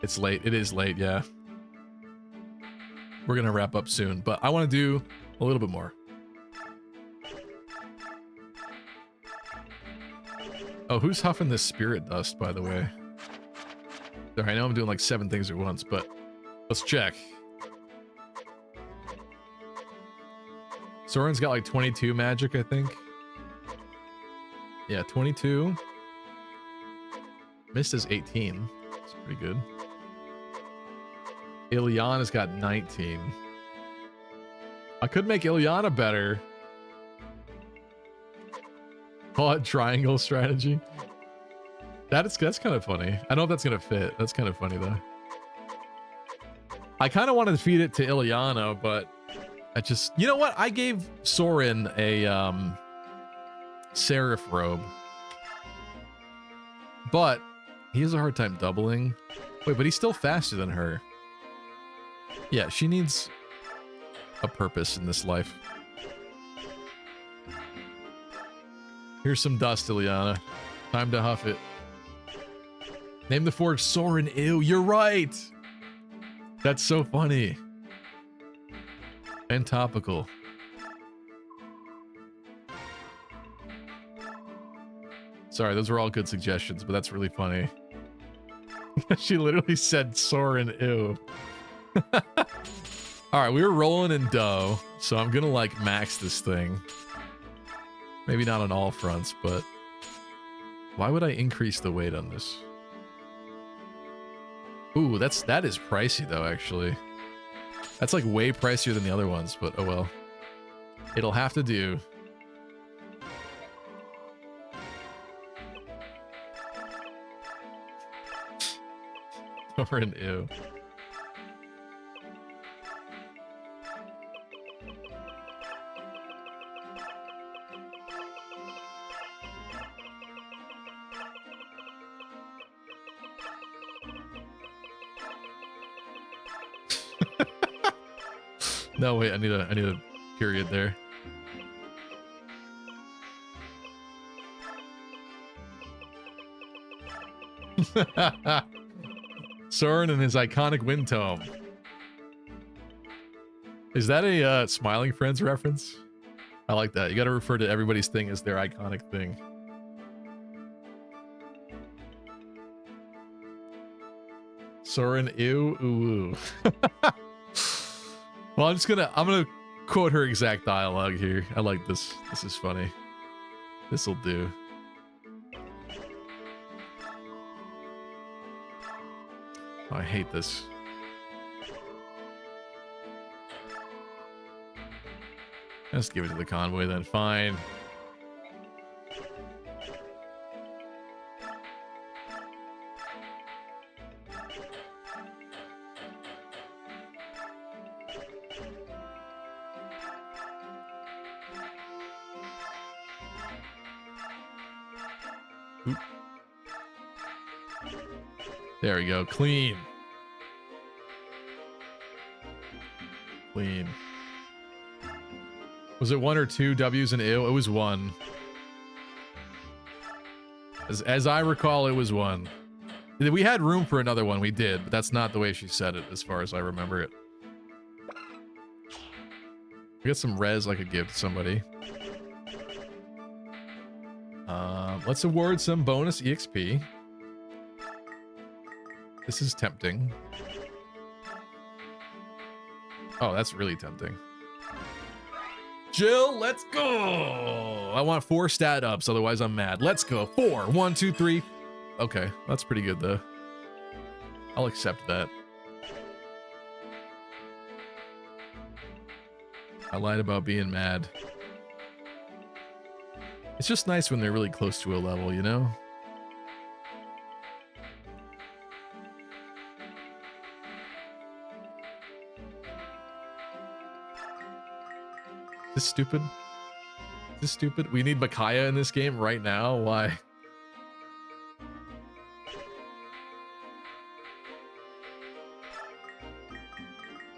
It's late. It is late, yeah. We're gonna wrap up soon, but I want to do a little bit more. Oh, who's huffing this spirit dust, by the way? Sorry, I know I'm doing like 7 things at once, but let's check. Soren's got like 22 magic, I think. Yeah, 22. Mist is 18. That's pretty good. Ilyana's got 19. I could make Ilyana better. Call it triangle strategy. That's kind of funny. I don't know if that's gonna fit. That's kind of funny though. I kind of wanted to feed it to Ilyana, but I just, you know what? I gave Soren a Seraph robe, but he has a hard time doubling. Wait, but he's still faster than her. Yeah, she needs a purpose in this life. Here's some dust, Ilyana. Time to huff it. Name the forge Soren. Ew, you're right. That's so funny. And topical. Sorry, those were all good suggestions, but that's really funny. She literally said Soren, ew. Alright, we were rolling in dough, so I'm gonna like max this thing. Maybe not on all fronts, but why would I increase the weight on this? Ooh, that is pricey though, actually. That's like way pricier than the other ones, but oh well. It'll have to do. Or an ew. No, wait, I need a period there. Soren and his iconic wind tome. Is that a Smiling Friends reference? I like that. You gotta refer to everybody's thing as their iconic thing. Soren, ew, ooh. Well, I'm gonna quote her exact dialogue here. I like this. This is funny. This'll do. Oh, I hate this. Let's give it to the convoy then. Fine. Oop. There we go. Clean. Clean. Was it 1 or 2 W's and ew? It was 1. As I recall, it was 1. We had room for another one. We did, but that's not the way she said it, as far as I remember it. I got some res I could give to somebody. Let's award some bonus EXP. This is tempting. Oh, that's really tempting. Jill, let's go. I want 4 stat ups, otherwise I'm mad. Let's go. 4. 1, 2, 3. Okay, that's pretty good though. I'll accept that. I lied about being mad. It's just nice when they're really close to a level, you know? Is this stupid? Is this stupid? We need Micaiah in this game right now? Why?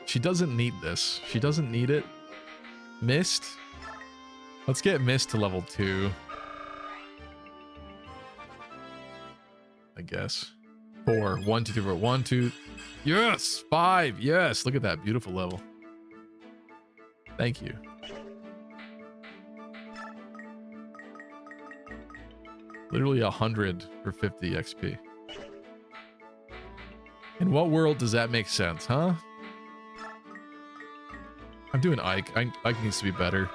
She doesn't need this. She doesn't need it. Mist? Let's get Mist to level 2. I guess. 4. 1, 2, 3, 4. 1, 2. Yes! 5. Yes! Look at that beautiful level. Thank you. Literally 100 for 50 XP. In what world does that make sense, huh? I'm doing Ike. Ike needs to be better.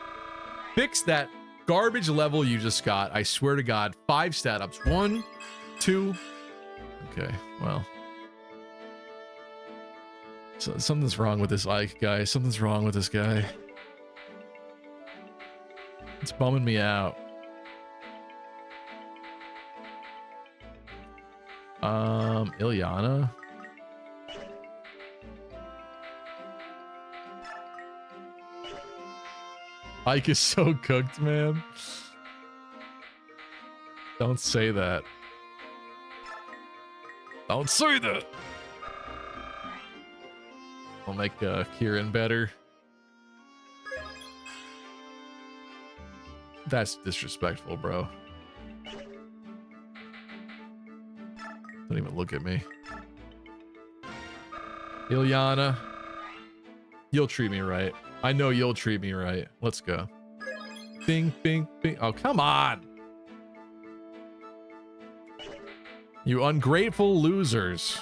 Fix that garbage level you just got. I swear to God. 5 stat ups. 1, 2. Okay, well. So, something's wrong with this Ike guy. Something's wrong with this guy. It's bumming me out. Ilyana. Ike is so cooked, man. Don't say that. Don't say that. I'll make Kieran better. That's disrespectful, bro. Don't even look at me. Ilyana. You'll treat me right. I know you'll treat me right. Let's go. Bing, bing, bing. Oh, come on. You ungrateful losers.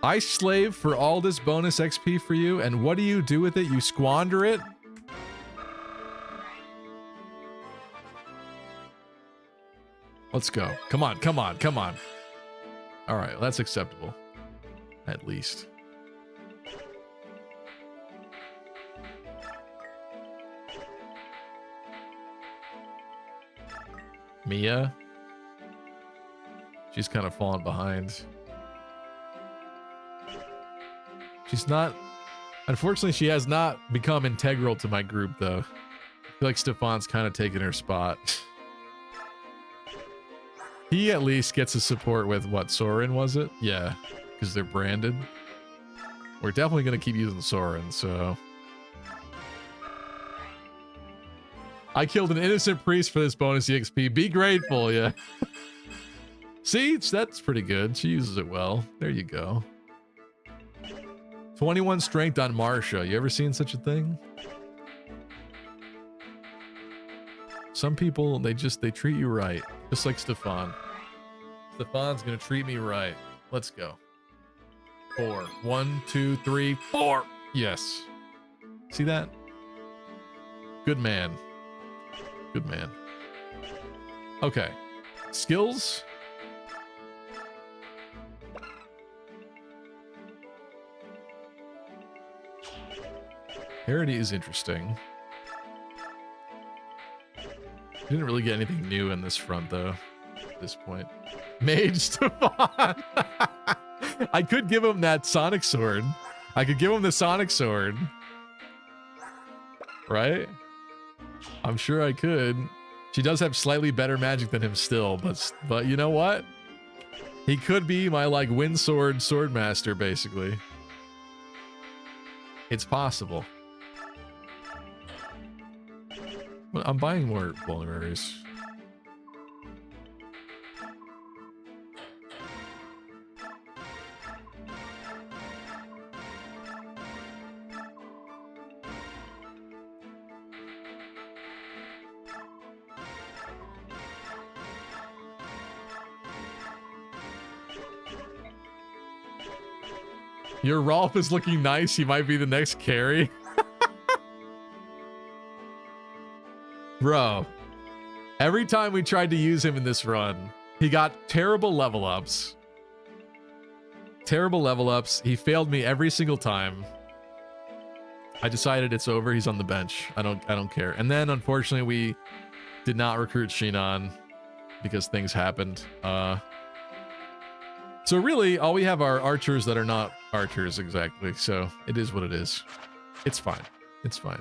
I slave for all this bonus XP for you, and what do you do with it? You squander it? Let's go. Come on, come on, come on. All right, that's acceptable. At least. Mia. She's kind of fallen behind. She's not... Unfortunately, she has not become integral to my group, though. I feel like Stefan's kind of taken her spot. He at least gets a support with, what, Soren, was it? Yeah, because they're branded. We're definitely going to keep using Soren, so... I killed an innocent priest for this bonus EXP. Be grateful, yeah. See, that's pretty good. She uses it well. There you go. 21 strength on Marsha. You ever seen such a thing? Some people, they treat you right. Just like Stefan. Stefan's gonna treat me right. Let's go. 4. 1, 2, 3, 4. Yes. See that? Good man. Good man. Okay. Skills. Parody is interesting. Didn't really get anything new in this front, though, at this point. Mage Stefan! I could give him that Sonic Sword. I could give him the Sonic Sword. Right? I'm sure I could. She does have slightly better magic than him still, but you know what? He could be my like Windsword Swordmaster, basically. It's possible. Well, I'm buying more vulneraries. Your Rolf is looking nice. He might be the next carry. Bro, every time we tried to use him in this run, he got terrible level ups. Terrible level ups. He failed me every single time. I decided it's over. He's on the bench. I don't care. And then unfortunately we did not recruit Shinon because things happened. So really, all we have are archers that are not archers exactly. So it is what it is. It's fine. It's fine.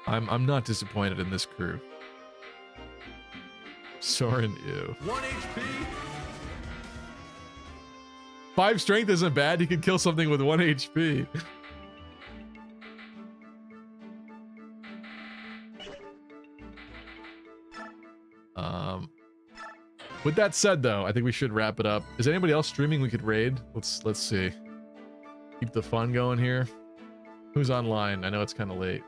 I'm not disappointed in this crew. Soren, ew. 1 HP. 5 strength isn't bad. He can kill something with 1 HP. With that said, though, I think we should wrap it up. Is anybody else streaming we could raid? Let's see. Keep the fun going here. Who's online? I know it's kind of late.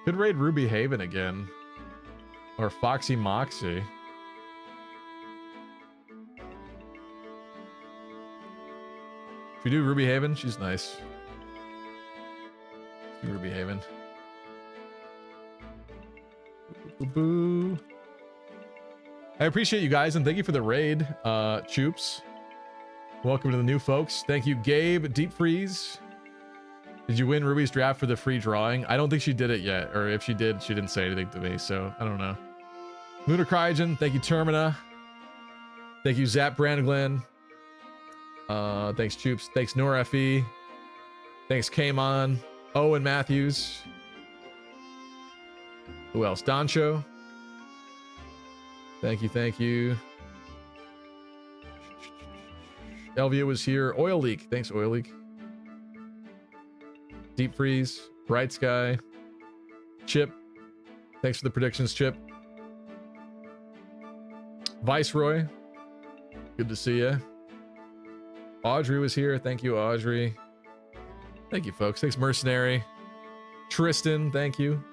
Could raid Ruby Haven again. Or Foxy Moxie. Should we do Ruby Haven? She's nice. Let's do Ruby Haven. Boo. I appreciate you guys and thank you for the raid, Choops. Welcome to the new folks. Thank you, Gabe, Deep Freeze. Did you win Ruby's draft for the free drawing? I don't think she did it yet, or if she did, she didn't say anything to me, so I don't know. Lunar Cryogen, thank you, Termina. Thank you, Zap Brandglen. Thanks, Choops. Thanks, Nora FE. Thanks, Kamon. Owen Matthews. Who else? Doncho. Thank you, thank you. Elvia was here. Oil Leak. Thanks, Oil Leak. Deep Freeze. Bright Sky. Chip. Thanks for the predictions, Chip. Viceroy. Good to see you. Audrey was here. Thank you, Audrey. Thank you, folks. Thanks, Mercenary. Tristan, thank you.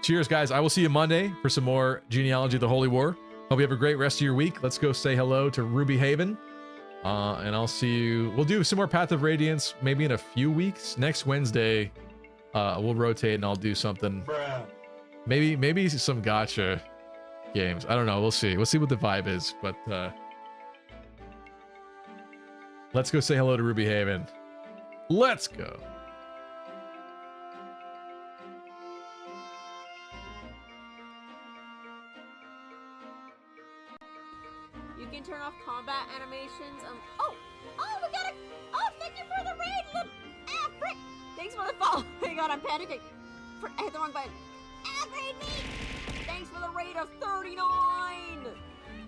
Cheers, guys. I will see you Monday for some more Genealogy of the Holy War. Hope you have a great rest of your week. Let's go say hello to Ruby Haven. And I'll see you. We'll do some more Path of Radiance maybe in a few weeks. Next Wednesday, we'll rotate and I'll do something. Maybe some gacha games. I don't know. We'll see. We'll see what the vibe is. But let's go say hello to Ruby Haven. Let's go. Turn off combat animations. Oh, we got a. Oh, thank you for the raid, little. Frick. Thanks for the follow. Hang on, I'm panicking. Frick, I hit the wrong button. Raid me. Thanks for the raid of 39.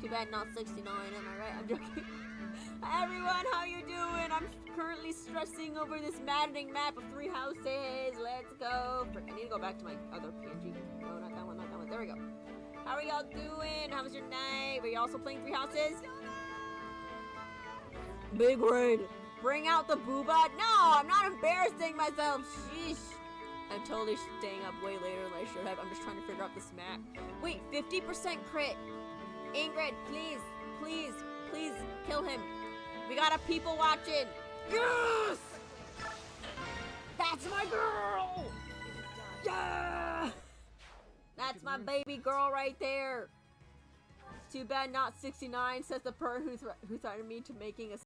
Too bad not 69. Am I right? I'm joking. Everyone, how you doing? I'm currently stressing over this maddening map of 3 houses. Let's go. Frick, I need to go back to my other PNG. No, not that one. Not that one. There we go. How are y'all doing? How was your night? Were you also playing 3 houses? Big raid. Bring out the booba. No, I'm not embarrassing myself. Sheesh. I'm totally staying up way later than I should have. I'm just trying to figure out this map. Wait, 50% crit. Ingrid, please kill him. We got a people watching. Yes! That's my girl. Yeah! That's my baby girl right there. Too bad not 69, says the person who threatened me to making a